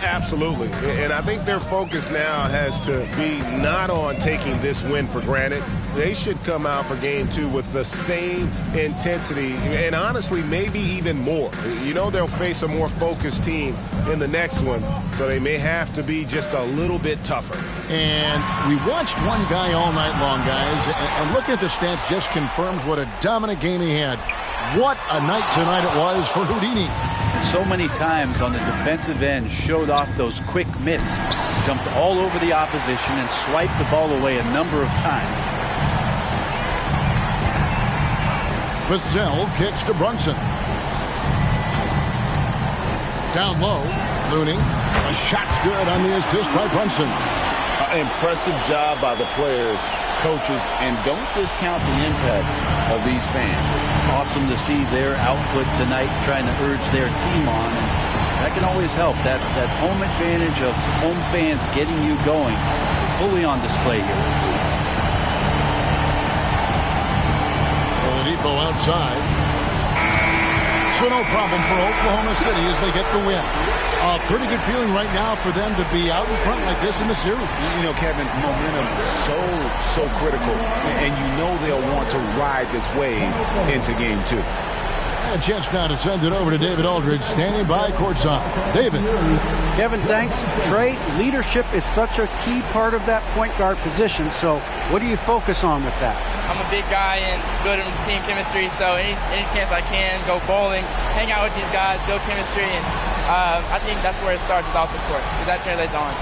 Speaker 2: Absolutely. And I think their focus now has to be not on taking this win for granted. They should come out for game 2 with the same intensity and honestly maybe even more. You know they'll face a more focused team in the next one, so they may have to be just a little bit tougher.
Speaker 10: And we watched one guy all night long, guys, and looking at the stats just confirms what a dominant game he had. What a night tonight it was for Houdini.
Speaker 18: So many times on the defensive end showed off those quick mitts, jumped all over the opposition and swiped the ball away a number of times.
Speaker 10: Vassell kicks to Brunson. Down low, Looney. A shot's good on the assist by Brunson.
Speaker 12: Impressive job by the players, coaches, and don't discount the impact of these fans.
Speaker 18: Awesome to see their output tonight, trying to urge their team on. And that can always help. That home advantage of home fans getting you going fully on display here.
Speaker 10: Oladipo outside. So no problem for Oklahoma City as they get the win. A pretty good feeling right now for them to be out in front like this in the series.
Speaker 11: You know, Kevin, momentum so critical, and you know they'll want to ride this wave into game 2.
Speaker 10: And a chance now to send it over to David Aldridge, standing by courtside. David.
Speaker 14: Kevin, thanks. Trey, leadership is such a key part of that point guard position, so what do you focus on with that?
Speaker 19: I'm a big guy and good in team chemistry, so any chance I can, go bowling, hang out with these guys, build chemistry, and I think that's where it starts, is off the court, because that translates on.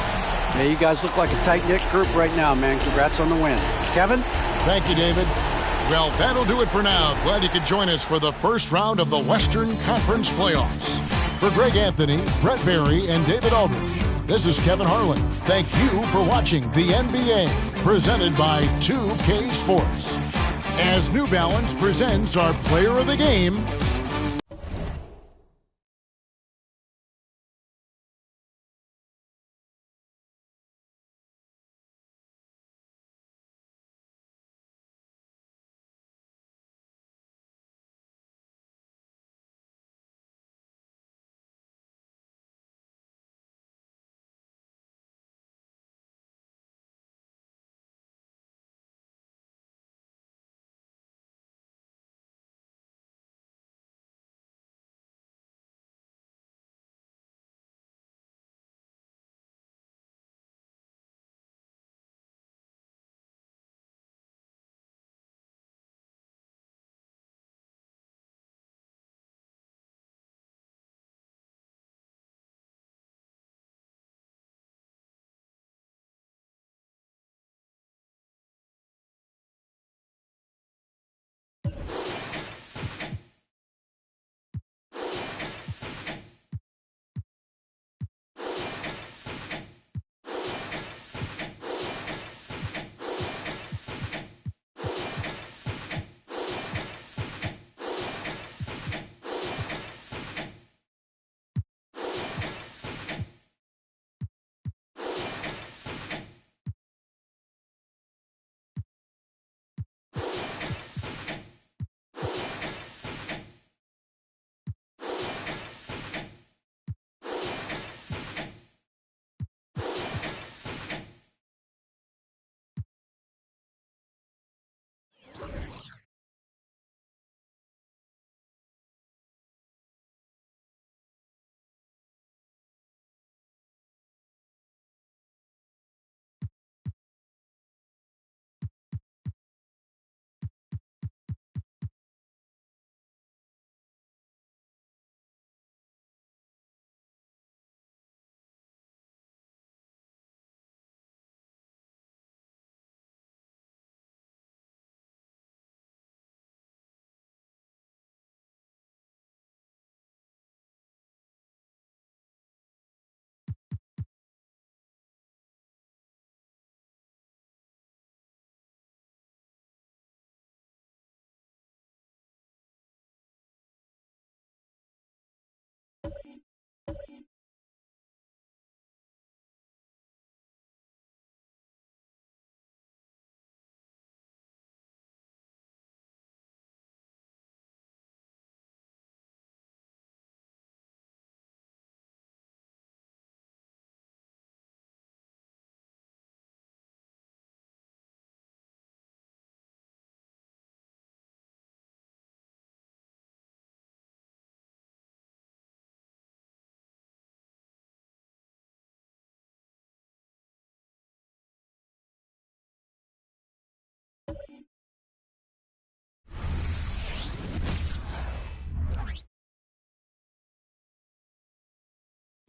Speaker 14: Yeah, you guys look like a tight-knit group right now, man. Congrats on the win. Kevin?
Speaker 10: Thank you, David. Well, that'll do it for now. Glad you could join us for the first round of the Western Conference Playoffs. For Greg Anthony, Brett Barry, and David Aldridge, this is Kevin Harlan. Thank you for watching the NBA, presented by 2K Sports. As New Balance presents our Player of the Game,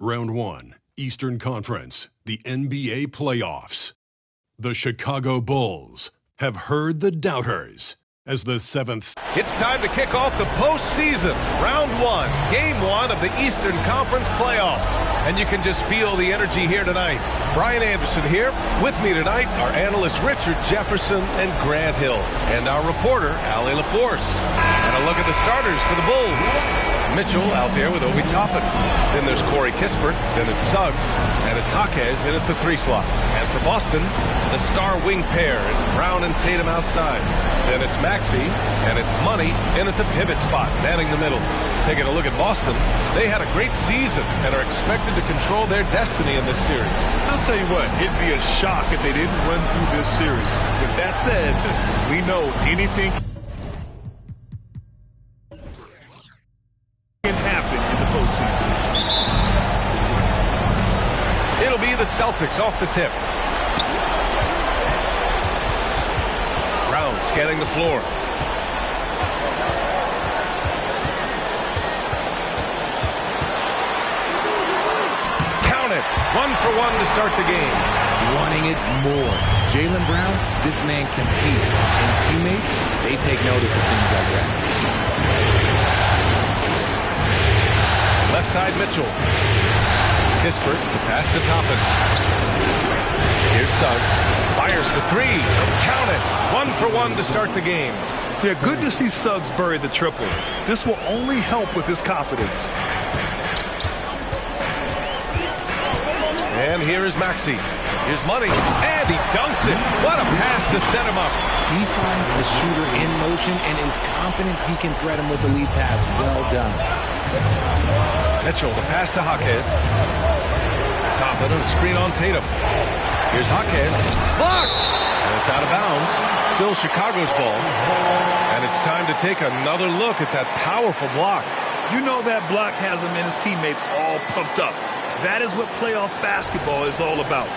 Speaker 1: Round 1, Eastern Conference, the NBA playoffs. The Chicago Bulls have heard the doubters as the 7th.
Speaker 2: It's time to kick off the postseason. Round 1, Game 1 of the Eastern Conference playoffs. And you can just feel the energy here tonight. Brian Anderson here. With me tonight, our analysts Richard Jefferson and Grant Hill. And our reporter, Allie LaForce. And a look at the starters for the Bulls. Mitchell out there with Obi Toppin. Then there's Corey Kispert. Then it's Suggs. And it's Jaquez in at the 3 slot. And for Boston, the star wing pair. It's Brown and Tatum outside. Then it's Maxey. And it's Money in at the pivot spot, manning the middle. Taking a look at Boston, they had a great season and are expected to control their destiny in this series.
Speaker 3: I'll tell you what, it'd be a shock if they didn't run through this series. With that said, we know anything can happen in the postseason.
Speaker 2: It'll be the Celtics off the tip. Brown scanning the floor. Count it. 1 for 1 to start the game.
Speaker 20: Wanting it more. Jaylen Brown, this man competes. And teammates, they take notice of things like that.
Speaker 2: Left side, Mitchell. Kispert, the pass to Toppin. Here's Suggs. Fires for 3. Count it. 1 for 1 to start the game.
Speaker 3: Yeah, good to see Suggs bury the triple. This will only help with his confidence.
Speaker 2: And here is Maxey. Here's Money. And he dunks it. What a pass to set him up.
Speaker 20: He finds a shooter in motion and is confident he can threat him with the lead pass. Well done.
Speaker 2: Mitchell, the pass to Jaquez. Toppin on the screen on Tatum. Here's Jaquez. Blocked! And it's out of bounds. Still Chicago's ball. And it's time to take another look at that powerful block.
Speaker 3: You know that block has him and his teammates all pumped up. That is what playoff basketball is all about.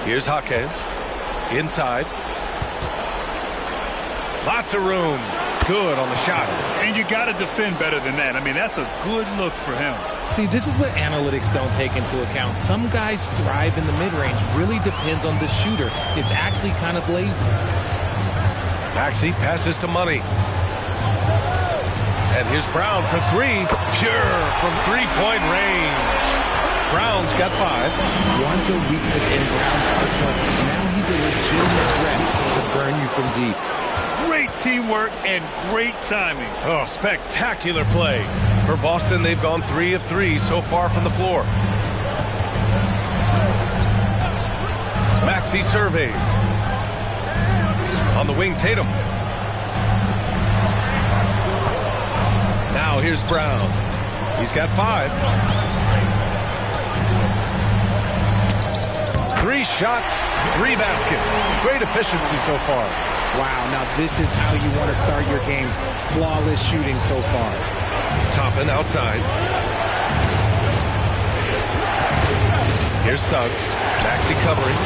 Speaker 2: Here's Jaquez. Inside. Lots of room. Good on the shot.
Speaker 3: And you got to defend better than that. I mean, that's a good look for him.
Speaker 20: See, this is what analytics don't take into account. Some guys thrive in the mid-range. Really depends on the shooter. It's actually kind of lazy.
Speaker 2: Maxey passes to Money. And here's Brown for 3. Pure from three-point range. Brown's got 5.
Speaker 20: Once a weakness in Brown's arsenal, now he's a legitimate threat to burn you from deep.
Speaker 3: Great teamwork and great timing.
Speaker 2: Oh, spectacular play. For Boston, they've gone 3 of 3 so far from the floor. Maxey surveys. On the wing, Tatum. Now here's Brown. He's got 5. 3 shots, 3 baskets. Great efficiency so far.
Speaker 20: Wow, now this is how you want to start your games. Flawless shooting so far.
Speaker 2: Toppin outside. Here's Suggs. Maxey covering.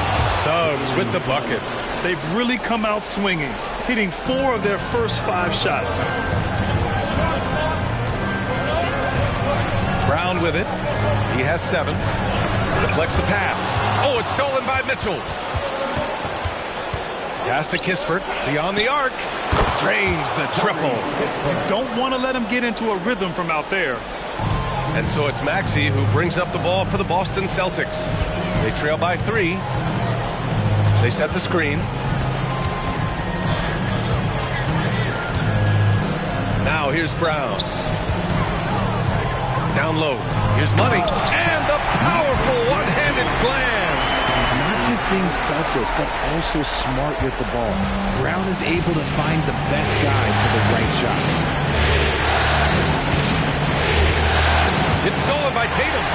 Speaker 2: Suggs with the bucket.
Speaker 3: They've really come out swinging, hitting 4 of their first 5 shots.
Speaker 2: Brown with it. He has 7. Deflects the pass. Oh, it's stolen by Mitchell. Pass to Kispert. Beyond the arc. Drains the triple.
Speaker 3: You don't want to let him get into a rhythm from out there.
Speaker 2: And so it's Maxey who brings up the ball for the Boston Celtics. They trail by 3. They set the screen. Now here's Brown. Down low. Here's Money. And the powerful one-handed slam.
Speaker 20: Not just being selfless, but also smart with the ball. Brown is able to find the best guy for the right shot.
Speaker 2: It's stolen by Tatum.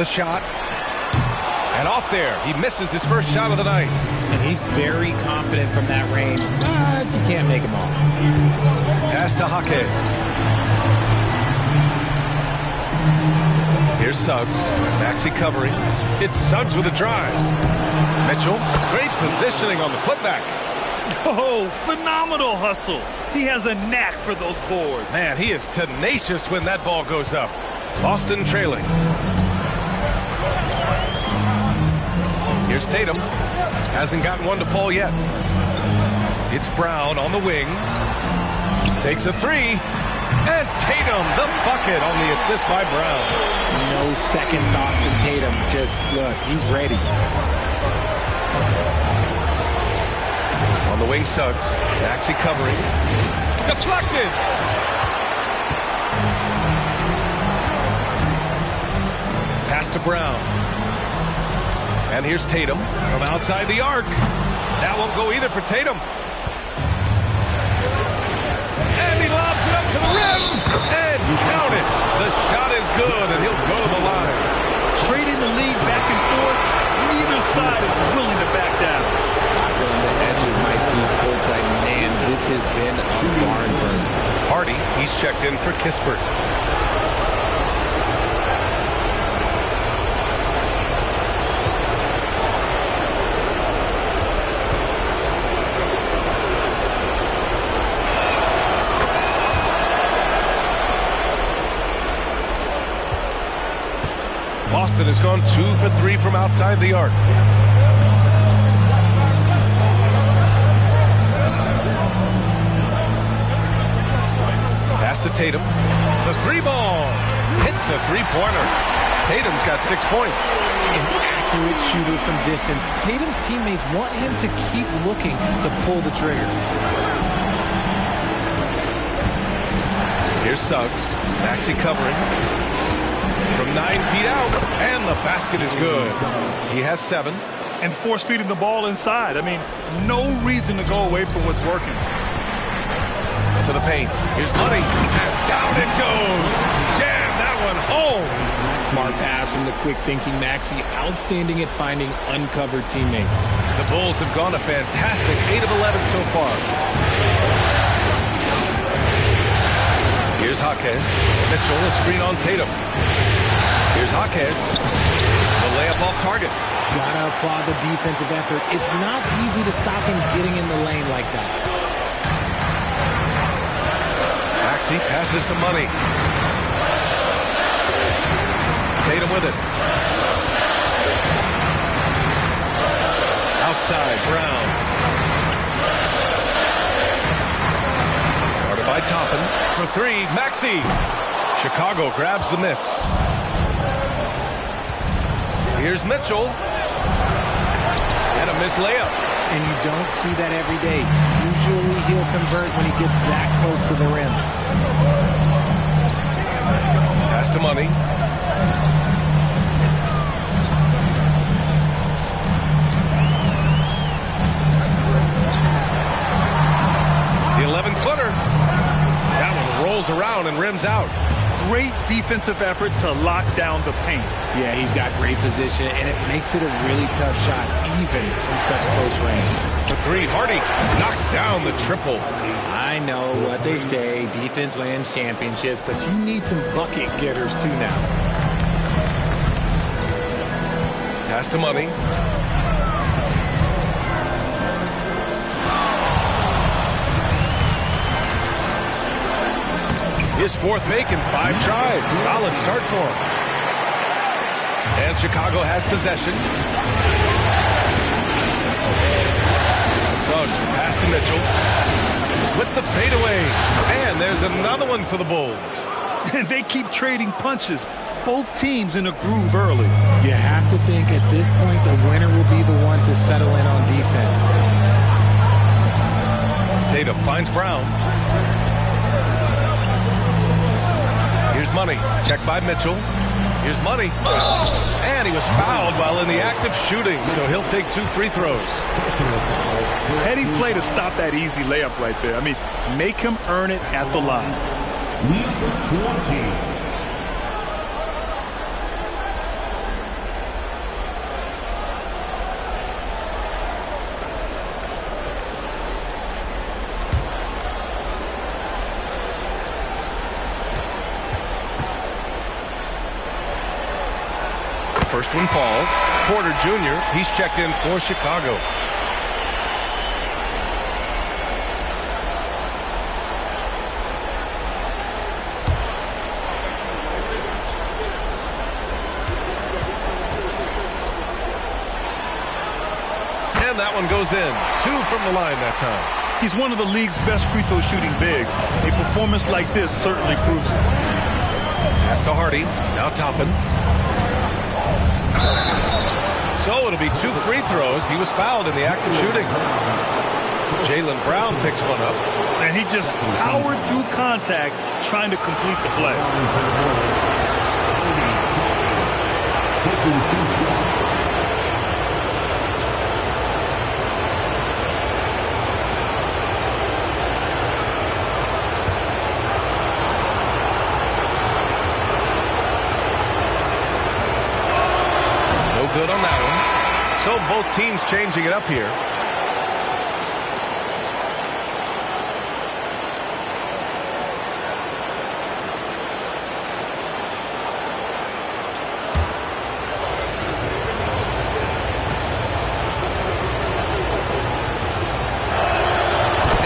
Speaker 2: The shot. And off there. He misses his first shot of the night.
Speaker 20: And he's very confident from that range, but you can't make him all.
Speaker 2: Pass to Jaquez. Here's Suggs. Maxey covering. It's Suggs with a drive. Mitchell, great positioning on the putback.
Speaker 3: Oh, phenomenal hustle. He has a knack for those boards.
Speaker 2: Man, he is tenacious when that ball goes up. Boston trailing. Here's Tatum. Hasn't gotten one to fall yet. It's Brown on the wing. Takes a three. And Tatum, the bucket on the assist by Brown.
Speaker 20: No second thoughts from Tatum. Just look, he's ready.
Speaker 2: On the wing, Suggs. Maxey covering. Deflected. Pass to Brown. And here's Tatum from outside the arc. That won't go either for Tatum. And he lobs it up to the rim. And count it. The shot is good, and he'll go to the line.
Speaker 3: Trading the lead back and forth. Neither side is willing to back down.
Speaker 20: I've been on the edge of my seat courtside. Man, this has been a barn burner.
Speaker 2: Hardy, he's checked in for Kispert. Boston has gone 2 for 3 from outside the arc. Pass to Tatum. The three ball hits a three-pointer. Tatum's got 6 points.
Speaker 20: An accurate shooter from distance. Tatum's teammates want him to keep looking to pull the trigger.
Speaker 2: Here's Suggs. Maxey covering. From 9 feet out, and the basket is good. He has 7.
Speaker 3: And force feeding the ball inside. I mean, no reason to go away from what's working.
Speaker 2: To the paint. Here's Money. And down it goes. Jam that one home.
Speaker 20: Smart pass from the quick-thinking Maxey. Outstanding at finding uncovered teammates.
Speaker 2: The Bulls have gone a fantastic 8 of 11 so far. Here's Jaquez. Mitchell, a screen on Tatum. Here's Jaquez. The layup off target.
Speaker 20: Gotta applaud the defensive effort. It's not easy to stop him getting in the lane like that.
Speaker 2: Maxey passes to Money. Tatum with it. Outside, Brown. Guarded by Toppin. For 3, Maxey. Chicago grabs the miss. Here's Mitchell. And a missed layup.
Speaker 20: And you don't see that every day. Usually he'll convert when he gets that close to the rim.
Speaker 2: Pass to Money. The 11-footer. That one rolls around and rims out.
Speaker 3: Great defensive effort to lock down the paint.
Speaker 20: Yeah, he's got great position, and it makes it a really tough shot, even from such close range.
Speaker 2: The 3, Hardy knocks down the triple.
Speaker 20: I know what they say, defense wins championships, but you need some bucket getters too now.
Speaker 2: Pass to Money. His 4th make in 5 tries. Solid start for him. And Chicago has possession. Suggs, pass to Mitchell. With the fadeaway. And there's another one for the Bulls.
Speaker 3: And they keep trading punches. Both teams in a groove early.
Speaker 20: You have to think at this point the winner will be the one to settle in on defense.
Speaker 2: Tatum finds Brown. Here's Money. Checked by Mitchell. Here's Money. And he was fouled while in the act of shooting, so he'll take 2 free throws.
Speaker 3: Heady play to stop that easy layup right there. I mean, make him earn it at the line.
Speaker 5: Number 20.
Speaker 2: First one falls. Porter Jr., he's checked in for Chicago. And that one goes in. 2 from the line that time.
Speaker 3: He's one of the league's best free throw shooting bigs. A performance like this certainly proves it.
Speaker 2: Pass to Hardy. Now Toppin. So it'll be 2 free throws. He was fouled in the act of shooting. Jaylen Brown picks one up.
Speaker 3: And he just powered through contact trying to complete the play.
Speaker 2: Good on that one. So both teams changing it up here.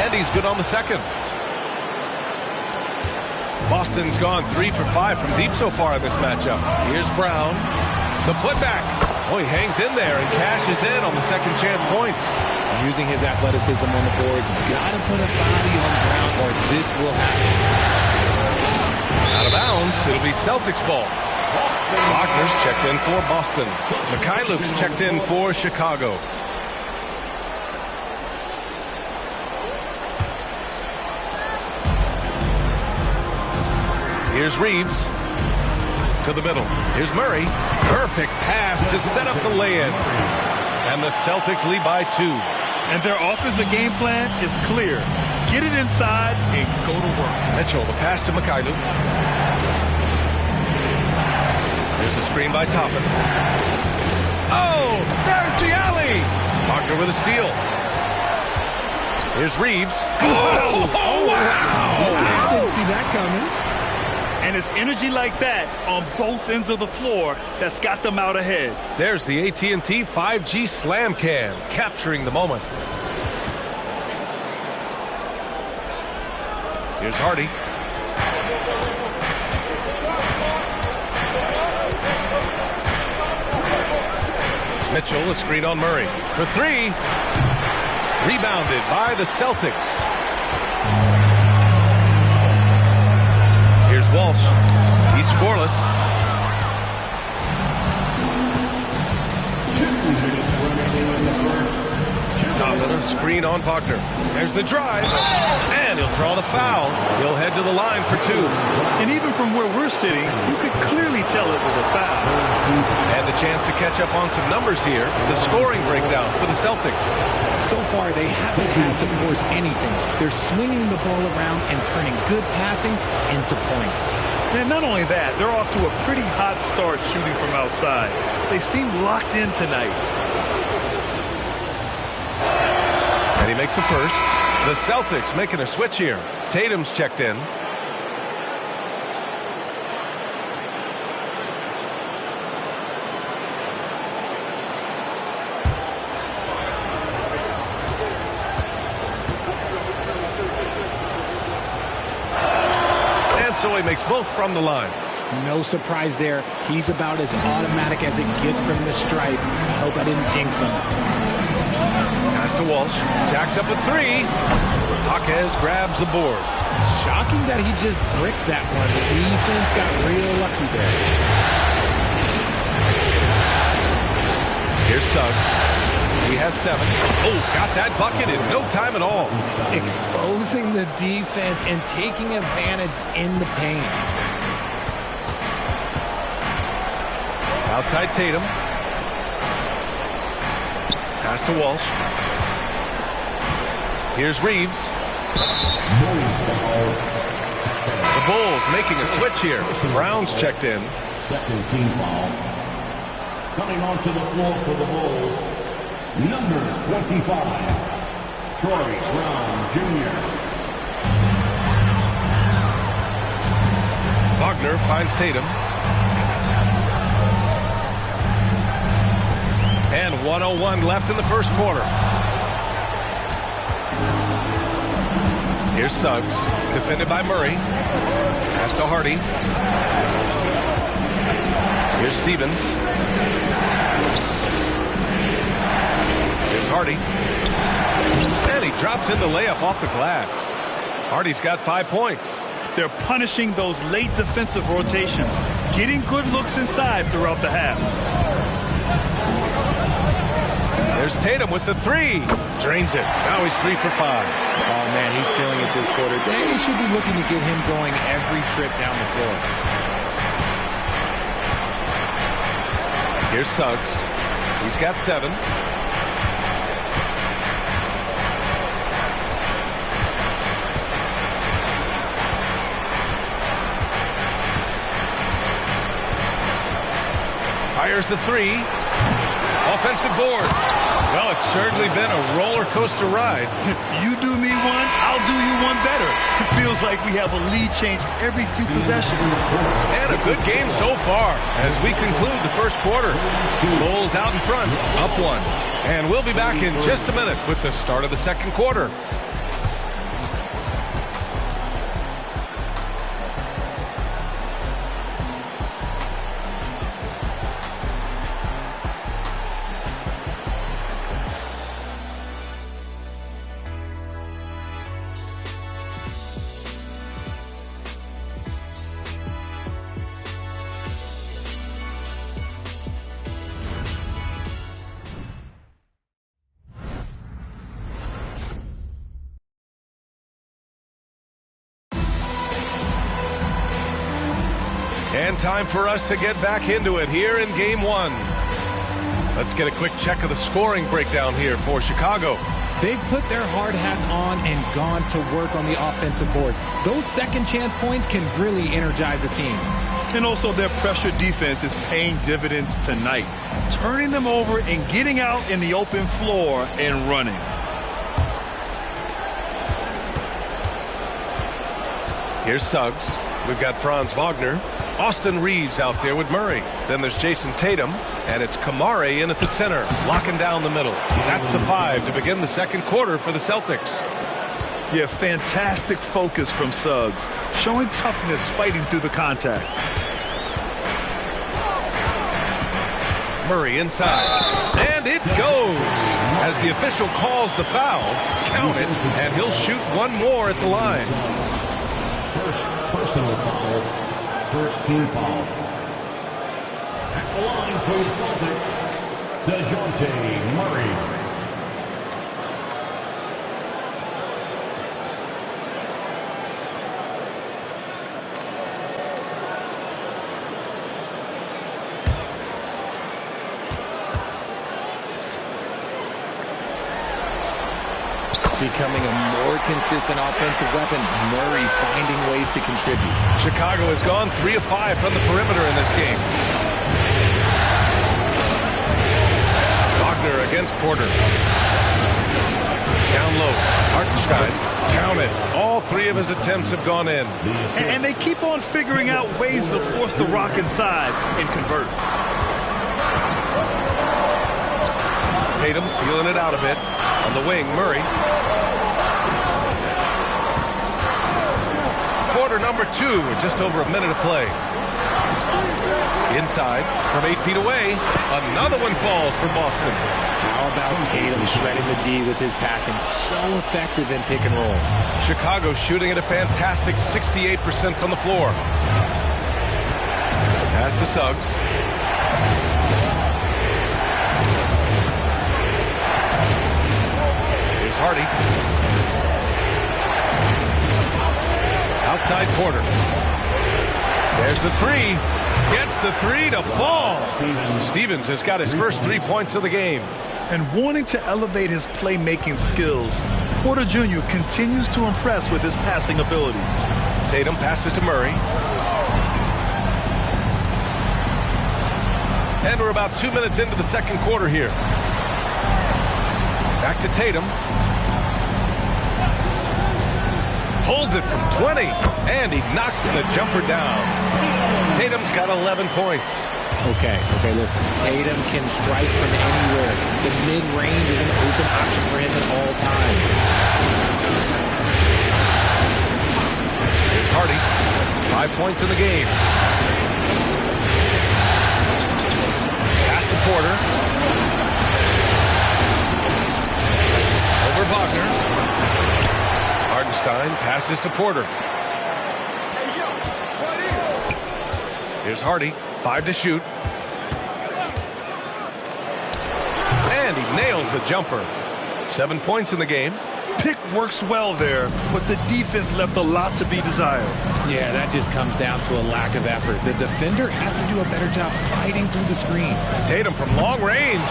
Speaker 2: And he's good on the second. Boston's gone 3 for 5 from deep so far in this matchup. Here's Brown. The putback. Oh, he hangs in there and cashes in on the second chance points.
Speaker 20: Using his athleticism on the boards. Got to put a body on Brown or this will happen.
Speaker 2: Out of bounds. It'll be Celtics ball. Wagner's checked in for Boston. Mikhailuk's checked in for Chicago. Here's Reeves. To the middle. Here's Murray. Perfect pass to set up the lay-in. And the Celtics lead by 2.
Speaker 3: And their offensive game plan is clear. Get it inside and go to work.
Speaker 2: Mitchell, the pass to Mikhailuk. There's a screen by Toppin. Oh, there's the alley. Wagner with a steal. Here's Reeves.
Speaker 20: Oh, wow. I didn't see that coming.
Speaker 3: And it's energy like that on both ends of the floor that's got them out ahead.
Speaker 2: There's the AT&T 5G Slam Cam, capturing the moment. Here's Hardy. Mitchell, a screen on Murray. For 3. Rebounded by the Celtics. Here's Walsh. He's scoreless. Toppin, a screen on Wagner. There's the drive. And he'll draw the foul. He'll head to the line for 2.
Speaker 3: And even from where we're sitting, you could clearly tell it was a foul.
Speaker 2: And the chance to catch up on some numbers here. The scoring breakdown for the Celtics.
Speaker 20: So far, they haven't had to force anything. They're swinging the ball around and turning good passing into points.
Speaker 3: And not only that, they're off to a pretty hot start shooting from outside. They seem locked in tonight.
Speaker 2: And he makes the first. The Celtics making a switch here. Tatum's checked in. So he makes both from the line.
Speaker 20: No surprise there. He's about as automatic as it gets from the stripe. I hope I didn't jinx him.
Speaker 2: Pass to Walsh. Jacks up a 3. Jaquez grabs the board.
Speaker 20: Shocking that he just bricked that one. The defense got real lucky there.
Speaker 2: Here's Suggs. He has 7. Oh, got that bucket in no time at all.
Speaker 20: Exposing the defense and taking advantage in the paint.
Speaker 2: Outside Tatum. Pass to Walsh. Here's Reeves. The Bulls making a switch here. Brown's checked in.
Speaker 5: Second team foul. Coming onto the floor for the Bulls, number 25, Troy Brown Jr.
Speaker 2: Wagner finds Tatum. And 1:01 left in the first quarter. Here's Suggs, defended by Murray. Pass to Hardy. Here's Stevens. Here's Hardy. And he drops in the layup off the glass. Hardy's got 5 points.
Speaker 3: They're punishing those late defensive rotations, getting good looks inside throughout the half.
Speaker 2: There's Tatum with the three. Drains it. Now he's 3 for 5.
Speaker 20: Oh, man, he's feeling it this quarter. They should be looking to get him going every trip down the floor.
Speaker 2: Here's Suggs. He's got 7. Fires the three. Offensive board. Well, it's certainly been a roller coaster ride.
Speaker 3: You do me one, I'll do you one better. It feels like we have a lead change every few possessions.
Speaker 2: And a good game so far as we conclude the first quarter. Bulls out in front, up 1. And we'll be back in just a minute with the start of the second quarter. And time for us to get back into it here in Game 1. Let's get a quick check of the scoring breakdown here for Chicago.
Speaker 20: They've put their hard hats on and gone to work on the offensive boards. Those second chance points can really energize a team.
Speaker 3: And also their pressure defense is paying dividends tonight, turning them over and getting out in the open floor and running.
Speaker 2: Here's Suggs. We've got Franz Wagner. Austin Reeves out there with Murray. Then there's Jason Tatum, and it's Kamare in at the center, locking down the middle. That's the 5 to begin the second quarter for the Celtics.
Speaker 3: Yeah, fantastic focus from Suggs, showing toughness fighting through the contact.
Speaker 2: Murray inside, and it goes. As the official calls the foul, count it, and he'll shoot one more at the line.
Speaker 5: First personal foul. First team foul. At the line for the Celtics, DeJounte Murray.
Speaker 20: Becoming a more consistent offensive weapon, Murray finding ways to contribute.
Speaker 2: Chicago has gone 3 of 5 from the perimeter in this game. Wagner against Porter. Down low. Hartenstein. Count it. All 3 of his attempts have gone in.
Speaker 3: And they keep on figuring out ways to force the rock inside and convert.
Speaker 2: Tatum feeling it out a bit. On the wing, Murray. Quarter number 2 with just over a minute of play. Inside from 8 feet away. Another one falls for Boston.
Speaker 20: How about Tatum shredding the D with his passing? So effective in pick and rolls.
Speaker 2: Chicago shooting at a fantastic 68% from the floor. Pass to Suggs. Here's Hardy. Outside Porter. There's the 3. Gets the 3 to fall. Stevens has got his first 3 points of the game.
Speaker 3: And wanting to elevate his playmaking skills, Porter Jr. continues to impress with his passing ability.
Speaker 2: Tatum passes to Murray. And we're about 2 minutes into the second quarter here. Back to Tatum. Pulls it from 20, and he knocks the jumper down. Tatum's got 11 points.
Speaker 20: Okay, listen. Tatum can strike from anywhere. Mid-range is an open option for him at all times.
Speaker 2: Here's Hardy. 5 points in the game. Pass to Porter. Over Wagner. Hardenstein passes to Porter. Here's Hardy. 5 to shoot. And he nails the jumper. 7 points in the game.
Speaker 3: Pick works well there, but the defense left a lot to be desired.
Speaker 20: Yeah, that just comes down to a lack of effort. The defender has to do a better job fighting through the screen.
Speaker 2: Tatum from long range.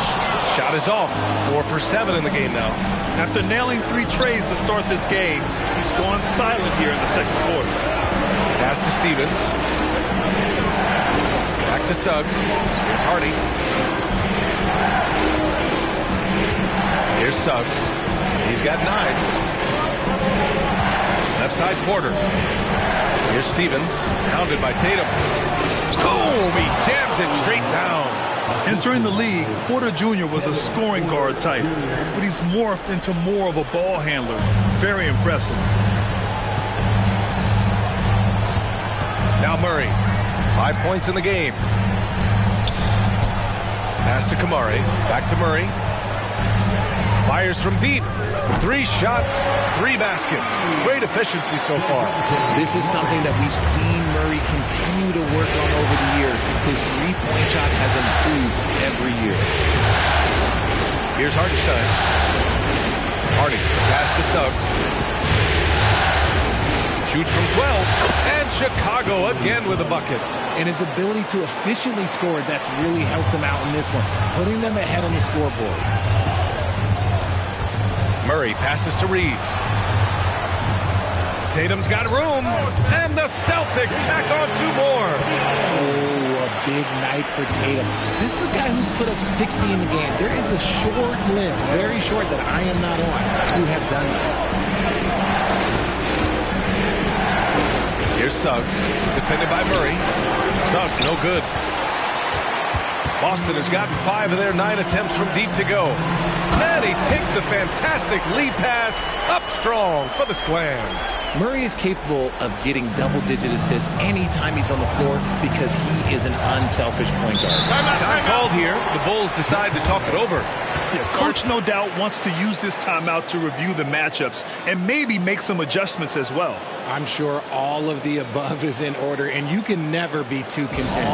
Speaker 2: Shot is off. 4 for 7 in the game now.
Speaker 3: After nailing 3 trays to start this game, he's gone silent here in the second quarter.
Speaker 2: Pass to Stevens. Back to Suggs. Here's Hardy. Here's Suggs. He's got 9. Left side Porter. Here's Stevens. Pounded by Tatum. Boom! He jams it straight down.
Speaker 3: Entering the league, Porter Jr. was a scoring guard type, but he's morphed into more of a ball handler. Very impressive.
Speaker 2: Now Murray. 5 points in the game. Pass to Kamari. Back to Murray. Fires from deep. 3 shots, 3 baskets. Great efficiency so far.
Speaker 20: This is something that we've seen Murray continue to work on over the years. His three-point shot has improved every year.
Speaker 2: Here's Hardenstein. Hardy, pass to Suggs. Shoots from 12. And Chicago again with a bucket.
Speaker 20: And his ability to efficiently score, that's really helped him out in this one, putting them ahead on the scoreboard.
Speaker 2: Murray passes to Reeves. Tatum's got room, and the Celtics tack on 2 more.
Speaker 20: Oh, a big night for Tatum. This is a guy who's put up 60 in the game. There is a short list, very short, that I am not on, who have done that.
Speaker 2: Here's Suggs, defended by Murray. Suggs, no good. Boston has gotten 5 of their 9 attempts from deep to go. And he takes the fantastic lead pass up strong for the slam.
Speaker 20: Murray is capable of getting double-digit assists anytime he's on the floor because he is an unselfish point guard.
Speaker 2: Time called here. The Bulls decide to talk it over.
Speaker 3: Yeah, Coach no doubt wants to use this timeout to review the matchups and maybe make some adjustments as well.
Speaker 20: I'm sure all of the above is in order, and you can never be too content.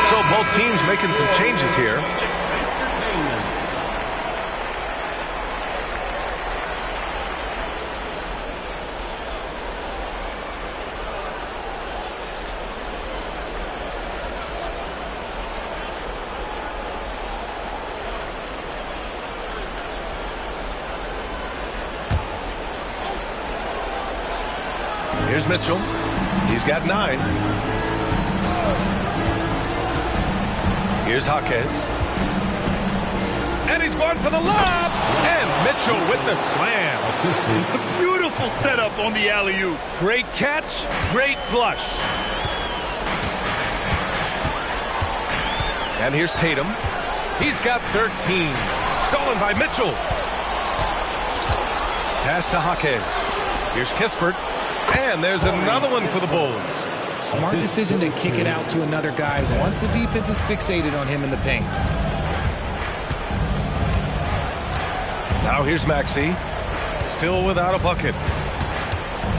Speaker 2: So both teams making some changes here. Here's Mitchell. He's got 9. Here's Jaquez. And he's going for the lob. And Mitchell with the slam.
Speaker 3: A beautiful setup on the alley-oop.
Speaker 2: Great catch, great flush. And here's Tatum. He's got 13. Stolen by Mitchell. Pass to Jaquez. Here's Kispert. And there's another one for the Bulls.
Speaker 20: Smart decision to kick it out to another guy once the defense is fixated on him in the paint.
Speaker 2: Now here's Maxey. Still without a bucket.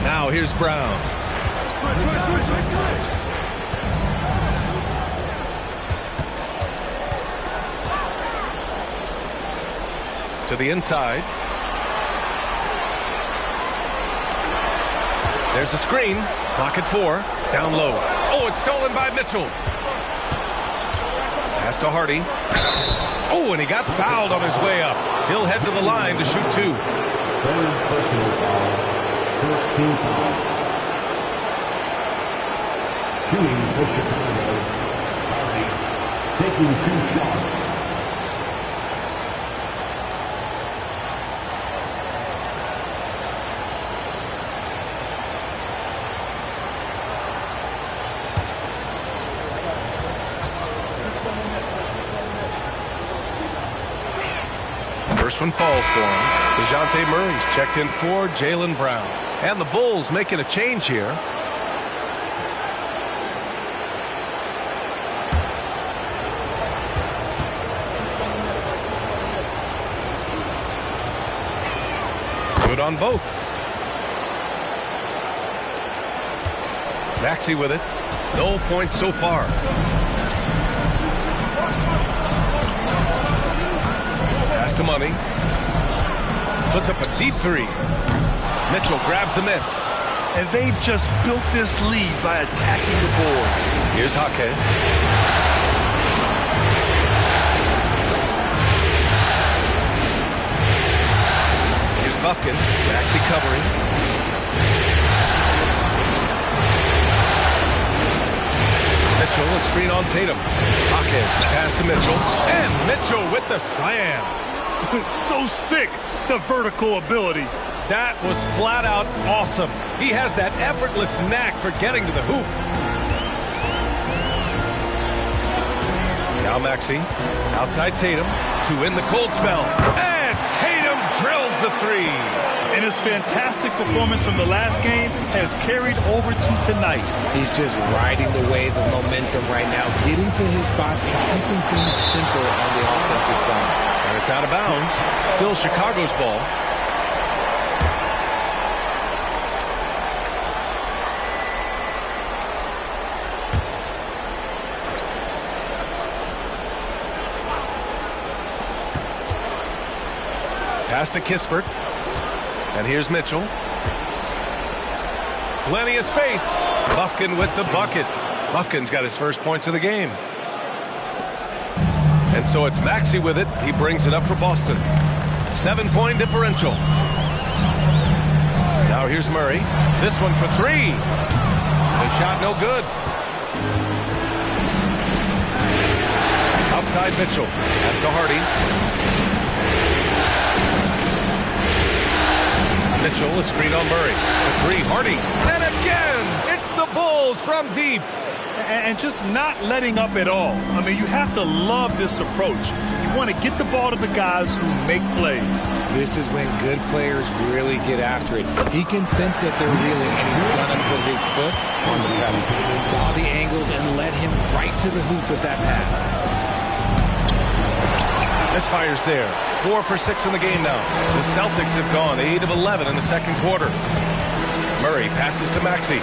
Speaker 2: Now here's Brown. To the inside. There's a screen. Clock at 4. Down low. Oh, it's stolen by Mitchell. Pass to Hardy. Oh, and he got fouled on his way up. He'll head to the line to shoot 2.
Speaker 5: Shooting for Chicago. Hardy taking 2 shots.
Speaker 2: First one falls for him. DeJounte Murray's checked in for Jaylen Brown. And the Bulls making a change here. Good on both. Maxey with it. No points so far. Pass to Money. Puts up a deep 3. Mitchell grabs a miss.
Speaker 3: And they've just built this lead by attacking the boards.
Speaker 2: Here's Jaquez. Here's Buffkin. Maxey covering. Mitchell, a screen on Tatum. Jaquez, the pass to Mitchell. And Mitchell with the slam.
Speaker 3: So sick, the vertical ability.
Speaker 2: That was flat out awesome. He has that effortless knack for getting to the hoop. Now Maxey, outside Tatum, to win the cold spell. And Tatum drills the 3.
Speaker 3: And his fantastic performance from the last game has carried over to tonight.
Speaker 20: He's just riding the wave of momentum right now, getting to his spots and keeping things simple on the offensive side.
Speaker 2: And it's out of bounds. Still Chicago's ball. Pass to Kispert. And here's Mitchell. Plenty of space. Buffkin with the bucket. Buffkin's got his first points of the game. And so it's Maxey with it. He brings it up for Boston. 7-point differential. Now here's Murray. This one for 3. The shot no good. Outside Mitchell. Pass to Hardy. Mitchell, a screen on Murray. The 3, Hardy. And again, it's the Bulls from deep.
Speaker 3: And just not letting up at all. I mean, you have to love this approach. You want to get the ball to the guys who make plays.
Speaker 20: This is when good players really get after it. He can sense that they're reeling, and he's going to put his foot on the pedal. Saw the angles and led him right to the hoop with that pass.
Speaker 2: Misfires there. 4 for 6 in the game now. The Celtics have gone 8 of 11 in the second quarter. Murray passes to Maxey.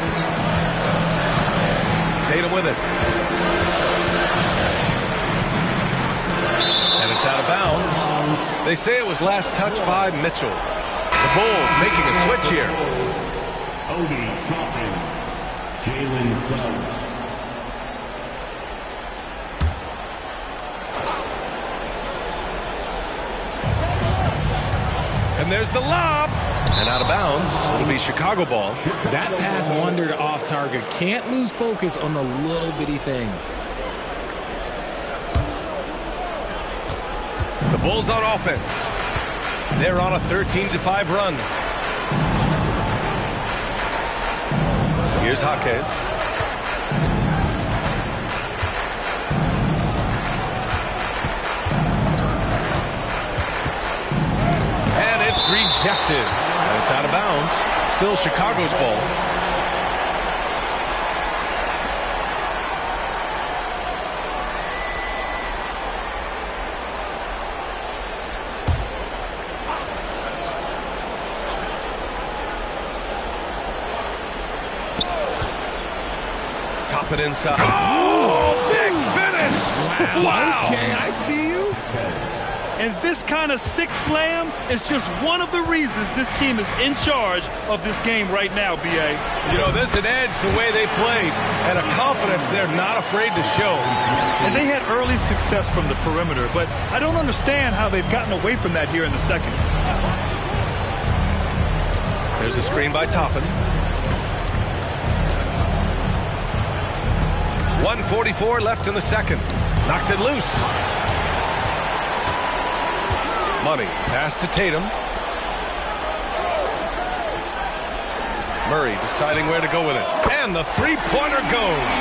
Speaker 2: Tatum with it. And it's out of bounds. They say it was last touched by Mitchell. The Bulls making a switch here.
Speaker 5: Obi Toppin. Jalen Suggs.
Speaker 2: And there's the lob. And out of bounds. It'll be Chicago ball.
Speaker 20: That pass wandered off target. Can't lose focus on the little bitty things.
Speaker 2: The Bulls on offense. They're on a 13-5 run. Here's Jaquez. And it's rejected. And it's out of bounds. Still Chicago's ball. Top it inside. Oh, big finish! Wow.
Speaker 20: Okay, I see you.
Speaker 3: And this kind of sick slam is just one of the reasons this team is in charge of this game right now, B.A.
Speaker 2: You know, there's an edge the way they played and a confidence they're not afraid to show.
Speaker 3: And they had early success from the perimeter, but I don't understand how they've gotten away from that here in the second.
Speaker 2: There's a screen by Toppin. 1:44 left in the second. Knocks it loose. Money. Pass to Tatum. Murray deciding where to go with it. And the three-pointer goes.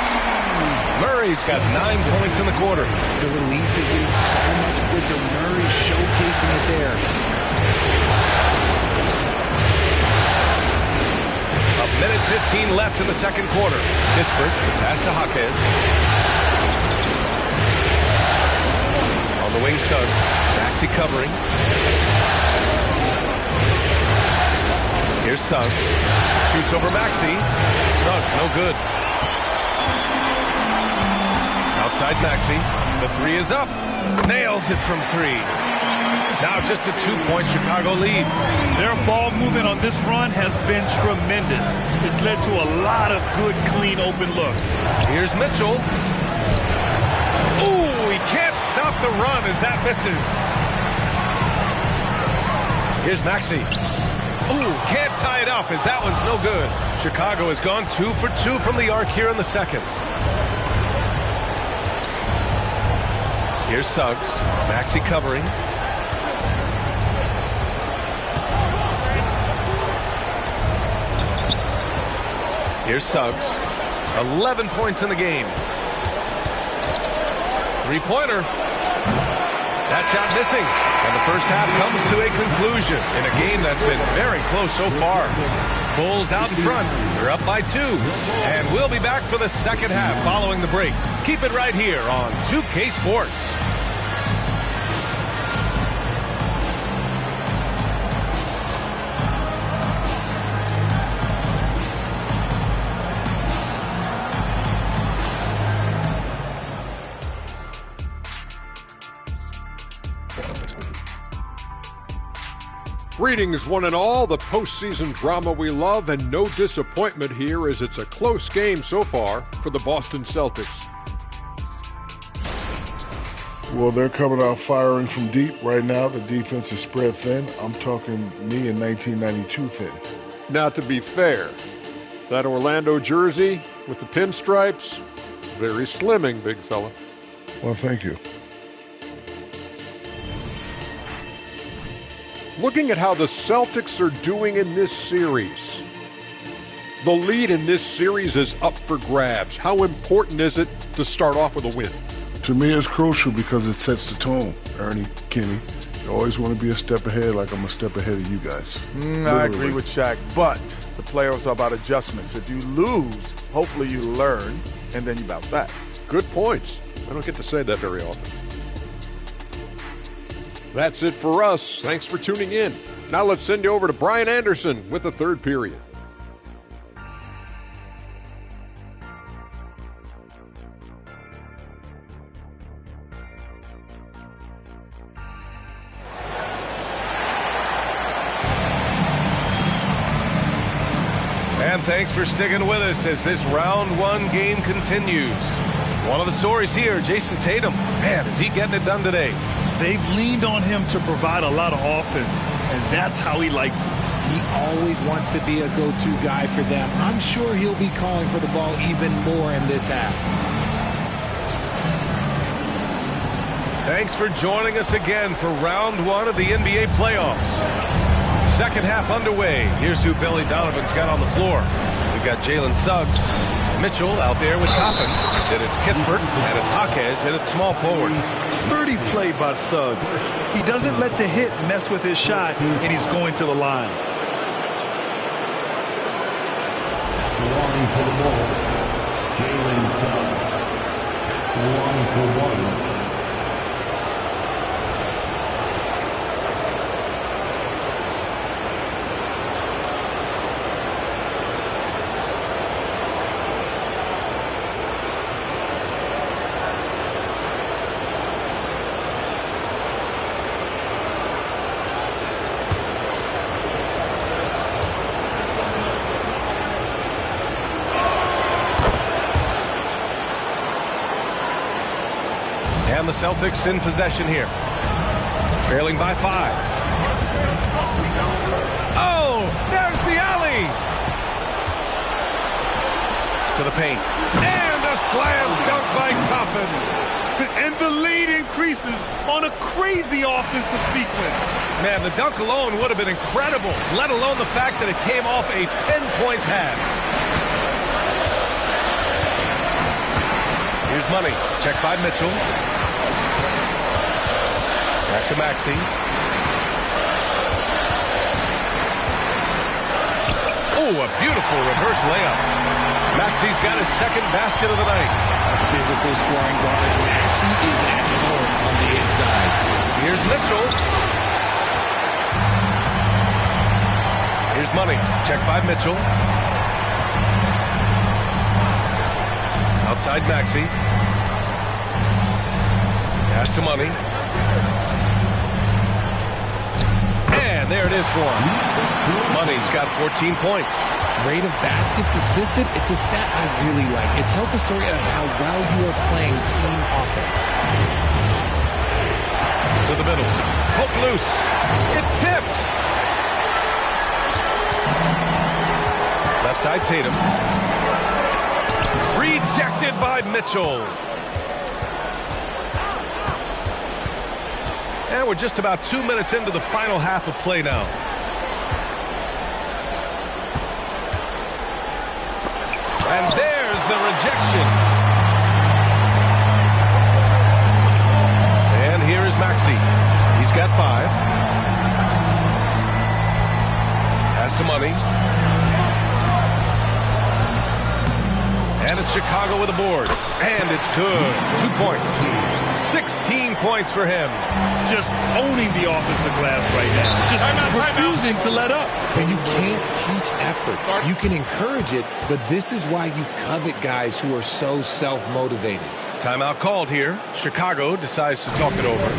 Speaker 2: Murray's got 9 points in the quarter.
Speaker 20: The release is getting so much quicker. Murray showcasing it there.
Speaker 2: A minute 15 left in the second quarter. Kispert, pass to Jaquez. On the wing, Suggs. Maxey covering. Here's Suggs. Shoots over Maxey. Suggs, no good. Outside Maxey. The three is up. Nails it from three. Now just a 2-point Chicago lead.
Speaker 3: Their ball movement on this run has been tremendous. It's led to a lot of good, clean, open looks.
Speaker 2: Here's Mitchell. Ooh, he can't stop the run as that misses. Here's Maxey. Ooh, can't tie it up as that one's no good. Chicago has gone 2 for 2 from the arc here in the second. Here's Suggs. Maxey covering. Here's Suggs. 11 points in the game. Three-pointer. That shot missing. And the first half comes to a conclusion in a game that's been very close so far. Bulls out in front. They're up by 2. And we'll be back for the second half following the break. Keep it right here on 2K Sports.
Speaker 7: Greetings, one and all. The postseason drama we love, and no disappointment here as it's a close game so far for the Boston Celtics.
Speaker 9: Well, they're coming out firing from deep right now. The defense is spread thin. I'm talking me in 1992 thin.
Speaker 7: Now, to be fair, that Orlando jersey with the pinstripes, very slimming, big fella.
Speaker 9: Well, thank you.
Speaker 7: Looking at how the Celtics are doing in this series, the lead in this series is up for grabs. How important is it to start off with a win?
Speaker 9: To me, it's crucial because it sets the tone, Ernie, Kenny. You always want to be a step ahead, like I'm a step ahead of you guys.
Speaker 8: I agree with Shaq, but the playoffs are about adjustments. If you lose, hopefully you learn, and then you bounce back.
Speaker 7: Good points. I don't get to say that very often. That's it for us. Thanks for tuning in. Now let's send you over to Brian Anderson with the third period.
Speaker 2: And thanks for sticking with us as this round one game continues. One of the stories here, Jason Tatum. Man, is he getting it done today?
Speaker 3: They've leaned on him to provide a lot of offense, and that's how he likes it.
Speaker 20: He always wants to be a go-to guy for them. I'm sure he'll be calling for the ball even more in this half.
Speaker 2: Thanks for joining us again for round one of the NBA playoffs. Second half underway. Here's who Billy Donovan's got on the floor. We've got Jalen Suggs. Mitchell out there with Toppin. Then it's Kispert, and it's Jaquez, and it's small forward.
Speaker 3: Sturdy play by Suggs. He doesn't let the hit mess with his shot, and he's going to the line.
Speaker 5: Drawing for the ball, Jalen Suggs. Drawing for one.
Speaker 2: And the Celtics in possession here. Trailing by 5. Oh, there's the alley. To the paint. And a slam dunk by Toppin.
Speaker 3: And the lead increases on a crazy offensive sequence.
Speaker 2: Man, the dunk alone would have been incredible, let alone the fact that it came off a pinpoint pass. Here's Money. Check by Mitchell. Back to Maxey. Oh, a beautiful reverse layup. Maxey's got his second basket of the night.
Speaker 20: A physical scoring guard. Maxey is at home on the inside.
Speaker 2: Here's Mitchell. Here's Money. Check by Mitchell. Outside Maxey. Pass to Money. And there it is for him. Money's got 14 points.
Speaker 20: Rate of baskets assisted, it's a stat I really like. It tells a story of how well you are playing team offense.
Speaker 2: To the middle. Hook loose. It's tipped. Left side Tatum. Rejected by Mitchell. And we're just about 2 minutes into the final half of play now. And there's the rejection. And here is Maxey. He's got 5. Pass to Money. And it's Chicago with a board. And it's good. 2 points. 16 points for him.
Speaker 3: Just owning the offensive glass right now. Just refusing to let up.
Speaker 20: And you can't teach effort. You can encourage it, but this is why you covet guys who are so self-motivated.
Speaker 2: Timeout called here. Chicago decides to talk it over.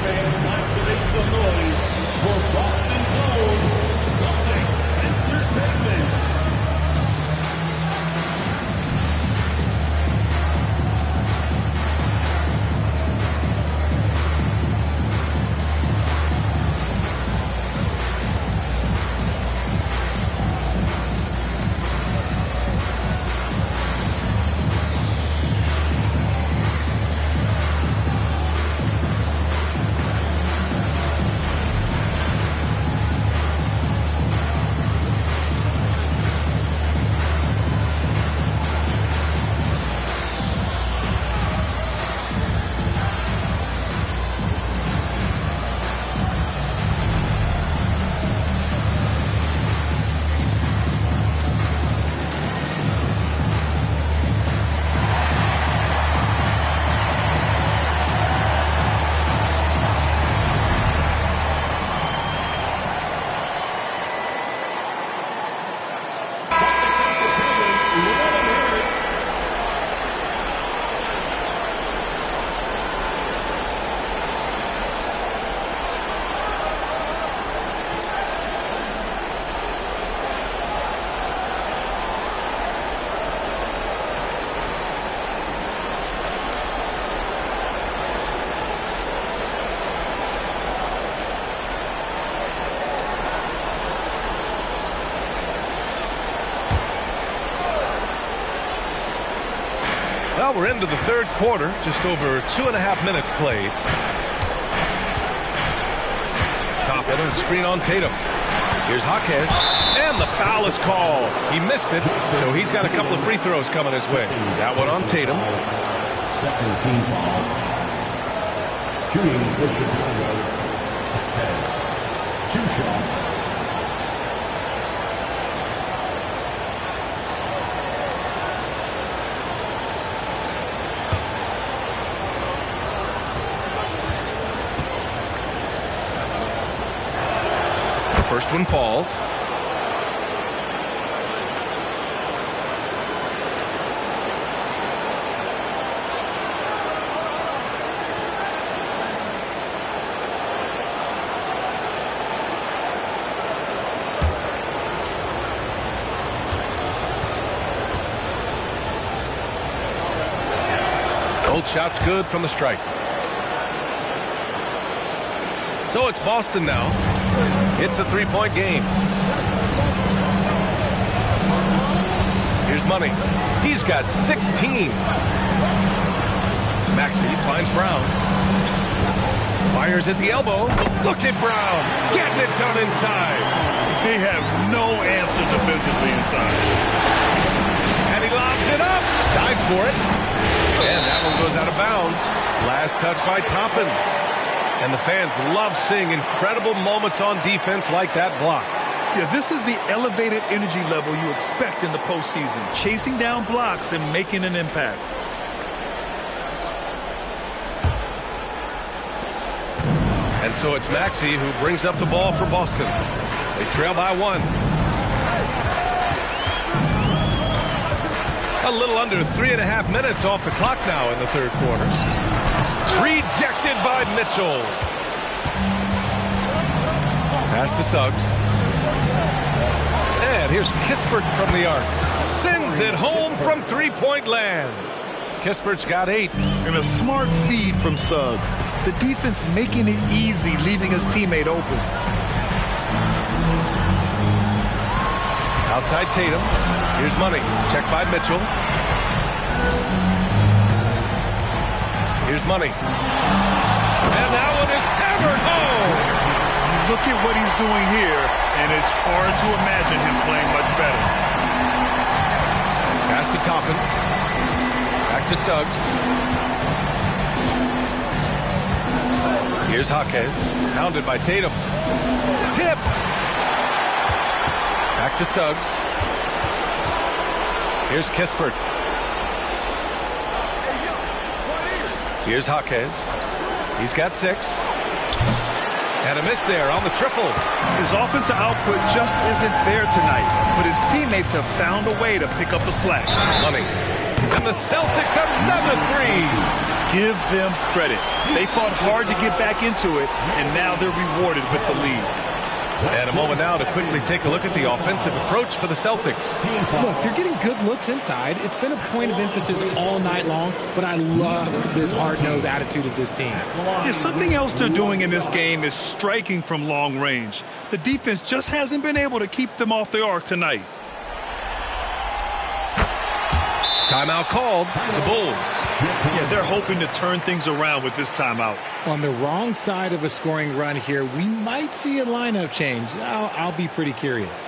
Speaker 2: Well, we're into the third quarter, just over 2.5 minutes played. Top end and screen on Tatum. Here's Jaquez, and the foul is called. He missed it, so he's got a couple of free throws coming his way. That one on Tatum.
Speaker 5: Second team foul. Shooting for Chicago. 2 shots.
Speaker 2: First one falls. Old shot's good from the stripe. So it's Boston now. It's a 3-point game. Here's Money. He's got 16. Maxey finds Brown. Fires at the elbow. Look at Brown getting it done inside.
Speaker 3: They have no answer defensively inside.
Speaker 2: And he lobs it up. Dives for it. And that one goes out of bounds. Last touch by Toppin. And the fans love seeing incredible moments on defense like that block.
Speaker 3: Yeah, this is the elevated energy level you expect in the postseason. Chasing down blocks and making an impact.
Speaker 2: And so it's Maxey who brings up the ball for Boston. They trail by 1. A little under 3.5 minutes off the clock now in the third quarter. Rejected by Mitchell. Pass to Suggs. And here's Kispert from the arc. Sends it home from three-point land. Kispert's got 8.
Speaker 3: And a smart feed from Suggs. The defense making it easy, leaving his teammate open.
Speaker 2: Outside Tatum. Here's Money. Checked by Mitchell. Here's Money. And that one is hammered home.
Speaker 3: Look at what he's doing here, and it's hard to imagine him playing much better.
Speaker 2: Pass to Toppin. Back to Suggs. Here's Jaquez. Pounded by Tatum. Tipped. Back to Suggs. Here's Kispert. Here's Jaquez. He's got 6. And a miss there on the triple.
Speaker 3: His offensive output just isn't there tonight, but his teammates have found a way to pick up the slack.
Speaker 2: Money. And the Celtics another 3.
Speaker 3: Give them credit. They fought hard to get back into it, and now they're rewarded with the lead.
Speaker 2: And a moment now to quickly take a look at the offensive approach for the Celtics.
Speaker 20: Look, they're getting good looks inside. It's been a point of emphasis all night long, but I love this hard-nosed attitude of this team.
Speaker 3: Yeah, something else they're doing in this game is striking from long range. The defense just hasn't been able to keep them off the arc tonight.
Speaker 2: Timeout called. The Bulls.
Speaker 3: Yeah, they're hoping to turn things around with this timeout.
Speaker 20: On the wrong side of a scoring run here, we might see a lineup change. I'll be pretty curious.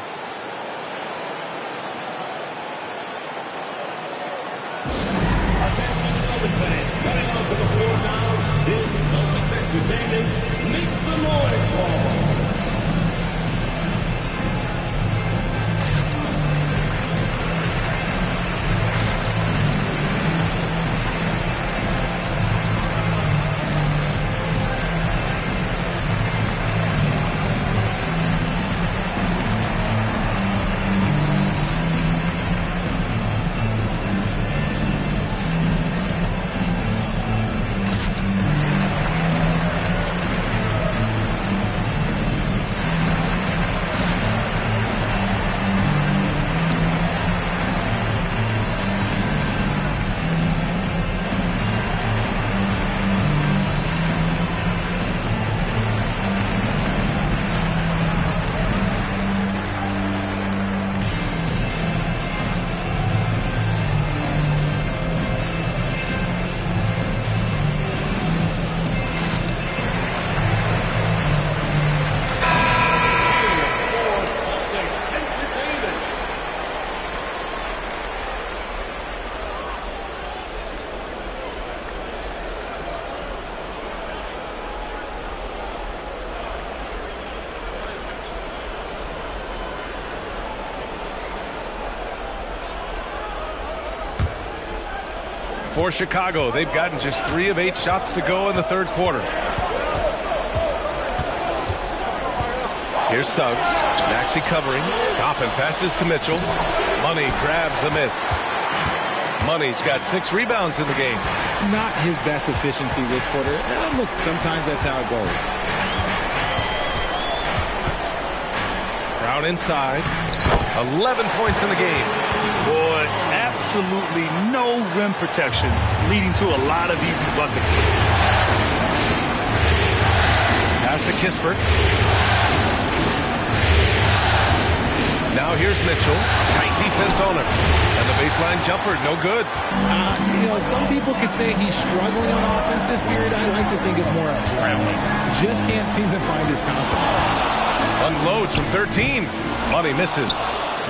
Speaker 5: Make some noise, ball.
Speaker 2: For Chicago, they've gotten just 3 of 8 shots to go in the third quarter. Here's Suggs. Maxey covering. Toppin passes to Mitchell. Money grabs the miss. Money's got 6 rebounds in the game.
Speaker 20: Not his best efficiency this quarter. Look, sometimes that's how it goes.
Speaker 2: Brown inside. 11 points in the game.
Speaker 3: Boy, absolutely no rim protection, leading to a lot of easy buckets. Pass
Speaker 2: to Kispert. Now here's Mitchell. Tight defense on him. And the baseline jumper, no good.
Speaker 20: Some people could say he's struggling on offense this period. I like to think of more of drowning. Just can't seem to find his confidence.
Speaker 2: Unloads from 13. Money misses.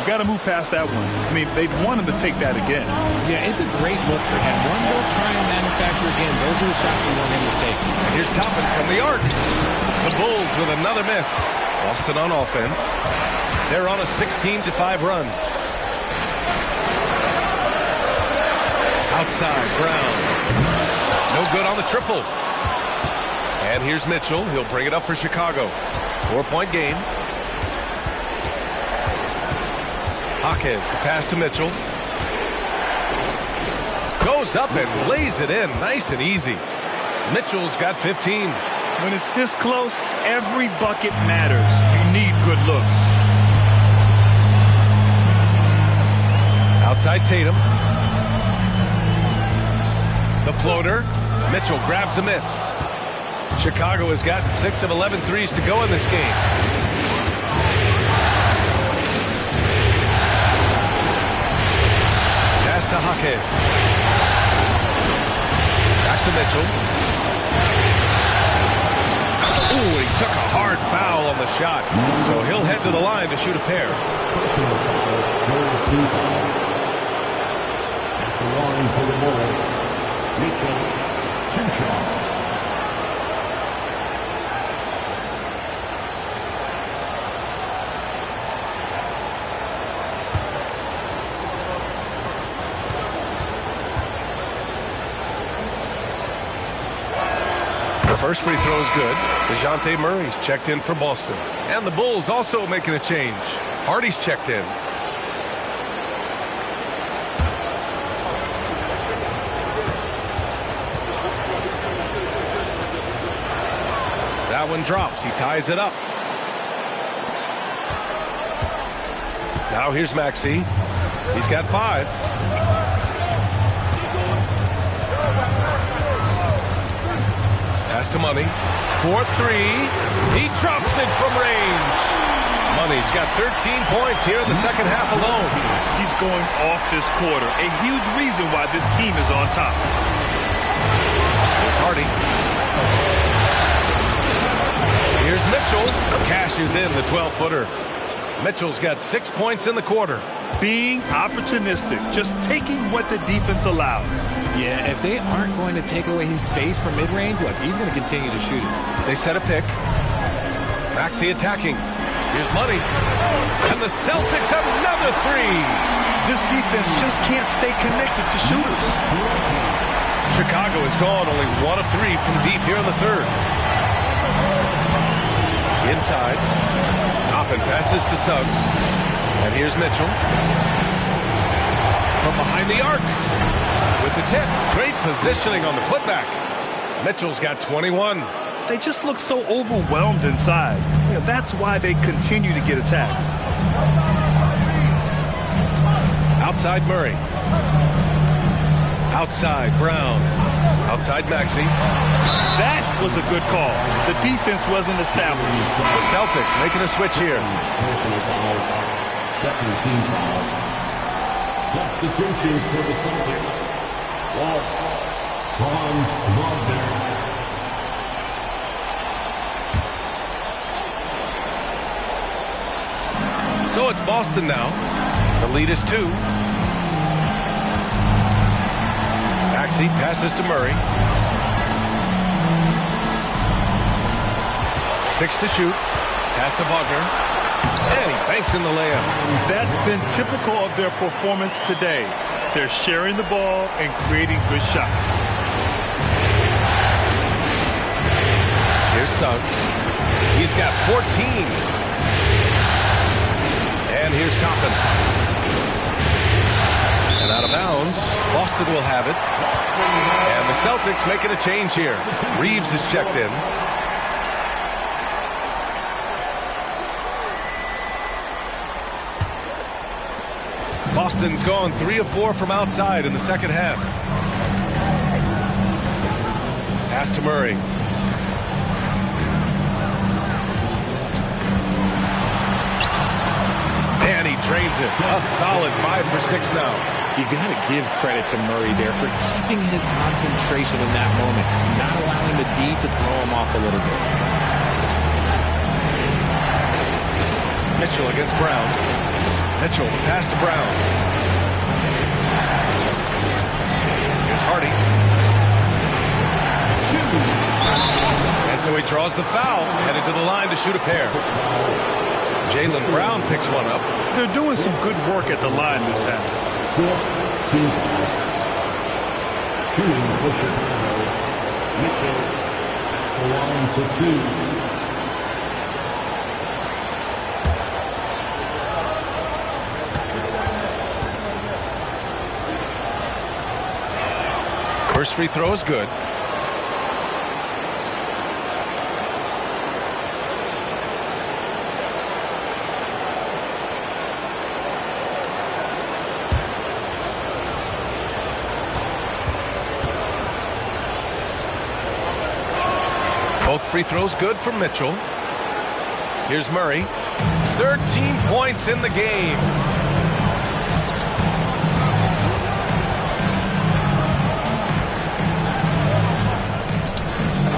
Speaker 3: You got to move past that one. I mean, they'd want him to take that again.
Speaker 20: Yeah, it's a great look for him. One they'll try and manufacture again. Those are the shots you want him to take.
Speaker 2: And here's Toppin from the arc. The Bulls with another miss. Boston on offense. They're on a 16-5 run. Outside, Brown. No good on the triple. And here's Mitchell. He'll bring it up for Chicago. 4-point game. Jaquez, the pass to Mitchell. Goes up and lays it in. Nice and easy. Mitchell's got 15.
Speaker 3: When it's this close, every bucket matters. You need good looks.
Speaker 2: Outside Tatum. The floater. Mitchell grabs a miss. Chicago has gotten 6 of 11 threes to go in this game. Pass to Jaquez. Back to Mitchell. Ooh, he took a hard foul on the shot. So he'll head to the line to shoot a pair.
Speaker 5: At the line for the Bulls, Mitchell, 2 shots.
Speaker 2: First free throw is good. DeJounte Murray's checked in for Boston. And the Bulls also making a change. Hardy's checked in. That one drops. He ties it up. Now here's Maxey. He's got 5. Pass to Money. 4-3. He drops it from range. Money's got 13 points here in the second half alone.
Speaker 3: He's going off this quarter. A huge reason why this team is on top.
Speaker 2: Here's Hardy. Here's Mitchell. Cashes in the 12-footer. Mitchell's got 6 points in the quarter.
Speaker 3: Being opportunistic, just taking what the defense allows.
Speaker 20: Yeah, if they aren't going to take away his space from mid-range, look, he's going to continue to shoot it.
Speaker 2: They set a pick. Maxey attacking. Here's Money. And the Celtics have another 3.
Speaker 3: This defense just can't stay connected to shooters.
Speaker 2: Chicago has gone only 1 of 3 from deep here in the third. Inside. Toppin passes to Suggs. And here's Mitchell. From behind the arc. With the tip. Great positioning on the putback. Mitchell's got 21.
Speaker 3: They just look so overwhelmed inside. That's why they continue to get attacked.
Speaker 2: Outside Murray. Outside Brown. Outside Maxey.
Speaker 3: That was a good call. The defense wasn't established.
Speaker 2: The Celtics making a switch here.
Speaker 5: Second team foul. Substitutions for the Celtics. Franz Wagner.
Speaker 2: So it's Boston now. The lead is 2. Maxey passes to Murray. 6 to shoot. Pass to Wagner. And he banks in the layup.
Speaker 3: That's been typical of their performance today. They're sharing the ball and creating good shots.
Speaker 2: Here's Suggs. He's got 14. And here's Toppin. And out of bounds. Boston will have it. And the Celtics making a change here. Reeves is checked in. Boston's gone 3 of 4 from outside in the second half. Pass to Murray. And he drains it. A solid 5 for 6 now.
Speaker 20: You got to give credit to Murray there for keeping his concentration in that moment, not allowing the D to throw him off a little bit.
Speaker 2: Mitchell against Brown. Mitchell, the pass to Brown. Here's Hardy. And so he draws the foul, headed to the line to shoot a pair. Jaylen Brown picks one up.
Speaker 3: They're doing some good work at the line this half.
Speaker 5: Shooting for Chicago. Mitchell, the line for 2.
Speaker 2: First free throw is good. Both free throws good for Mitchell. Here's Murray. 13 points in the game.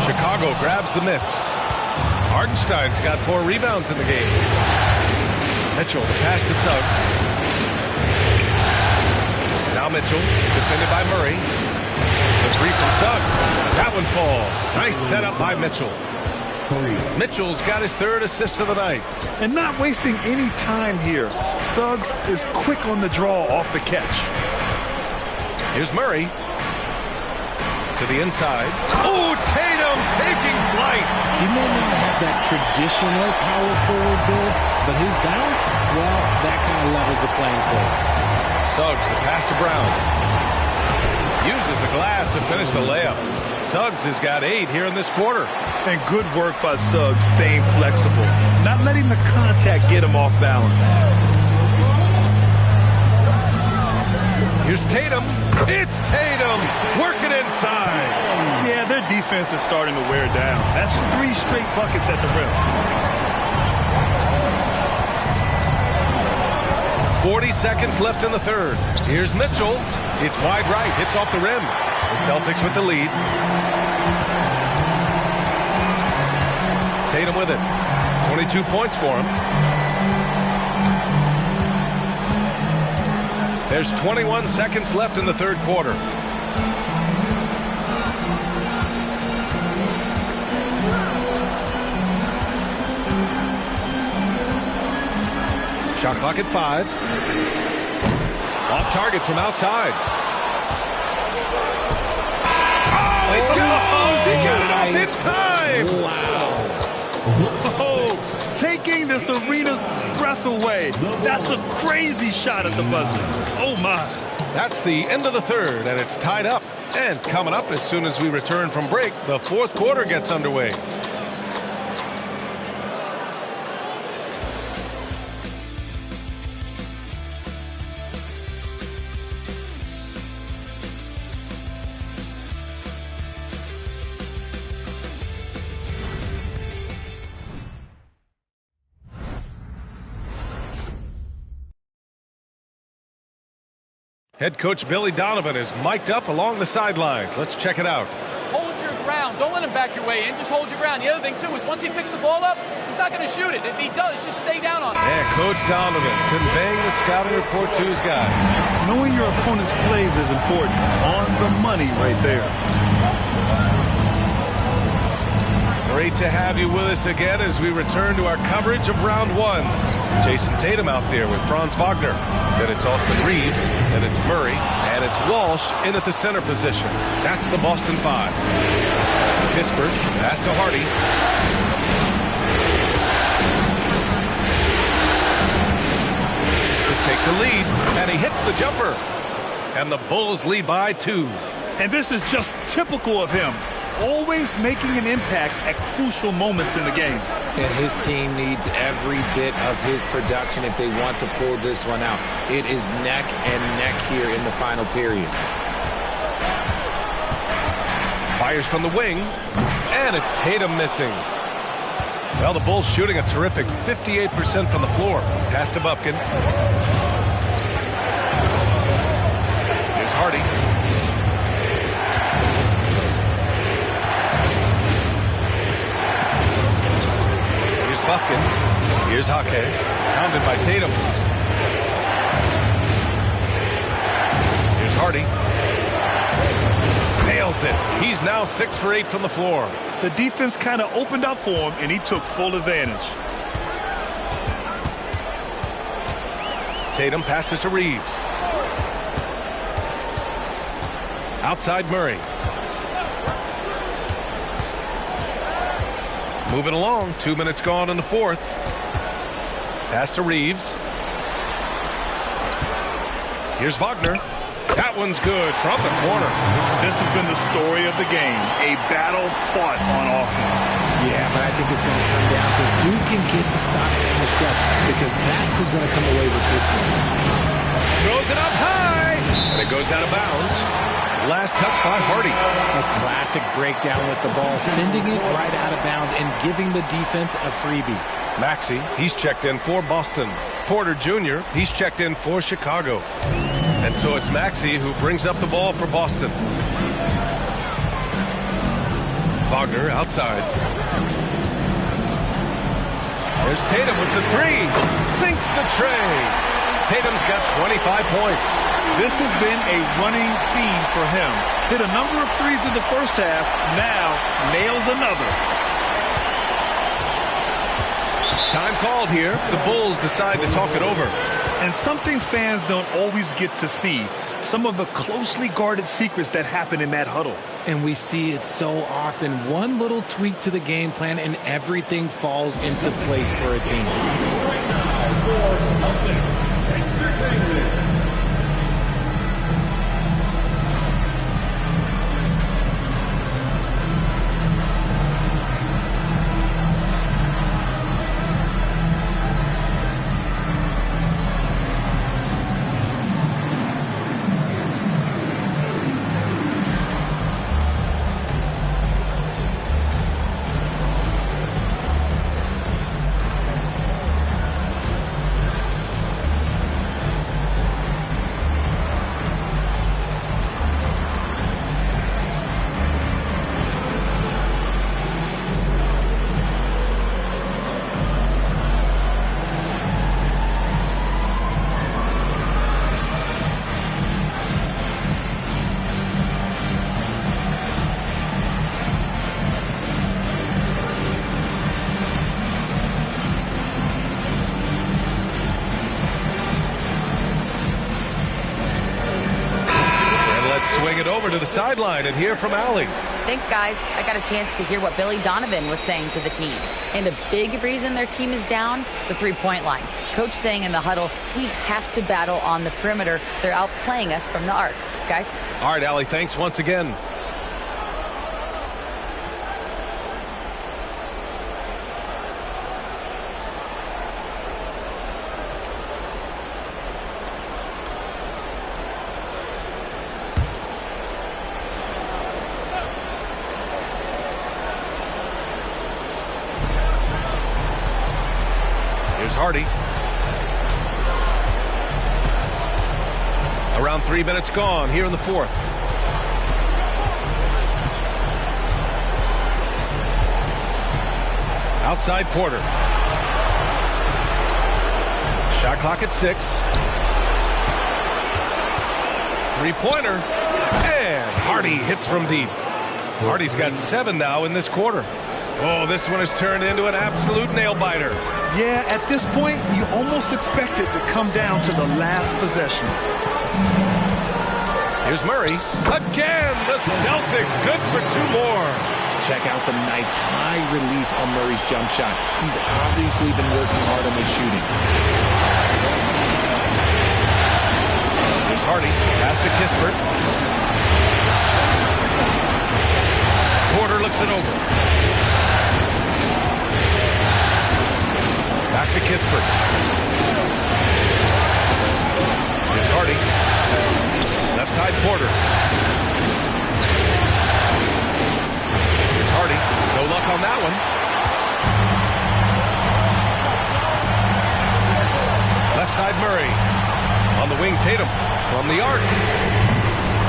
Speaker 2: Chicago grabs the miss. Hartenstein's got 4 rebounds in the game. Mitchell, the pass to Suggs. Now Mitchell, defended by Murray. The 3 from Suggs. That one falls. Nice setup by Mitchell. Mitchell's got his 3rd assist of the night.
Speaker 3: And not wasting any time here. Suggs is quick on the draw off the catch.
Speaker 2: Here's Murray. To the inside. Oh, Tatum taking flight.
Speaker 20: He may not have that traditional power forward build, but his bounce, well, that kind of levels the playing field.
Speaker 2: Suggs, the pass to Brown. Uses the glass to finish the layup. Suggs has got 8 here in this quarter.
Speaker 3: And good work by Suggs staying flexible, not letting the contact get him off balance.
Speaker 2: Here's Tatum. It's Tatum working inside.
Speaker 3: Yeah, their defense is starting to wear down. That's 3 straight buckets at the rim.
Speaker 2: 40 seconds left in the 3rd. Here's Mitchell. It's wide right. Hits off the rim. The Celtics with the lead. Tatum with it. 22 points for him. There's 21 seconds left in the 3rd quarter. Shot clock at 5. Off target from outside. Oh, it goes! He got it off in time!
Speaker 20: Wow.
Speaker 3: Oh, taking this arena's breath away. That's a crazy shot at the buzzer. Oh, my.
Speaker 2: That's the end of the 3rd, and it's tied up. And coming up as soon as we return from break, the 4th quarter gets underway. Head coach Billy Donovan is mic'd up along the sidelines. Let's check it out.
Speaker 21: Hold your ground. Don't let him back your way in. Just hold your ground. The other thing, too, is once he picks the ball up, he's not going to shoot it. If he does, just stay down on it.
Speaker 2: Yeah, Coach Donovan conveying the scouting report to his guys.
Speaker 3: Knowing your opponent's plays is important. On the money right there.
Speaker 2: Great to have you with us again as we return to our coverage of round 1. Jason Tatum out there with Franz Wagner. Then it's Austin Reeves. Then it's Murray. And it's Walsh in at the center position. That's the Boston 5. Kispert, pass to Hardy. To take the lead. And he hits the jumper. And the Bulls lead by 2.
Speaker 3: And this is just typical of him. Always making an impact at crucial moments in the game.
Speaker 20: And his team needs every bit of his production if they want to pull this one out. It is neck and neck here in the final period.
Speaker 2: Fires from the wing. And it's Tatum missing. Well, the Bulls shooting a terrific 58% from the floor. Pass to Bufkin. Hardy. Here's Buffkin. Here's Jaquez. Pounded by Tatum. Here's Hardy. Nails it. He's now 6 for 8 from the floor.
Speaker 3: The defense kind of opened up for him, and he took full advantage.
Speaker 2: Tatum passes to Reeves. Outside Murray. Moving along. 2 minutes gone in the fourth. Pass to Reeves. Here's Wagner. That one's good from the corner.
Speaker 3: This has been the story of the game. A battle fought on offense.
Speaker 20: Yeah, but I think it's going to come down to who can get the stop down the stretch, because that's who's going to come away with this one.
Speaker 2: Throws it up high, and it goes out of bounds. Last touch by Hardy.
Speaker 20: A classic breakdown with the ball, sending it right out of bounds and giving the defense a freebie.
Speaker 2: Maxey, he's checked in for Boston. Porter Jr., he's checked in for Chicago. And so it's Maxey who brings up the ball for Boston. Wagner outside. There's Tatum with the three. Sinks the tray. Tatum's got 25 points.
Speaker 3: This has been a running theme for him. Hit a number of threes in the first half. Now nails another.
Speaker 2: Time called here. The Bulls decide to talk it over.
Speaker 3: And something fans don't always get to see. Some of the closely guarded secrets that happen in that huddle.
Speaker 20: And we see it so often. One little tweak to the game plan and everything falls into place for a team.
Speaker 2: It over to the sideline and hear from Allie.
Speaker 6: Thanks, guys. I got a chance to hear what Billy Donovan was saying to the team. And a big reason their team is down, the three-point line. Coach saying in the huddle, we have to battle on the perimeter. They're outplaying us from the arc. Guys?
Speaker 2: All right, Allie, thanks once again. Hardy. Around 3 minutes gone here in the fourth. Outside Porter. Shot clock at 6. Three-pointer. And Hardy hits from deep. Hardy's got 7 now in this quarter. Oh, this one has turned into an absolute nail-biter.
Speaker 3: Yeah, at this point, you almost expect it to come down to the last possession.
Speaker 2: Here's Murray. Again, the Celtics good for 2 more.
Speaker 20: Check out the nice high release on Murray's jump shot. He's obviously been working hard on his shooting.
Speaker 2: Here's Hardy. Pass to Kispert. Porter looks it over. Back to Kispert. Here's Hardy. Left side Porter. Here's Hardy. No luck on that one. Left side Murray. On the wing Tatum. From the arc.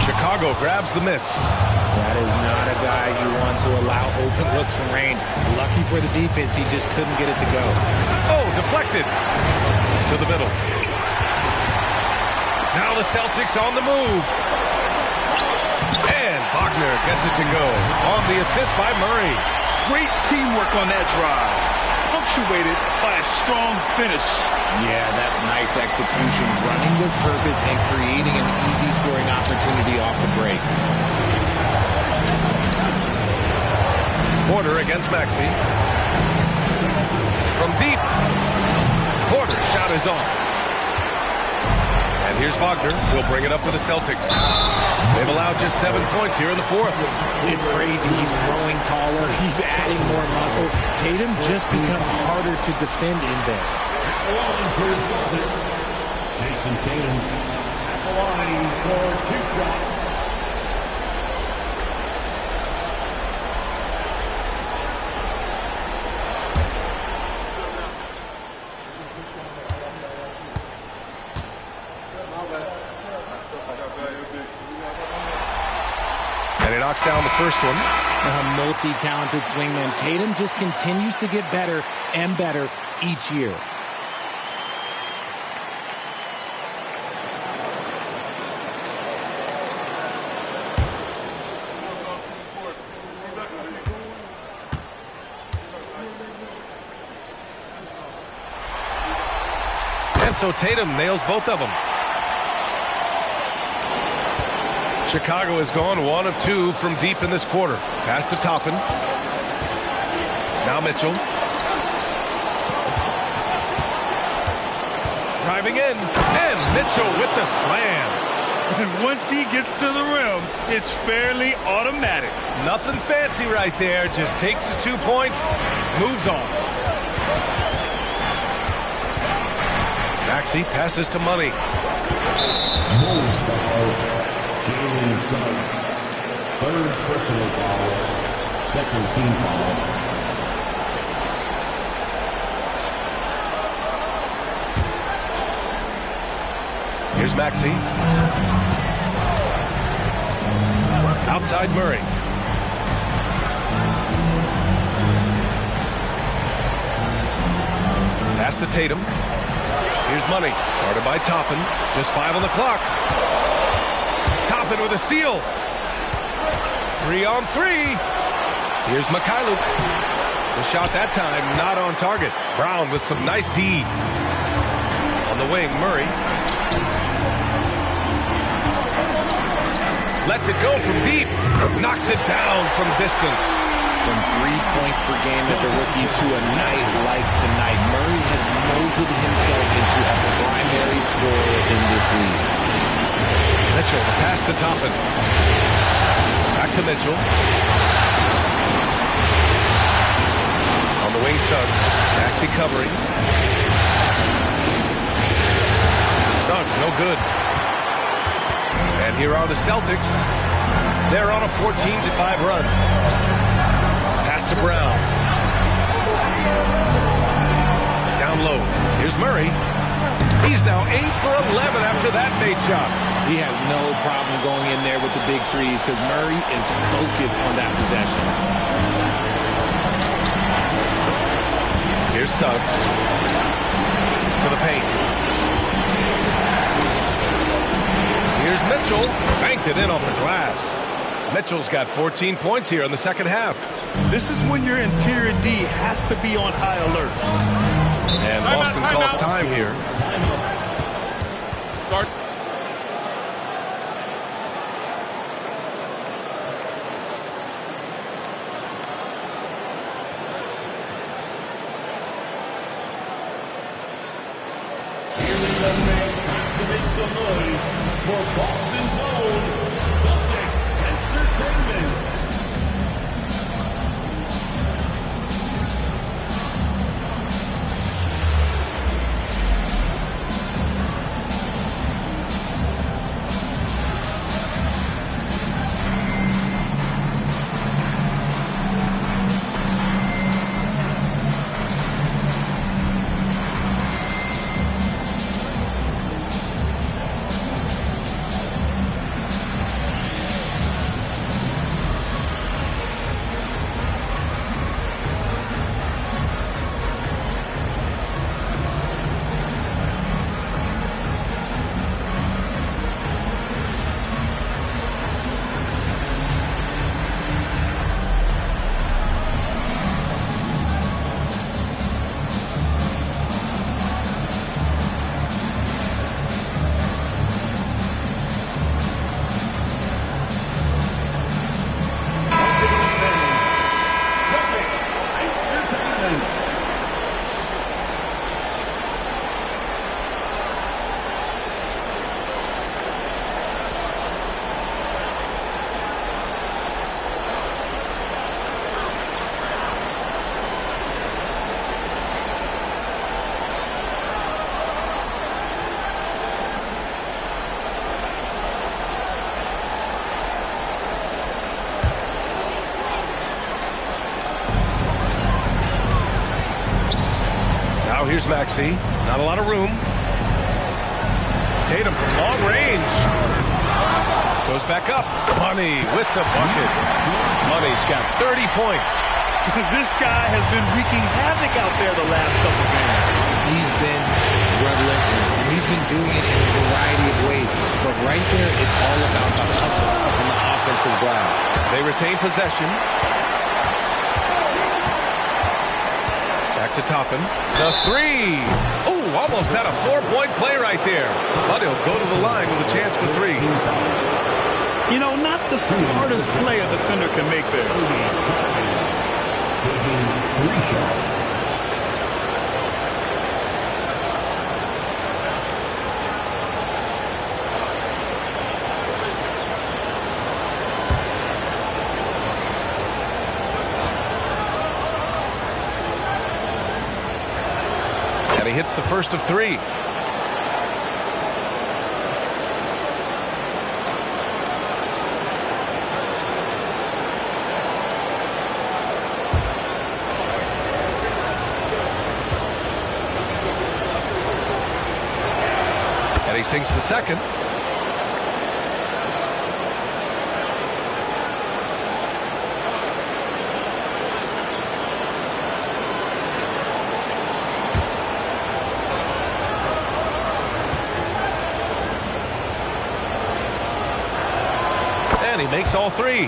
Speaker 2: Chicago grabs the miss.
Speaker 20: That is not a guy you want to allow open looks from range. Lucky for the defense, he just couldn't get it to go.
Speaker 2: Oh, deflected. To the middle. Now the Celtics on the move. And Wagner gets it to go. On the assist by Murray.
Speaker 3: Great teamwork on that drive. Punctuated by a strong finish.
Speaker 20: Yeah, that's nice execution. Running with purpose and creating an easy scoring opportunity off the break.
Speaker 2: Porter against Maxey. From deep. Porter's shot is off. And here's Wagner. He'll bring it up for the Celtics. They've allowed just 7 points here in the fourth.
Speaker 20: It's crazy. He's growing taller. He's adding more muscle. Tatum just becomes harder to defend in there.
Speaker 5: For the Celtics, Jason Tatum at the line for 2 shots.
Speaker 2: And he knocks down the first one.
Speaker 20: A multi-talented swingman. Tatum just continues to get better and better each year.
Speaker 2: And so Tatum nails both of them. Chicago has gone 1 of 2 from deep in this quarter. Pass to Toppin. Now Mitchell. Driving in. And Mitchell with the slam.
Speaker 3: And once he gets to the rim, it's fairly automatic.
Speaker 2: Nothing fancy right there. Just takes his 2 points, moves on. Maxey passes to Money.
Speaker 5: Third personal foul, second team foul.
Speaker 2: Here's Maxey. Outside Murray. Pass to Tatum. Here's Money. Guarded by Toppin. Just 5 on the clock. Toppin with a steal. 3 on 3. Here's Mikhailuk. The shot that time not on target. Brown with some nice D. On the wing, Murray. Lets it go from deep. Knocks it down from distance.
Speaker 20: From 3 points per game as a rookie to a night like tonight, Murray has molded himself into a primary scorer in this league.
Speaker 2: Mitchell, the pass to Toppin. Back to Mitchell. On the wing, Suggs. Maxey covering. Suggs, no good. And here are the Celtics. They're on a 14-5 run. Pass to Brown. Down low. Here's Murray. He's now 8 for 11 after that made shot.
Speaker 20: He has no problem going in there with the big threes because Murray is focused on that possession.
Speaker 2: Here's Suggs. To the paint. Here's Mitchell. Banked it in off the glass. Mitchell's got 14 points here in the second half.
Speaker 3: This is when your interior D has to be on high alert.
Speaker 2: And Boston calls time here.
Speaker 3: Start.
Speaker 5: To make some noise for Boston's own Celtics Entertainment.
Speaker 2: here's Maxey. Not a lot of room. Tatum from long range. Goes back up. Money with the bucket. Money's got 30 points.
Speaker 3: This guy has been wreaking havoc out there the last couple games.
Speaker 20: He's been relentless, and he's been doing it in a variety of ways. But right there, it's all about the hustle and the offensive glass.
Speaker 2: They retain possession. Back to Toppin. The three. Oh, almost had a 4-point play right there. But he'll go to the line with a chance for 3.
Speaker 3: You know, not the smartest play a defender can make there.
Speaker 5: Taking 3 shots.
Speaker 2: And he hits the first of 3. And he sinks the second. And he makes all 3.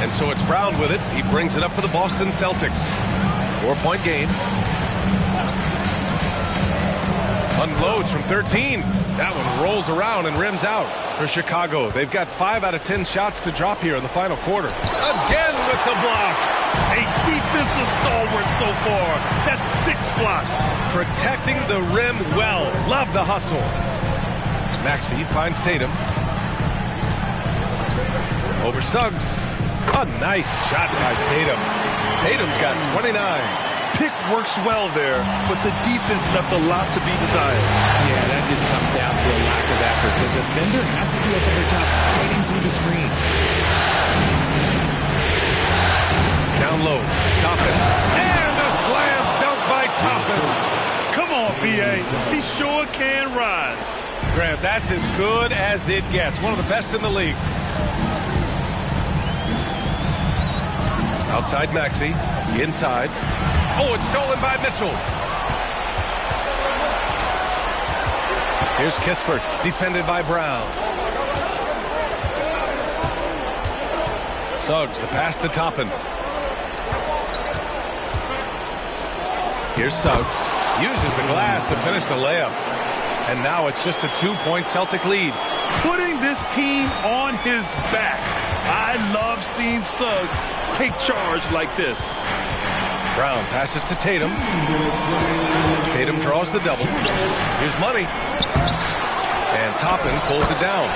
Speaker 2: And so it's Brown with it. He brings it up for the Boston Celtics. 4-point game. Unloads from 13. That one rolls around and rims out for Chicago. They've got 5 out of 10 shots to drop here in the final quarter. Again with the block.
Speaker 3: A defensive stalwart so far. That's 6 blocks.
Speaker 2: Protecting the rim well. Love the hustle. Maxey finds Tatum. Over Suggs. A nice shot by Tatum. Tatum's got 29.
Speaker 3: Pick works well there, but the defense left a lot to be desired.
Speaker 20: Yeah, that just comes down to a lack of effort. The defender has to do a better job fighting through the screen.
Speaker 2: Down low. Toppin. And a slam dunk by Toppin.
Speaker 3: Come on, B.A. He sure can rise.
Speaker 2: Grant, that's as good as it gets. One of the best in the league. Outside Maxey. Inside. Oh, it's stolen by Mitchell. Here's Kispert, defended by Brown. Suggs, the pass to Toppin. Here's Suggs. Uses the glass to finish the layup. And now it's just a 2-point Celtic lead.
Speaker 3: Putting this team on his back. I love seeing Suggs take charge like this.
Speaker 2: Brown passes to Tatum. Tatum draws the double. Here's Money. And Toppin pulls it down.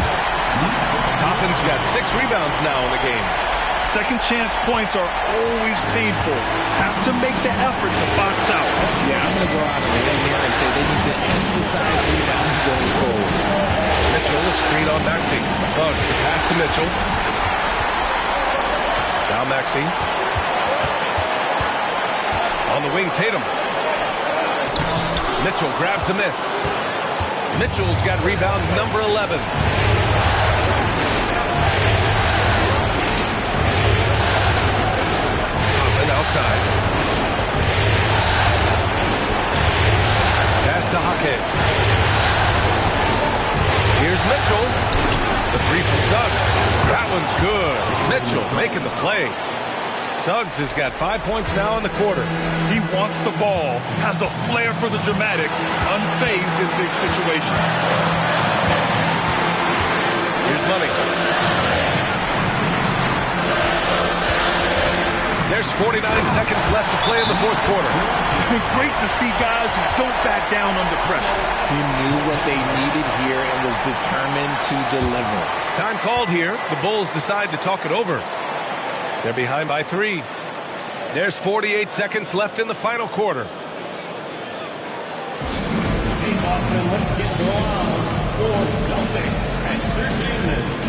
Speaker 2: Toppin's got 6 rebounds now in the game.
Speaker 3: Second chance points are always painful. Have to make the effort to box out.
Speaker 20: Yeah, I'm going to go out on a limb here and say they need to emphasize rebounding going forward.
Speaker 2: Mitchell, the screen on Maxey. Suggs, the pass to Mitchell. Now Maxey. On the wing, Tatum. Mitchell grabs a miss. Mitchell's got rebound number 11. Toppin outside. Pass to Hawkins. Here's Mitchell. The 3 from Suggs. That one's good. Mitchell making the play. Suggs has got 5 points now in the quarter.
Speaker 3: He wants the ball, has a flair for the dramatic, unfazed in big situations.
Speaker 2: Here's Money. There's 49 seconds left to play in the fourth quarter.
Speaker 3: Great to see guys who don't back down under pressure.
Speaker 20: He knew what they needed here and was determined to deliver.
Speaker 2: Time called here. The Bulls decide to talk it over. They're behind by 3. There's 48 seconds left in the final quarter.
Speaker 5: Let's get going for Celtics at 13 minutes.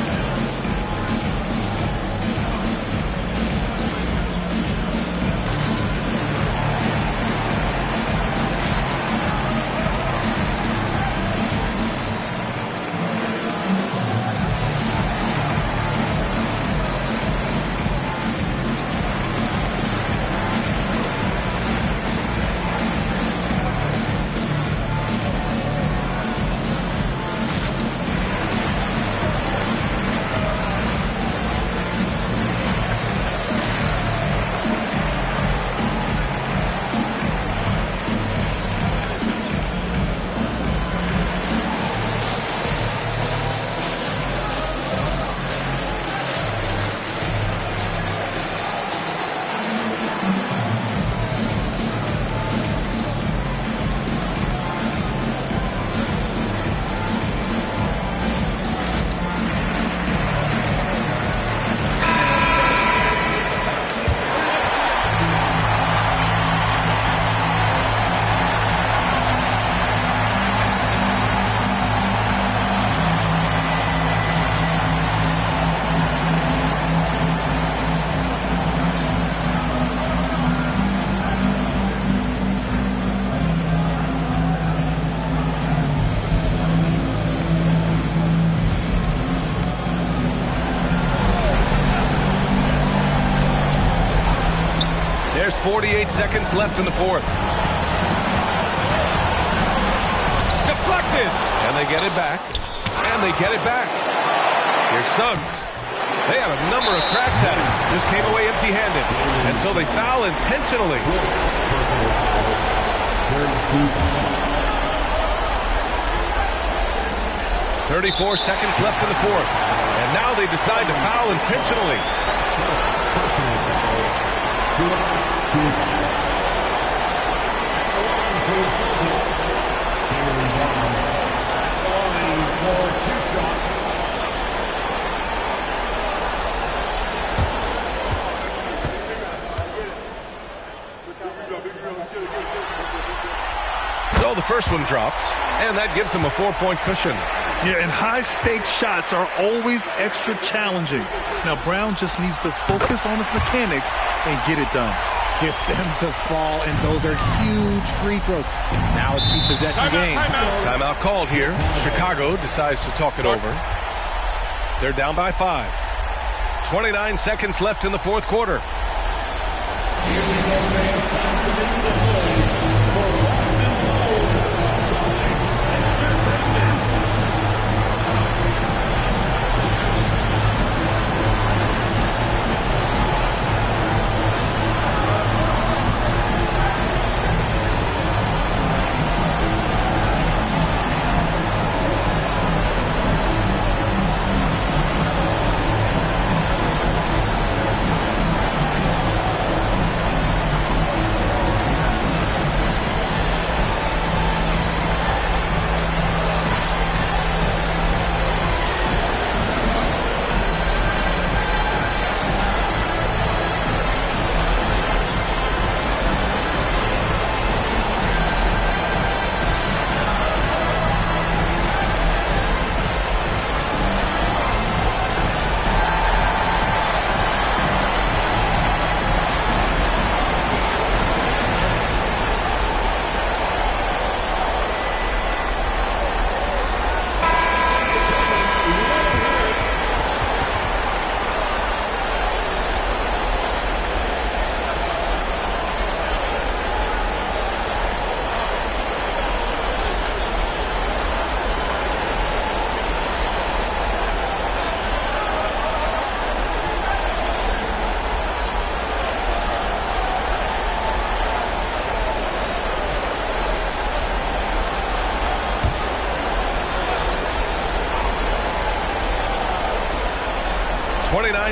Speaker 2: There's 48 seconds left in the fourth. Deflected. And they get it back. And they get it back. Here's Suggs. They had a number of cracks at him. Just came away empty-handed. And so they foul intentionally. 34 seconds left in the fourth. And now they decide to foul intentionally. So the first one drops, and that gives him a 4-point cushion.
Speaker 3: Yeah, and high-stakes shots are always extra challenging. Now, Brown just needs to focus on his mechanics and get it done.
Speaker 20: Gets them to fall, and those are huge free throws. It's now a 2-possession game.
Speaker 2: Timeout called here. Chicago decides to talk it over. They're down by 5. 29 seconds left in the fourth quarter.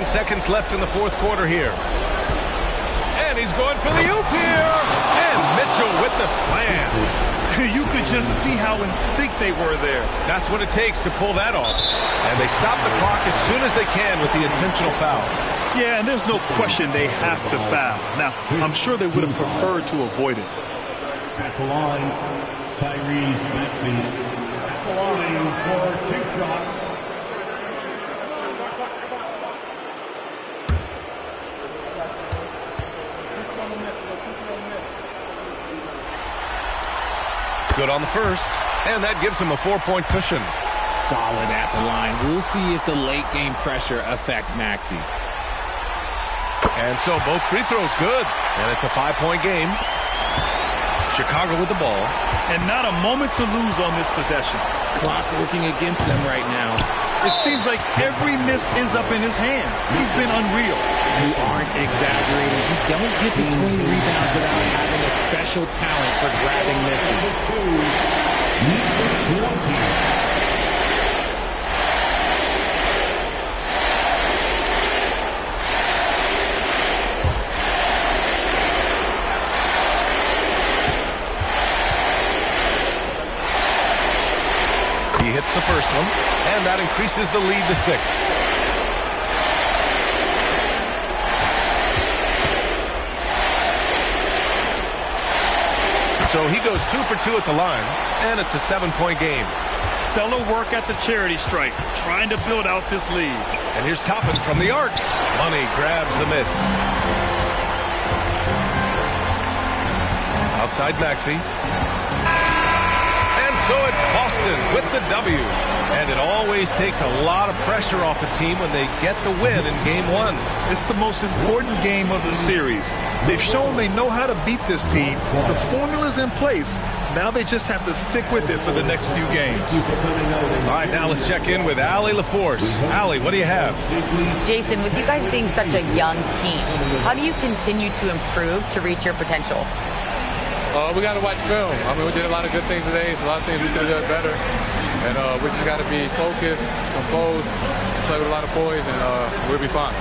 Speaker 2: Seconds left in the fourth quarter here. And he's going for the oop here. And Mitchell with the slam.
Speaker 3: You could just see how in sync they were there.
Speaker 2: That's what it takes to pull that off. And they stop the clock as soon as they can with the intentional foul.
Speaker 3: Yeah, and there's no question they have to foul. Now, I'm sure they would have preferred to avoid it.
Speaker 5: At the line, Tyrese Maxey. At the line for 2 shots.
Speaker 2: Good on the first, and that gives him a 4-point cushion.
Speaker 20: Solid at the line. We'll see if the late game pressure affects Maxey.
Speaker 2: And so both free throws good, and it's a 5-point game. Chicago with the ball.
Speaker 3: And not a moment to lose on this possession.
Speaker 20: Clock working against them right now.
Speaker 3: It seems like every miss ends up in his hands. He's been unreal.
Speaker 20: You aren't exaggerating. You don't get to 20 rebounds without having a special talent for grabbing misses.
Speaker 2: He hits the first one, and that increases the lead to 6. So he goes 2 for 2 at the line, and it's a 7-point game.
Speaker 3: Stellar work at the charity stripe, trying to build out this lead.
Speaker 2: And here's Toppin from the arc. Money grabs the miss. Outside Maxey. And So it's Boston with the W. And it always takes a lot of pressure off a team when they get the win in Game 1.
Speaker 3: It's the most important game of the series. They've shown they know how to beat this team. The formula's in place. Now they just have to stick with it for the next few games.
Speaker 2: All right, now let's check in with Allie LaForce. Allie, what do you have?
Speaker 6: Jason, with you guys being such a young team, how do you continue to improve to reach your potential?
Speaker 4: We got to watch film. I mean, we did a lot of good things today. So a lot of things we could have done better. And we just got to be focused, composed, play with a lot of poise, and we'll be fine.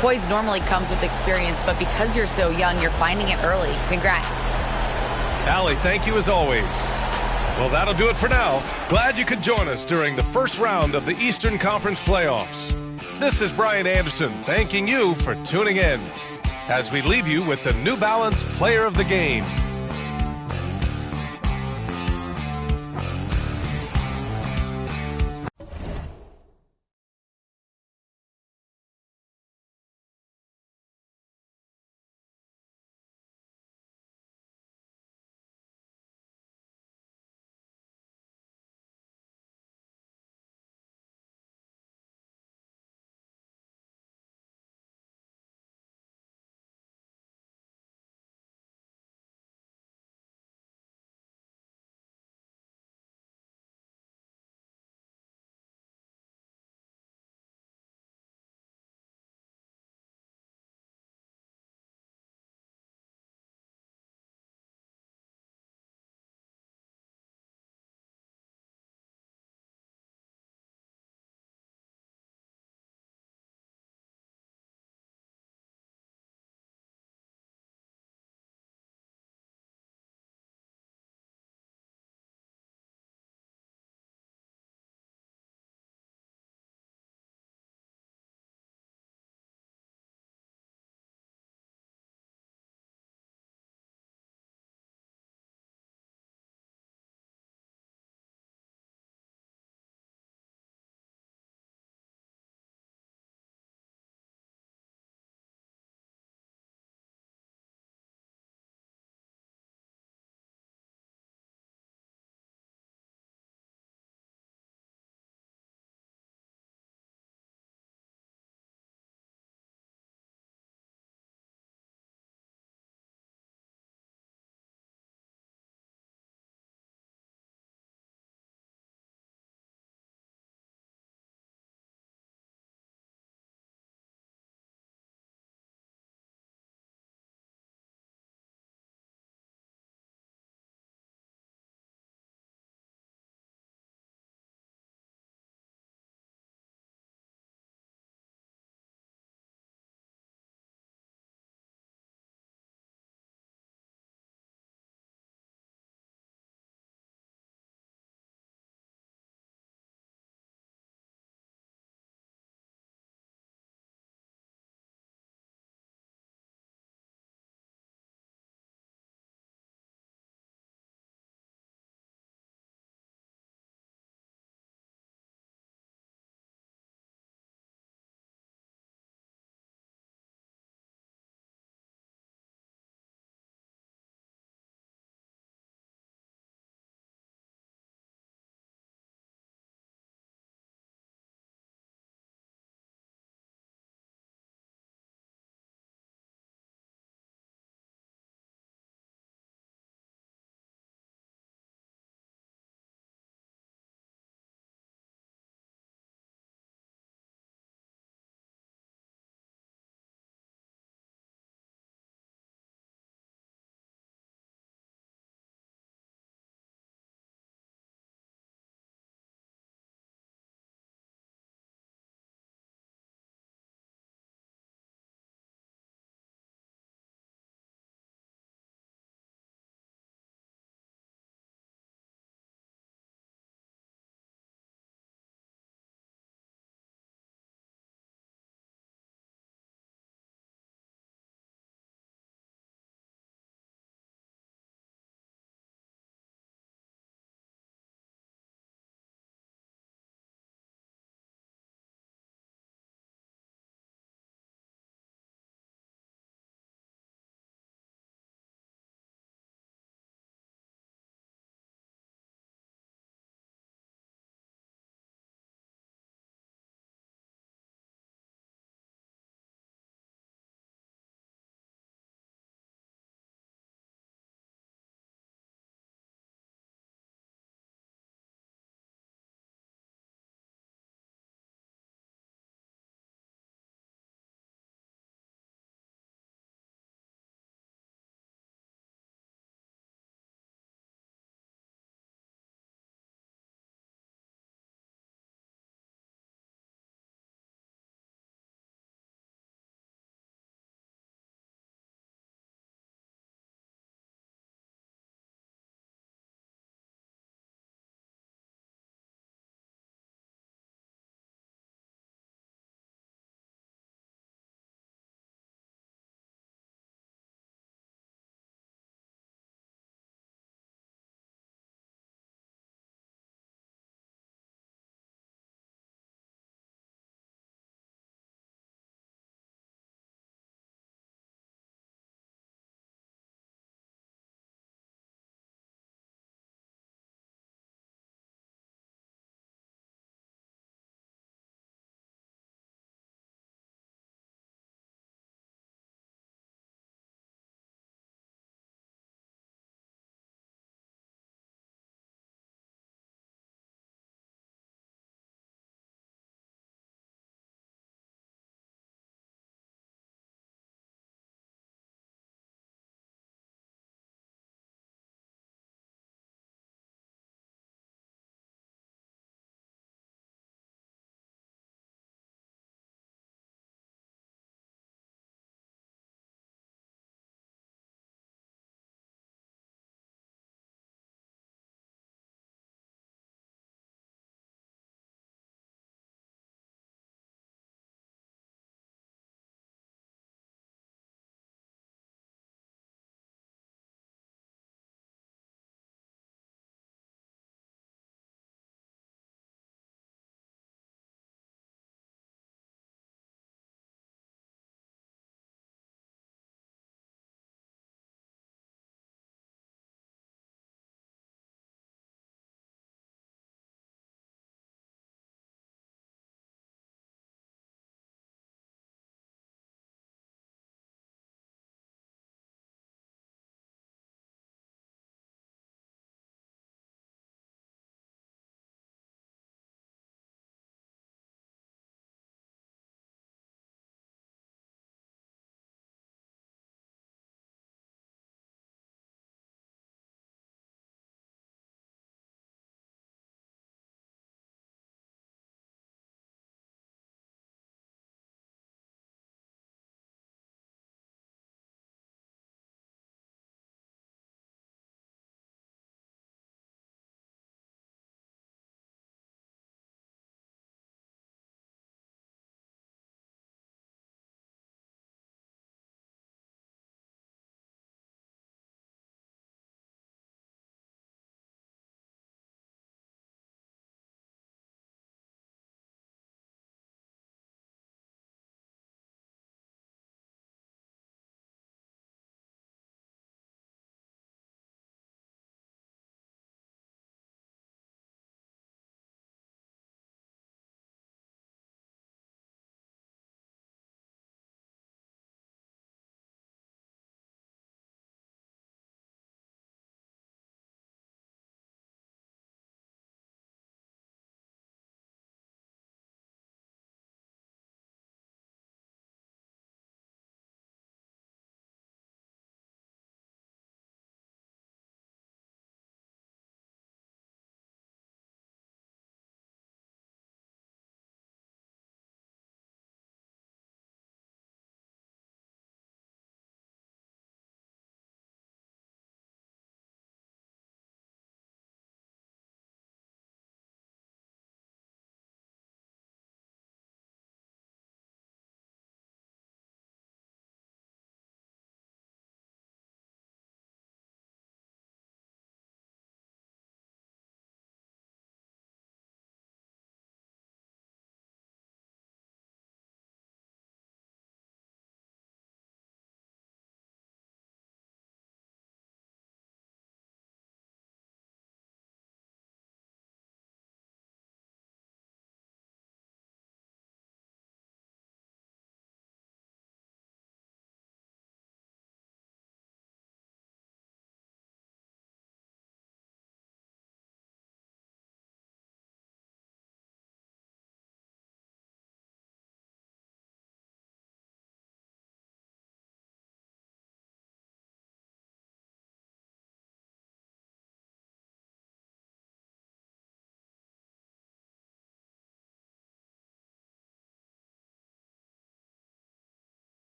Speaker 6: Poise normally comes with experience, but because you're so young, you're finding it early. Congrats.
Speaker 2: Allie, thank you as always. Well, that'll do it for now. Glad you could join us during the first round of the Eastern Conference playoffs. This is Brian Anderson thanking you for tuning in as we leave you with the New Balance Player of the Game.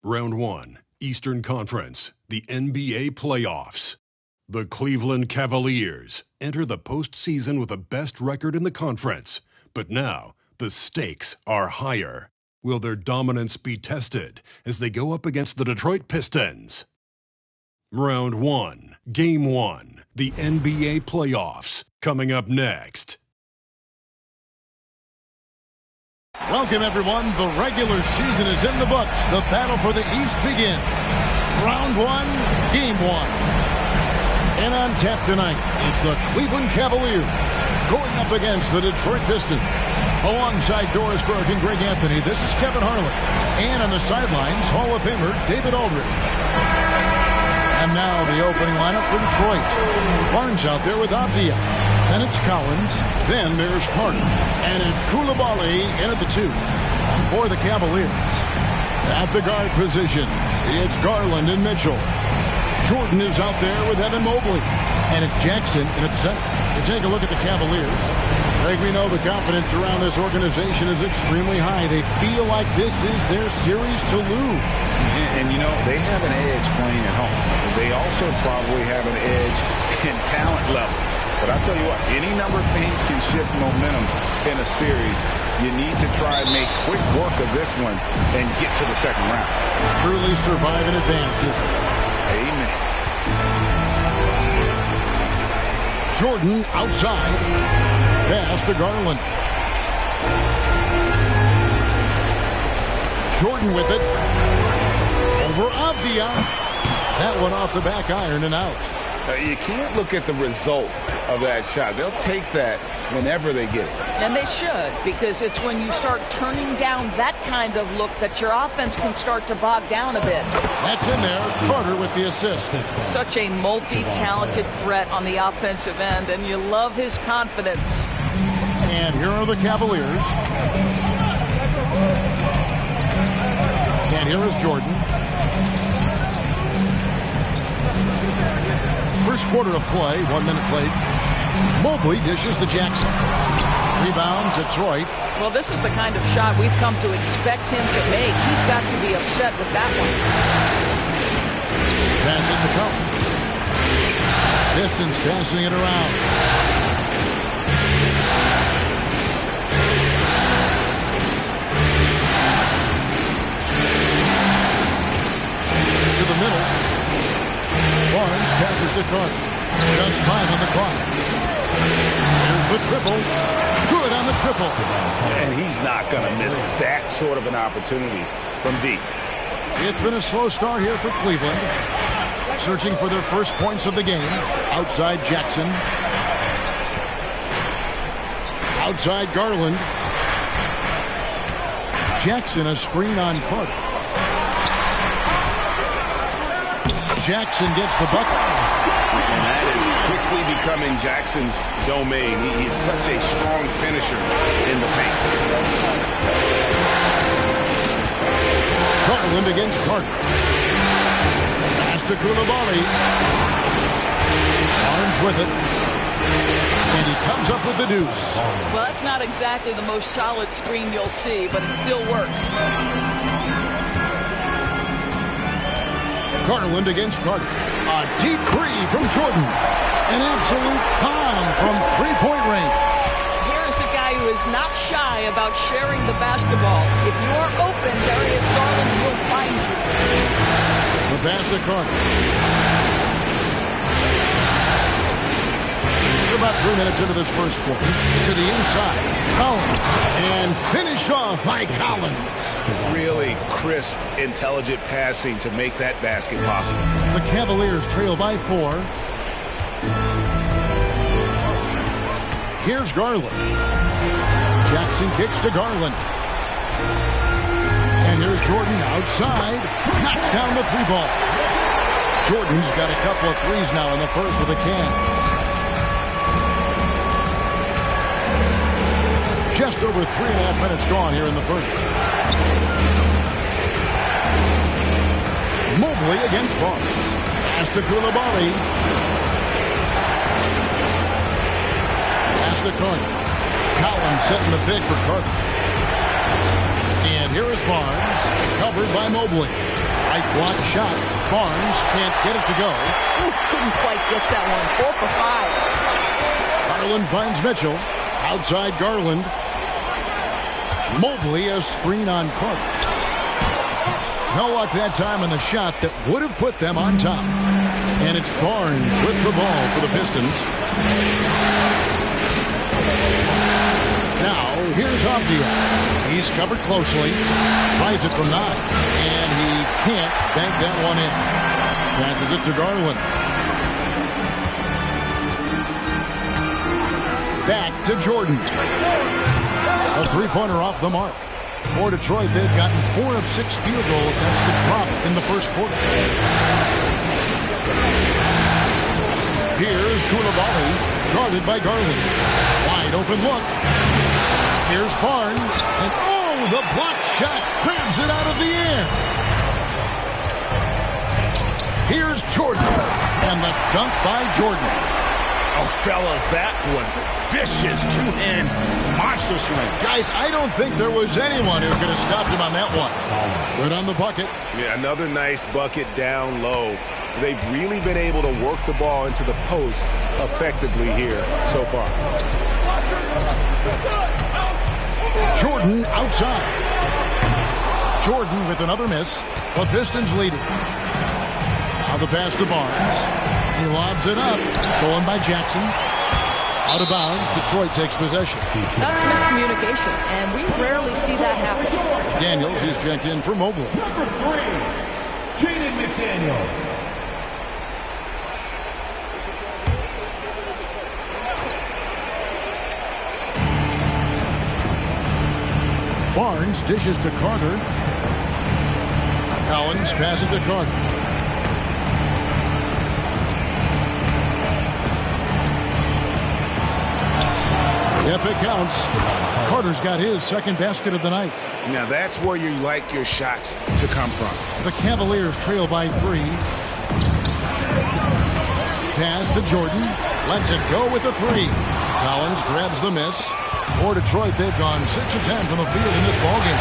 Speaker 1: Round 1, Eastern Conference, the NBA playoffs. The Cleveland Cavaliers enter the postseason with the best record in the conference, but now the stakes are higher. Will their dominance be tested as they go up against the Detroit Pistons? Round 1, Game 1, the NBA playoffs, coming up next.
Speaker 10: Welcome, everyone. The regular season is in the books. The battle for the East begins. Round 1, Game 1. And on tap tonight, it's the Cleveland Cavaliers going up against the Detroit Pistons. Alongside Doris Burke and Greg Anthony, this is Kevin Harlan. And on the sidelines, Hall of Famer David Aldridge. And now the opening lineup for Detroit. Barnes out there with Avdia. Then it's Collins. Then there's Carter. And it's Coulibaly in at the 2. And for the Cavaliers, at the guard positions, it's Garland and Mitchell. Jordan is out there with Evan Mobley. And it's Jackson in at center. You take a look at the Cavaliers. Greg, we know the confidence around this organization is extremely high. They feel like this is their series to lose.
Speaker 11: And you know, they have an edge playing at home. They also probably have an edge in talent level. But I'll tell you what, any number of things can shift momentum in a series. You need to try and make quick work of this one and get to the second round.
Speaker 10: Truly survive and advance, isn't it?
Speaker 11: Amen.
Speaker 10: Jordan outside. Pass to Garland. Jordan with it. Over Avdia. That one off the back iron and out.
Speaker 11: You can't look at the result of that shot. They'll take that whenever they get it.
Speaker 13: And they should, because it's when you start turning down that kind of look that your offense can start to bog down a bit.
Speaker 10: That's in there. Carter with the assist.
Speaker 13: Such a multi-talented threat on the offensive end, and you love his confidence.
Speaker 10: And here are the Cavaliers. And here is Jordan. First quarter of play, 1 minute played. Mobley dishes to Jackson. Rebound, Detroit.
Speaker 13: Well, this is the kind of shot we've come to expect him to make. He's got to be upset with that one.
Speaker 10: Pass it to Collins. Pistons passing it around. To the middle. Barnes passes to Carter. Just 5 on the clock. Here's the triple. Good on the triple.
Speaker 11: And he's not going to miss that sort of an opportunity from deep.
Speaker 10: It's been a slow start here for Cleveland. Searching for their first points of the game. Outside Jackson. Outside Garland. Jackson a screen on Carter. Jackson gets the bucket.
Speaker 11: And that is quickly becoming Jackson's domain. He's such a strong finisher in the paint.
Speaker 10: Garland against Carter. Pass to Coulibaly. Barnes with it. And he comes up with the deuce.
Speaker 13: Well, that's not exactly the most solid screen you'll see, but it still works.
Speaker 10: Garland against Carter. A deep three from Jordan. An absolute bomb from three-point range.
Speaker 13: Here is a guy who is not shy about sharing the basketball. If you are open, Darius Garland will find you.
Speaker 10: The pass to Carter. We're about 3 minutes into this first quarter. To the inside. Collins. And finished off by Collins.
Speaker 11: Really crisp, intelligent passing to make that basket possible.
Speaker 10: The Cavaliers trail by 4. Here's Garland. Jackson kicks to Garland. And here's Jordan outside. Knocks down the 3 ball. Jordan's got a couple of threes now in the first with the Cavs. Just over 3.5 minutes gone here in the first. Mobley against Barnes. Pass to Koulibaly. Pass to Carter. Collins setting the big for Carter. And here is Barnes, covered by Mobley. Right block shot. Barnes can't get it to go.
Speaker 13: Ooh, couldn't quite get that one. 4 for 5.
Speaker 10: Garland finds Mitchell. Outside Garland. Mobley a screen on Carter. No luck that time on the shot that would have put them on top. And it's Barnes with the ball for the Pistons. Now, here's Avdia. He's covered closely. Tries it from 9. And he can't bank that one in. Passes it to Garland. Back to Jordan. A three-pointer off the mark. For Detroit, they've gotten 4 of 6 field goal attempts to drop in the first quarter. Here's Koulibaly, guarded by Garland. Wide open look. Here's Barnes, and oh, the block shot grabs it out of the air. Here's Jordan, and the dunk by Jordan.
Speaker 11: Oh, fellas, that was vicious two-hand monster swing.
Speaker 10: Guys, I don't think there was anyone who could have stopped him on that one. Good on the bucket.
Speaker 11: Yeah, another nice bucket down low. They've really been able to work the ball into the post effectively here so far.
Speaker 10: Jordan outside. Jordan with another miss. The Pistons leading. Now the pass to Barnes. He lobs it up. Stolen by Jackson. Out of bounds. Detroit takes possession.
Speaker 13: That's miscommunication, and we rarely see that happen.
Speaker 10: Daniels is checked in for Mobley.
Speaker 5: Number 3, Jaden McDaniels.
Speaker 10: Barnes dishes to Carter. Collins passes to Carter. Yep, it counts. Carter's got his second basket of the night.
Speaker 11: Now that's where you like your shots to come from.
Speaker 10: The Cavaliers trail by 3. Pass to Jordan. Lets it go with the 3. Collins grabs the miss. For Detroit, they've gone 6 of 10 from the field in this ballgame.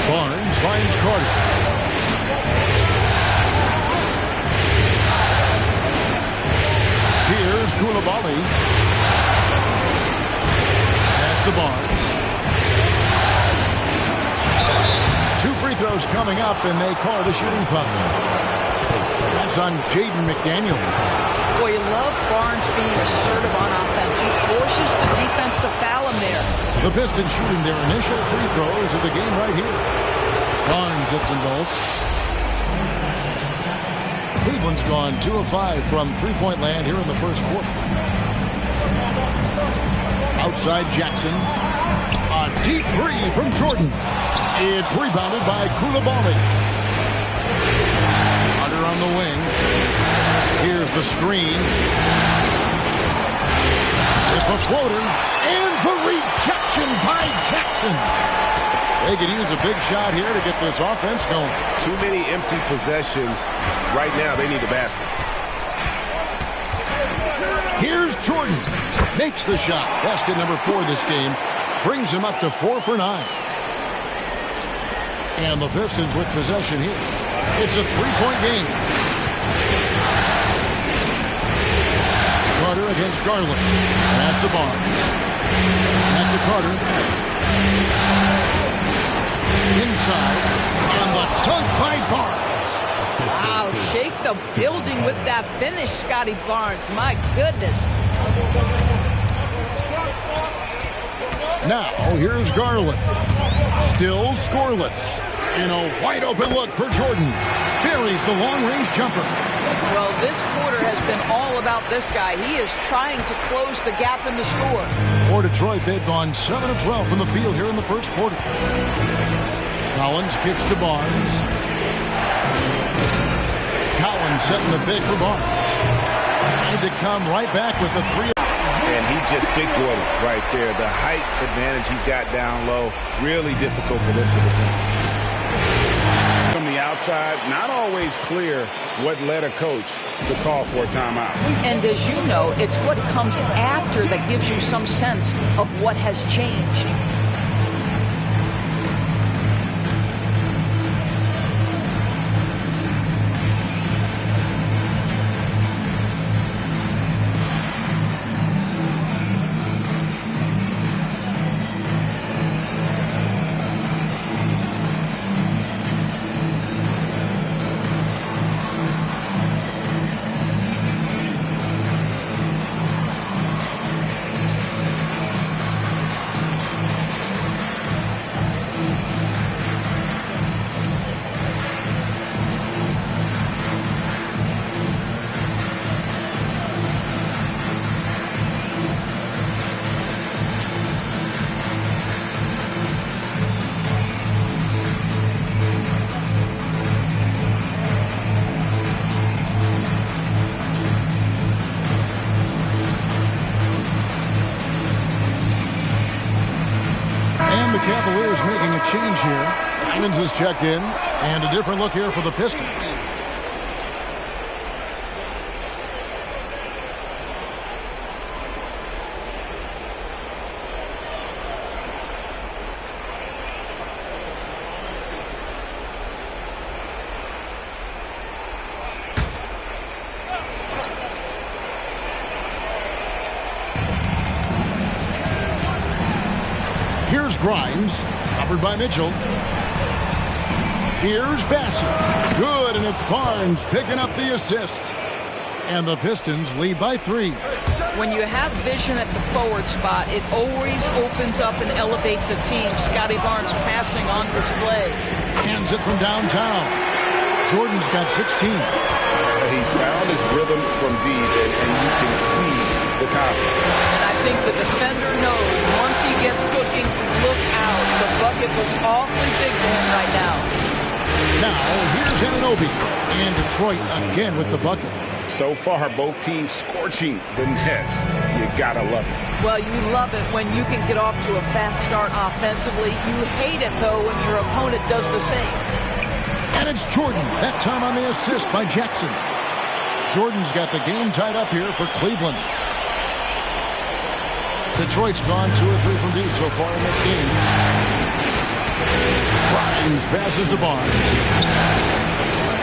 Speaker 10: Barnes finds Carter. Here's Koulibaly. Pass to Barnes. 2 free throws coming up, and they call the shooting foul. That's on Jaden McDaniels.
Speaker 13: Boy, you love Barnes being assertive on offense. He forces the defense to foul him there.
Speaker 10: The Pistons shooting their initial free throws of the game right here. Barnes hits them both. Cleveland's gone 2 of 5 from three-point land here in the first quarter. Outside Jackson. A deep 3 from Jordan. It's rebounded by Koulibaly. Under on the wing. Here's the screen. With the floater. And the rejection by Jackson. They could use a big shot here to get this offense going.
Speaker 11: Too many empty possessions. Right now, they need a basket.
Speaker 10: Here's Jordan. Makes the shot. Basket number 4 this game. Brings him up to 4 for 9. And the Pistons with possession here. It's a 3-point game. Carter against Garland. Pass to Barnes. Back to Carter. Inside. And the dunk by Barnes.
Speaker 13: Wow, shake the building with that finish, Scotty Barnes. My goodness.
Speaker 10: Now, here's Garland. Still scoreless. In a wide open look for Jordan. Buries the long-range jumper.
Speaker 13: Well, this quarter has been all about this guy. He is trying to close the gap in the score.
Speaker 10: For Detroit, they've gone 7 of 12 from the field here in the first quarter. Collins kicks to Barnes. Collins setting the big for Barnes. Trying to come right back with the 3.
Speaker 11: And he just big boy right there. The height advantage he's got down low, really difficult for them to defend. From the outside, not always clear what led a coach to call for a timeout.
Speaker 13: And as you know, it's what comes after that gives you some sense of what has changed.
Speaker 10: Cavaliers making a change here. Simons is checked in, and a different look here for the Pistons. Here's Grimes, covered by Mitchell. Here's Bassett. Good, and it's Barnes picking up the assist. And the Pistons lead by 3.
Speaker 13: When you have vision at the forward spot, it always opens up and elevates a team. Scotty Barnes passing on display.
Speaker 10: Hands it from downtown. Jordan's got 16.
Speaker 11: He's found his rhythm from deep, and you can see the confidence.
Speaker 13: And I think the defender knows once he gets cooking, look out. The bucket looks awfully big to him right now.
Speaker 10: Now, here's Anunoby. And Detroit again with the bucket.
Speaker 11: So far, both teams scorching the Nets. You gotta love it.
Speaker 13: Well, you love it when you can get off to a fast start offensively. You hate it, though, when your opponent does the same.
Speaker 10: And it's Jordan, that time on the assist by Jackson. Jordan's got the game tied up here for Cleveland. Detroit's gone 2 or 3 from deep so far in this game. Grimes passes to Barnes.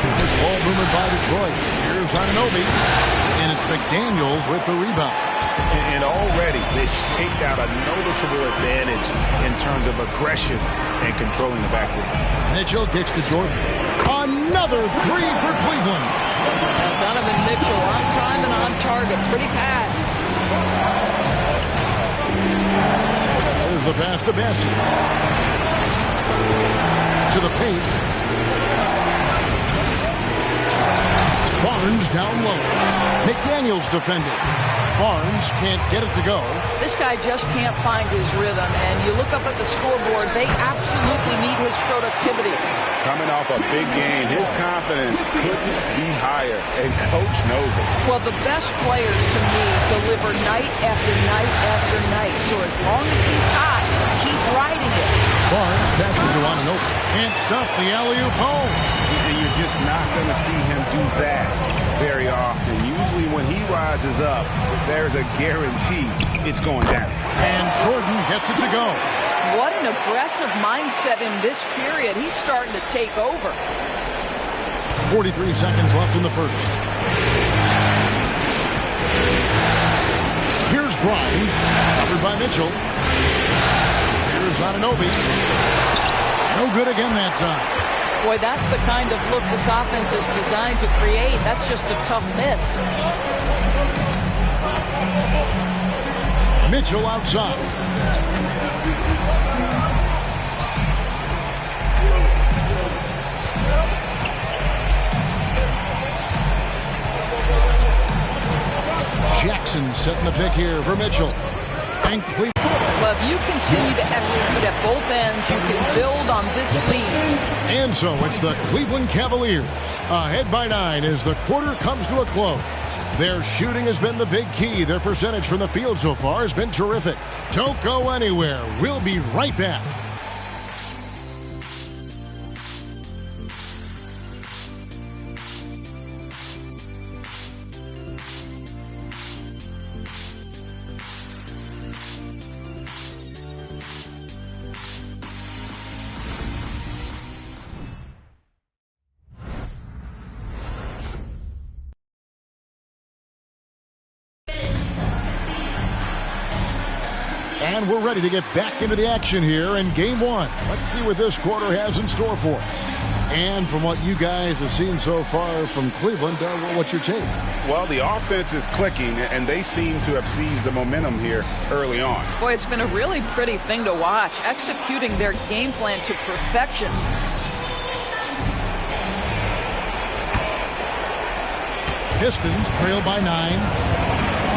Speaker 10: Nice ball movement by Detroit. Here's Anunoby. And it's McDaniels with the rebound.
Speaker 11: And already they've staked out a noticeable advantage in terms of aggression and controlling the backcourt.
Speaker 10: Mitchell kicks to Jordan. Another 3 for Cleveland.
Speaker 13: Donovan Mitchell on time and on target. Pretty pass.
Speaker 10: There's the pass to Bassett. To the paint. Barnes down low. McDaniels defended. Barnes can't get it to go.
Speaker 13: This guy just can't find his rhythm, and you look up at the scoreboard, they absolutely need his productivity.
Speaker 11: Coming off a big game, his confidence couldn't be higher, and coach knows it.
Speaker 13: Well, the best players to me deliver night after night after night, so as long as he's hot, keep riding it.
Speaker 10: Barnes passes to Anunoby. Can't stuff the alley-oop home.
Speaker 11: You're just not going to see him do that very often. Usually when he rises up, there's a guarantee it's going down.
Speaker 10: And Jordan gets it to go.
Speaker 13: What an aggressive mindset in this period. He's starting to take over.
Speaker 10: 43 seconds left in the first. Here's Grimes, covered by Mitchell. Here's Anunoby. No good again that time.
Speaker 13: Boy, that's the kind of look this offense is designed to create. That's just a tough miss.
Speaker 10: Mitchell outside. Jackson setting the pick here for Mitchell. And Cleveland.
Speaker 13: Well, if you continue to execute at both ends, you can build on this lead.
Speaker 10: And so it's the Cleveland Cavaliers ahead by 9 as the quarter comes to a close. Their shooting has been the big key. Their percentage from the field so far has been terrific. Don't go anywhere. We'll be right back. And we're ready to get back into the action here in Game 1. Let's see what this quarter has in store for us. And from what you guys have seen so far from Cleveland, what's your take?
Speaker 11: Well, the offense is clicking, and they seem to have seized the momentum here early on.
Speaker 13: Boy, it's been a really pretty thing to watch, executing their game plan to perfection.
Speaker 10: Pistons trail by 9.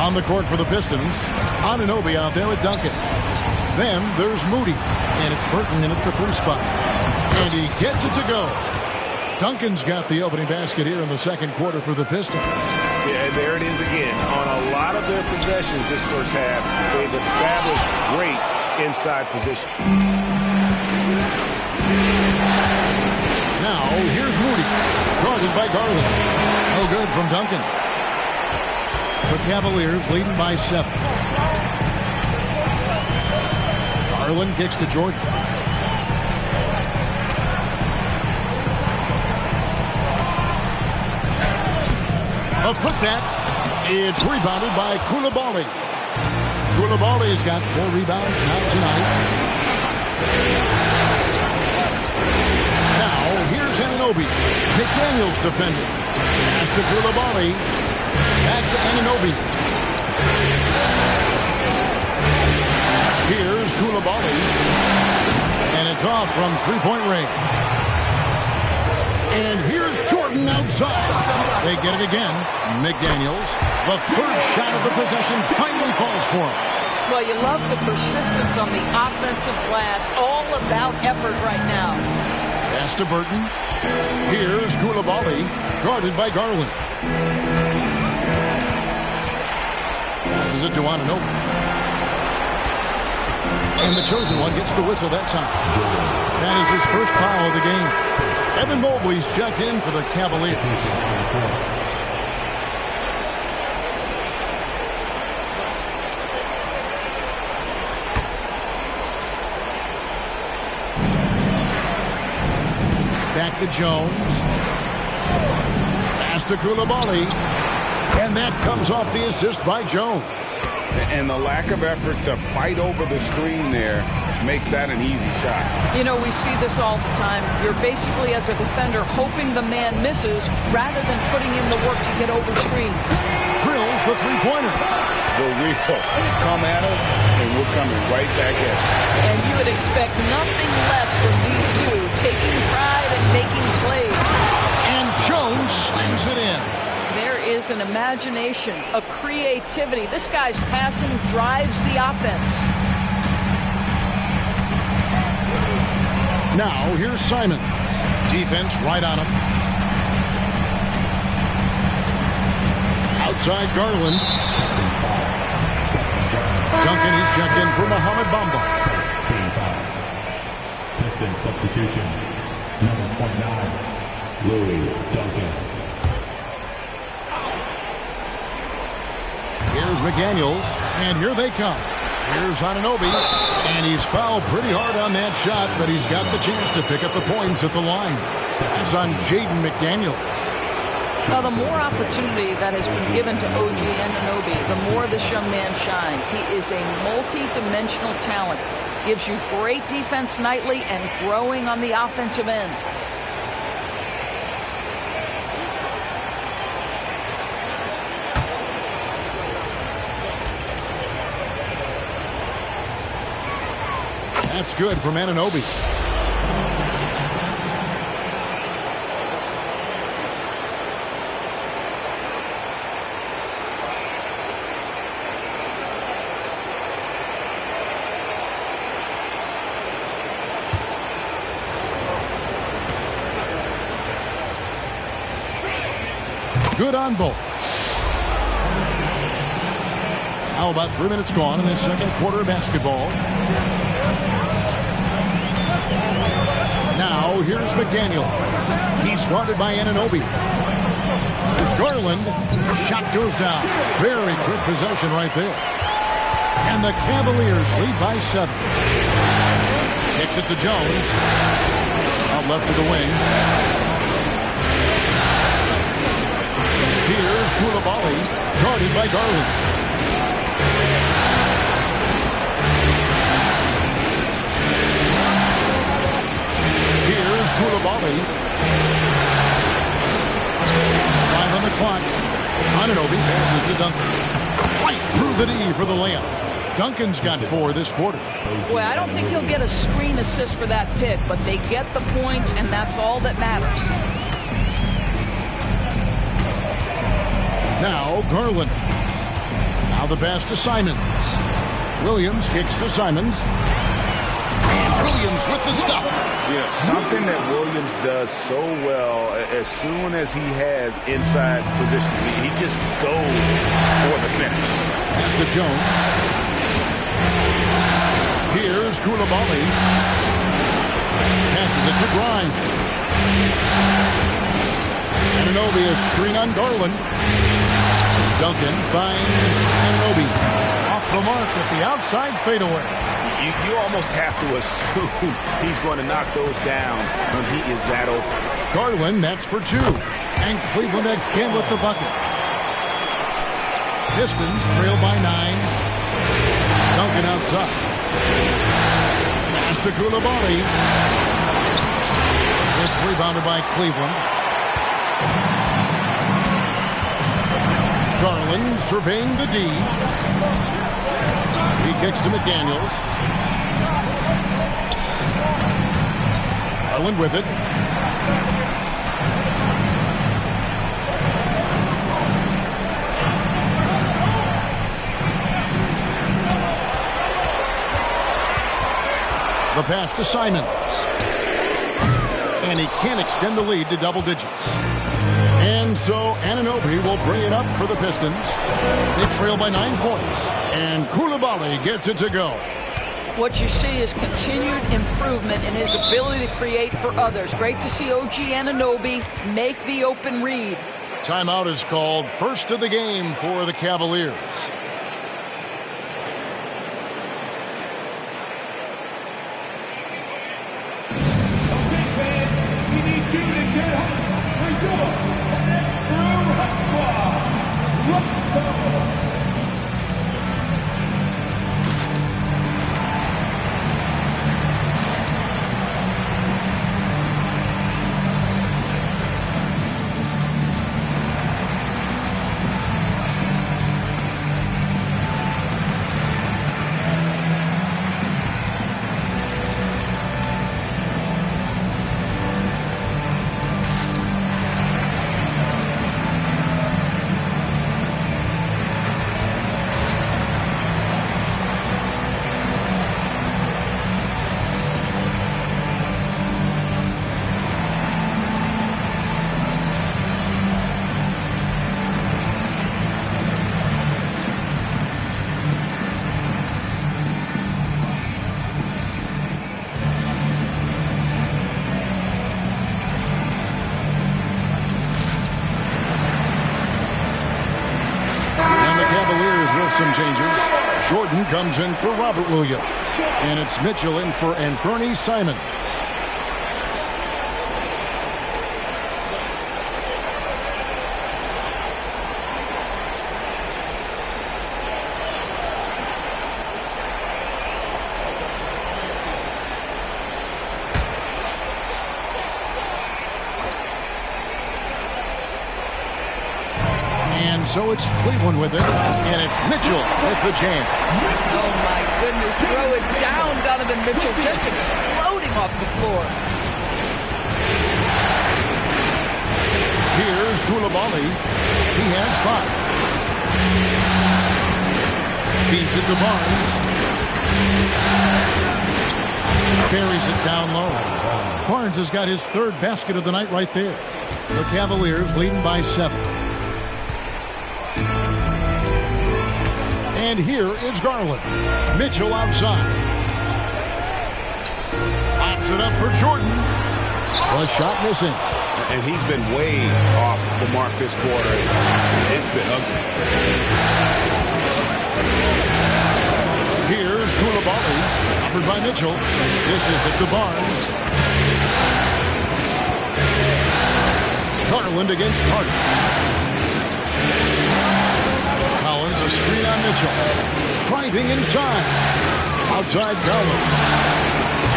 Speaker 10: On the court for the Pistons, Anunoby out there with Duncan. Then there's Moody, and it's Burton in at the 3 spot. And he gets it to go. Duncan's got the opening basket here in the second quarter for the Pistons.
Speaker 11: Yeah, there it is again. On a lot of their possessions this first half, they've established great inside position.
Speaker 10: Now, here's Moody, guarded by Garland. No good from Duncan. The Cavaliers leading by 7. Garland kicks to Jordan. A putback. It's rebounded by Coulibaly. Coulibaly's got 4 rebounds now tonight. Now, here's Anunoby. McDaniels defending. Pass to Coulibaly. Back to Anunoby. Here's Coulibaly. And it's off from 3-point range. And here's Jordan outside. They get it again. McDaniels. The first shot of the possession finally falls for him.
Speaker 13: Well, you love the persistence on the offensive glass. All about effort right now.
Speaker 10: Pass to Burton. Here's Coulibaly, guarded by Garland. Passes it to Anunoby. And the chosen one gets the whistle that time. That is his first foul of the game. Evan Mobley's checked in for the Cavaliers. Back to Jones. Pass to Coulibaly. And that comes off the assist by Jones.
Speaker 11: And the lack of effort to fight over the screen there makes that an easy shot.
Speaker 13: You know, we see this all the time. You're basically, as a defender, hoping the man misses rather than putting in the work to get over screens.
Speaker 10: Drills the three-pointer.
Speaker 11: The wheel. Come at us, and we're coming right back at you.
Speaker 13: And you would expect nothing less from these two, taking pride and making plays.
Speaker 10: And Jones slams it in.
Speaker 13: There is an imagination, a creativity. This guy's passing drives the offense.
Speaker 10: Now, here's Simons. Defense right on him. Outside Garland. Duncan, he's checked in for Mohamed Bamba.
Speaker 5: Piston substitution. Number 29, Louis Duncan.
Speaker 10: Here's McDaniels, and here they come. Here's Anunoby, and he's fouled pretty hard on that shot, but he's got the chance to pick up the points at the line. It's on Jaden McDaniels.
Speaker 13: Now, the more opportunity that has been given to OG Anunoby, the more this young man shines. He is a multi-dimensional talent. Gives you great defense nightly and growing on the offensive end.
Speaker 10: That's good from Anunoby. Good on both. Now about 3 minutes gone in the second quarter of basketball. Now here's McDaniel. He's guarded by Anunoby. There's Garland. Shot goes down. Very quick possession right there. And the Cavaliers lead by 7. Kicks it to Jones. Out left to the wing. Here's Koulibaly, guarded by Garland. Here's Koulibaly. 5 on the clock. Anunoby passes to Duncan. Right through the D for the layup. Duncan's got 4 this quarter.
Speaker 13: Boy, I don't think he'll get a screen assist for that pick, but they get the points, and that's all that matters.
Speaker 10: Now Garland. Now the pass to Simons. Williams kicks to Simons. And Williams with the stuff.
Speaker 11: Yeah, something that Williams does so well as soon as he has inside position. He just goes for the finish.
Speaker 10: Pass to Jones. Here's Koulibaly. Passes it to Grimes. Anunoby a screen on Garland. Duncan finds Anunoby. Off the mark at the outside fadeaway.
Speaker 11: You almost have to assume he's going to knock those down when he is that open.
Speaker 10: Garland, that's for 2. And Cleveland again with the bucket. Pistons trail by 9. Duncan outside. Pass to Koulibaly. It's rebounded by Cleveland. Garland surveying the D. He kicks to McDaniels. Garland with it. The pass to Simons. And he can't extend the lead to double digits. And so Anunoby will bring it up for the Pistons. They trail by 9 points. And Koulibaly gets it to go.
Speaker 13: What you see is continued improvement in his ability to create for others. Great to see OG Anunoby make the open read.
Speaker 10: Timeout is called. First of the game for the Cavaliers. Some changes. Jordan comes in for Robert Williams. And it's Mitchell in for Anthony Simons. So it's Cleveland with it, and it's Mitchell with the jam.
Speaker 13: Oh, my goodness. Throw it down, Donovan Mitchell, just exploding off the floor.
Speaker 10: Here's Koulibaly. He has 5. Feeds it to Barnes. Buries it down low. Barnes has got his 3rd basket of the night right there. The Cavaliers leading by 7. And here is Garland. Mitchell outside. Pops it up for Jordan. The shot missing.
Speaker 11: And he's been way off the mark this quarter. It's been ugly.
Speaker 10: Here's Koulibaly. Covered by Mitchell. This is it to Barnes. Garland against Carter. Collins, a screen on Mitchell. Driving inside. Outside Garland.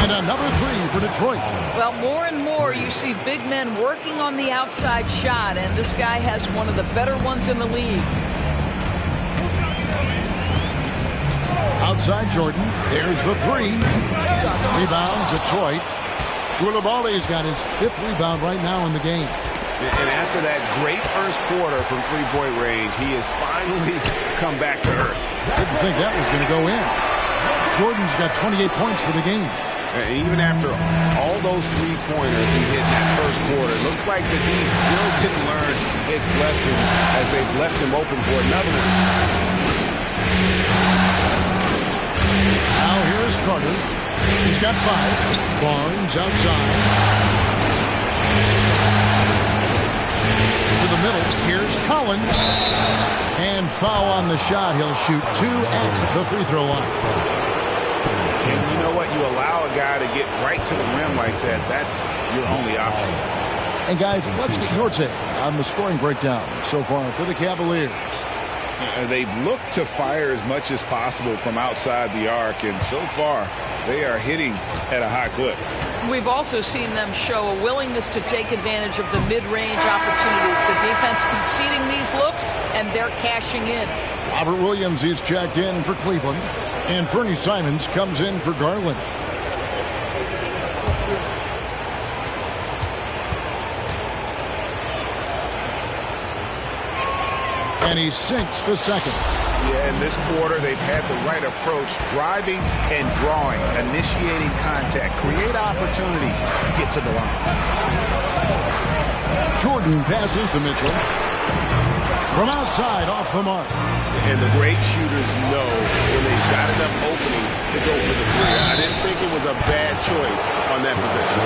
Speaker 10: And another three for Detroit.
Speaker 13: Well, more and more you see big men working on the outside shot, and this guy has one of the better ones in the league.
Speaker 10: Outside Jordan. There's the three. Rebound, Detroit. Koulibaly's got his 5th rebound right now in the game.
Speaker 11: And after that great first quarter from three-point range, he has finally come back to earth.
Speaker 10: Didn't think that was going to go in. Jordan's got 28 points for the game.
Speaker 11: And even after all those three-pointers he hit in that first quarter, it looks like the D still didn't learn its lesson as they've left him open for another one.
Speaker 10: Now here's Carter. He's got 5. Barnes outside. To the middle. Here's Collins. And foul on the shot. He'll shoot 2 at the free throw line.
Speaker 11: And you know what? You allow a guy to get right to the rim like that. That's your only option.
Speaker 10: And guys, let's get your take on the scoring breakdown so far for the Cavaliers.
Speaker 11: They've looked to fire as much as possible from outside the arc, and so far they are hitting at a high clip.
Speaker 13: We've also seen them show a willingness to take advantage of the mid-range opportunities. The defense conceding these looks, and they're cashing in.
Speaker 10: Robert Williams is checked in for Cleveland, and Fernie Simons comes in for Garland. And he sinks the second.
Speaker 11: Yeah, in this quarter, they've had the right approach, driving and drawing, initiating contact, create opportunities, get to the line.
Speaker 10: Jordan passes to Mitchell. From outside, off the mark.
Speaker 11: And the great shooters know when they've got enough opening to go for the three. I didn't think it was a bad choice on that possession.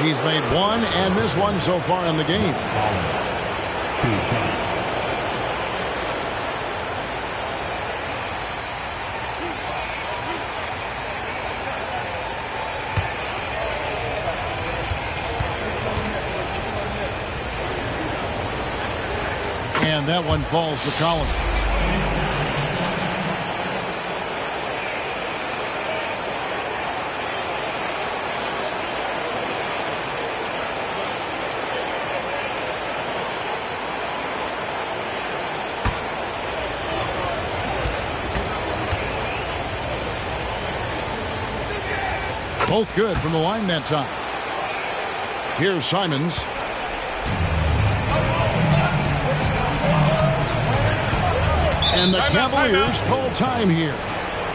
Speaker 10: He's made 1 and missed 1 so far in the game. And that one falls to Collins. Both good from the line that time. Here's Simons. And the Cavaliers call time here.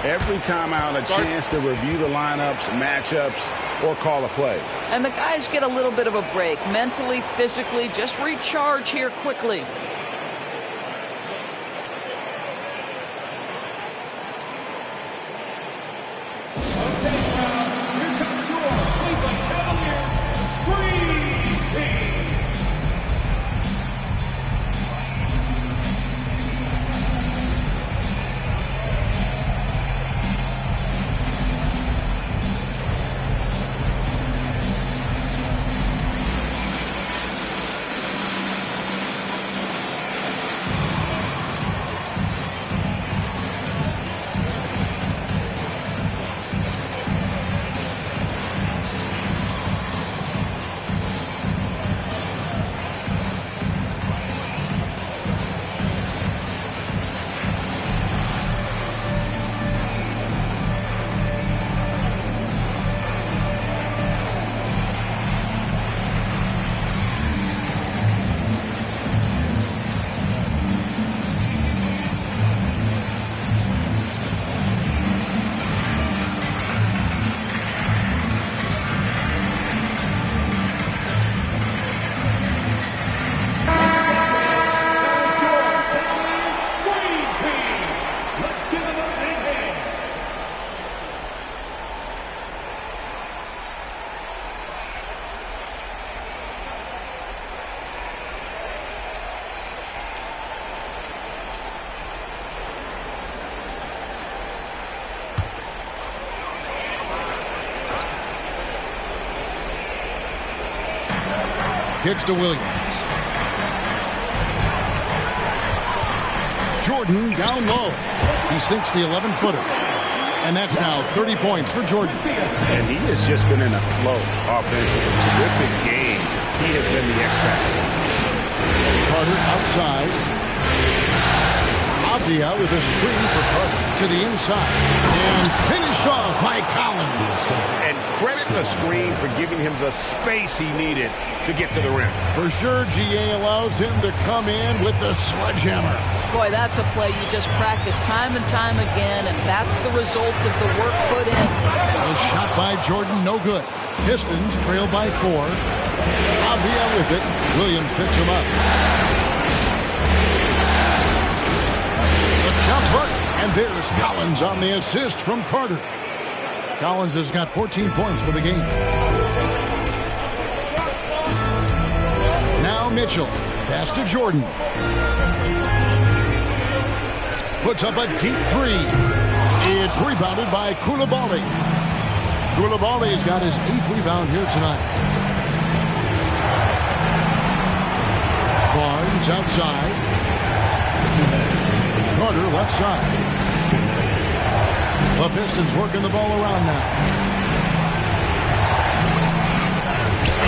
Speaker 11: Every timeout, a chance to review the lineups, matchups, or call a play.
Speaker 13: And the guys get a little bit of a break. Mentally, physically, just recharge here quickly.
Speaker 10: Kicks to Williams. Jordan down low. He sinks the 11-footer. And that's now 30 points for Jordan.
Speaker 11: And he has just been in a flow offensively. Terrific game. He has been the X factor.
Speaker 10: Carter outside. Avdia with a screen for Carter to the inside. And finished off by Collins.
Speaker 11: And credit the screen for giving him the space he needed to get to the rim.
Speaker 10: For sure, GA allows him to come in with the sledgehammer.
Speaker 13: Boy, that's a play you just practice time and time again, and that's the result of the work put in.
Speaker 10: A shot by Jordan, no good. Pistons trail by 4. Avdia with it. Williams picks him up. The jumper, and there's Collins on the assist from Carter. Collins has got 14 points for the game. Now Mitchell, pass to Jordan. Puts up a deep 3. It's rebounded by Coulibaly. Coulibaly's got his 8th rebound here tonight. Barnes outside. Carter left side. The Pistons working the ball around now.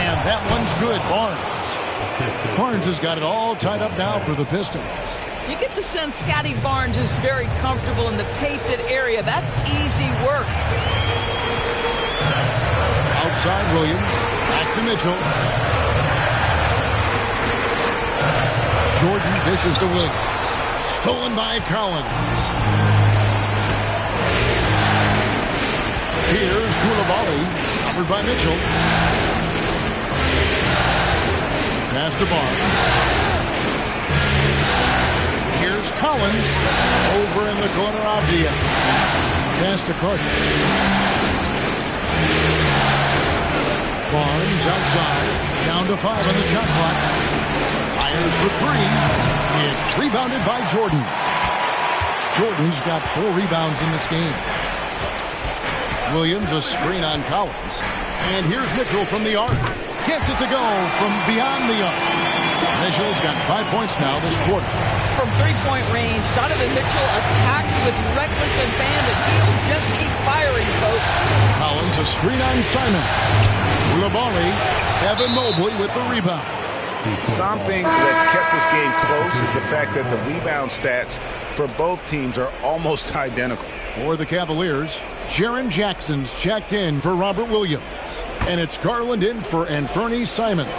Speaker 10: And that one's good. Barnes has got it all tied up now for the Pistons.
Speaker 13: You get the sense Scotty Barnes is very comfortable in the painted area. That's easy work.
Speaker 10: Outside Williams. Back to Mitchell. Jordan dishes to Williams. Stolen by Collins. Here's Coulibaly. Covered by Mitchell. Pass to Barnes. Here's Collins. Over in the corner, Avdia. Pass to Carter. Barnes outside. Down to 5 on the shot clock. Fires for 3. It's rebounded by Jordan. Jordan's got 4 rebounds in this game. Williams a screen on Collins. And here's Mitchell from the arc. Gets it to go from beyond the arc. Mitchell's got 5 points now this quarter.
Speaker 13: From 3-point range, Donovan Mitchell attacks with reckless abandon. He'll just keep firing, folks.
Speaker 10: Collins a screen on Simon. Coulibaly, Evan Mobley with the rebound.
Speaker 11: Something that's kept this game close is the fact that the rebound stats for both teams are almost identical.
Speaker 10: For the Cavaliers, Jaren Jackson's checked in for Robert Williams. And it's Garland in for Anthony Simons.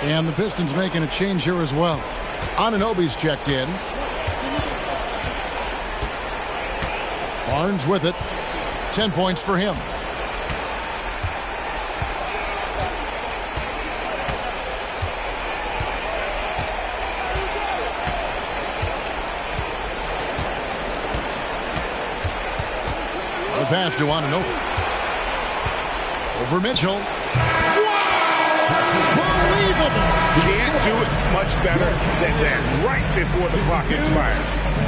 Speaker 10: And the Pistons making a change here as well. Anunoby's checked in. Barnes with it. 10 points for him. The pass to Anunoby. Over Mitchell.
Speaker 11: Can't do it much better than that right before the clock expires.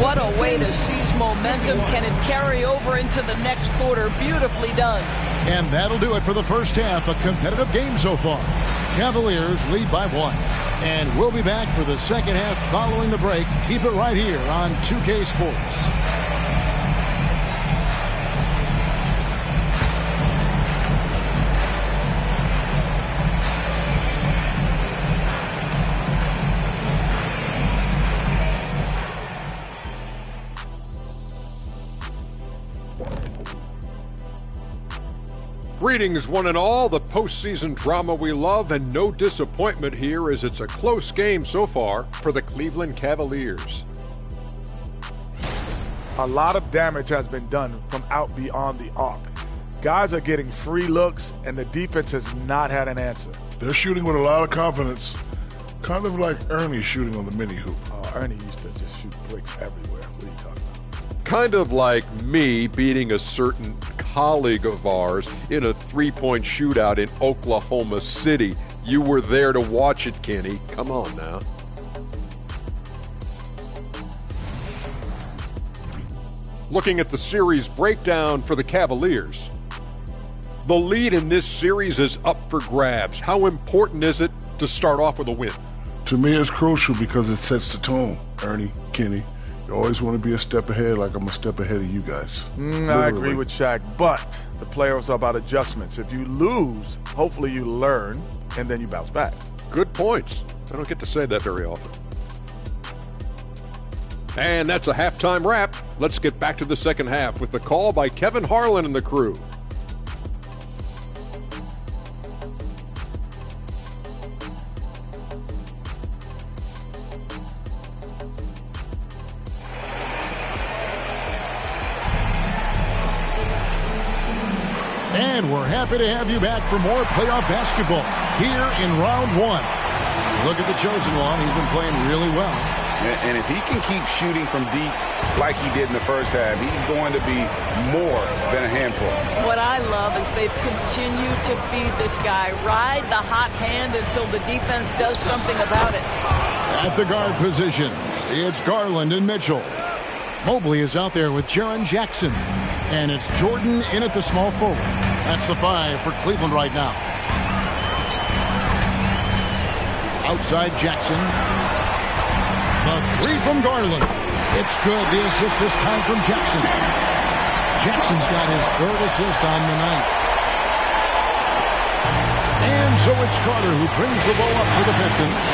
Speaker 13: What a way to seize momentum. Can it carry over into the next quarter? Beautifully done.
Speaker 10: And that'll do it for the first half. A competitive game so far. Cavaliers lead by 1. And we'll be back for the second half following the break. Keep it right here on 2K Sports.
Speaker 7: Greetings, one and all. The postseason drama we love, and no disappointment here as it's a close game so far for the Cleveland Cavaliers.
Speaker 8: A lot of damage has been done from out beyond the arc. Guys are getting free looks, and the defense has not had an answer.
Speaker 9: They're shooting with a lot of confidence, kind of like Ernie shooting on the mini hoop.
Speaker 8: Ernie used to just shoot bricks everywhere. What are you talking about?
Speaker 7: Kind of like me beating a certain colleague of ours in a three-point shootout in Oklahoma City. You were there to watch it, Kenny. Come on now. Looking at the series breakdown for the Cavaliers. The lead in this series is up for grabs. How important is it to to start off with a win?
Speaker 9: To me, it's crucial because it sets the tone, Ernie, Kenny. You always want to be a step ahead, like I'm a step ahead of you guys.
Speaker 8: I agree with Shaq, but the playoffs are about adjustments. If you lose, hopefully you learn, and then you bounce back.
Speaker 7: Good points. I don't get to say that very often. And that's a halftime wrap. Let's get back to the second half with the call by Kevin Harlan and the crew.
Speaker 10: And we're happy to have you back for more playoff basketball here in round one. Look at the chosen one. He's been playing really well.
Speaker 11: And if he can keep shooting from deep like he did in the first half, he's going to be more than a handful.
Speaker 13: What I love is they've continued to feed this guy. Ride the hot hand until the defense does something about it.
Speaker 10: At the guard positions, it's Garland and Mitchell. Mobley is out there with Jaren Jackson. And it's Jordan in at the small forward. That's the 5 for Cleveland right now. Outside Jackson. The 3 from Garland. It's good. The assist this time from Jackson. Jackson's got his 3rd assist on the night. And so it's Carter who brings the ball up for the Pistons.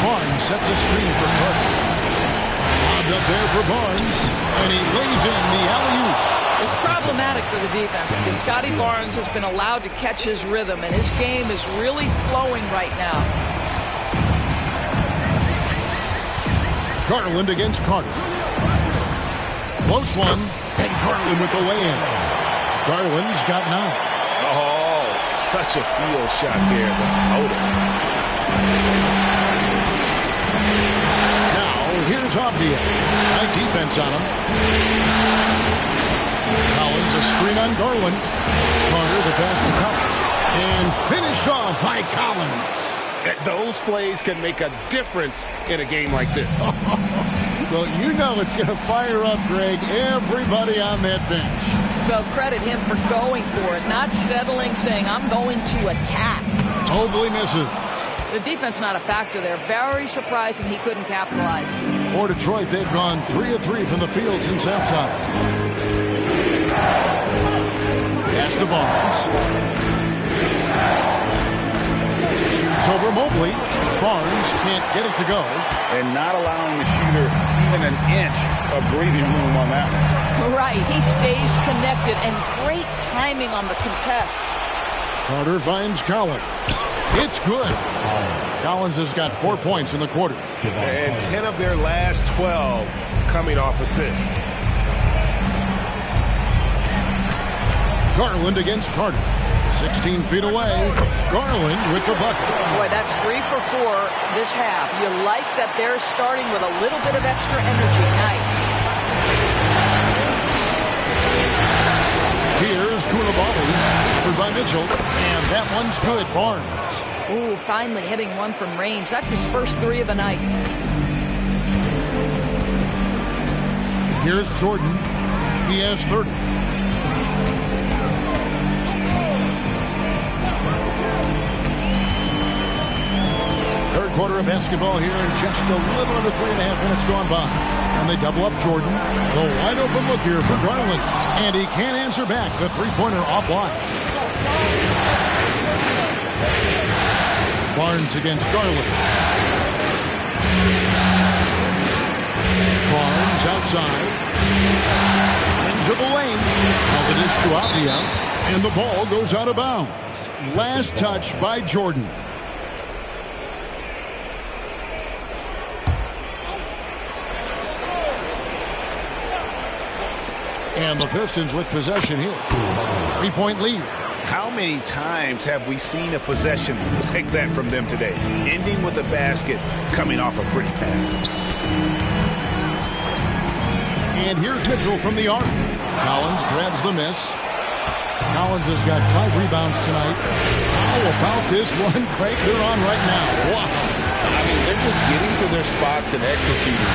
Speaker 10: Barnes sets a screen for Carter. Lobbed up there for Barnes. And he lays in the alley-oop.
Speaker 13: It's problematic for the defense because Scotty Barnes has been allowed to catch his rhythm, and his game is really flowing right now.
Speaker 10: Garland against Carter. Floats one, and Garland with the lay-in. Garland's got 9.
Speaker 11: Oh, such a field shot there. The floater.
Speaker 10: Now, here's Avdia. Tight defense on him. Collins, a screen on Garland. Carter, the pass to Collins. And finished off by Collins.
Speaker 11: Those plays can make a difference in a game like this.
Speaker 10: Well, you know it's going to fire up, Greg, everybody on that bench.
Speaker 13: Well, credit him for going for it, not settling, saying, I'm going to attack.
Speaker 10: Mobley misses.
Speaker 13: The defense not a factor there. Very surprising he couldn't capitalize.
Speaker 10: For Detroit, they've gone 3 of 3 from the field since halftime. Pass to Barnes. Shoots over Mobley. Barnes can't get it to go.
Speaker 11: And not allowing the shooter even an inch of breathing room on that one.
Speaker 13: Right. He stays connected, and great timing on the contest.
Speaker 10: Carter finds Collins. It's good. Collins has got 4 points in the quarter.
Speaker 2: And 10 of their last 12 coming off assists.
Speaker 10: Garland against Carter. 16 feet away. Garland with the bucket.
Speaker 13: Boy, that's 3 for 4 this half. You like that they're starting with a little bit of extra energy. Nice.
Speaker 10: Here's Koulibaly. By Mitchell. And that one's good. Barnes.
Speaker 13: Ooh, finally hitting one from range. That's his first 3 of the night.
Speaker 10: Here's Jordan. He has 30. Third quarter of basketball here in just a little under 3.5 minutes gone by. And they double up Jordan. The wide open look here for Garland. And he can't answer back. The 3-pointer offline. Barnes against Garland. Barnes outside. Into the lane. Now the dish to Avdia. And the ball goes out of bounds. Last touch by Jordan. And the Pistons with possession here. 3-point lead.
Speaker 11: How many times have we seen a possession like that from them today? Ending with a basket, coming off a pretty pass.
Speaker 10: And here's Mitchell from the arc. Collins grabs the miss. Collins has got 5 rebounds tonight. How about this one, Craig? They're on right now. Wow.
Speaker 12: I mean, they're just getting to their spots and executing.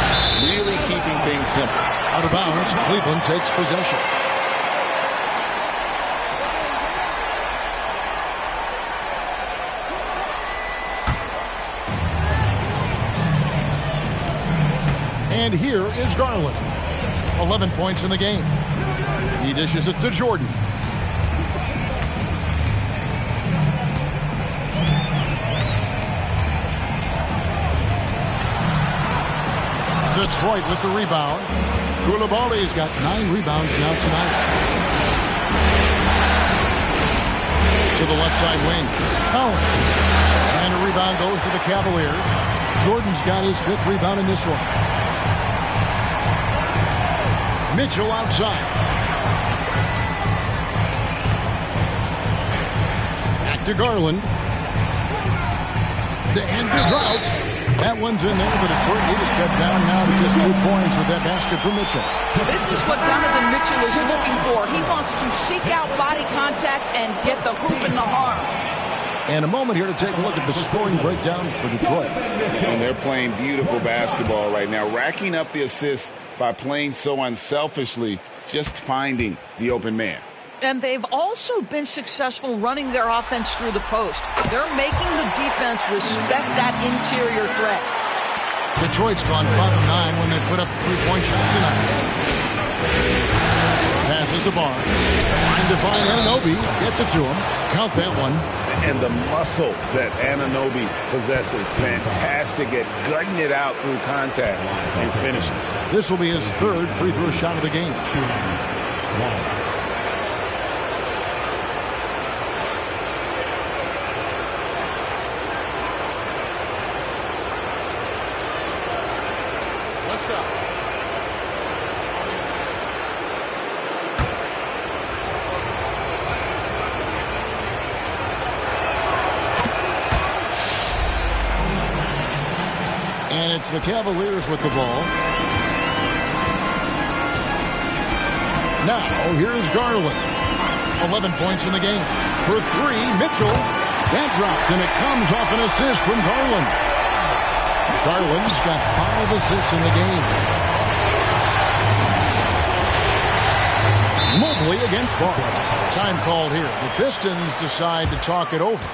Speaker 12: Really keeping things simple.
Speaker 10: Out of bounds, Cleveland takes possession. And here is Garland. 11 points in the game. He dishes it to Jordan. Detroit with the rebound. Koulibaly's got 9 rebounds now tonight. To the left side wing. Collins. And a rebound goes to the Cavaliers. Jordan's got his 5th rebound in this one. Mitchell outside. Back to Garland. To Andrew Trout. That one's in there, but Detroit need to step down now to just 2 points with that basket for Mitchell.
Speaker 13: This is what Donovan Mitchell is looking for. He wants to seek out body contact and get the hoop in the arm.
Speaker 10: And a moment here to take a look at the scoring breakdown for Detroit.
Speaker 11: And they're playing beautiful basketball right now, racking up the assists by playing so unselfishly, just finding the open man.
Speaker 13: And they've also been successful running their offense through the post. They're making the defense respect that interior threat.
Speaker 10: Detroit's gone 5 of 9 when they put up a 3-point shot tonight. Passes to Barnes. Trying to find Anunoby. Gets it to him. Count that one.
Speaker 11: And the muscle that Anunoby possesses, fantastic at gutting it out through contact and finishing.
Speaker 10: This will be his 3rd free throw shot of the game.
Speaker 21: What's up?
Speaker 10: And it's the Cavaliers with the ball. Now, here's Garland. 11 points in the game. For 3, Mitchell. That drops, and it comes off an assist from Garland. Garland's got 5 assists in the game. Mobley against Barnes. Time called here. The Pistons decide to talk it over.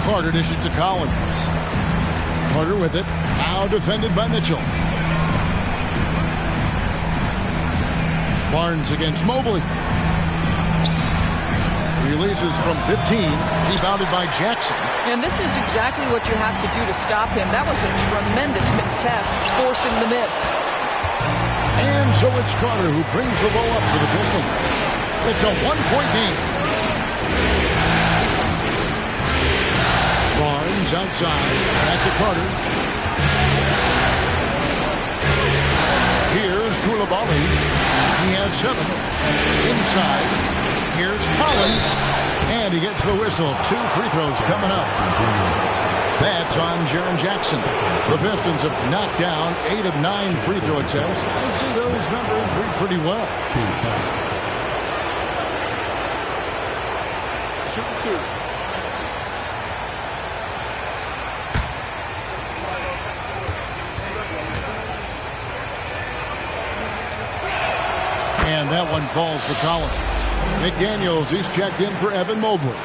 Speaker 10: Carter dishes to Collins. Carter with it. Now defended by Mitchell. Barnes against Mobley. Releases from 15. Rebounded by Jackson.
Speaker 13: And this is exactly what you have to do to stop him. That was a tremendous contest, forcing the miss.
Speaker 10: And so it's Carter who brings the ball up for the Pistons. It's a 1-point game. Barnes outside. Back to Carter. Here's Koulibaly. He has 7. Inside. Here's Collins. And he gets the whistle. 2 free throws coming up. That's on Jaren Jackson. The Pistons have knocked down 8 of 9 free throw attempts. I'd say those numbers read pretty well.
Speaker 7: Shooting 2.
Speaker 10: And that one falls for Collins. McDaniels, he's checked in for Evan Mobley.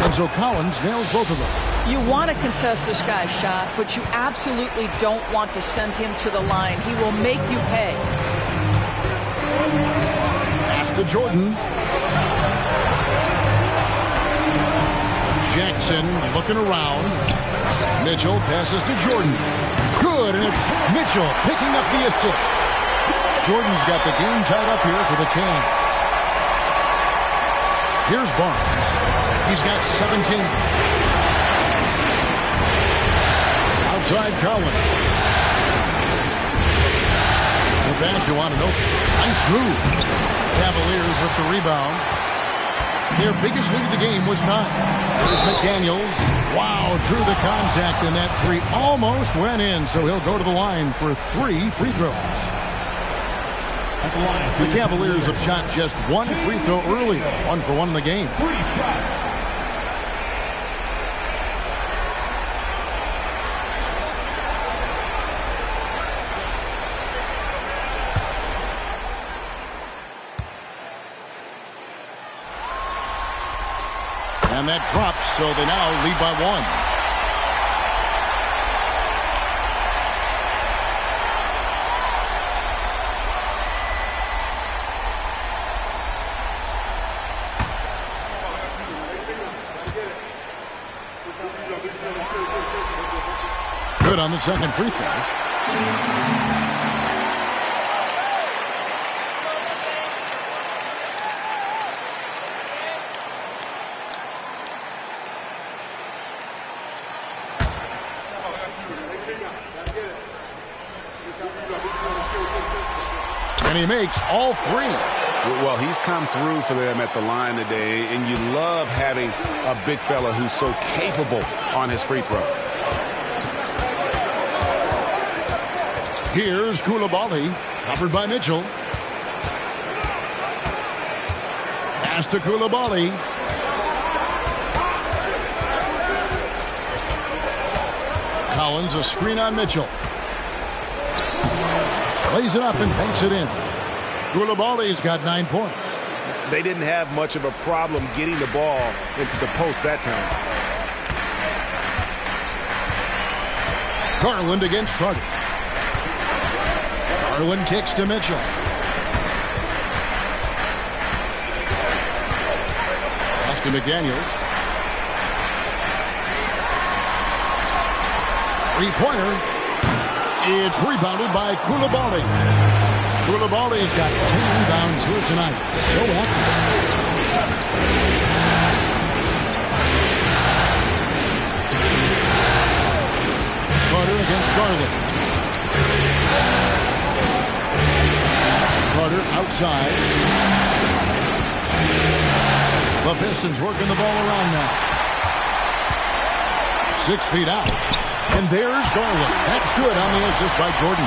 Speaker 10: And so Collins nails both of them.
Speaker 13: You want to contest this guy's shot, but you absolutely don't want to send him to the line. He will make you pay.
Speaker 10: Pass to Jordan. Jackson looking around. Mitchell passes to Jordan. Good, and it's Mitchell picking up the assist. Jordan's got the game tied up here for the Kings. Here's Barnes. He's got 17. Outside Collins. The pass to Anunoby. Nice move. Cavaliers with the rebound. Their biggest lead of the game was 9. Here's McDaniels. Wow, drew the contact, and that 3 almost went in, so he'll go to the line for 3 free throws. The Cavaliers have shot just 1 free throw earlier, 1 for 1 in the game.
Speaker 5: 3 shots.
Speaker 10: And that drops, so they now lead by 1. Good on the second free throw. And he makes all 3.
Speaker 11: Well, he's come through for them at the line today, and you love having a big fella who's so capable on his free throw.
Speaker 10: Here's Koulibaly, covered by Mitchell. Pass to Koulibaly. Collins, a screen on Mitchell. Lays it up and banks it in. Koulibaly's got 9 points.
Speaker 11: They didn't have much of a problem getting the ball into the post that time.
Speaker 10: Garland against Carter. Garland kicks to Mitchell. Pass to McDaniels. 3-pointer. It's rebounded by Koulibaly. Koulibaly's got 10 rebounds here tonight. So active. Carter against Garland. Carter outside. The Pistons working the ball around now. 6 feet out. And there's Garland. That's good on the assist by Jordan.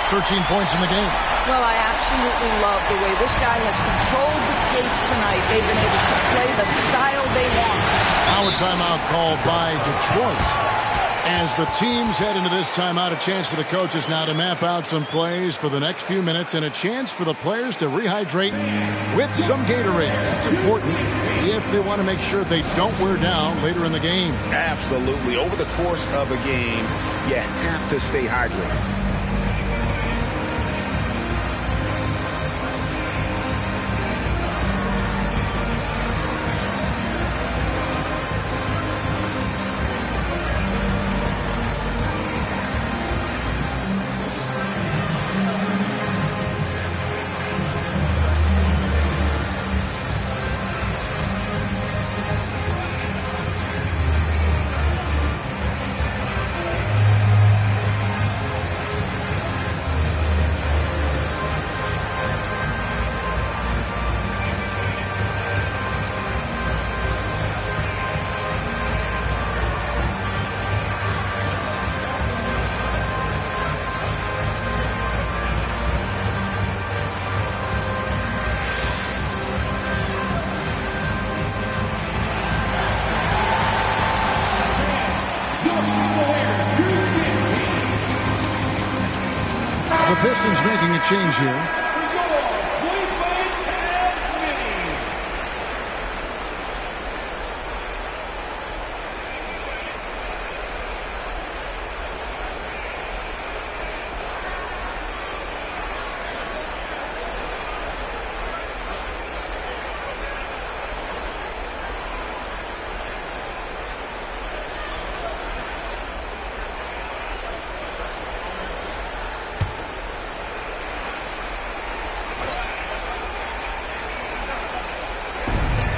Speaker 10: 13 points in the game.
Speaker 13: Well, I absolutely love the way this guy has controlled the pace tonight. They've been able to play the style they want.
Speaker 10: Now a timeout called by Detroit. As the teams head into this timeout, a chance for the coaches now to map out some plays for the next few minutes and a chance for the players to rehydrate with some Gatorade. That's important if they want to make sure they don't wear down later in the game.
Speaker 11: Absolutely. Over the course of a game, you have to stay hydrated.
Speaker 10: Pistons making a change here.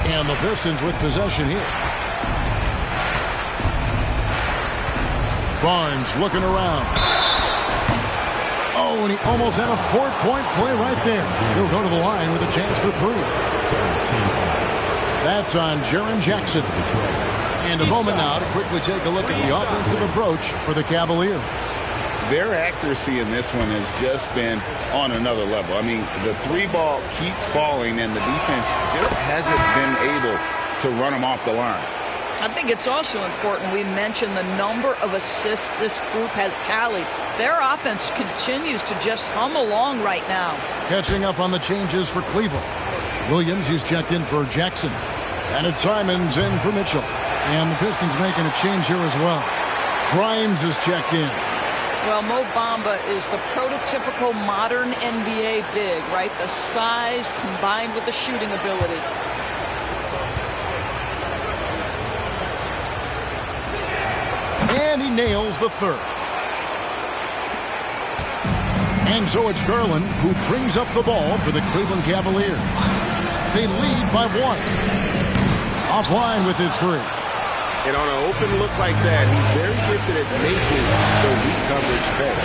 Speaker 10: And the Pistons with possession here. Barnes looking around. Oh, and he almost had a 4-point play right there. He'll go to the line with a chance for 3. That's on Jaren Jackson. And a moment now to quickly take a look at the offensive approach for the Cavaliers.
Speaker 11: Their accuracy in this one has just been on another level. I mean, the 3-ball keeps falling, and the defense just hasn't been able to run them off the line.
Speaker 13: I think it's also important we mention the number of assists this group has tallied. Their offense continues to just hum along right now.
Speaker 10: Catching up on the changes for Cleveland. Williams, he's checked in for Jackson. And it's Simons in for Mitchell. And the Pistons making a change here as well. Grimes is checked in.
Speaker 13: Well, Mo Bamba is the prototypical modern NBA big, right? The size combined with the shooting ability.
Speaker 10: And he nails the third. And so it's Garland who brings up the ball for the Cleveland Cavaliers. They lead by 1. Offline with his 3.
Speaker 11: And on an open look like that, he's very gifted at making the weak coverage better.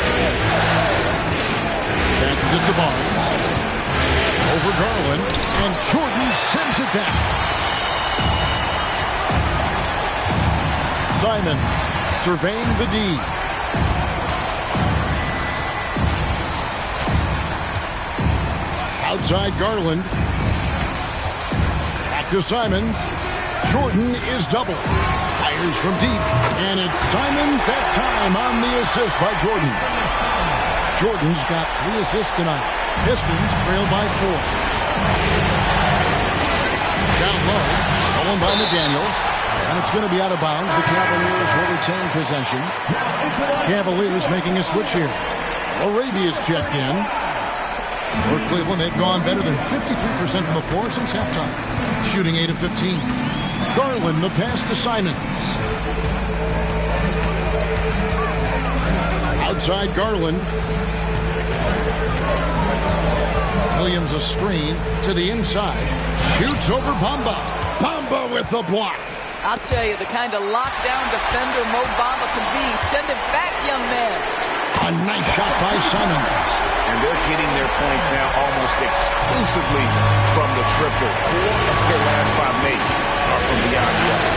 Speaker 10: Passes it to Barnes. Over Garland. And Jordan sends it back. Simons surveying the D. Outside Garland. Back to Simons. Jordan is double. Fires from deep. And it's Simons that time on the assist by Jordan. Jordan's got 3 assists tonight. Pistons trail by 4. Down low. Stolen by McDaniels. And it's going to be out of bounds. The Cavaliers will retain possession. Cavaliers making a switch here. Arabia's checked in. For Cleveland, they've gone better than 53% from the floor since halftime. Shooting 8 of 15. Garland, the pass to Simons. Outside Garland. Williams a screen to the inside. Shoots over Bamba. Bamba with the block.
Speaker 13: I'll tell you, the kind of lockdown defender Mo Bamba can be. Send it back, young man.
Speaker 10: A nice shot by Simons.
Speaker 11: And they're getting their points now almost exclusively from the triple. 4 of their last 5 makes are from beyond the arc.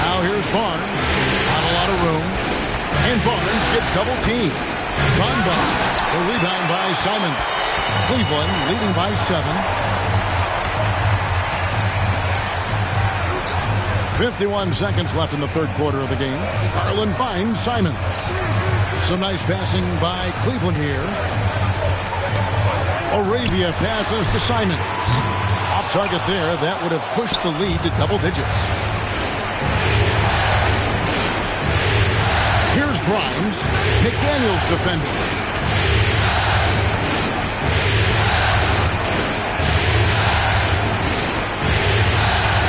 Speaker 10: Now here's Barnes. Not a lot of room. And Barnes gets double teamed. Bamba. The rebound by Simons. Cleveland leading by 7. 51 seconds left in the third quarter of the game. Garland finds Simons. Some nice passing by Cleveland here. Arabia passes to Simons. Off target there. That would have pushed the lead to double digits. Here's Grimes. McDaniels defending.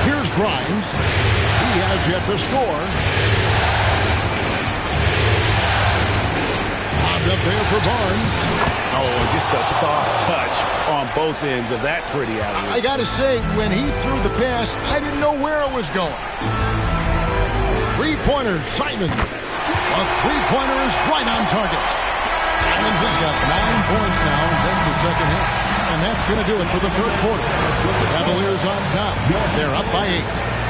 Speaker 10: Here's Grimes. He has yet to score. Popped up there for Barnes.
Speaker 11: Oh, just a soft touch on both ends of that pretty alley.
Speaker 10: I got to say, when he threw the pass, I didn't know where it was going. 3-pointer, Simons. A 3-pointer is right on target. Simons has got 9 points now in just the second half. And that's going to do it for the third quarter. The Cavaliers on top. They're up by 8.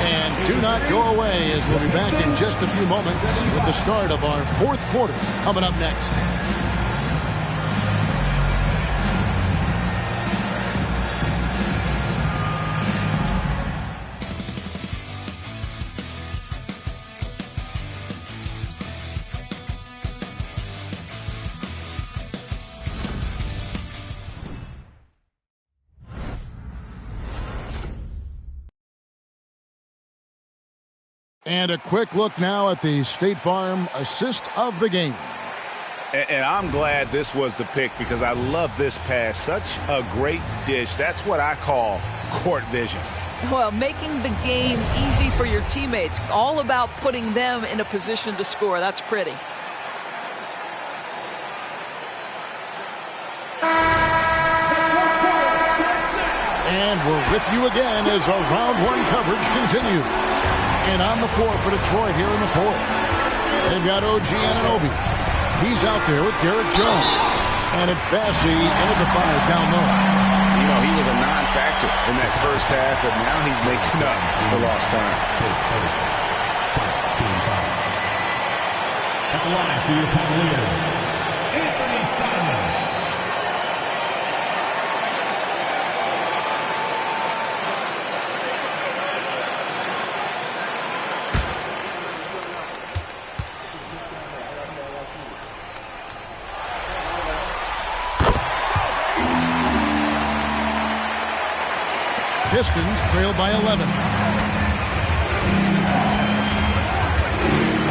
Speaker 10: And do not go away, as we'll be back in just a few moments with the start of our fourth quarter coming up next. And a quick look now at the State Farm assist of the game.
Speaker 11: And I'm glad this was the pick because I love this pass. Such a great dish. That's what I call court vision.
Speaker 13: Well, making the game easy for your teammates. All about putting them in a position to score. That's pretty.
Speaker 10: And we're with you again as our round one coverage continues. And on the floor for Detroit here in the fourth. They've got OG Anunoby. He's out there with Garrett Jones. And it's Bassey into the 5 down low.
Speaker 11: You know, he was a non-factor in that first half, but now he's making up for lost time.
Speaker 5: At the line for your Cavaliers, Anthony Simons.
Speaker 10: Pistons trail by 11.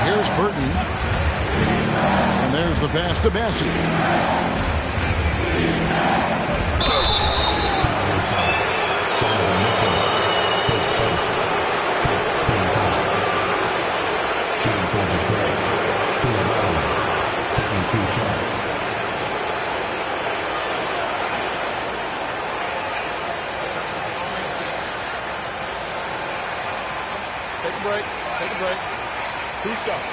Speaker 10: Here's Burton. And there's the pass to Bassey.
Speaker 3: Take a break. Take a break. 2 shots.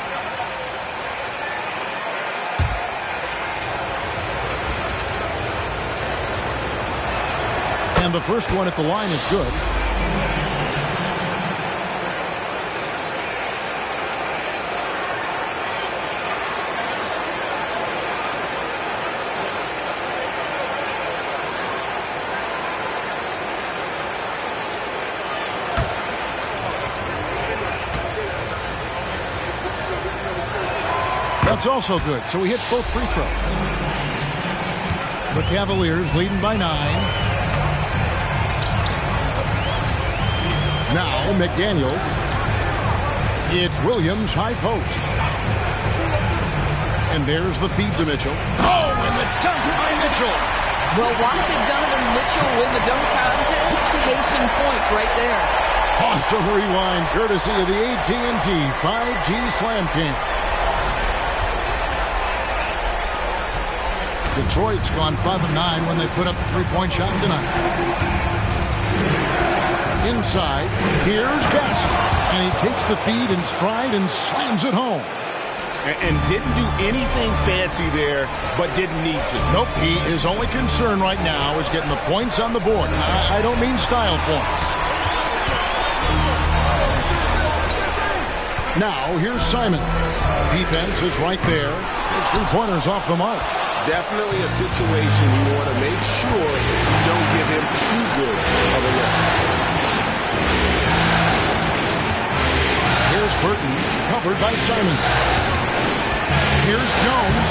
Speaker 10: And the first one at the line is good. That's also good, so he hits both free throws. The Cavaliers leading by 9. Now McDaniels. It's Williams high post. And there's the feed to Mitchell. Oh, and the dunk by Mitchell.
Speaker 13: Well, why did Donovan Mitchell win the dunk contest? Case in point right there.
Speaker 10: Awesome rewind courtesy of the AT&T 5G Slam King. Detroit's gone 5-9 when they put up the three-point shot tonight. Inside, here's Bassey. And he takes the feed in stride and slams it home.
Speaker 11: And didn't do anything fancy there, but didn't need to.
Speaker 10: Nope, his only concern right now is getting the points on the board. I don't mean style points. Now, here's Simon. Defense is right there. His three-pointers off the mark.
Speaker 11: Definitely a situation you want to make sure you don't give him too good of a look.
Speaker 10: Here's Burton, covered by Simon. Here's Jones.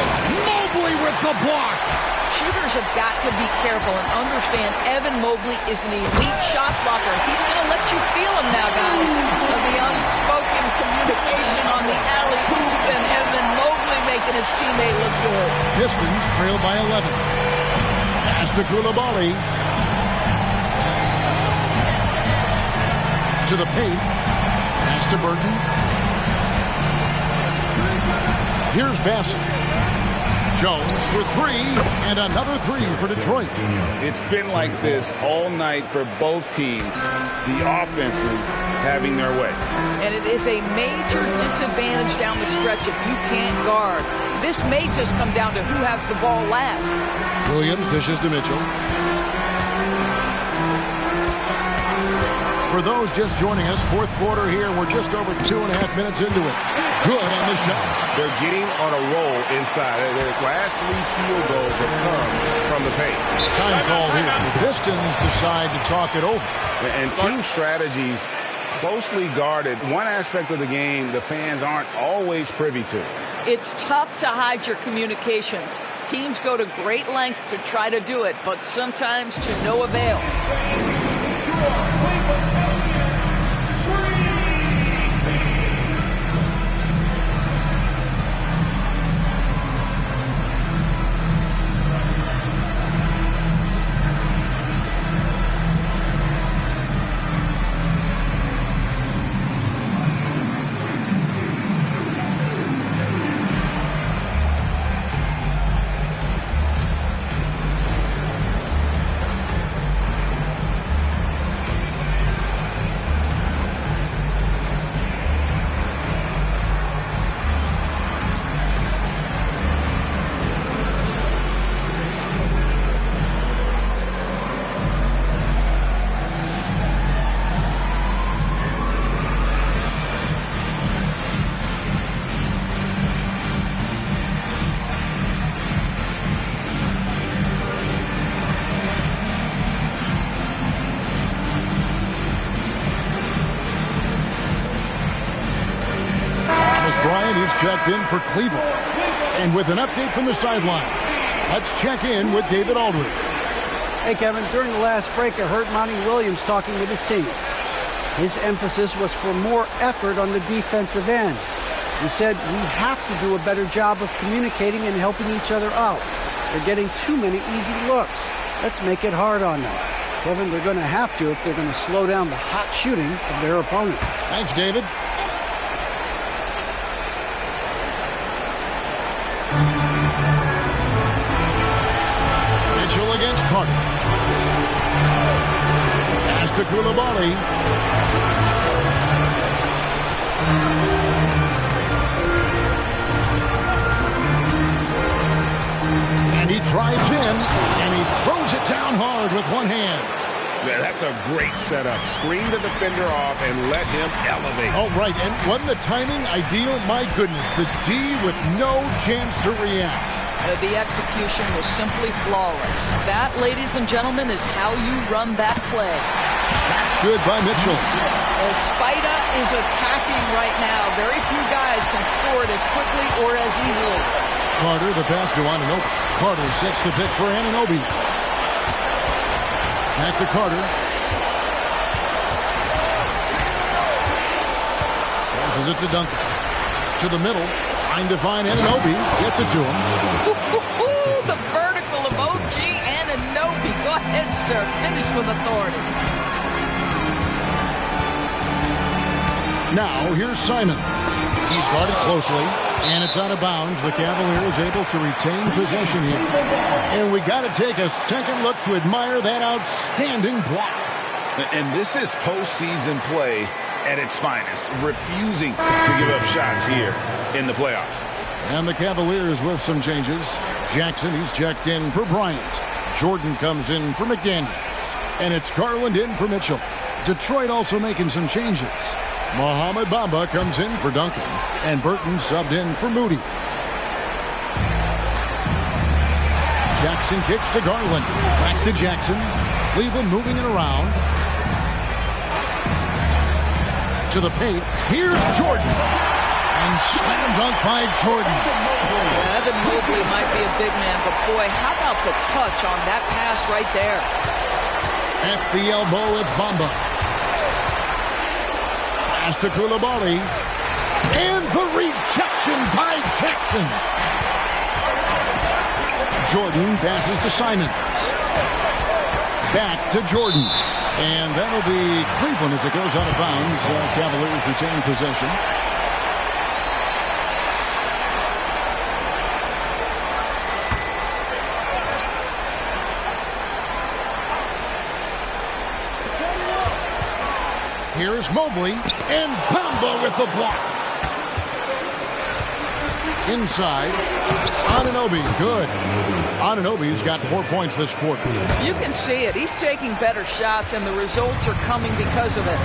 Speaker 10: Mobley with the block.
Speaker 13: Shooters have got to be careful and understand Evan Mobley is an elite shot blocker. He's going to let you feel him now, guys. The unspoken communication on the alley-oop and Evan Mobley making his teammate look good.
Speaker 10: Pistons trail by 11. Pass to Coulibaly. To the paint. Pass to Burton. Here's Bassey. Jones for 3, and another 3 for Detroit.
Speaker 11: It's been like this all night for both teams. The offenses having their way.
Speaker 13: And it is a major disadvantage down the stretch if you can't guard. This may just come down to who has the ball last.
Speaker 10: Williams dishes to Mitchell. For those just joining us, fourth quarter here. We're just over 2.5 minutes into it. Good on the shot.
Speaker 11: They're getting on a roll inside. Their last 3 field goals have come from the paint.
Speaker 10: Time call here. The Pistons decide to talk it over.
Speaker 11: And team strategies closely guarded. One aspect of the game the fans aren't always privy to.
Speaker 13: It's tough to hide your communications. Teams go to great lengths to try to do it, but sometimes to no avail.
Speaker 10: checked in for Cleveland. And with an update from the sideline, let's check in with David Aldridge.
Speaker 14: Hey, Kevin, during the last break, I heard Monty Williams talking with his team. His emphasis was for more effort on the defensive end. He said, we have to do a better job of communicating and helping each other out. They're getting too many easy looks. Let's make it hard on them. Kevin, they're going to have to if they're going to slow down the hot shooting of their opponent.
Speaker 10: Thanks, David. Mitchell against Carter. Pass to Koulibaly. And he drives in, and he throws it down hard with one hand.
Speaker 11: Yeah, that's a great setup. Screen the defender off and let him elevate.
Speaker 10: Oh, right. And wasn't the timing ideal? My goodness. The D with no chance to react.
Speaker 13: The execution was simply flawless. That, ladies and gentlemen, is how you run that play.
Speaker 10: That's good by Mitchell.
Speaker 13: Spida is attacking right now. Very few guys can score it as quickly or as easily.
Speaker 10: Carter, the pass to Anunoby. Carter sets the pick for Anunoby. Back to Carter. Passes it to Duncan. To the middle. Trying to find Anunoby. Gets it to him.
Speaker 13: The vertical of OG Anunoby. Go ahead, sir. Finish with authority.
Speaker 10: Now, here's Simon. He's guarded closely, and it's out of bounds. The Cavaliers able to retain possession here. And we got to take a second look to admire that outstanding block.
Speaker 11: And this is postseason play at its finest, refusing to give up shots here in the playoffs.
Speaker 10: And the Cavaliers with some changes. Jackson, he's checked in for Bryant. Jordan comes in for McDaniels. And it's Garland in for Mitchell. Detroit also making some changes. Mohamed Bamba comes in for Duncan. And Burton subbed in for Moody. Jackson kicks to Garland. Back to Jackson. Cleveland moving it around. To the paint. Here's Jordan. And slam dunk by Jordan.
Speaker 13: Evan Mobley might be a big man, but boy, how about the touch on that pass right there?
Speaker 10: At the elbow, it's Bamba. Pass to Koulibaly. And the rejection by Jackson. Jordan passes to Simons. Back to Jordan. And that'll be Cleveland as it goes out of bounds. Cavaliers retain possession. Here's Mobley, and Bamba with the block. Inside, Anunoby, good. Anunoby's got 4 points this quarter.
Speaker 13: You can see it. He's taking better shots, and the results are coming because of it.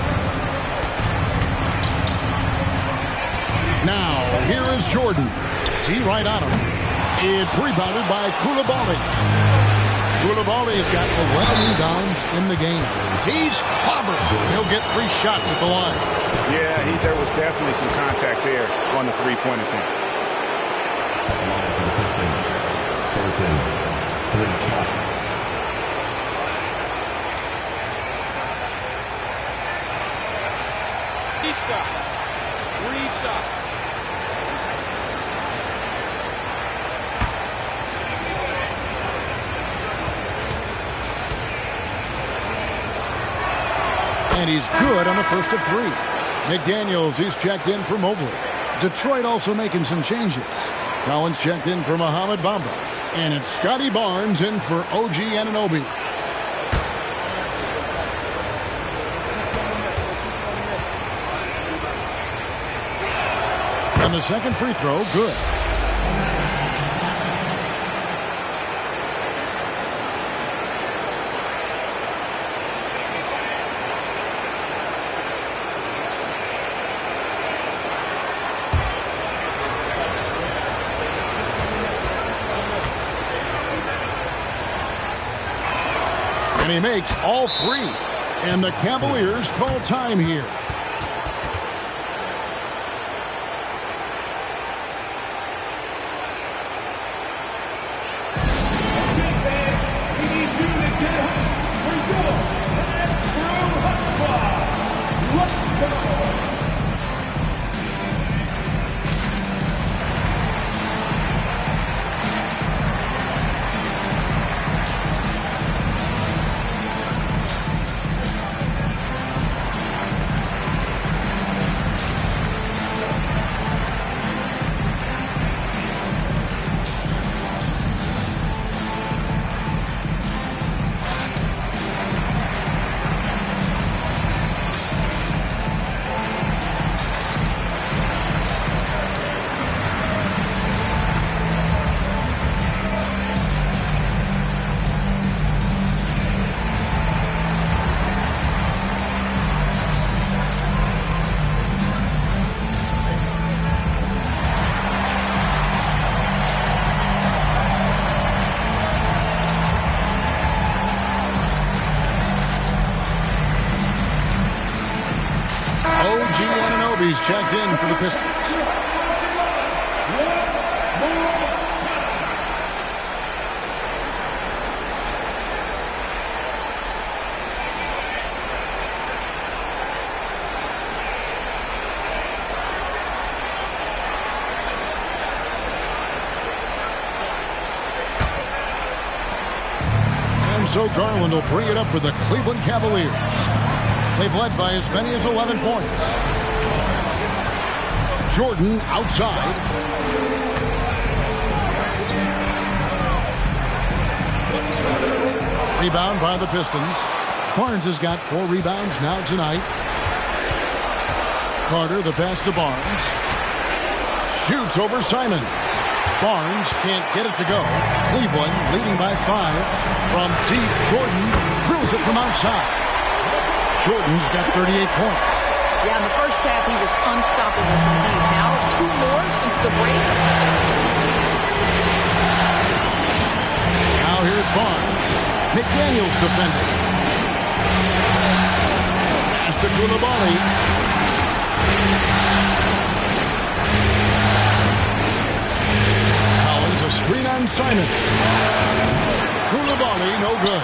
Speaker 10: Now, here is Jordan. T right on him. It's rebounded by Koulibaly. Koulibaly's got 11 rebounds in the game. He's clobbered. He'll get 3 shots at the line.
Speaker 11: Yeah, there was definitely some contact there on the three-point attempt.
Speaker 5: 3 shots.
Speaker 3: Reset.
Speaker 10: And he's good on the first of 3. McDaniels, he's checked in for Mobley. Detroit also making some changes. Collins checked in for Mohamed Bamba. And it's Scotty Barnes in for OG Anunoby. And the second free throw, good. And he makes all 3. And the Cavaliers call time here. He's checked in for the Pistons. So Garland will bring it up for the Cleveland Cavaliers. They've led by as many as 11 points. Jordan outside. Rebound by the Pistons. Barnes has got 4 rebounds now tonight. Carter, the pass to Barnes. Shoots over Simon. Barnes can't get it to go. Cleveland leading by 5. From deep, Jordan drills it from outside. Jordan's got 38 points.
Speaker 13: Yeah, in the first half, he was unstoppable from deep. Now, 2 more since the break.
Speaker 10: Now here's Barnes. McDaniels defending. Pass to Koulibaly. Collins, a screen on Simon. Koulibaly, no good.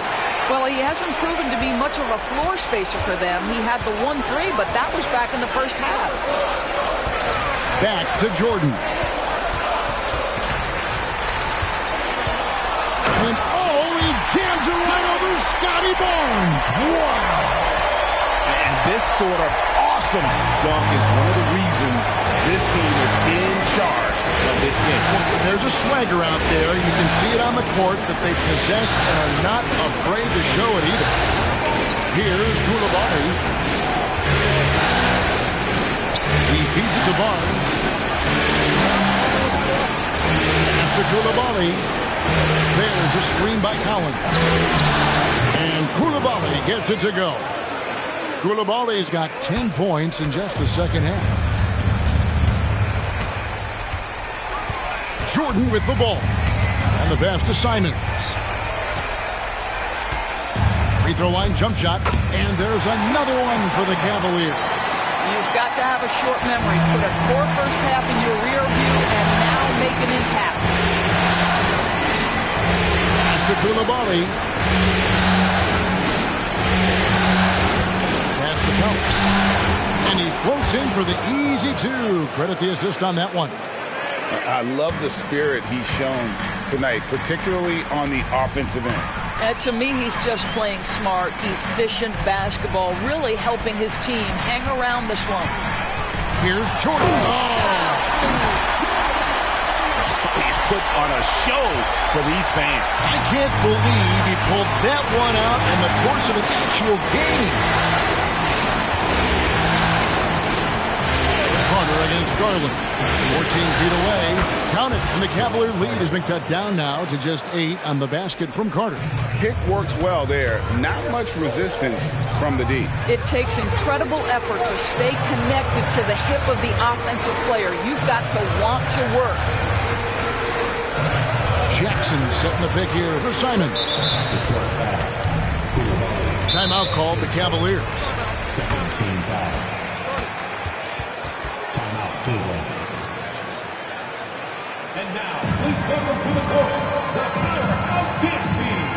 Speaker 13: Well, he hasn't proven to be much of a floor spacer for them. He had the 1-3, but that was back in the first half.
Speaker 10: Back to Jordan. And he jams it right over Scotty Barnes. Wow.
Speaker 12: And this sort of awesome dunk is one of the reasons this team is in charge of this game.
Speaker 10: There's a swagger out there. You can see it on the court that they possess and are not afraid to show it either. Here's Koulibaly. He feeds it to Barnes. Pass to Koulibaly. There's a screen by Collins. And Koulibaly gets it to go. Koulibaly's got 10 points in just the second half. Jordan with the ball. And the pass to Simons. Free throw line jump shot. And there's another one for the Cavaliers.
Speaker 13: You've got to have a short memory. Put a poor first half in your rear view and now make an impact.
Speaker 10: Pass to Koulibaly. Pass to Collins. And he floats in for the easy 2. Credit the assist on that one.
Speaker 11: I love the spirit he's shown tonight, particularly on the offensive end.
Speaker 13: And to me, he's just playing smart, efficient basketball, really helping his team hang around this one.
Speaker 10: Here's Jordan.
Speaker 12: He's put on a show for these fans.
Speaker 10: I can't believe he pulled that one out in the course of an actual game. Carter against Garland. 14 feet away. Count it. And the Cavalier lead has been cut down now to just 8 on the basket from Carter.
Speaker 11: Pick works well there. Not much resistance from the D.
Speaker 13: It takes incredible effort to stay connected to the hip of the offensive player. You've got to want to work.
Speaker 10: Jackson setting the pick here for Simon. Timeout called the Cavaliers.
Speaker 5: 17 foul. Timeout Cleveland. And now, please welcome to the court, the powerhouse dance team.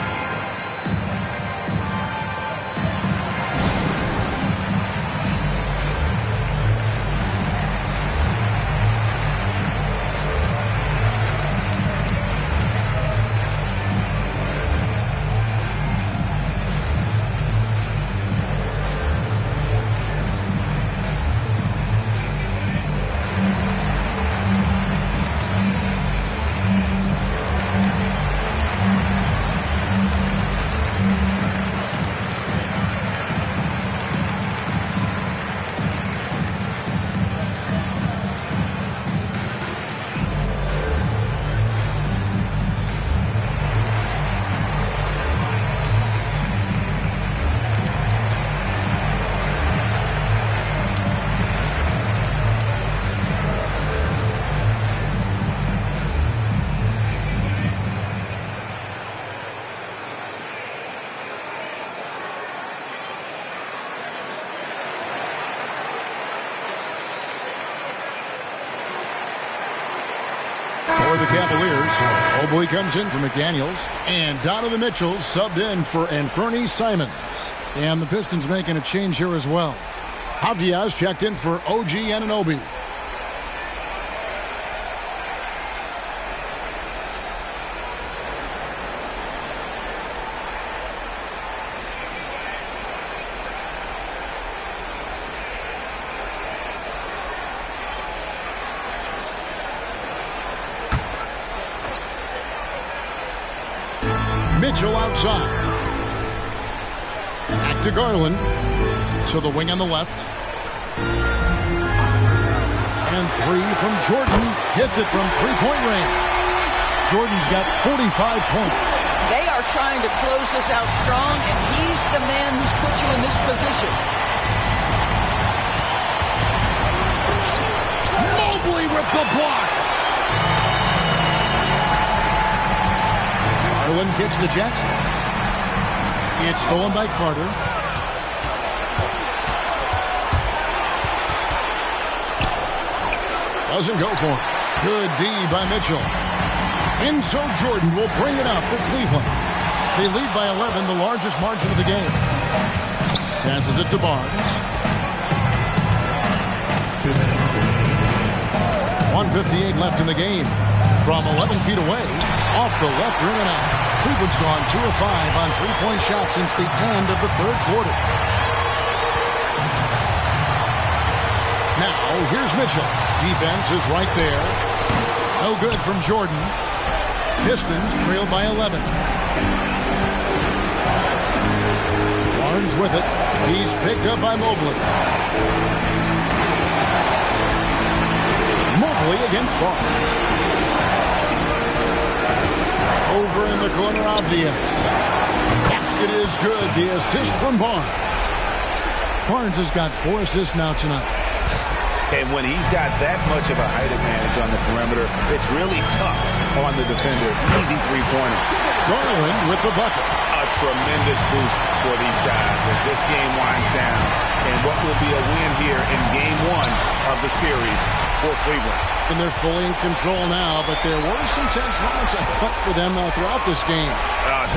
Speaker 10: For the Cavaliers, Mobley comes in for McDaniels, and Donovan Mitchell subbed in for Anthony Simons. And the Pistons making a change here as well. Diaz checked in for OG Anunoby. Mitchell outside. Back to Garland. To the wing on the left. And three from Jordan. Hits it from three-point range. Jordan's got 45 points.
Speaker 13: They are trying to close this out strong, and he's the man who's put you in this position.
Speaker 10: Mobley with the block. Garland kicks to Jackson. It's stolen by Carter. Doesn't go for it. Good D by Mitchell. And so Jordan will bring it out for Cleveland. They lead by 11, the largest margin of the game. Passes it to Barnes. 1:58 left in the game. From 11 feet away, off the left rim and out. Cleveland's gone 2 of 5 on three-point shots since the end of the third quarter. Now, here's Mitchell. Defense is right there. No good from Jordan. Pistons trail by 11. Barnes with it. He's picked up by Mobley. Mobley against Barnes. Over in the corner, Diaz. Basket is good. The assist from Barnes. Barnes has got 4 assists now tonight.
Speaker 12: And when he's got that much of a height advantage on the perimeter, it's really tough on the defender. Easy three-pointer.
Speaker 10: Garland with the bucket.
Speaker 12: A tremendous boost for these guys as this game winds down. And what will be a win here in Game 1 of the series for Cleveland.
Speaker 10: And they're fully in control now, but there were some tense moments, I thought, for them throughout this game.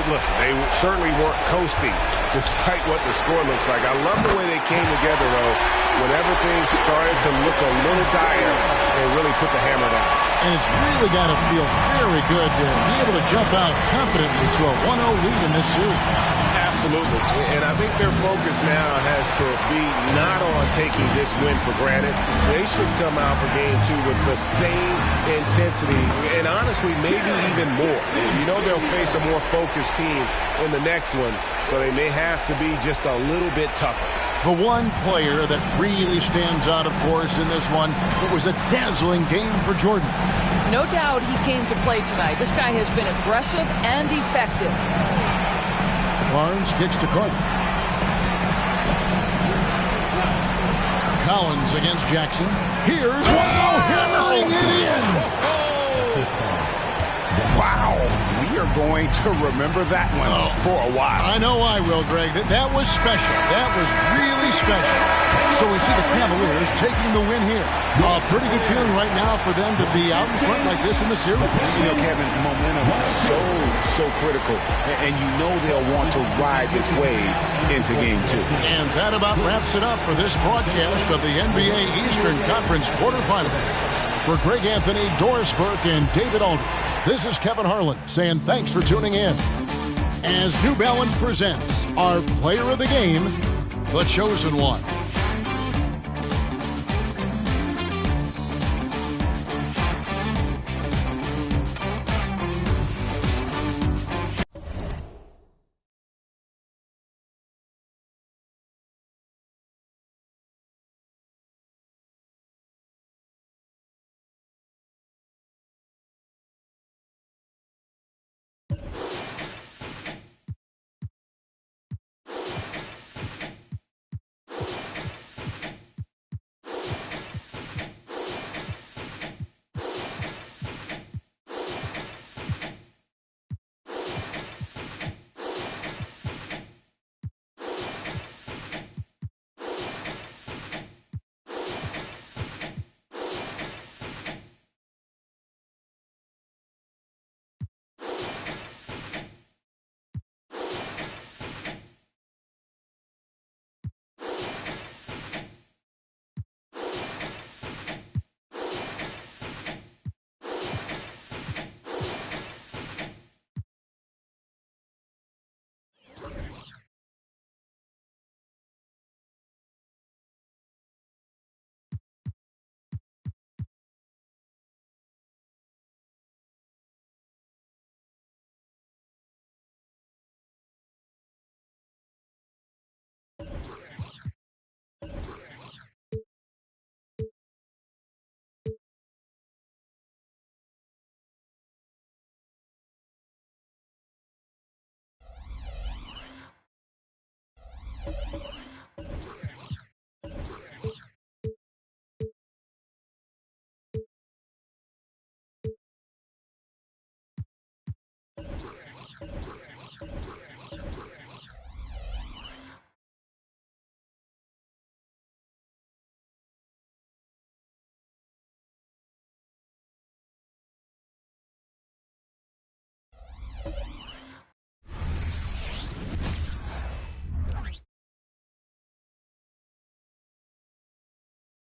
Speaker 2: Listen, they certainly weren't coasting, despite what the score looks like. I love the way they came together, though. Whenever things started to look a little dire, they really put the hammer down.
Speaker 10: And it's really got to feel very good to be able to jump out confidently to a 1-0 lead in this series.
Speaker 2: Absolutely. And I think their focus now has to be not on taking this win for granted. They should come out for Game 2 with the same intensity, and honestly, maybe even more. You know they'll face a more focused team in the next one, so they may have to be just a little bit tougher.
Speaker 10: The one player that really stands out, of course, in this one, it was a dazzling game for Jordan.
Speaker 13: No doubt he came to play tonight. This guy has been aggressive and effective.
Speaker 10: Barnes kicks to Carter. Collins against Jackson. Here's hammering it in.
Speaker 11: Wow. We are going to remember that one for a while.
Speaker 10: I know I will, Greg. That was special. That was really special. So we see the Cavaliers taking the win here. A pretty good feeling right now for them to be out in front like this in the series.
Speaker 11: You know, Kevin, momentum is so critical. And you know they'll want to ride this wave into Game 2.
Speaker 10: And that about wraps it up for this broadcast of the NBA Eastern Conference quarterfinals. For Greg Anthony, Doris Burke, and David Aldridge, this is Kevin Harlan saying thanks for tuning in. As New Balance presents our player of the game, the chosen one.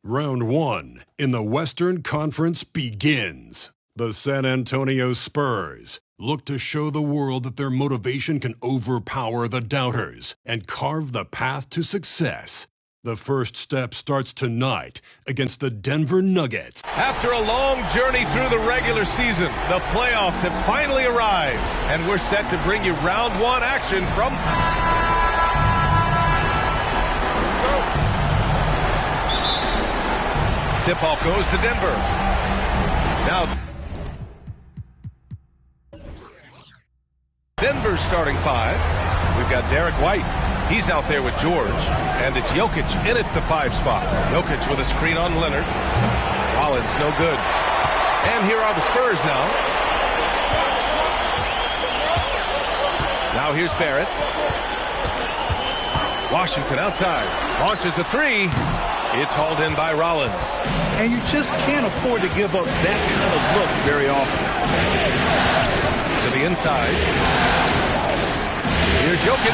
Speaker 1: Round 1 in the Western Conference begins. The San Antonio Spurs look to show the world that their motivation can overpower the doubters and carve the path to success. The first step starts tonight against the Denver Nuggets.
Speaker 2: After a long journey through the regular season, the playoffs have finally arrived, and we're set to bring you round 1 action from... Tip-off goes to Denver. Now, Denver's starting 5. We've got Derek White. He's out there with George. And it's Jokic in at the 5 spot. Jokic with a screen on Leonard. Rollins, no good. And here are the Spurs now. Now here's Barrett. Washington outside. Launches a 3. It's hauled in by Rollins.
Speaker 3: And you just can't afford to give up that kind of look very often.
Speaker 2: To the inside. Here's Jokic.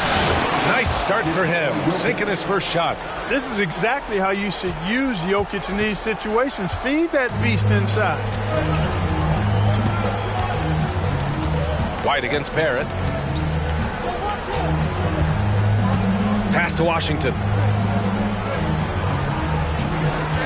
Speaker 2: Nice start for him, sinking his first shot.
Speaker 17: This is exactly how you should use Jokic in these situations. Feed that beast inside.
Speaker 2: White against Barrett. Pass to Washington.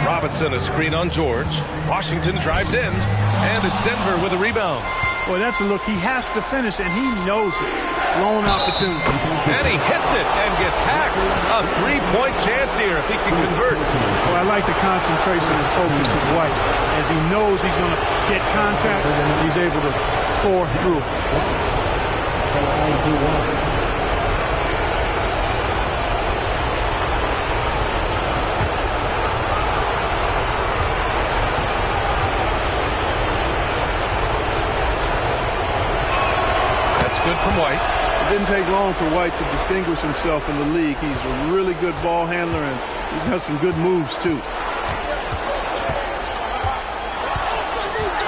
Speaker 2: Robinson, a screen on George. Washington drives in, and it's Denver with a rebound.
Speaker 17: Boy, that's a look he has to finish, and he knows it. Lone opportunity.
Speaker 2: And he hits it and gets hacked. A 3-point chance here if he can convert.
Speaker 17: Well, I like the concentration and focus of White. As he knows he's going to get contact, he's able to score through.
Speaker 2: Good from White.
Speaker 17: It didn't take long for White to distinguish himself in the league. He's a really good ball handler, and he's got some good moves, too.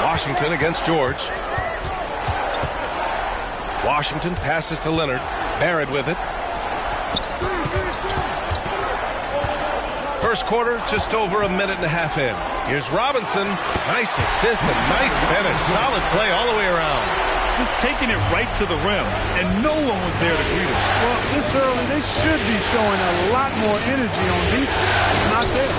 Speaker 2: Washington against George. Washington passes to Leonard. Barrett with it. First quarter, just over a minute and a half in. Here's Robinson. Nice assist and nice finish. Solid play all the way around.
Speaker 3: Just taking it right to the rim, and no one was there to greet him.
Speaker 17: Well, this early, they should be showing a lot more energy on defense. Not there.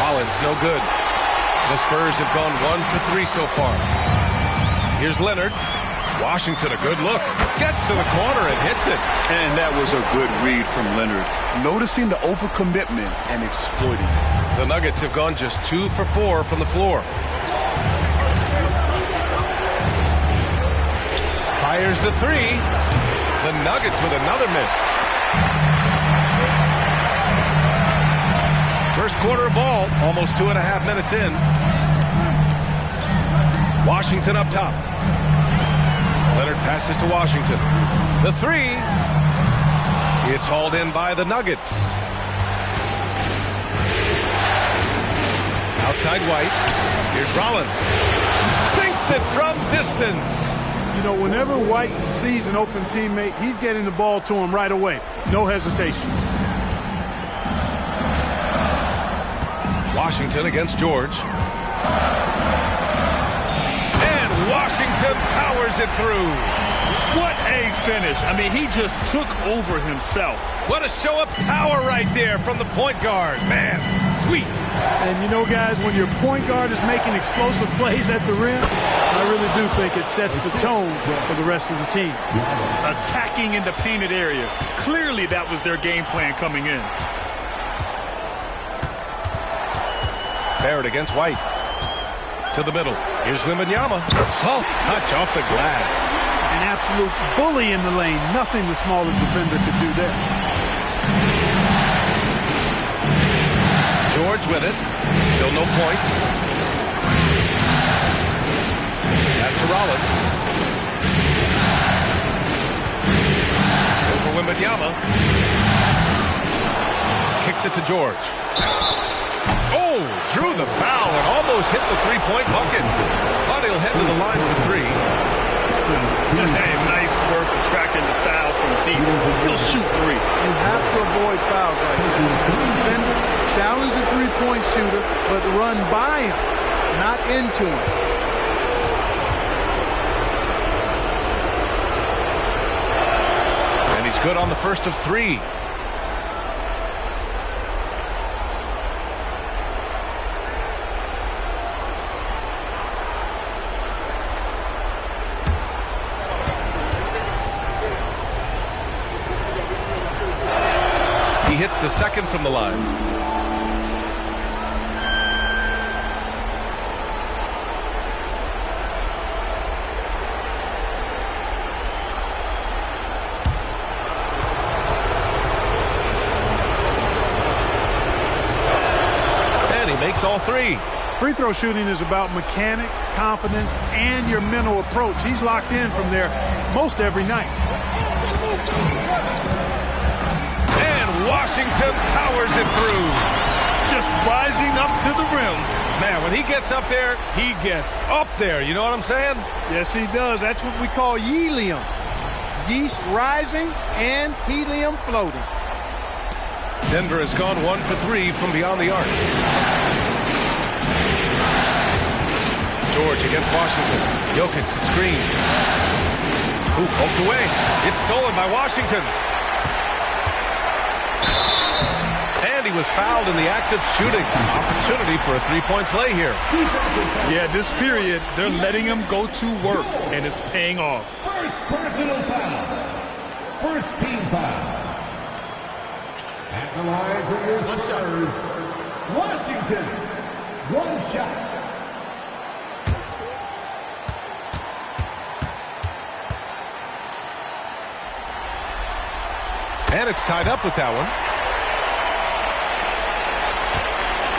Speaker 2: Rollins, no good. The Spurs have gone 1 for 3 so far. Here's Leonard. Washington, a good look. Gets to the corner and hits it.
Speaker 3: And that was a good read from Leonard. Noticing the overcommitment and exploiting it.
Speaker 2: The Nuggets have gone just 2 for 4 from the floor. Fires the 3. The Nuggets with another miss. First quarter of ball, almost 2.5 minutes in. Washington up top. Leonard passes to Washington. The 3. It's hauled in by the Nuggets. Outside White. Here's Rollins. Sinks it from distance.
Speaker 17: You know, whenever White sees an open teammate, he's getting the ball to him right away. No hesitation.
Speaker 2: Washington against George. And Washington powers it through.
Speaker 3: What a finish. I mean, he just took over himself.
Speaker 2: What a show of power right there from the point guard. Man, sweet.
Speaker 17: And you know, guys, when your point guard is making explosive plays at the rim, I really do think it sets the tone for the rest of the team.
Speaker 3: Attacking in the painted area. Clearly that was their game plan coming in.
Speaker 2: Barrett against White. To the middle. Here's Wembanyama. Soft touch off the glass.
Speaker 17: An absolute bully in the lane. Nothing the smaller defender could do there.
Speaker 2: George with it. Still no points. Pass to Rollins. Over Wembanyama. Kicks it to George. Oh, threw the foul and almost hit the three-point bucket. But he'll head to the line for 3.
Speaker 3: Hey, nice work attracting the foul from deep. He'll shoot 3.
Speaker 17: You have to avoid fouls like that. As a defender, challenge the three-point
Speaker 15: three-point shooter, but run by him, not into him.
Speaker 2: And he's good on the first of three. He hits the second from the line. And he makes all three.
Speaker 15: Free throw shooting is about mechanics, confidence, and your mental approach. He's locked in from there most every night.
Speaker 2: Washington powers it through.
Speaker 3: Just rising up to the rim.
Speaker 2: Man, when he gets up there, he gets up there. You know what I'm saying?
Speaker 15: Yes, he does. That's what we call helium. Yeast rising and helium floating.
Speaker 2: Denver has gone 1 for 3 from beyond the arc. George against Washington. Jokic the screen. Ooh, poked away. It's stolen by Washington. And he was fouled in the act of shooting. Opportunity for a three-point play here.
Speaker 3: Yeah, this period, they're letting him go to work, and it's paying off.
Speaker 5: First personal foul. First team foul. At the line for your Spurs, Washington. One shot.
Speaker 2: And it's tied up with that one.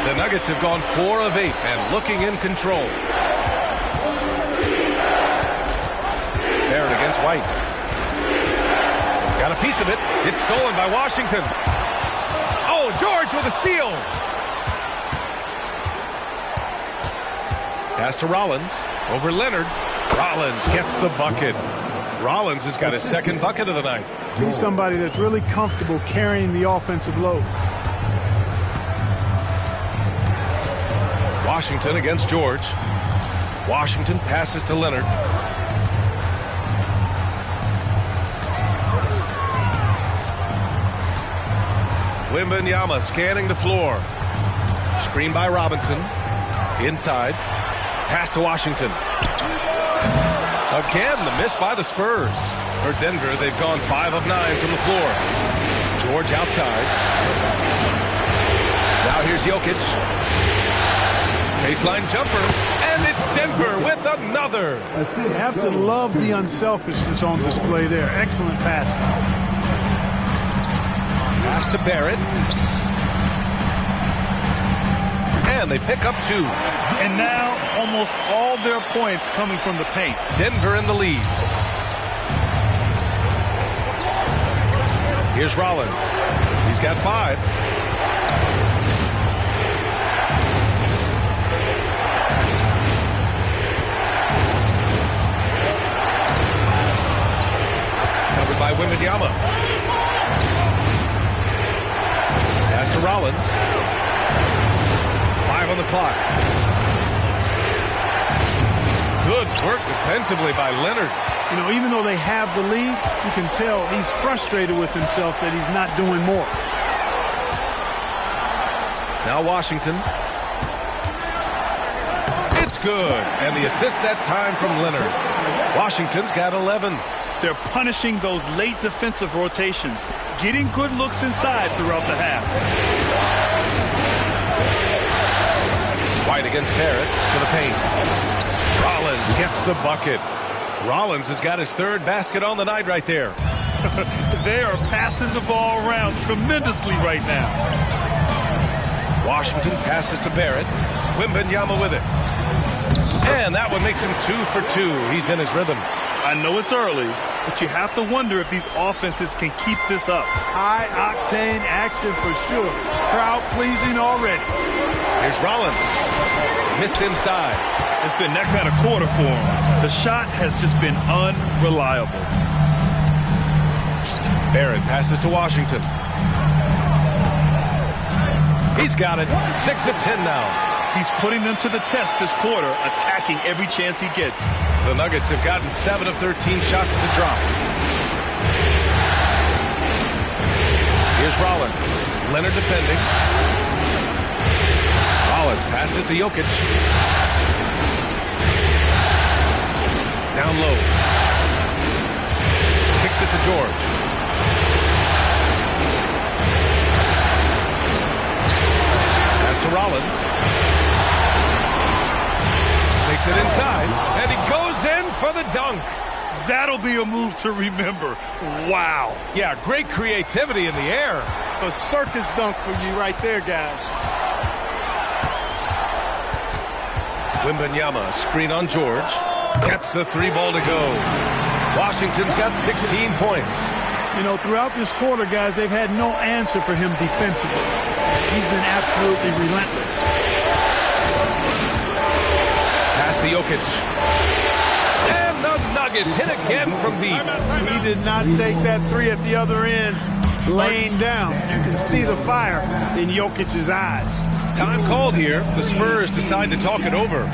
Speaker 2: The Nuggets have gone 4 of 8 and looking in control. Barrett against White. Got a piece of it. It's stolen by Washington. Oh, George with a steal. Pass to Rollins. Over Leonard. Rollins gets the bucket. Rollins has got his second bucket of the night.
Speaker 15: He's somebody that's really comfortable carrying the offensive load.
Speaker 2: Washington against George. Washington passes to Leonard. Wembanyama scanning the floor. Screen by Robinson. Inside. Pass to Washington. Again, the miss by the Spurs. For Denver, they've gone 5 of 9 from the floor. George outside. Now here's Jokic. Baseline jumper, and it's Denver with another.
Speaker 15: You have to love the unselfishness on display there. Excellent pass.
Speaker 2: Pass to Barrett. And they pick up 2.
Speaker 3: And now almost all their points coming from the paint.
Speaker 2: Denver in the lead. Here's Rollins. He's got 5. Covered by Wembanyama. Pass to Rollins. 5 on the clock. Good work defensively by Leonard.
Speaker 15: You know, even though they have the lead, you can tell he's frustrated with himself that he's not doing more.
Speaker 2: Now Washington. It's good. And the assist that time from Leonard. Washington's got 11.
Speaker 3: They're punishing those late defensive rotations, getting good looks inside throughout the half.
Speaker 2: White against Barrett to the paint. Rollins gets the bucket. Rollins has got his 3rd basket on the night right there.
Speaker 3: They are passing the ball around tremendously right now.
Speaker 2: Washington passes to Barrett. Wembanyama with it. And that one makes him 2 for 2. He's in his rhythm.
Speaker 3: I know it's early, but you have to wonder if these offenses can keep this up.
Speaker 15: High-octane action for sure. Crowd-pleasing already.
Speaker 2: Here's Rollins. Missed inside.
Speaker 3: It's been that kind of quarter for him. The shot has just been unreliable.
Speaker 2: Barrett passes to Washington. He's got it. 6 of 10 now.
Speaker 3: He's putting them to the test this quarter, attacking every chance he gets.
Speaker 2: The Nuggets have gotten 7 of 13 shots to drop. Here's Rollins. Leonard defending. Rollins passes to Jokic. Down low. Kicks it to George. Pass to Rollins. Takes it inside, and he goes in for the dunk.
Speaker 3: That'll be a move to remember. Wow.
Speaker 2: Yeah, great creativity in the air.
Speaker 15: A circus dunk for you right there, guys.
Speaker 2: Wembanyama, screen on George. Gets the 3 ball to go. Washington's got 16 points.
Speaker 15: You know, throughout this quarter, guys, they've had no answer for him defensively. He's been absolutely relentless.
Speaker 2: Pass to Jokic. And the Nuggets hit again from deep.
Speaker 15: He did not take that 3 at the other end. Laying down. You can see the fire in Jokic's eyes.
Speaker 2: Time called here. The Spurs decide to talk it over.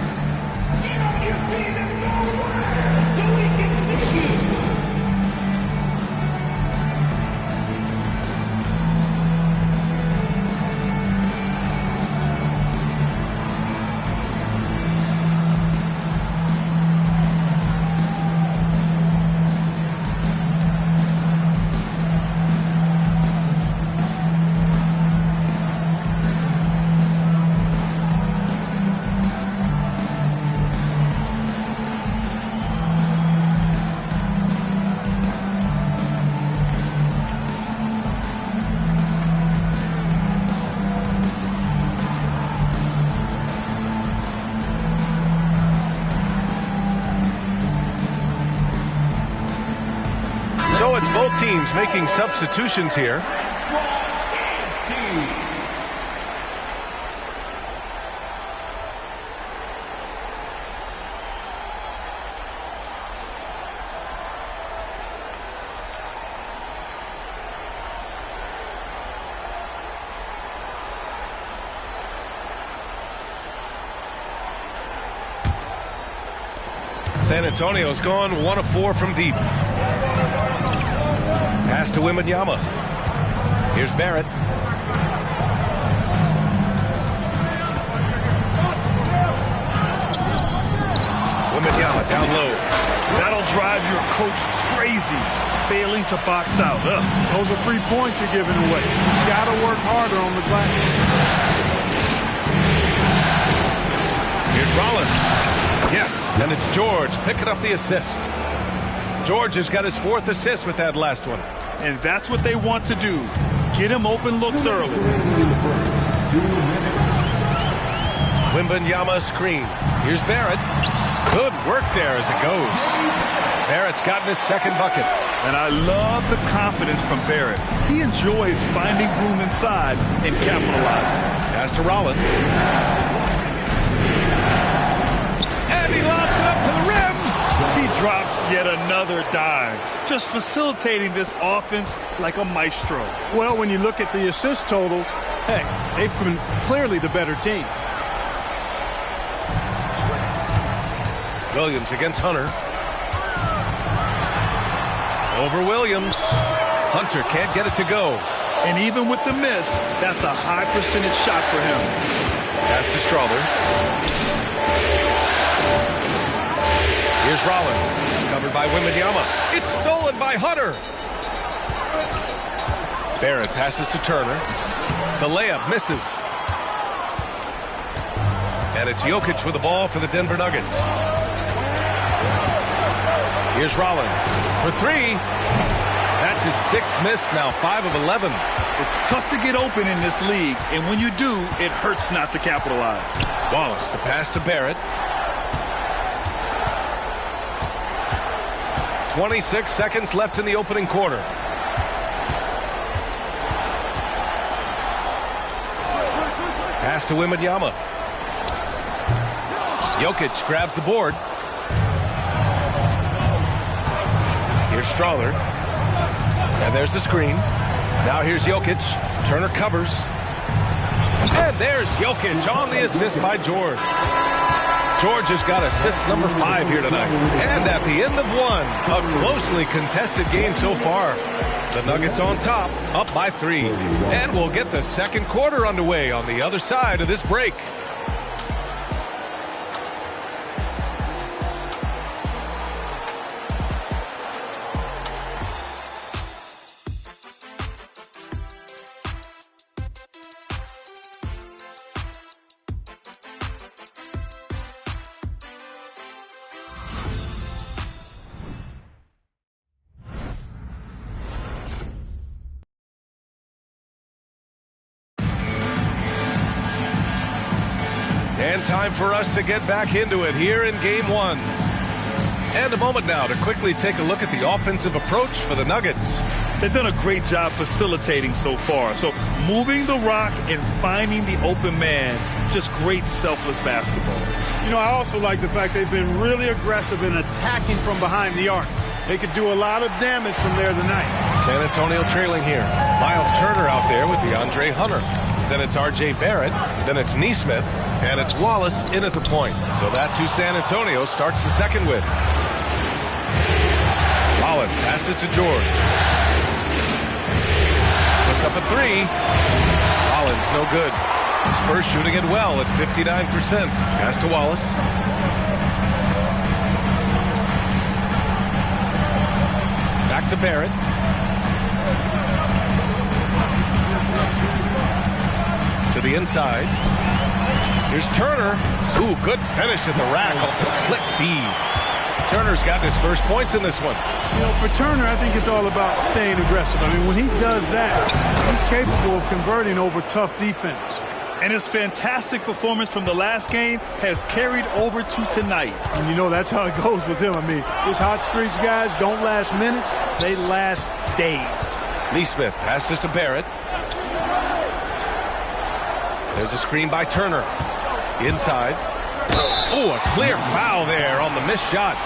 Speaker 2: So it's both teams making substitutions here. San Antonio's gone 1 of 4 from deep. Pass to Wembanyama. Here's Barrett. Wembanyama down low.
Speaker 3: That'll drive your coach crazy, failing to box out.
Speaker 15: Those are free points you're giving away. You got to work harder on the glass.
Speaker 2: Here's Rollins. Yes, and it's George picking up the assist. George has got his 4th assist with that last one.
Speaker 3: And that's what they want to do. Get him open looks early.
Speaker 2: Wembanyama screen. Here's Barrett. Good work there as it goes. Barrett's gotten his 2nd bucket.
Speaker 3: And I love the confidence from Barrett. He enjoys finding room inside and capitalizing.
Speaker 2: Pass to Rollins. And he lobs it up to the rim.
Speaker 3: He drops yet another dime, just facilitating this offense like a maestro.
Speaker 15: Well, when you look at the assist totals, hey, they've been clearly the better team.
Speaker 2: Williams against Hunter. Over Williams. Hunter can't get it to go.
Speaker 3: And even with the miss, that's a high percentage shot for him.
Speaker 2: Pass to Strawther. Here's Rollins, covered by Wembanyama. It's stolen by Hunter. Barrett passes to Turner. The layup misses. And it's Jokic with the ball for the Denver Nuggets. Here's Rollins for 3. That's his 6th miss now, 5 of 11.
Speaker 3: It's tough to get open in this league, and when you do, it hurts not to capitalize.
Speaker 2: Wallace, the pass to Barrett. 26 seconds left in the opening quarter. Pass to Wembanyama. Jokic grabs the board. Here's Strawther. And there's the screen. Now here's Jokic. Turner covers. And there's Jokic on the assist by George. George has got assist number 5 here tonight. And at the end of one, a closely contested game so far. The Nuggets on top, up by 3. And we'll get the second quarter underway on the other side of this break. And time for us to get back into it here in Game 1. And a moment now to quickly take a look at the offensive approach for the Nuggets.
Speaker 3: They've done a great job facilitating so far. So moving the rock and finding the open man, just great selfless basketball.
Speaker 15: You know, I also like the fact they've been really aggressive in attacking from behind the arc. They could do a lot of damage from there tonight.
Speaker 2: San Antonio trailing here. Miles Turner out there with DeAndre Hunter. Then it's R.J. Barrett. Then it's Nesmith. And it's Wallace in at the point. So that's who San Antonio starts the second with. Rollins passes to George. Puts up a 3. Rollins no good. Spurs shooting it well at 59%. Pass to Wallace. Back to Barrett. To the inside. Here's Turner. Ooh, good finish at the rack off the slick feed. Turner's got his first points in this one.
Speaker 15: You know, for Turner, I think it's all about staying aggressive. I mean, when he does that, he's capable of converting over tough defense.
Speaker 3: And his fantastic performance from the last game has carried over to tonight.
Speaker 15: And you know, that's how it goes with him. I mean, his hot streaks, guys, don't last minutes. They last days.
Speaker 2: Nesmith passes to Barrett. There's a screen by Turner. Inside. Oh, a clear foul there on the missed shot.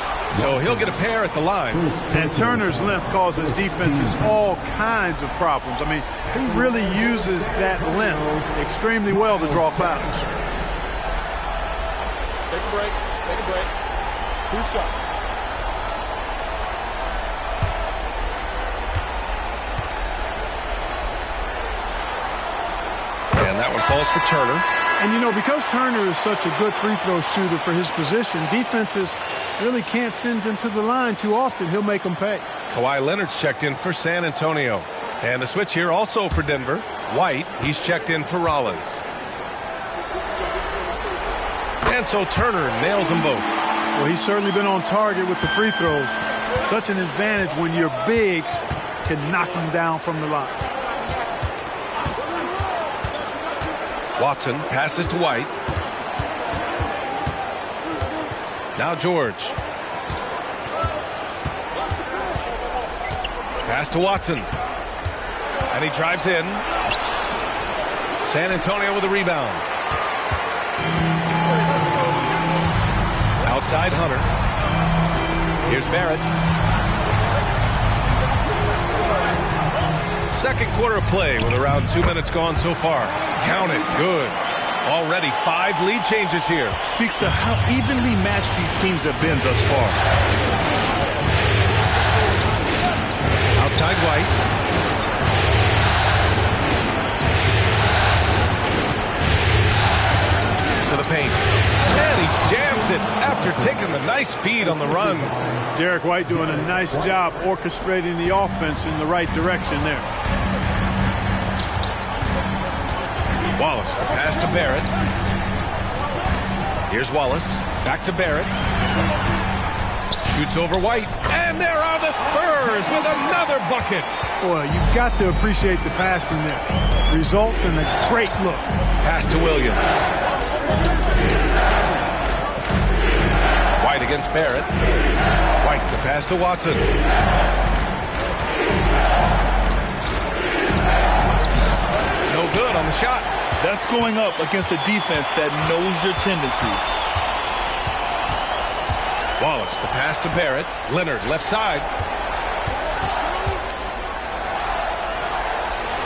Speaker 2: So he'll get a pair at the line.
Speaker 15: And Turner's length causes defenses all kinds of problems. I mean, he really uses that length extremely well to draw fouls.
Speaker 17: Take a break. Take a break. 2 shots.
Speaker 2: And that one falls for Turner.
Speaker 15: And, you know, because Turner is such a good free throw shooter for his position, defenses really can't send him to the line too often. He'll make them pay.
Speaker 2: Kawhi Leonard's checked in for San Antonio. And a switch here also for Denver. White, he's checked in for Rollins. And so Turner nails them both.
Speaker 15: Well, he's certainly been on target with the free throws. Such an advantage when your bigs can knock him down from the line.
Speaker 2: Watson passes to White. Now George. Pass to Watson. And he drives in. San Antonio with a rebound. Outside Hunter. Here's Barrett. Second quarter of play with around 2 minutes gone so far. Count it. Good. Already 5 lead changes here.
Speaker 3: Speaks to how evenly matched these teams have been thus far.
Speaker 2: Outside White. To the paint. And he jams it after taking the nice feed on the run.
Speaker 15: Derek White doing a nice job orchestrating the offense in the right direction there.
Speaker 2: Wallace, the pass to Barrett. Here's Wallace. Back to Barrett. Shoots over White. And there are the Spurs with another bucket.
Speaker 15: Boy, you've got to appreciate the passing there. Results in a great look.
Speaker 2: Pass to Williams. White against Barrett. White, the pass to Watson. No good on the shot.
Speaker 3: That's going up against a defense that knows your tendencies.
Speaker 2: Wallace, the pass to Barrett. Leonard, left side.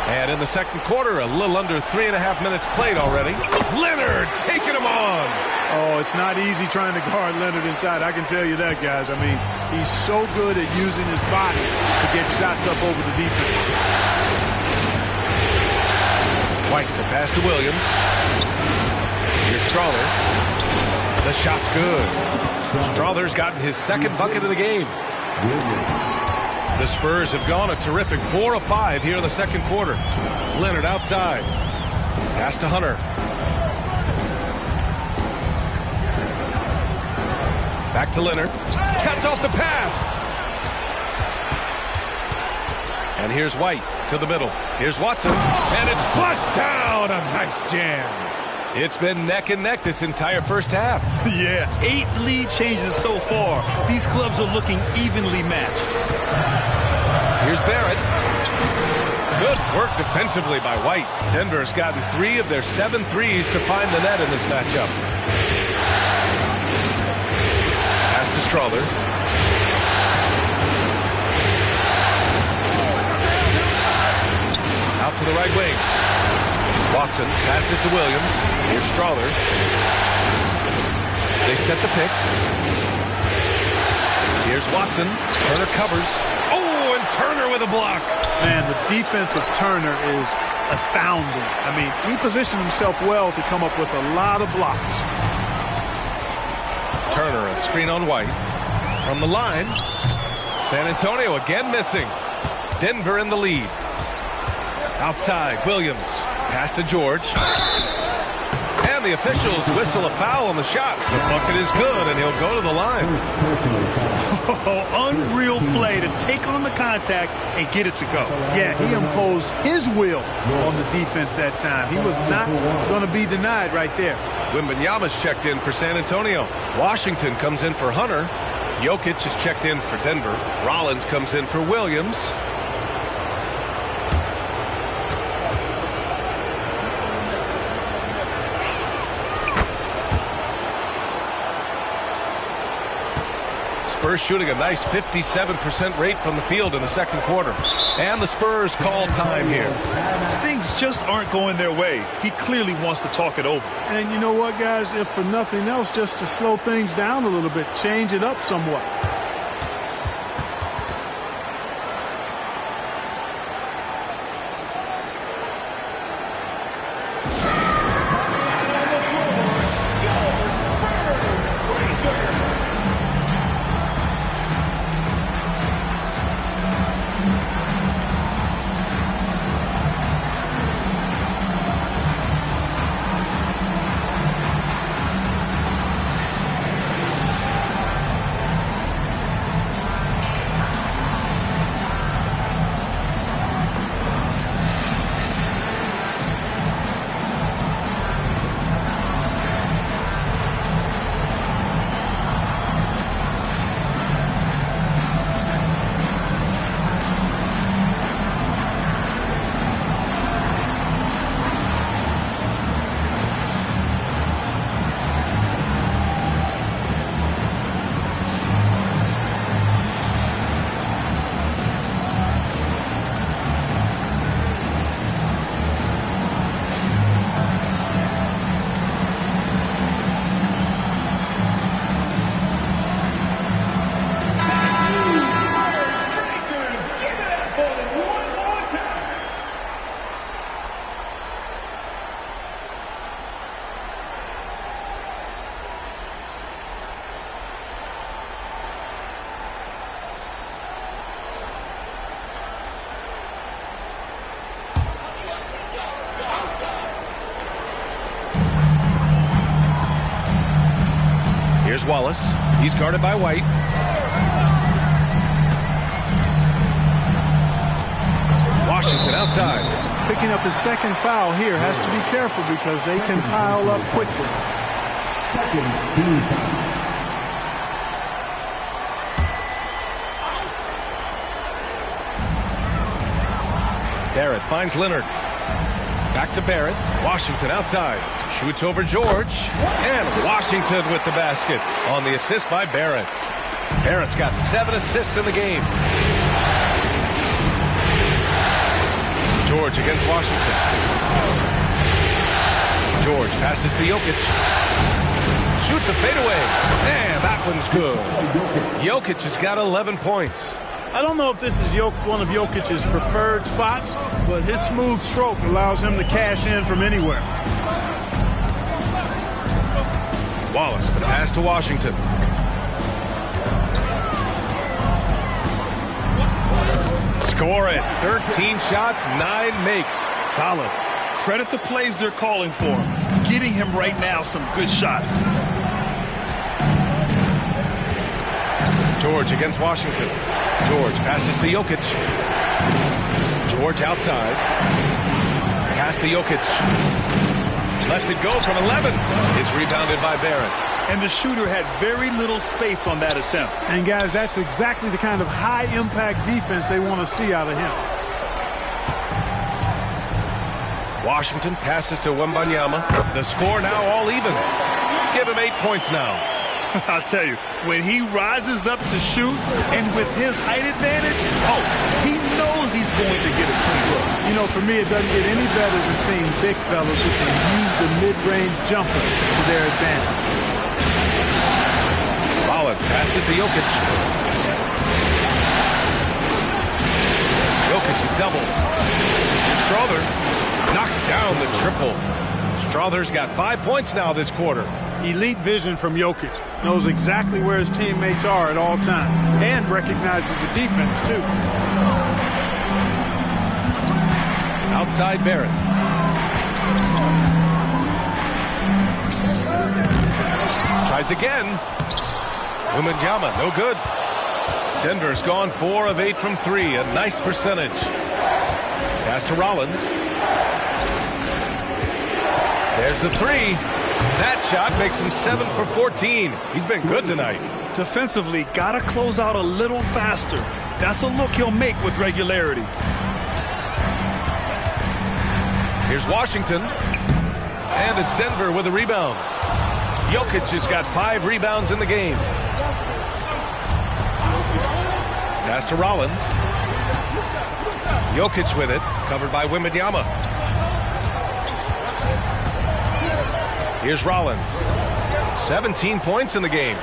Speaker 2: And in the second quarter, a little under 3.5 minutes played already. Leonard taking him on.
Speaker 15: Oh, it's not easy trying to guard Leonard inside. I can tell you that, guys. I mean, he's so good at using his body to get shots up over the defense.
Speaker 2: White, the pass to Williams. Here's Strawther. The shot's good. Strawther's gotten his second bucket of the game. The Spurs have gone a terrific 4 of 5 here in the second quarter. Leonard outside. Pass to Hunter. Back to Leonard. Cuts off the pass. And here's White to the middle. Here's Watson. And it's flushed down. A nice jam. It's been neck and neck this entire first half.
Speaker 3: Yeah, 8 lead changes so far. These clubs are looking evenly matched.
Speaker 2: Here's Barrett. Good work defensively by White. Denver's gotten 3 of their 7 threes to find the net in this matchup. Pass to Strawther. Out to the right wing. Watson passes to Williams. Here's Strawther. They set the pick. Here's Watson. Turner covers. Oh, and Turner with a block.
Speaker 15: Man, the defense of Turner is astounding. I mean, he positioned himself well to come up with a lot of blocks.
Speaker 2: Turner, a screen on White. From the line. San Antonio again missing. Denver in the lead. Outside, Williams. Pass to George. And the officials whistle a foul on the shot. The bucket is good, and he'll go to the line.
Speaker 3: Oh, unreal play to take on the contact and get it to go.
Speaker 15: Yeah, he imposed his will on the defense that time. He was not going to be denied right there.
Speaker 2: Wembanyama's checked in for San Antonio. Washington comes in for Hunter. Jokic is checked in for Denver. Rollins comes in for Williams. Spurs shooting a nice 57% rate from the field in the second quarter. And the Spurs call time here.
Speaker 3: Things just aren't going their way. He clearly wants to talk it over.
Speaker 15: And you know what, guys? If for nothing else, just to slow things down a little bit, change it up somewhat.
Speaker 2: Here's Wallace. He's guarded by White. Washington outside.
Speaker 15: Picking up his second foul here. Has to be careful because they can pile up quickly.
Speaker 5: Second team foul.
Speaker 2: Barrett finds Leonard. Back to Barrett. Washington outside. Shoots over George. And Washington with the basket on the assist by Barrett. Barrett's got 7 assists in the game. George George against Washington. George passes to Jokic. Shoots a fadeaway. And that one's good. Jokic has got 11 points.
Speaker 15: I don't know if this is one of Jokic's preferred spots, but his smooth stroke allows him to cash in from anywhere.
Speaker 2: Wallace, the pass to Washington. Score it. 13 shots, 9 makes.
Speaker 3: Solid. Credit the plays they're calling for. Getting him right now some good shots.
Speaker 2: George against Washington. George passes to Jokic. George outside. Pass to Jokic. Lets it go from 11. Is rebounded by Barrett.
Speaker 3: And the shooter had very little space on that attempt.
Speaker 15: And guys, that's exactly the kind of high-impact defense they want to see out of him.
Speaker 2: Washington passes to Wembanyama. The score now all even. Give him 8 points now.
Speaker 3: I'll tell you, when he rises up to shoot, and with his height advantage, he knows he's going to get a clean look.
Speaker 15: You know, for me, it doesn't get any better than seeing big fellas who can use the mid-range jumper to their advantage.
Speaker 2: Rollins passes to Jokic. Jokic is doubled. Strother knocks down the triple. Strother's got 5 points now this quarter.
Speaker 15: Elite vision from Jokic. Knows exactly where his teammates are at all times. And recognizes the defense, too.
Speaker 2: Outside Barrett. Tries again. Wembanyama, no good. Denver's gone 4 of 8 from 3. A nice percentage. Pass to Rollins. There's the 3. That shot makes him 7 for 14. He's been good tonight.
Speaker 3: Defensively, gotta close out a little faster. That's a look he'll make with regularity.
Speaker 2: Here's Washington. And it's Denver with a rebound. Jokic has got 5 rebounds in the game. Pass to Rollins. Jokic with it, covered by Wembanyama. Here's Rollins. 17 points in the game.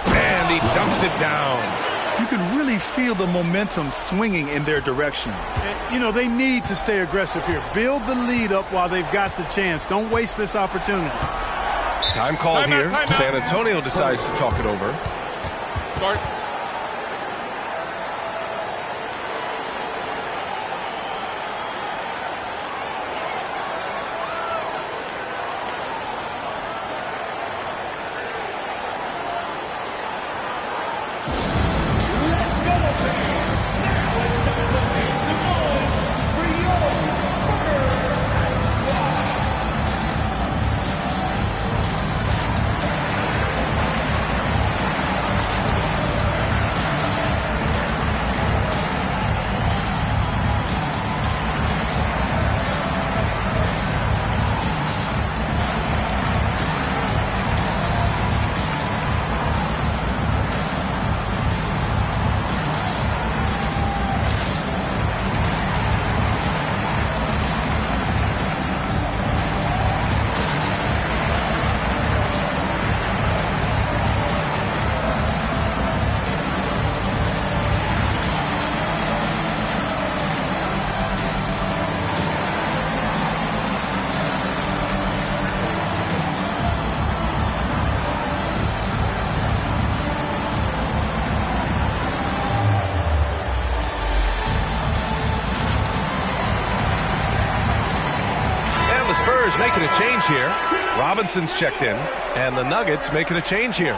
Speaker 2: And he dunks it down.
Speaker 3: You can really feel the momentum swinging in their direction.
Speaker 15: And, you know, they need to stay aggressive here. Build the lead up while they've got the chance. Don't waste this opportunity.
Speaker 2: Time called here. San Antonio decides to talk it over.
Speaker 4: Start.
Speaker 2: Making a change here. Robinson's checked in, and the Nuggets making a change here.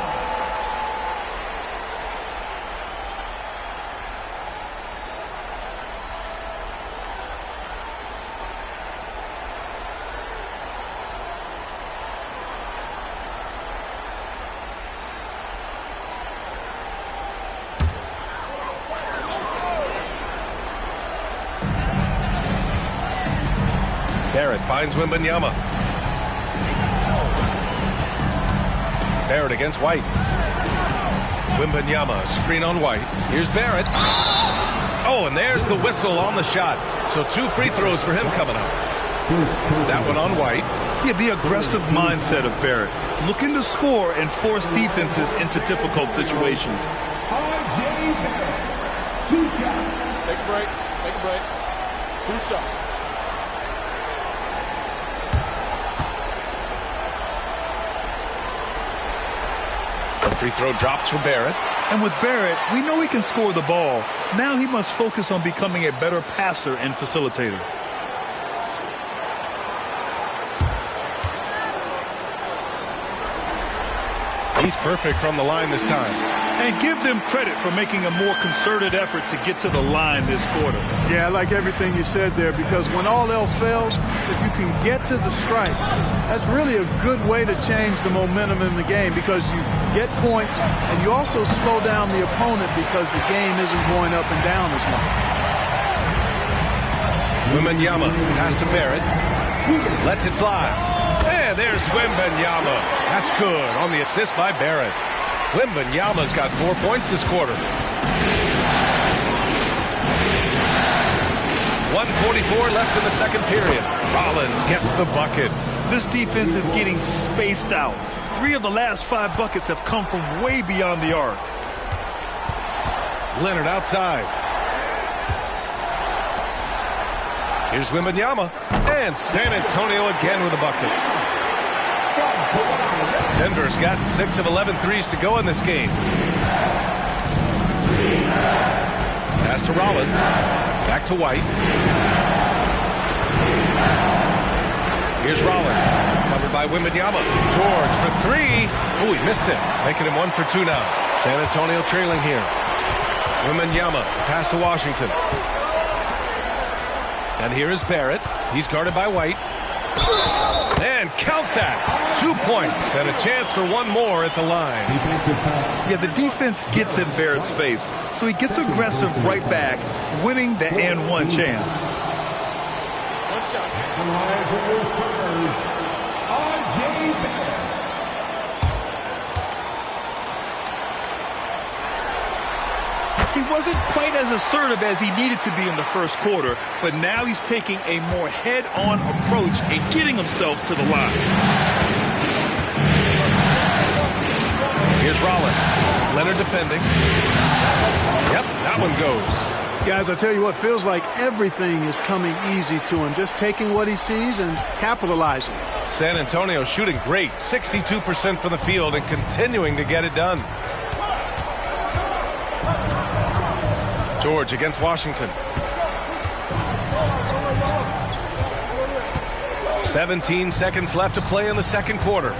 Speaker 2: Barrett finds Wembanyama. Barrett against White. Wembanyama, screen on White. Here's Barrett. Oh, and there's the whistle on the shot. So 2 free throws for him coming up. That one on White.
Speaker 3: Yeah, the aggressive mindset of Barrett. Looking to score and force defenses into difficult situations.
Speaker 17: Take a break. Take a break. 2 shots.
Speaker 2: The free throw drops for Barrett.
Speaker 3: And with Barrett, we know he can score the ball. Now he must focus on becoming a better passer and facilitator.
Speaker 2: He's perfect from the line this time.
Speaker 3: And give them credit for making a more concerted effort to get to the line this quarter.
Speaker 15: Yeah, I like everything you said there, because when all else fails, if you can get to the strike, that's really a good way to change the momentum in the game, because you get points and you also slow down the opponent because the game isn't going up and down as much.
Speaker 2: Wembanyama pass to Barrett. Lets it fly. And there's Wembanyama. That's good on the assist by Barrett. Wembanyama's got 4 points this quarter. 1:44 left in the second period. Rollins gets the bucket.
Speaker 3: This defense is getting spaced out. 3 of the last 5 buckets have come from way beyond the arc.
Speaker 2: Leonard outside. Here's Wembanyama. And San Antonio again with a bucket. Denver's got 6 of 11 threes to go in this game. Pass to Rollins. Back to White. Here's Rollins. Covered by Wembanyama. George for 3. Oh, he missed it. Making him 1 for 2 now. San Antonio trailing here. Wembanyama. Pass to Washington. And here is Barrett. He's guarded by White. And count that. 2 points and a chance for 1 more at the line.
Speaker 3: Yeah, the defense gets in Barrett's face, so he gets aggressive right back, winning the and 1 chance. He wasn't quite as assertive as he needed to be in the first quarter, but now he's taking a more head-on approach and getting himself to the line.
Speaker 2: Here's Rollins. Leonard defending. Yep, that one goes.
Speaker 15: Guys, I tell you what, feels like everything is coming easy to him. Just taking what he sees and capitalizing.
Speaker 2: San Antonio shooting great. 62% from the field and continuing to get it done. George against Washington. 17 seconds left to play in the second quarter.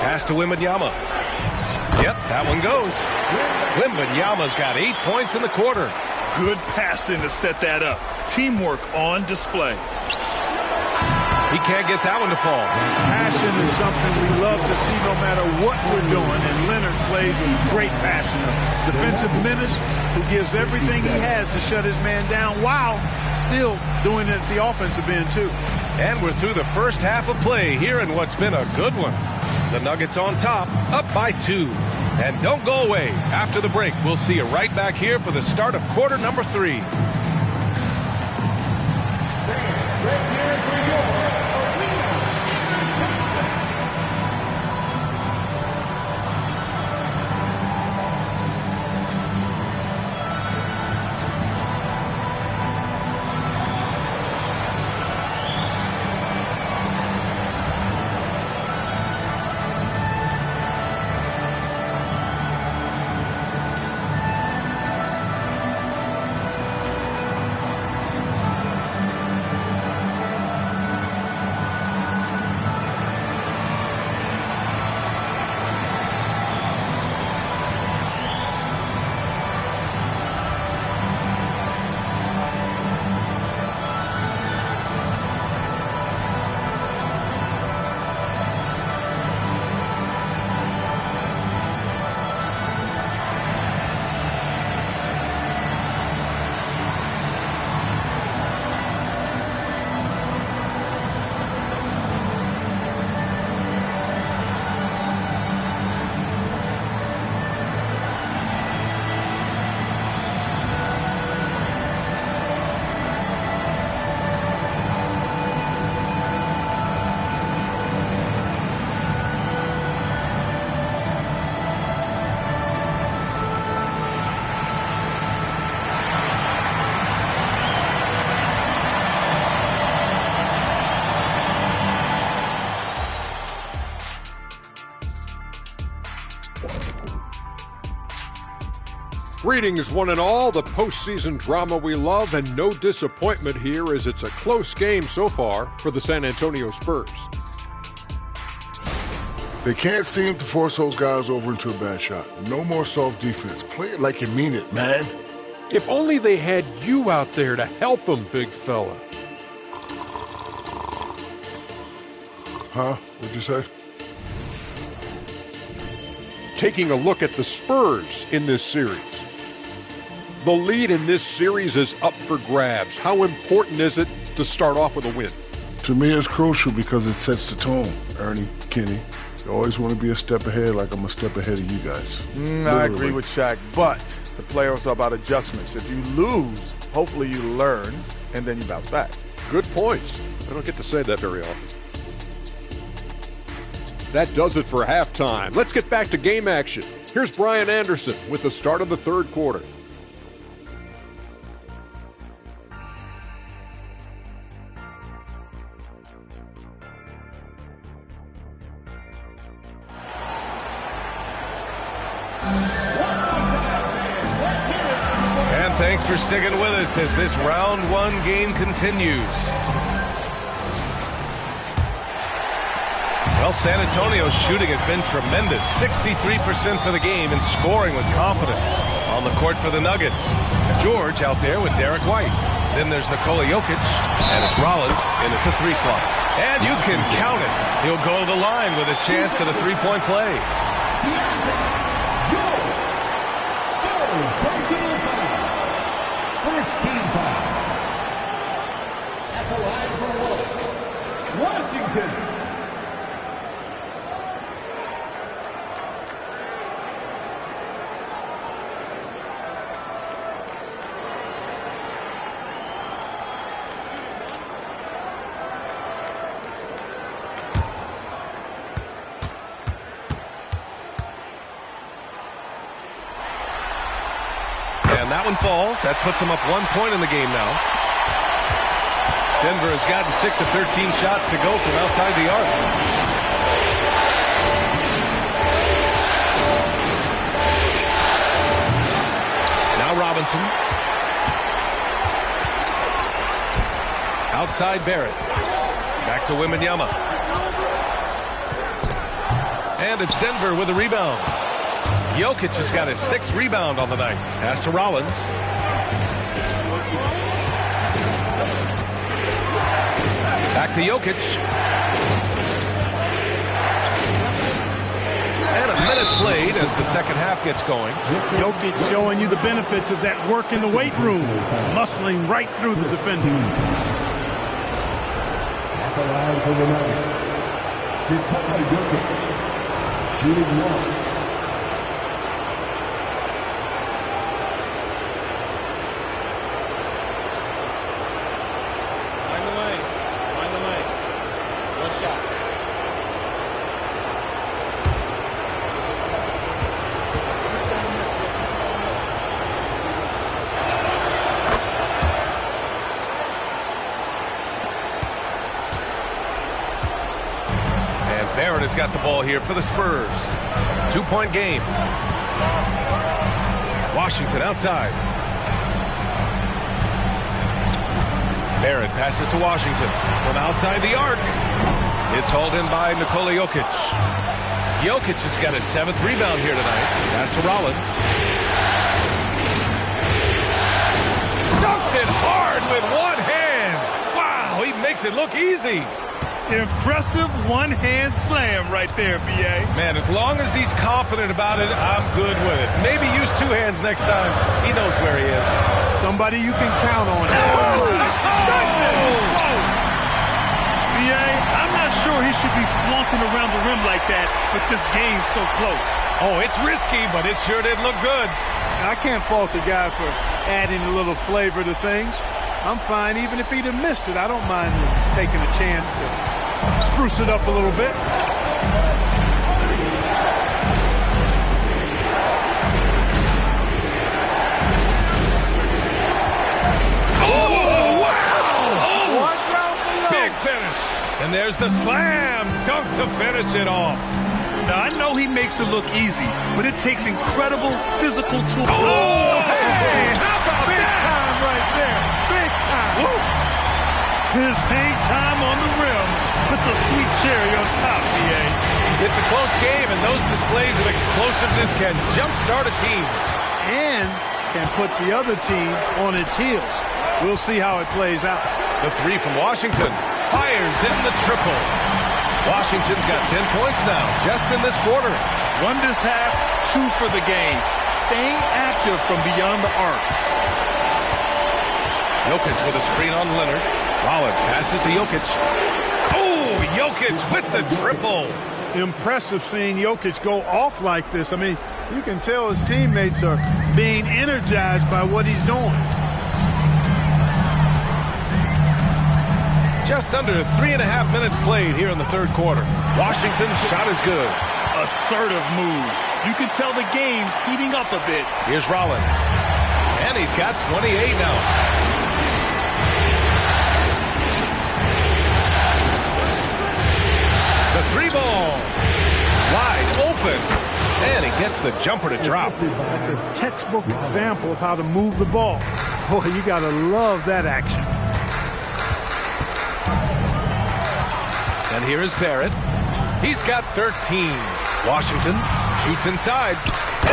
Speaker 2: Pass to Wembanyama. Yep, that one goes. Wembanyama's got 8 points in the quarter.
Speaker 3: Good passing to set that up. Teamwork on display.
Speaker 2: He can't get that one to fall.
Speaker 15: Passion is something we love to see no matter what we're doing, and Leonard plays with great passion. A defensive menace who gives everything he has to shut his man down while still doing it at the offensive end, too.
Speaker 2: And we're through the first half of play here in what's been a good one. The Nuggets on top, up by 2. And don't go away. After the break, we'll see you right back here for the start of quarter number 3.
Speaker 7: Greetings, one and all. The postseason drama we love, and no disappointment here as it's a close game so far for the San Antonio Spurs.
Speaker 9: They can't seem to force those guys over into a bad shot. No more soft defense. Play it like you mean it, man.
Speaker 7: If only they had you out there to help them, big fella.
Speaker 9: Huh? What'd you say?
Speaker 7: Taking a look at the Spurs in this series. The lead in this series is up for grabs. How important is it to start off with a win?
Speaker 9: To me, it's crucial because it sets the tone. Ernie, Kenny, you always want to be a step ahead like I'm a step ahead of you guys.
Speaker 8: I agree with Shaq, but the playoffs are about adjustments. If you lose, hopefully you learn, and then you bounce back.
Speaker 7: Good points. I don't get to say that very often. That does it for halftime. Let's get back to game action. Here's Brian Anderson with the start of the third quarter.
Speaker 2: And thanks for sticking with us as this round one game continues. Well, San Antonio's shooting has been tremendous. 63% for the game and scoring with confidence. On the court for the Nuggets, George out there with Derek White. Then there's Nikola Jokic, and it's Rollins in at the three slot. And you can count it. He'll go to the line with a chance at a three-point play.
Speaker 5: First team foul. At the line for Washington.
Speaker 2: That one falls. That puts them up 1 point in the game now. Denver has gotten 6 of 13 shots to go from outside the arc. Now Robinson. Outside Barrett. Back to Wembanyama. And it's Denver with a rebound. Jokic has got his 6th rebound on the night. Pass to Rollins. Back to Jokic. And a minute played as the second half gets going.
Speaker 3: Jokic showing you the benefits of that work in the weight room. Muscling right through the defender.
Speaker 5: At the line for the Nuggets, Nikola Jokic, shooting one.
Speaker 2: Barrett has got the ball here for the Spurs. 2-point game. Washington outside. Barrett passes to Washington from outside the arc. It's hauled in by Nikola Jokic. Jokic has got his 7th rebound here tonight. Pass to Rollins. Dunks it hard with one hand. Wow, he makes it look easy.
Speaker 3: Impressive one-hand slam right there, B.A.
Speaker 2: Man, as long as he's confident about it, I'm good with it. Maybe use 2 hands next time. He knows where he is.
Speaker 3: Somebody you can count on. B.A., I'm not sure he should be flaunting around the rim like that with this game so close.
Speaker 2: Oh, it's risky, but it sure did look good.
Speaker 3: I can't fault the guy for adding a little flavor to things. I'm fine. Even if he'd have missed it, I don't mind taking a chance to spruce it up a little bit.
Speaker 2: Oh, wow! Watch out below. Big finish. And there's the slam dunk to finish it off.
Speaker 3: Now, I know he makes it look easy, but it takes incredible physical tools.
Speaker 2: Oh, hey, how about
Speaker 3: big
Speaker 2: that?
Speaker 3: Time right there. Big time. Woo. His hang time on the rim puts a sweet cherry on top, BA.
Speaker 2: It's a close game, and those displays of explosiveness can jumpstart a team.
Speaker 15: And can put the other team on its heels. We'll see how it plays out.
Speaker 2: The three from Washington fires in the triple. Washington's got 10 points now, just in this quarter.
Speaker 3: One this half, 2 for the game. Staying active from beyond the arc.
Speaker 2: Jokic with a screen on Leonard. Rollins passes to Jokic. Oh, Jokic with the triple.
Speaker 15: Impressive seeing Jokic go off like this. I mean, you can tell his teammates are being energized by what he's doing.
Speaker 2: Just under 3.5 minutes played here in the third quarter. Washington's shot is good.
Speaker 3: Assertive move. You can tell the game's heating up a bit.
Speaker 2: Here's Rollins. And he's got 28 now. The three ball. Wide open. And he gets the jumper to drop.
Speaker 15: That's a textbook example of how to move the ball. Boy, you got to love that action.
Speaker 2: And here is Barrett. He's got 13. Washington shoots inside.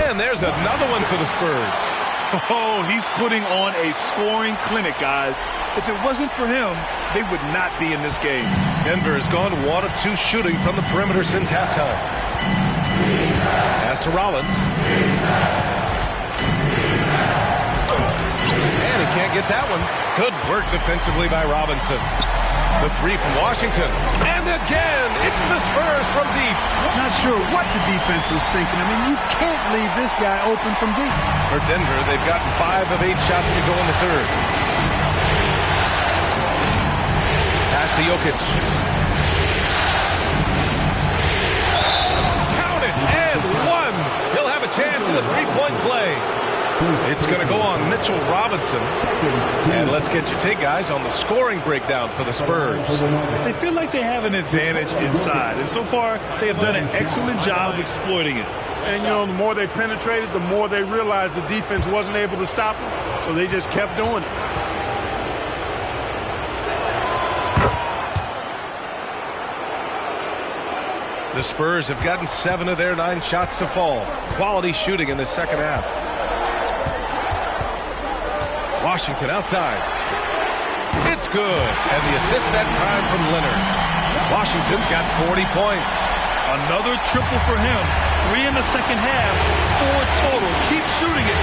Speaker 2: And there's another one for the Spurs.
Speaker 3: Oh, he's putting on a scoring clinic, guys. If it wasn't for him, they would not be in this game.
Speaker 2: Denver has gone 1 of 2 shooting from the perimeter since halftime. Pass to Rollins. And he can't get that one. Good work defensively by Robinson. The three from Washington. And again, it's the Spurs from deep.
Speaker 15: Not sure what the defense was thinking. I mean, you can't leave this guy open from deep.
Speaker 2: For Denver, they've gotten 5 of 8 shots to go in the third. Pass to Jokic. Count it, and 1. He'll have a chance in the three-point play. It's going to go on Mitchell Robinson. And let's get your take, guys, on the scoring breakdown for the Spurs.
Speaker 3: They feel like they have an advantage inside, and so far they have done an excellent job of exploiting it.
Speaker 15: And, you know, the more they penetrated, the more they realized the defense wasn't able to stop them, so they just kept doing it.
Speaker 2: The Spurs have gotten 7 of their 9 shots to fall. Quality shooting in the second half. Washington outside. It's good. And the assist that time from Leonard. Washington's got 40 points.
Speaker 3: Another triple for him. 3 in the second half. 4 total. Keep shooting it.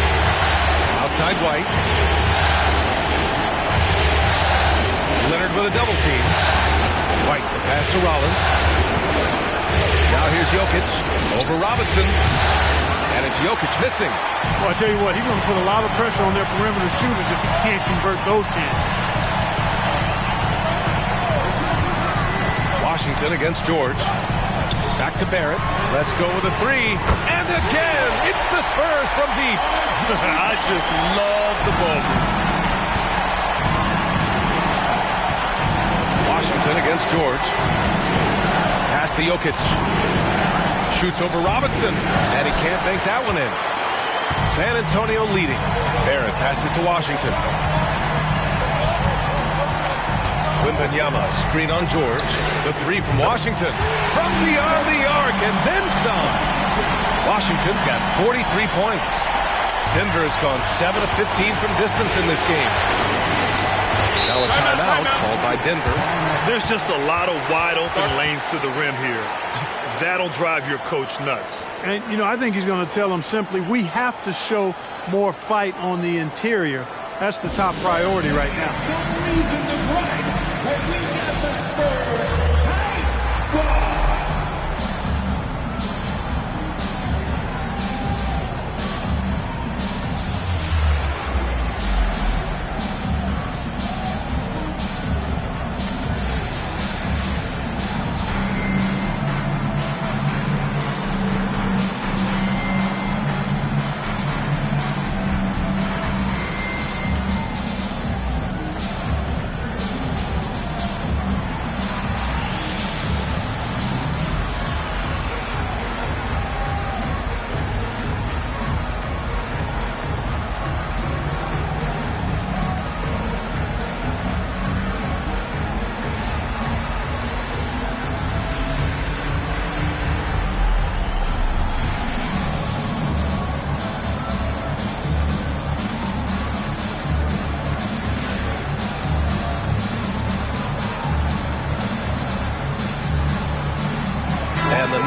Speaker 2: Outside White. Leonard with a double team. White, the pass to Rollins. Now here's Jokic over Robinson. And it's Jokic missing.
Speaker 15: Well, I tell you what, he's going to put a lot of pressure on their perimeter shooters if he can't convert those chances.
Speaker 2: Washington against George. Back to Barrett. Let's go with a 3. And again, it's the Spurs from deep.
Speaker 3: I just love the ball.
Speaker 2: Washington against George. Pass to Jokic. Shoots over Robinson, and he can't bank that one in. San Antonio leading. Barrett passes to Washington. Wembanyama, screen on George. The 3 from Washington. From beyond the arc, and then some. Washington's got 43 points. Denver has gone 7 of 15 from distance in this game. Now a timeout called by Denver.
Speaker 3: There's just a lot of wide open lanes to the rim here. That'll drive your coach nuts.
Speaker 15: And, you know, I think he's going to tell them simply, we have to show more fight on the interior. That's the top priority right now.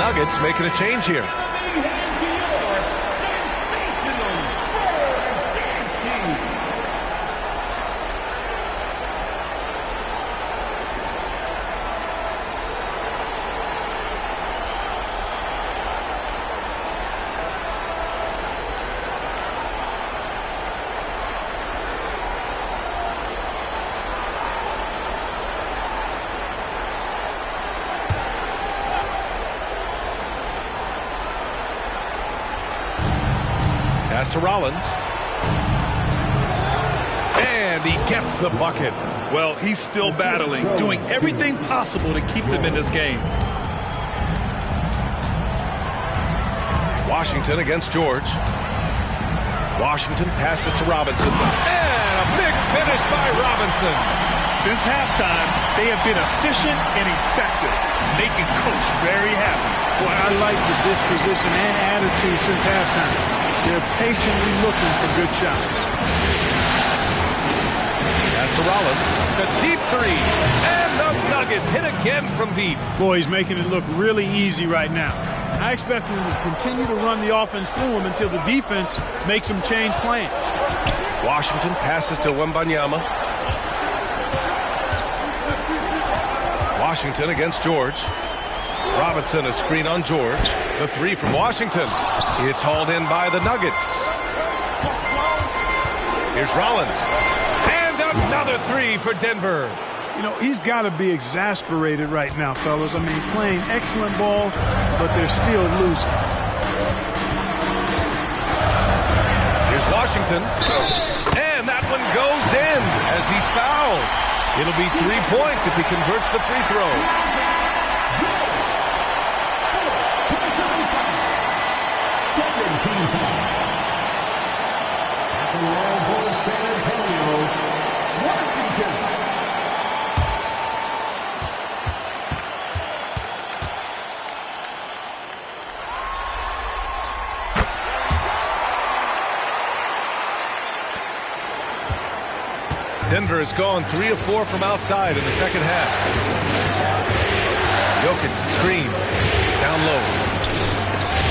Speaker 2: Nuggets making a change here. Pass to Rollins. And he gets the bucket.
Speaker 3: Well, he's still battling, doing everything possible to keep them in this game.
Speaker 2: Washington against George. Washington passes to Robinson. And a big finish by Robinson.
Speaker 3: Since halftime, they have been efficient and effective, making Coach very happy.
Speaker 15: Boy, I like the disposition and attitude since halftime. They're patiently looking for good shots.
Speaker 2: Pass to Rollins. The deep three. And the Nuggets hit again from deep.
Speaker 15: Boy, he's making it look really easy right now. I expect him to continue to run the offense through him until the defense makes him change plans.
Speaker 2: Washington passes to Wembanyama. Washington against George. Robinson a screen on George. The three from Washington. It's hauled in by the Nuggets. Here's Rollins. And another three for Denver.
Speaker 15: You know, he's got to be exasperated right now, fellas. I mean, playing excellent ball, but they're still losing.
Speaker 2: Here's Washington. And that one goes in as he's fouled. It'll be 3 points if he converts the free throw. Denver has gone 3 of 4 from outside in the second half. Jokic screen. Down low.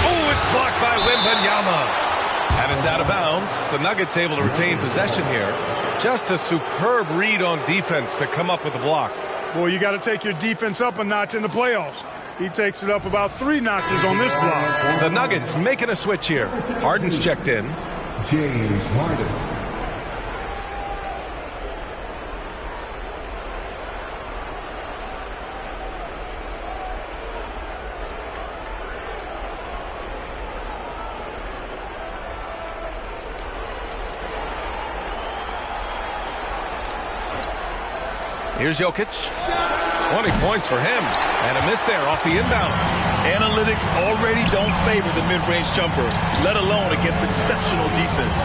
Speaker 2: Oh, it's blocked by Wembanyama. And it's out of bounds. The Nuggets able to retain possession here. Just a superb read on defense to come up with the block.
Speaker 15: Boy, you got to take your defense up a notch in the playoffs. He takes it up about 3 notches on this block.
Speaker 2: The Nuggets making a switch here. Harden's checked in.
Speaker 5: James Harden.
Speaker 2: Here's Jokic. 20 points for him. And a miss there off the inbound.
Speaker 3: Analytics already don't favor the mid-range jumper, let alone against exceptional defense.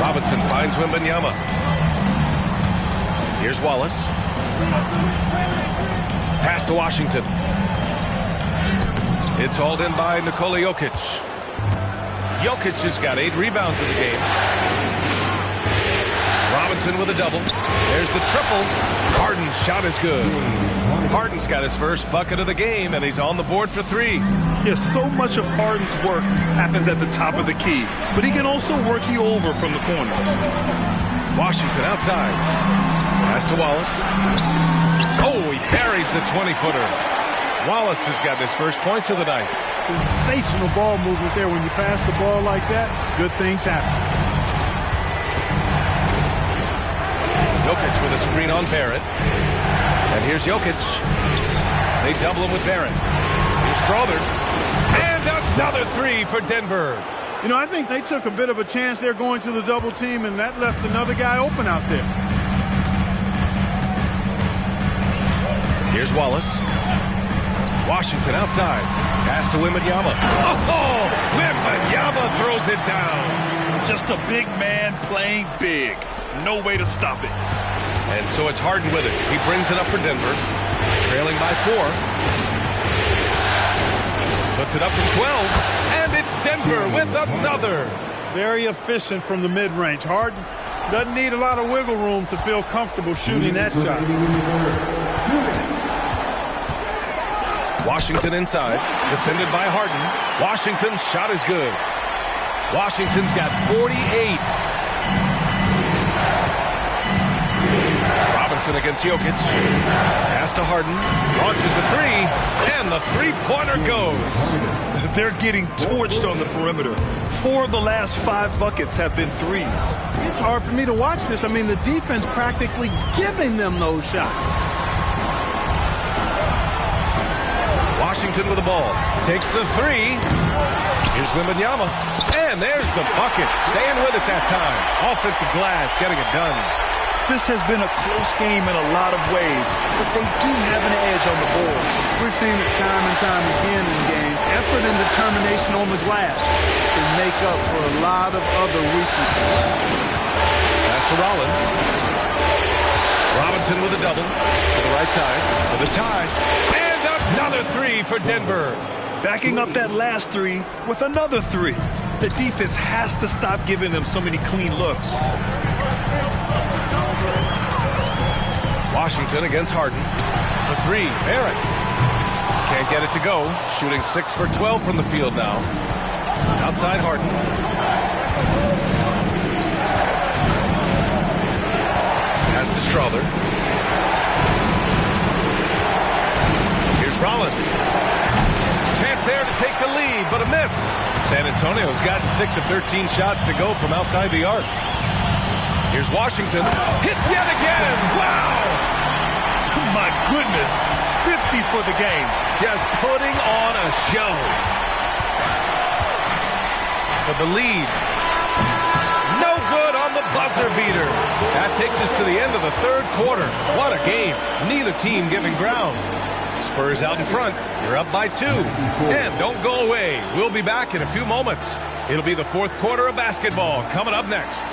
Speaker 2: Robinson finds Wembanyama. Here's Wallace. Pass to Washington. It's hauled in by Nikola Jokic. Jokic has got 8 rebounds in the game. Robinson with a double. There's the triple. Harden's shot is good. Harden's got his first bucket of the game, and he's on the board for 3.
Speaker 3: Yes, so much of Harden's work happens at the top of the key, but he can also work you over from the corners.
Speaker 2: Washington outside. Pass to Wallace. Oh, he buries the 20-footer. Wallace has got his first points of the night.
Speaker 15: Sensational ball movement there. When you pass the ball like that, good things happen.
Speaker 2: Jokic with a screen on Barrett. And here's Jokic. They double him with Barrett. Here's Strother. And another 3 for Denver.
Speaker 15: You know, I think they took a bit of a chance there going to the double team, and that left another guy open out there.
Speaker 2: Here's Wallace. Washington outside. Pass to Wembanyama. Oh, Wembanyama throws it down.
Speaker 3: Just a big man playing big. No way to stop it.
Speaker 2: And so it's Harden with it. He brings it up for Denver. Trailing by 4. Puts it up from 12. And it's Denver with another.
Speaker 15: Very efficient from the mid-range. Harden doesn't need a lot of wiggle room to feel comfortable shooting that shot.
Speaker 2: Washington inside, defended by Harden. Washington's shot is good. Washington's got 48. Robinson against Jokic. Pass to Harden. Launches a three. And the three-pointer goes.
Speaker 3: They're getting torched on the perimeter. 4 of the last 5 buckets have been threes.
Speaker 15: It's hard for me to watch this. I mean, the defense practically giving them those shots.
Speaker 2: Washington with the ball. Takes the three. Here's Wembanyama. And there's the bucket. Staying with it that time. Offensive glass getting it done.
Speaker 3: This has been a close game in a lot of ways, but they do have an edge on the board.
Speaker 15: We've seen it time and time again in games. Effort and determination on the glass can make up for a lot of other weaknesses.
Speaker 2: Pass to Rollins. Robinson with a double. To the right side. For the tie. And another three for Denver.
Speaker 3: Backing up that last three with another three. The defense has to stop giving them so many clean looks.
Speaker 2: Washington against Harden. The three, Barrett. Can't get it to go. Shooting 6 for 12 from the field now. Outside Harden. Pass to Strother. Here's Rollins. Chance there to take the lead, but a miss. San Antonio's gotten 6 of 13 shots to go from outside the arc. Here's Washington. Hits yet again. Wow!
Speaker 3: My goodness. 50 for the game.
Speaker 2: Just putting on a show. For the lead. No good on the buzzer beater. That takes us to the end of the third quarter. What a game. Neither team giving ground. Spurs out in front. You're up by 2. And don't go away. We'll be back in a few moments. It'll be the fourth quarter of basketball coming up next.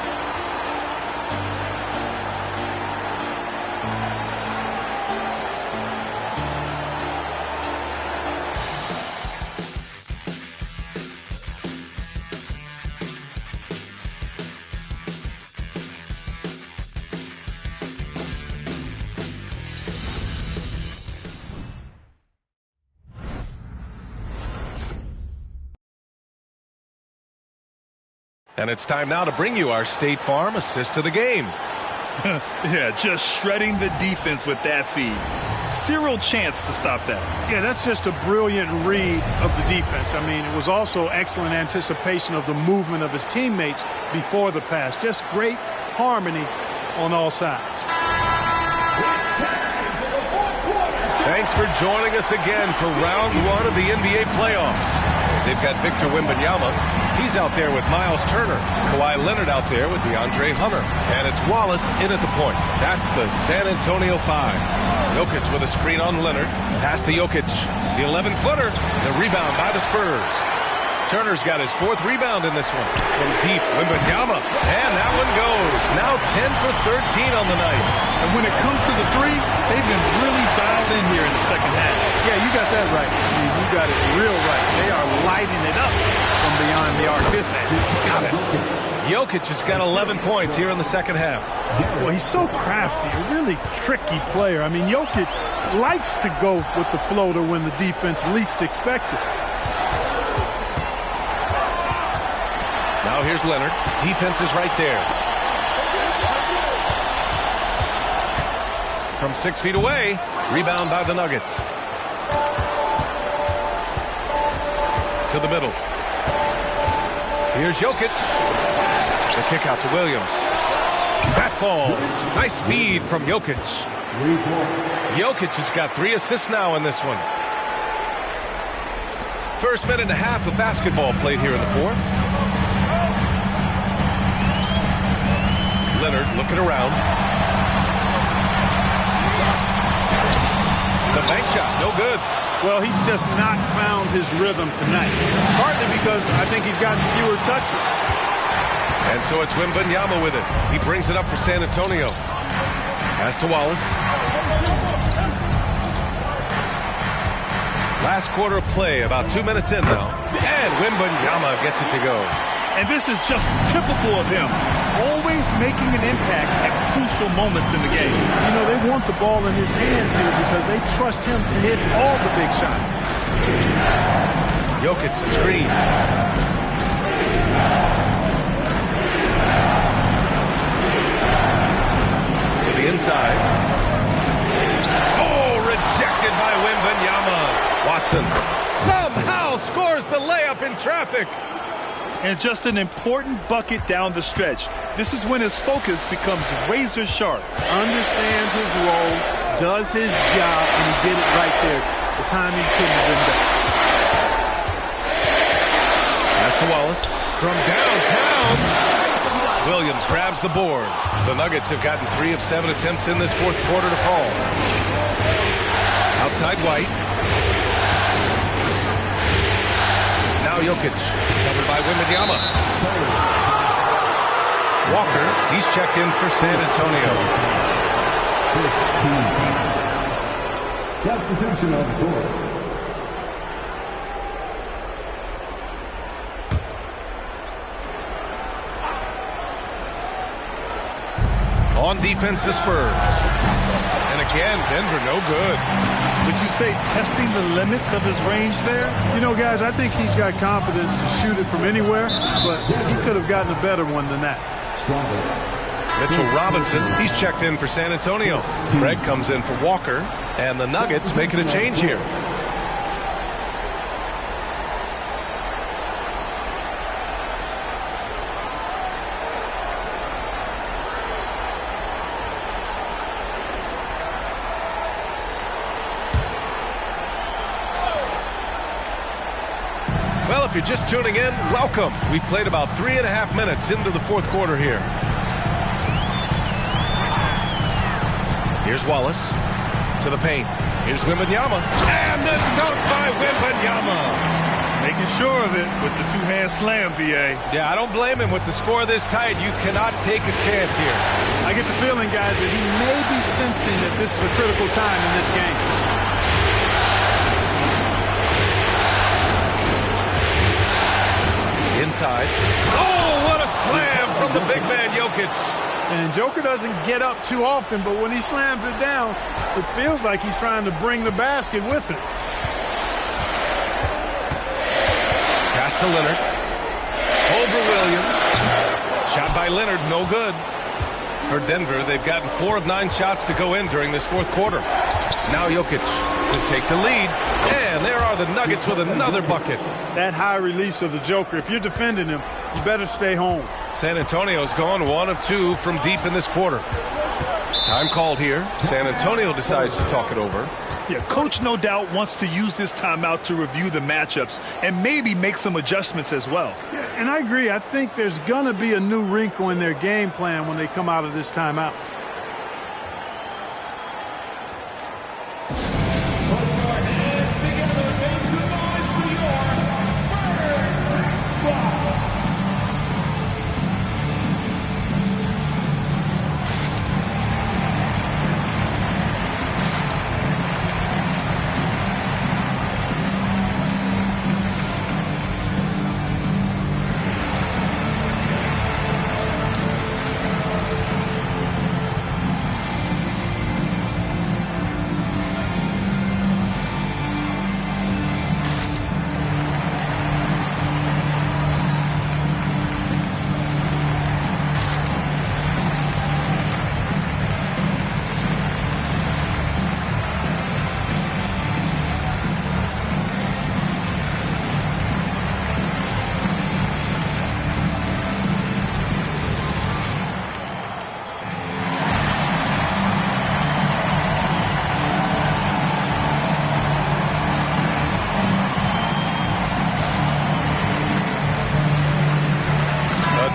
Speaker 2: And it's time now to bring you our State Farm assist to the game.
Speaker 3: Yeah, just shredding the defense with that feed. Zero chance to stop that.
Speaker 15: Yeah, that's just a brilliant read of the defense. I mean, it was also excellent anticipation of the movement of his teammates before the pass. Just great harmony on all sides.
Speaker 2: Thanks for joining us again for round 1 of the NBA playoffs. They've got Victor Wembanyama. He's out there with Miles Turner. Kawhi Leonard out there with DeAndre Hunter. And it's Wallace in at the point. That's the San Antonio 5. Jokic with a screen on Leonard. Pass to Jokic. The 11-footer. The rebound by the Spurs. Turner's got his 4th rebound in this one. From deep, Wembanyama. And that one goes. Now 10 for 13 on the night.
Speaker 3: And when it comes to the three, they've been really dialed in here in the second half.
Speaker 15: Yeah, you got that right. I mean, you got it real right. They are lighting it up from beyond the arc this half.
Speaker 2: Got it. Jokic has got 11 points here in the second half.
Speaker 15: Well, he's so crafty, a really tricky player. I mean, Jokic likes to go with the floater when the defense least expects it.
Speaker 2: Now here's Leonard. Defense is right there. From 6 feet away. Rebound by the Nuggets. To the middle. Here's Jokic. The kick out to Williams. That falls. Nice feed from Jokic. Jokic has got 3 assists now in this one. First minute and a half of basketball played here in the fourth. Leonard looking around. The bank shot, no good.
Speaker 15: Well, he's just not found his rhythm tonight. Partly because I think he's gotten fewer touches.
Speaker 2: And so it's Wembanyama with it. He brings it up for San Antonio. Pass to Wallace. Last quarter of play, about 2 minutes in now. And Wembanyama gets it to go.
Speaker 3: And this is just typical of him. Always making an impact at crucial moments in the game.
Speaker 15: You know, they want the ball in his hands here because they trust him to hit all the big shots.
Speaker 2: Jokic the screen. To the inside. Oh, rejected by Wembanyama. Watson somehow scores the layup in traffic.
Speaker 3: And just an important bucket down the stretch. This is when his focus becomes razor sharp.
Speaker 15: Understands his role, does his job, and he did it right there. The timing couldn't have been better.
Speaker 2: Pass to Wallace from downtown. Williams grabs the board. The Nuggets have gotten 3 of 7 attempts in this fourth quarter to fall. Outside White. Now Jokic, covered by Wembanyama. Walker, he's checked in for San Antonio.
Speaker 5: Substitution on the court.
Speaker 2: On defense, the Spurs. And again, Denver no good.
Speaker 3: Would you say testing the limits of his range there?
Speaker 15: You know, guys, I think he's got confidence to shoot it from anywhere, but he could have gotten a better one than that.
Speaker 2: Mitchell Robinson, he's checked in for San Antonio. Greg comes in for Walker, and the Nuggets making a change here. Well, if you're just tuning in, welcome. We played about 3.5 minutes into the fourth quarter here. Here's Wallace to the paint. Here's Wembanyama. And the dunk by Wembanyama.
Speaker 3: Making sure of it with the two-hand slam, B.A.
Speaker 2: Yeah, I don't blame him. With the score this tight, you cannot take a chance here.
Speaker 15: I get the feeling, guys, that he may be sensing that this is a critical time in this game.
Speaker 2: Inside. Oh, what a slam from the big man, Jokic.
Speaker 15: And Joker doesn't get up too often, but when he slams it down, it feels like he's trying to bring the basket with him.
Speaker 2: Pass to Leonard. Over Williams. Shot by Leonard, no good. For Denver, they've gotten 4 of 9 shots to go in during this fourth quarter. Now Jokic to take the lead. And there are the Nuggets with another bucket.
Speaker 15: That high release of the Joker, if you're defending him, you better stay home.
Speaker 2: San Antonio's gone 1 of 2 from deep in this quarter. Time called here. San Antonio decides to talk it over.
Speaker 3: Yeah, coach no doubt wants to use this timeout to review the matchups and maybe make some adjustments as well.
Speaker 15: Yeah, and I agree. I think there's going to be a new wrinkle in their game plan when they come out of this timeout.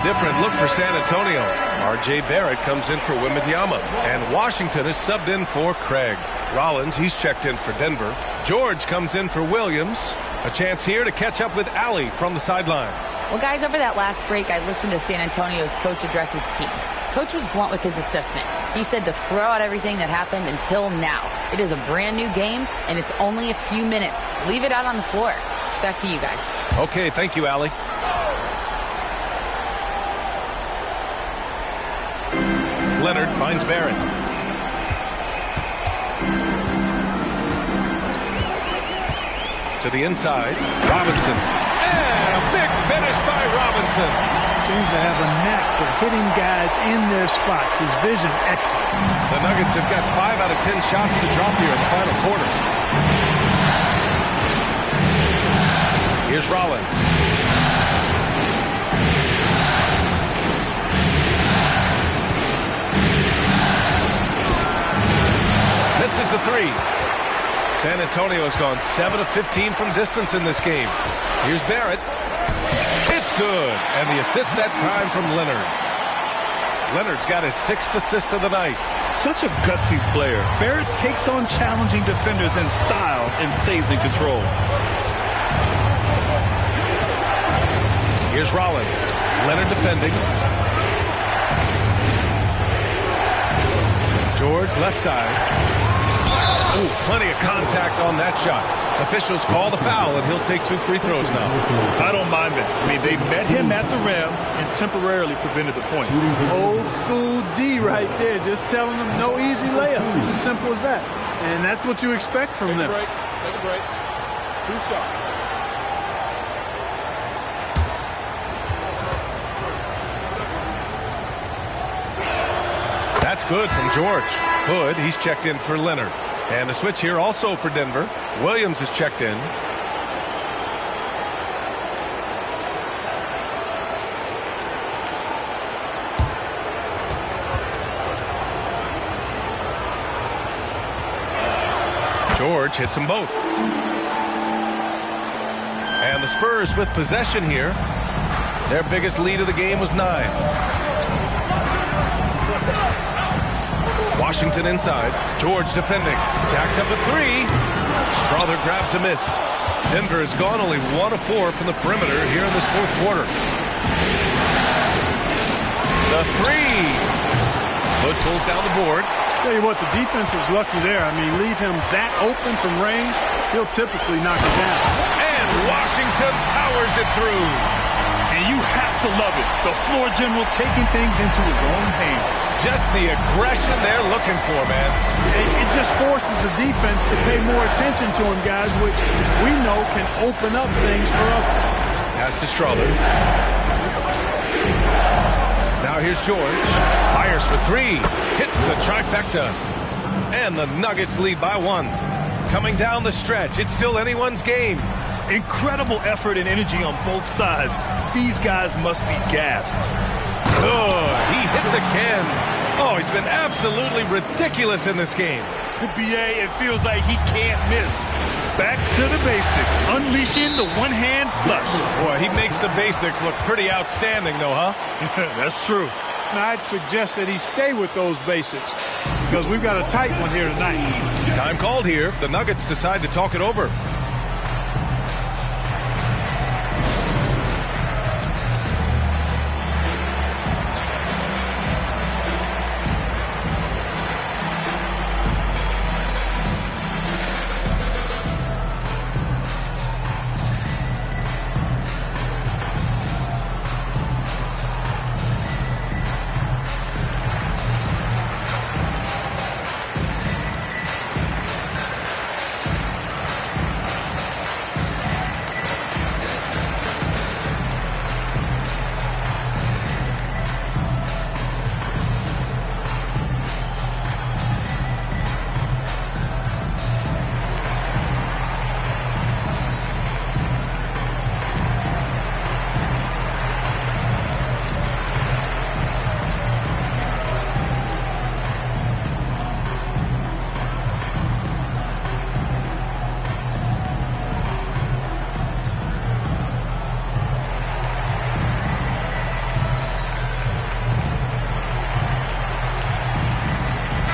Speaker 2: Different look for San Antonio. R.J. Barrett comes in for Wembanyama. And Washington is subbed in for Craig. Rollins, he's checked in for Denver. George comes in for Williams. A chance here to catch up with Allie from the sideline.
Speaker 6: Well, guys, over that last break, I listened to San Antonio's coach address his team. Coach was blunt with his assessment. He said to throw out everything that happened until now. It is a brand new game, and it's only a few minutes. Leave it out on the floor. Back to you guys.
Speaker 2: Okay, thank you, Allie. Leonard finds Barrett. To the inside. Robinson. And a big finish by Robinson.
Speaker 3: Seems to have a knack for hitting guys in their spots. His vision excellent.
Speaker 2: The Nuggets have got 5 out of 10 shots to drop here in the final quarter. Here's Rollins. Misses the 3. San Antonio has gone 7 of 15 from distance in this game. Here's Barrett. It's good. And the assist that time from Leonard. Leonard's got his 6th assist of the night.
Speaker 3: Such a gutsy player. Barrett takes on challenging defenders in style and stays in control.
Speaker 2: Here's Rollins. Leonard defending. George left side. Ooh, plenty of contact on that shot. Officials call the foul, and he'll take 2 free throws now.
Speaker 3: I don't mind that. I mean, they met him at the rim and temporarily prevented the points. Old school D right there, just telling them no easy layups. It's as simple as that. And that's what you expect from them.
Speaker 2: Take a break. 2 shots. That's good from George. Hood, he's checked in for Leonard. And a switch here also for Denver. Williams is checked in. George hits them both. And the Spurs with possession here. Their biggest lead of the game was 9. Washington inside. George defending. Jacks up a 3. Strother grabs a miss. Denver has gone only 1 of 4 from the perimeter here in this 4th quarter. The 3. Hood pulls down the board.
Speaker 3: Tell you what, the defense was lucky there. I mean, leave him that open from range, he'll typically knock it down.
Speaker 2: And Washington powers it through.
Speaker 3: And you have to love it. The floor general taking things into his own hands.
Speaker 2: Just the aggression they're looking for, man.
Speaker 3: It just forces the defense to pay more attention to him, guys, which we know can open up things for others.
Speaker 2: Pass to Strother. Now here's George. Fires for 3. Hits the trifecta. And the Nuggets lead by 1. Coming down the stretch, it's still anyone's game.
Speaker 3: Incredible effort and energy on both sides. These guys must be gassed.
Speaker 2: Good. He hits again. Oh, he's been absolutely ridiculous in this game.
Speaker 3: BA, it feels like he can't miss. Back to the basics. Unleashing the one-hand flush.
Speaker 2: Boy, he makes the basics look pretty outstanding, though, huh?
Speaker 3: That's true. Now, I'd suggest that he stay with those basics because we've got a tight one here tonight.
Speaker 2: Time called here. The Nuggets decide to talk it over.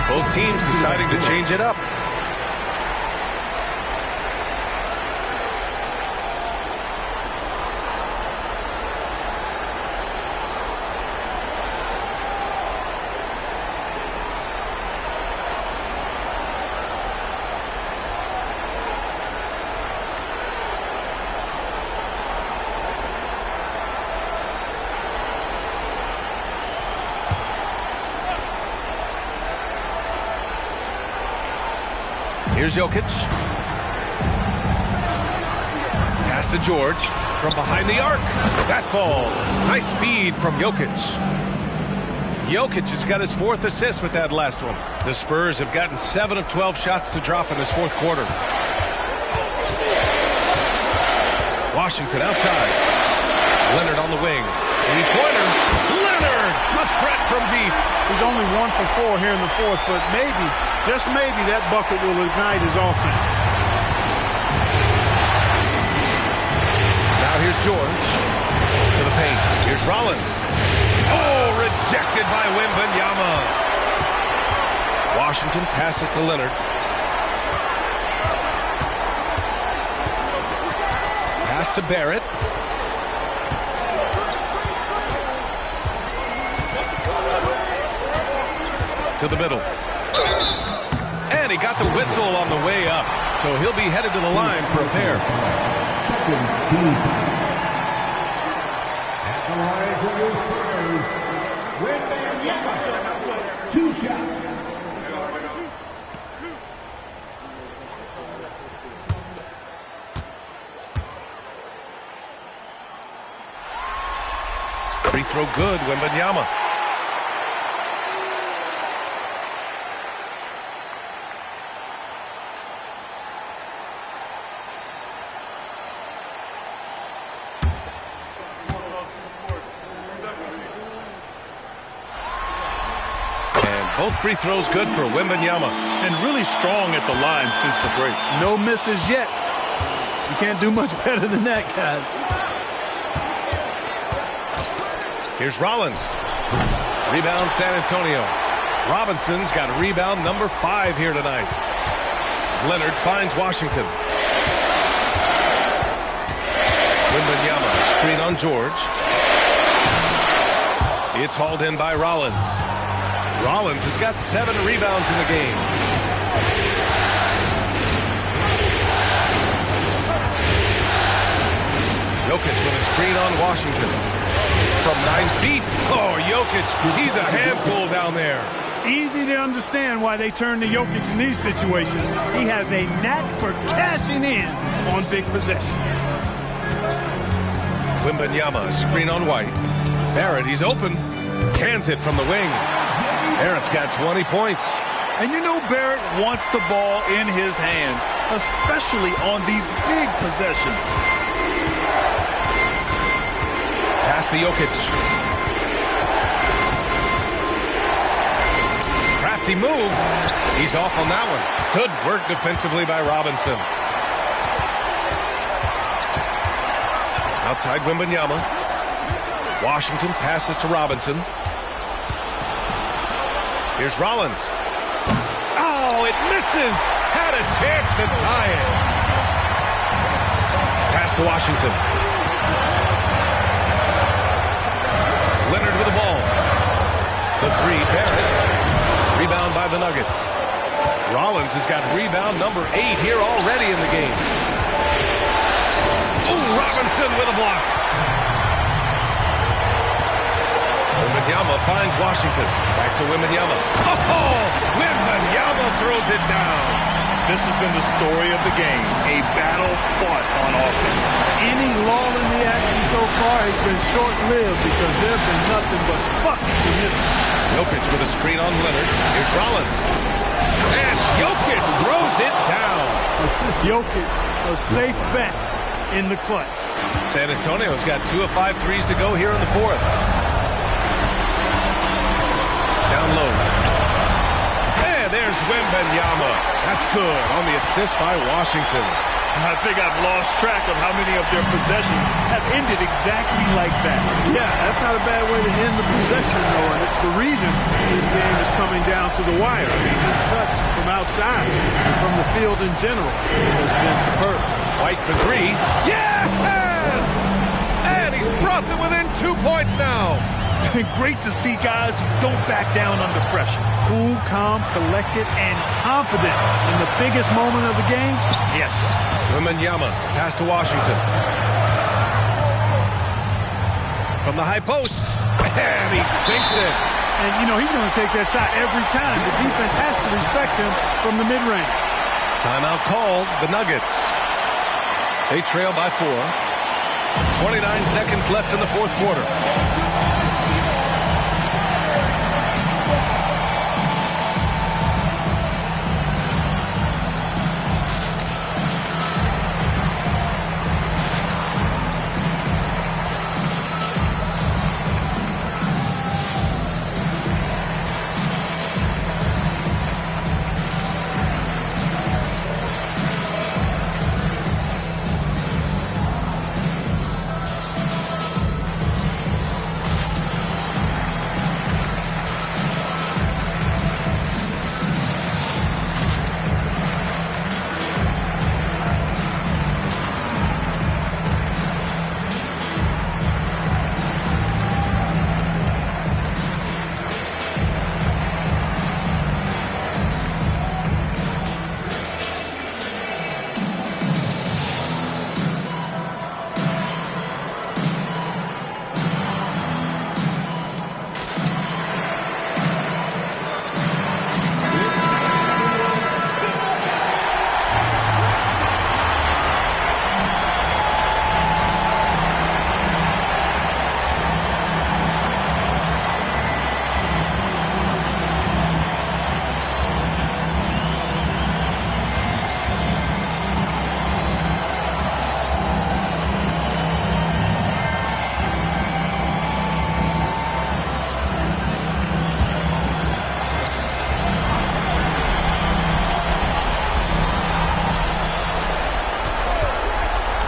Speaker 2: Both teams deciding to change it up. Here's Jokic. Pass to George from behind the arc. That falls. Nice feed from Jokic. Jokic has got his 4th assist with that last one. The Spurs have gotten 7 of 12 shots to drop in this 4th quarter. Washington outside. Leonard on the wing. 3-pointer. Leonard! A threat from deep.
Speaker 15: He's only 1 for 4 here in the 4th, but maybe, just maybe, that bucket will ignite his offense.
Speaker 2: Now here's George. To the paint. Here's Rollins. Oh, rejected by Wembanyama. Washington passes to Leonard. Pass to Barrett. To the middle. And he got the whistle on the way up. So he'll be headed to the line for a pair.
Speaker 5: Second team. At the line for your Spurs, Wembanyama. 2 shots.
Speaker 2: Free throw good, Wembanyama. Both free throws good for Wembanyama.
Speaker 3: And really strong at the line since the break. No misses yet. You can't do much better than that, guys.
Speaker 2: Here's Rollins. Rebound San Antonio. Robinson's got rebound number 5 here tonight. Leonard finds Washington. Wembanyama. Screen on George. It's hauled in by Rollins. Rollins has got 7 rebounds in the game. Jokic with a screen on Washington. From 9 feet. Oh, Jokic, he's a handful down there.
Speaker 15: Easy to understand why they turn to Jokic in these situations. He has a knack for cashing in on big possession.
Speaker 2: Wembanyama, screen on White. Barrett, he's open. Cans it from the wing. Barrett's got 20 points.
Speaker 3: And you know Barrett wants the ball in his hands, especially on these big possessions.
Speaker 2: Pass to Jokic. Crafty move. He's off on that one. Good work defensively by Robinson. Outside Wembanyama. Washington passes to Robinson. Here's Rollins. Oh, it misses. Had a chance to tie it. Pass to Washington. Leonard with the ball. The 3, Barrett. Rebound by the Nuggets. Rollins has got rebound number 8 here already in the game. Oh, Robinson with a block. Wembanyama finds Washington. Back to Wembanyama. Oh, Wembanyama throws it down.
Speaker 3: This has been the story of the game. A battle fought on offense.
Speaker 15: Any lull in the action so far has been short-lived because there have been nothing but buckets in this one.
Speaker 2: Jokic with a screen on Leonard. Here's Rollins. And Jokic throws it down.
Speaker 15: Jokic, a safe bet in the clutch.
Speaker 2: San Antonio's got 2 of 5 threes to go here in the 4th. Down low. And there's Wembanyama. That's good on the assist by Washington.
Speaker 3: I think I've lost track of how many of their possessions have ended exactly like that.
Speaker 15: Yeah, that's not a bad way to end the possession, though, and it's the reason this game is coming down to the wire. I mean, his touch from outside and from the field in general has been superb.
Speaker 2: White for 3. Yes! And he's brought them within 2 points now.
Speaker 3: Great to see guys who don't back down under pressure.
Speaker 15: Cool, calm, collected, and confident in the biggest moment of the game. Yes.
Speaker 2: Wembanyama, pass to Washington. From the high post. And he sinks it.
Speaker 15: And, you know, he's going to take that shot every time. The defense has to respect him from the mid-range.
Speaker 2: Timeout called. The Nuggets. They trail by 4. 29 seconds left in the fourth quarter.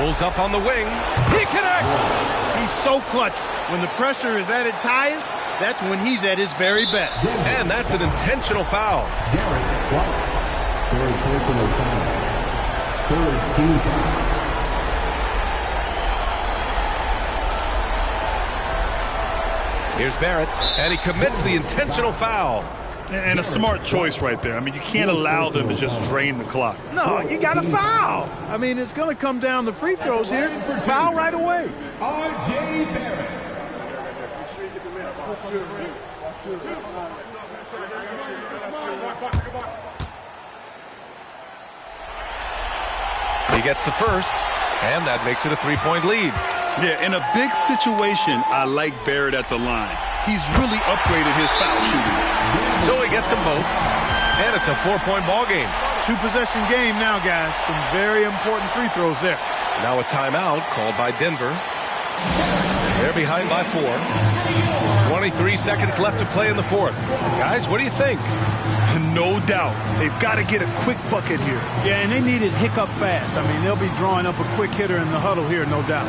Speaker 2: Pulls up on the wing. He connects!
Speaker 15: He's so clutch. When the pressure is at its highest, that's when he's at his very best.
Speaker 2: And that's an intentional foul.
Speaker 5: Very personal foul. Third team foul.
Speaker 2: Here's Barrett, and he commits the intentional foul.
Speaker 3: And a smart choice right there. I mean, you can't allow them to just drain the clock.
Speaker 15: No, you got to foul. I mean, it's going to come down to free throws here. Foul right away.
Speaker 5: R.J. Barrett.
Speaker 2: He gets the first, and that makes it a 3-point lead.
Speaker 3: Yeah, in a big situation, I like Barrett at the line. He's really upgraded his foul shooting.
Speaker 2: So he gets them both, and it's a 4-point ball game.
Speaker 15: 2-possession game now, guys. Some very important free throws there.
Speaker 2: Now a timeout called by Denver. They're behind by 4. 23 seconds left to play in the fourth. Guys, what do you think?
Speaker 3: No doubt. They've got to get a quick bucket here.
Speaker 15: Yeah, and they need it hiccup fast. I mean, they'll be drawing up a quick hitter in the huddle here, no doubt.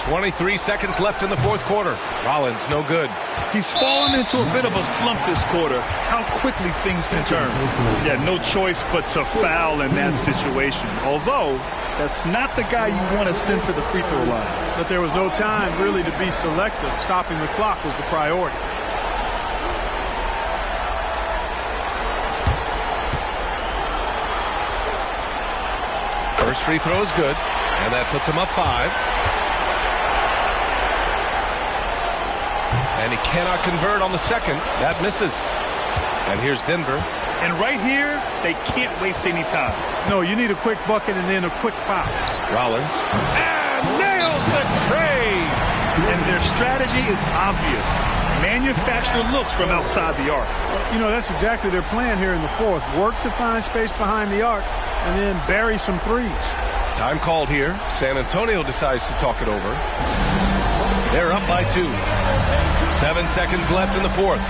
Speaker 2: .23 seconds left in the fourth quarter. Rollins, no good.
Speaker 3: He's fallen into a bit of a slump this quarter. How quickly things can turn. Yeah, no choice but to foul in that situation. Although, that's not the guy you want to send to the free throw line.
Speaker 15: But there was no time really to be selective. Stopping the clock was the priority.
Speaker 2: First free throw is good, and that puts him up 5. And he cannot convert on the second. That misses. And here's Denver.
Speaker 3: And right here, they can't waste any time.
Speaker 15: No, you need a quick bucket and then a quick foul.
Speaker 2: Rollins. And nails the trade.
Speaker 3: And their strategy is obvious. Manufacture looks from outside the arc.
Speaker 15: You know, that's exactly their plan here in the fourth. Work to find space behind the arc and then bury some threes.
Speaker 2: Time called here. San Antonio decides to talk it over. They're up by 2. 7 seconds left in the fourth.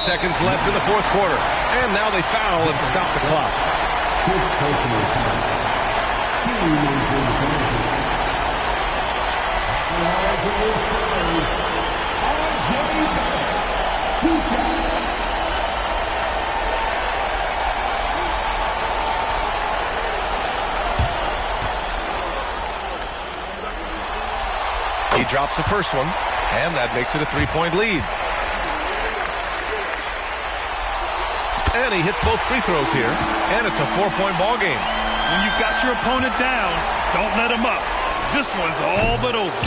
Speaker 2: Seconds left in the fourth quarter. And now they foul and stop the clock. He drops the first one, and that makes it a 3-point lead. And he hits both free throws here, and it's a 4-point ball game.
Speaker 3: When you've got your opponent down, don't let him up. This one's all but over.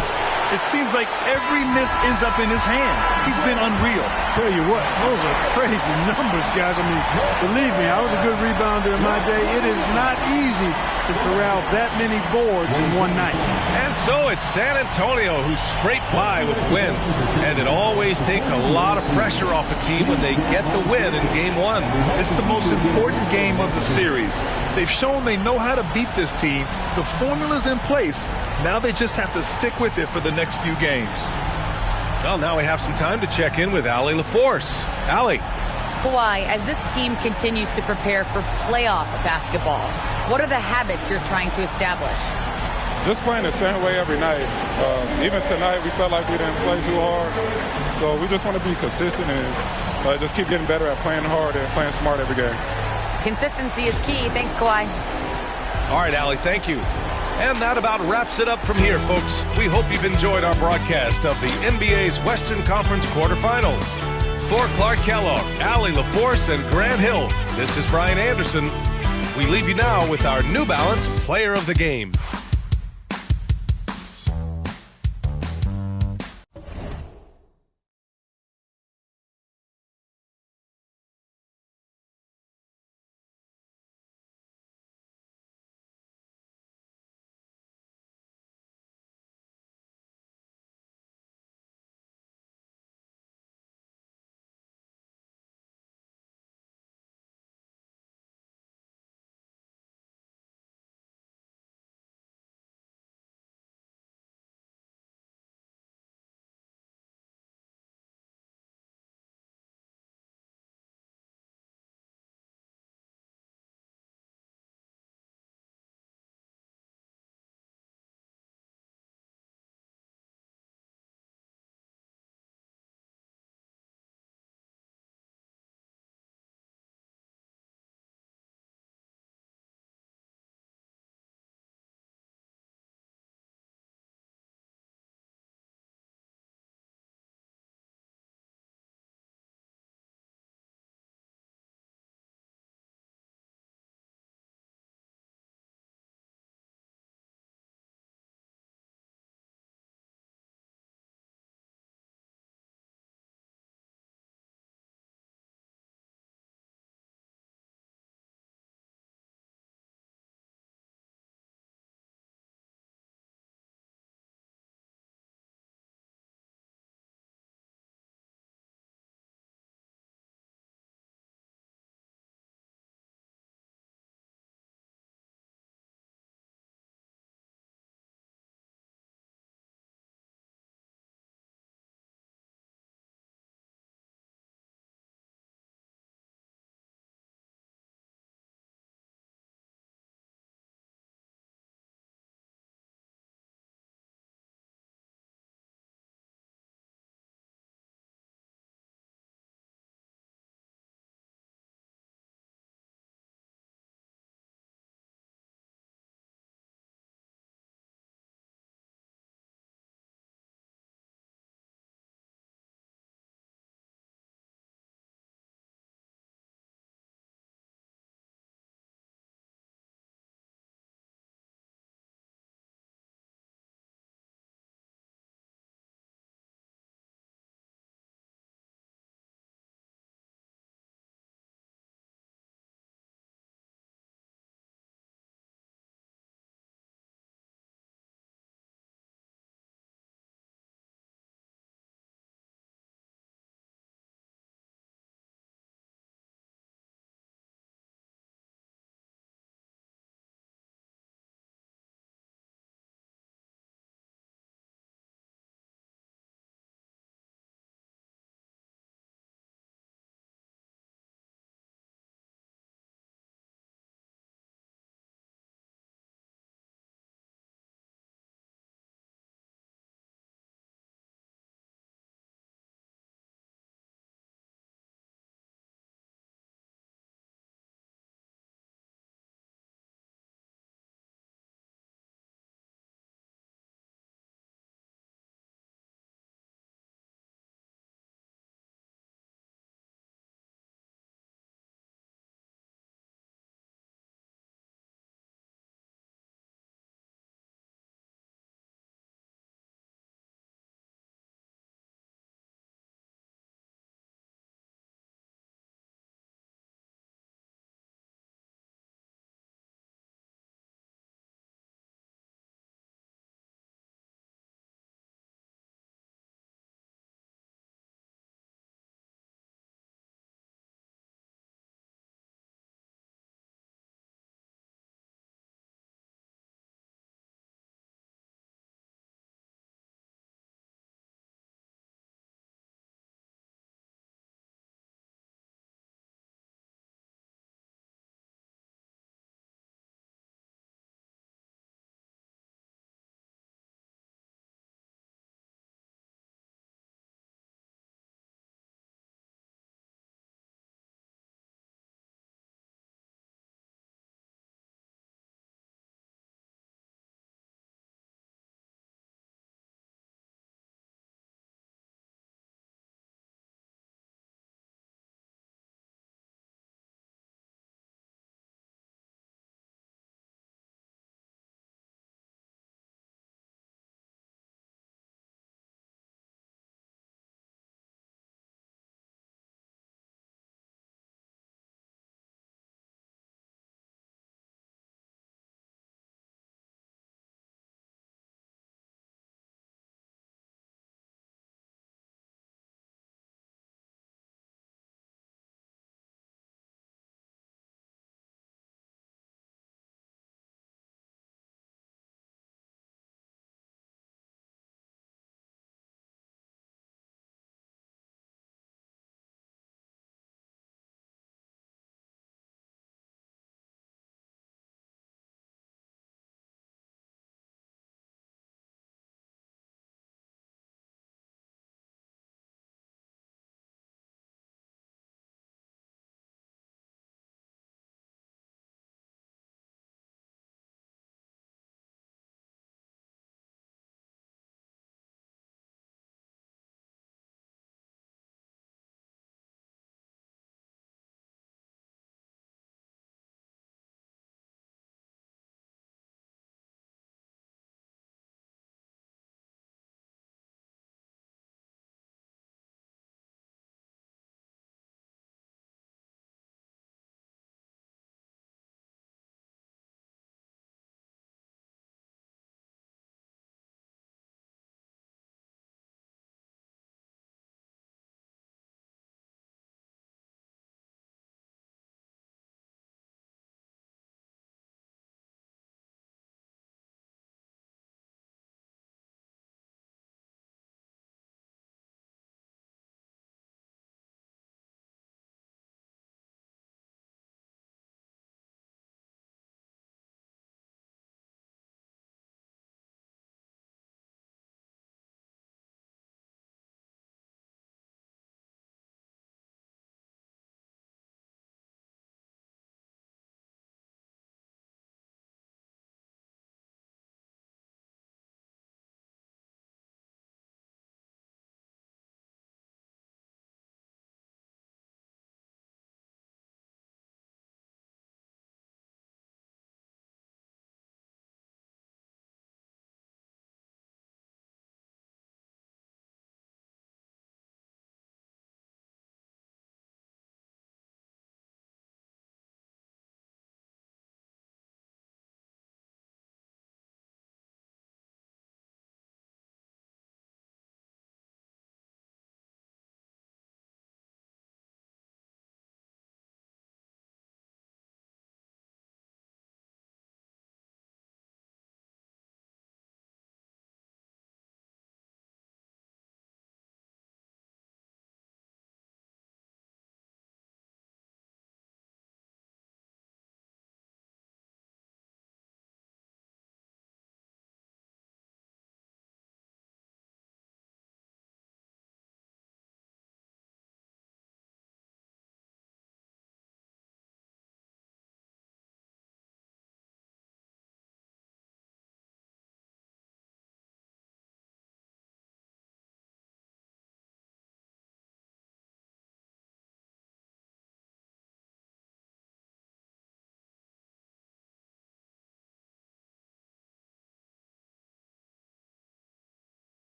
Speaker 3: It seems like every miss ends up in his hands. He's been unreal.
Speaker 15: Tell you what, those are crazy numbers, guys. I mean, believe me, I was a good rebounder in my day. It is not easy to corral that many boards in one night.
Speaker 2: And so it's San Antonio who scraped by with the win. And it always takes a lot of pressure off a team when they get the win in Game 1.
Speaker 3: It's the most important game of the series. They've shown they know how to beat this team. The formula's in place. Now they just have to stick with it for the next few games.
Speaker 2: Well, now we have some time to check in with Allie LaForce. Allie.
Speaker 6: Kawhi, as this team continues to prepare for playoff basketball, what are the habits you're trying to establish?
Speaker 16: Just playing the same way every night. Even tonight, we felt like we didn't play too hard. So we just want to be consistent and just keep getting better at playing hard and playing smart every game.
Speaker 6: Consistency is key. Thanks, Kawhi.
Speaker 2: All right, Allie, thank you. And that about wraps it up from here, folks. We hope you've enjoyed our broadcast of the NBA's Western Conference quarterfinals. For Clark Kellogg, Allie LaForce, and Grant Hill, this is Brian Anderson. We leave you now with our New Balance Player of the Game.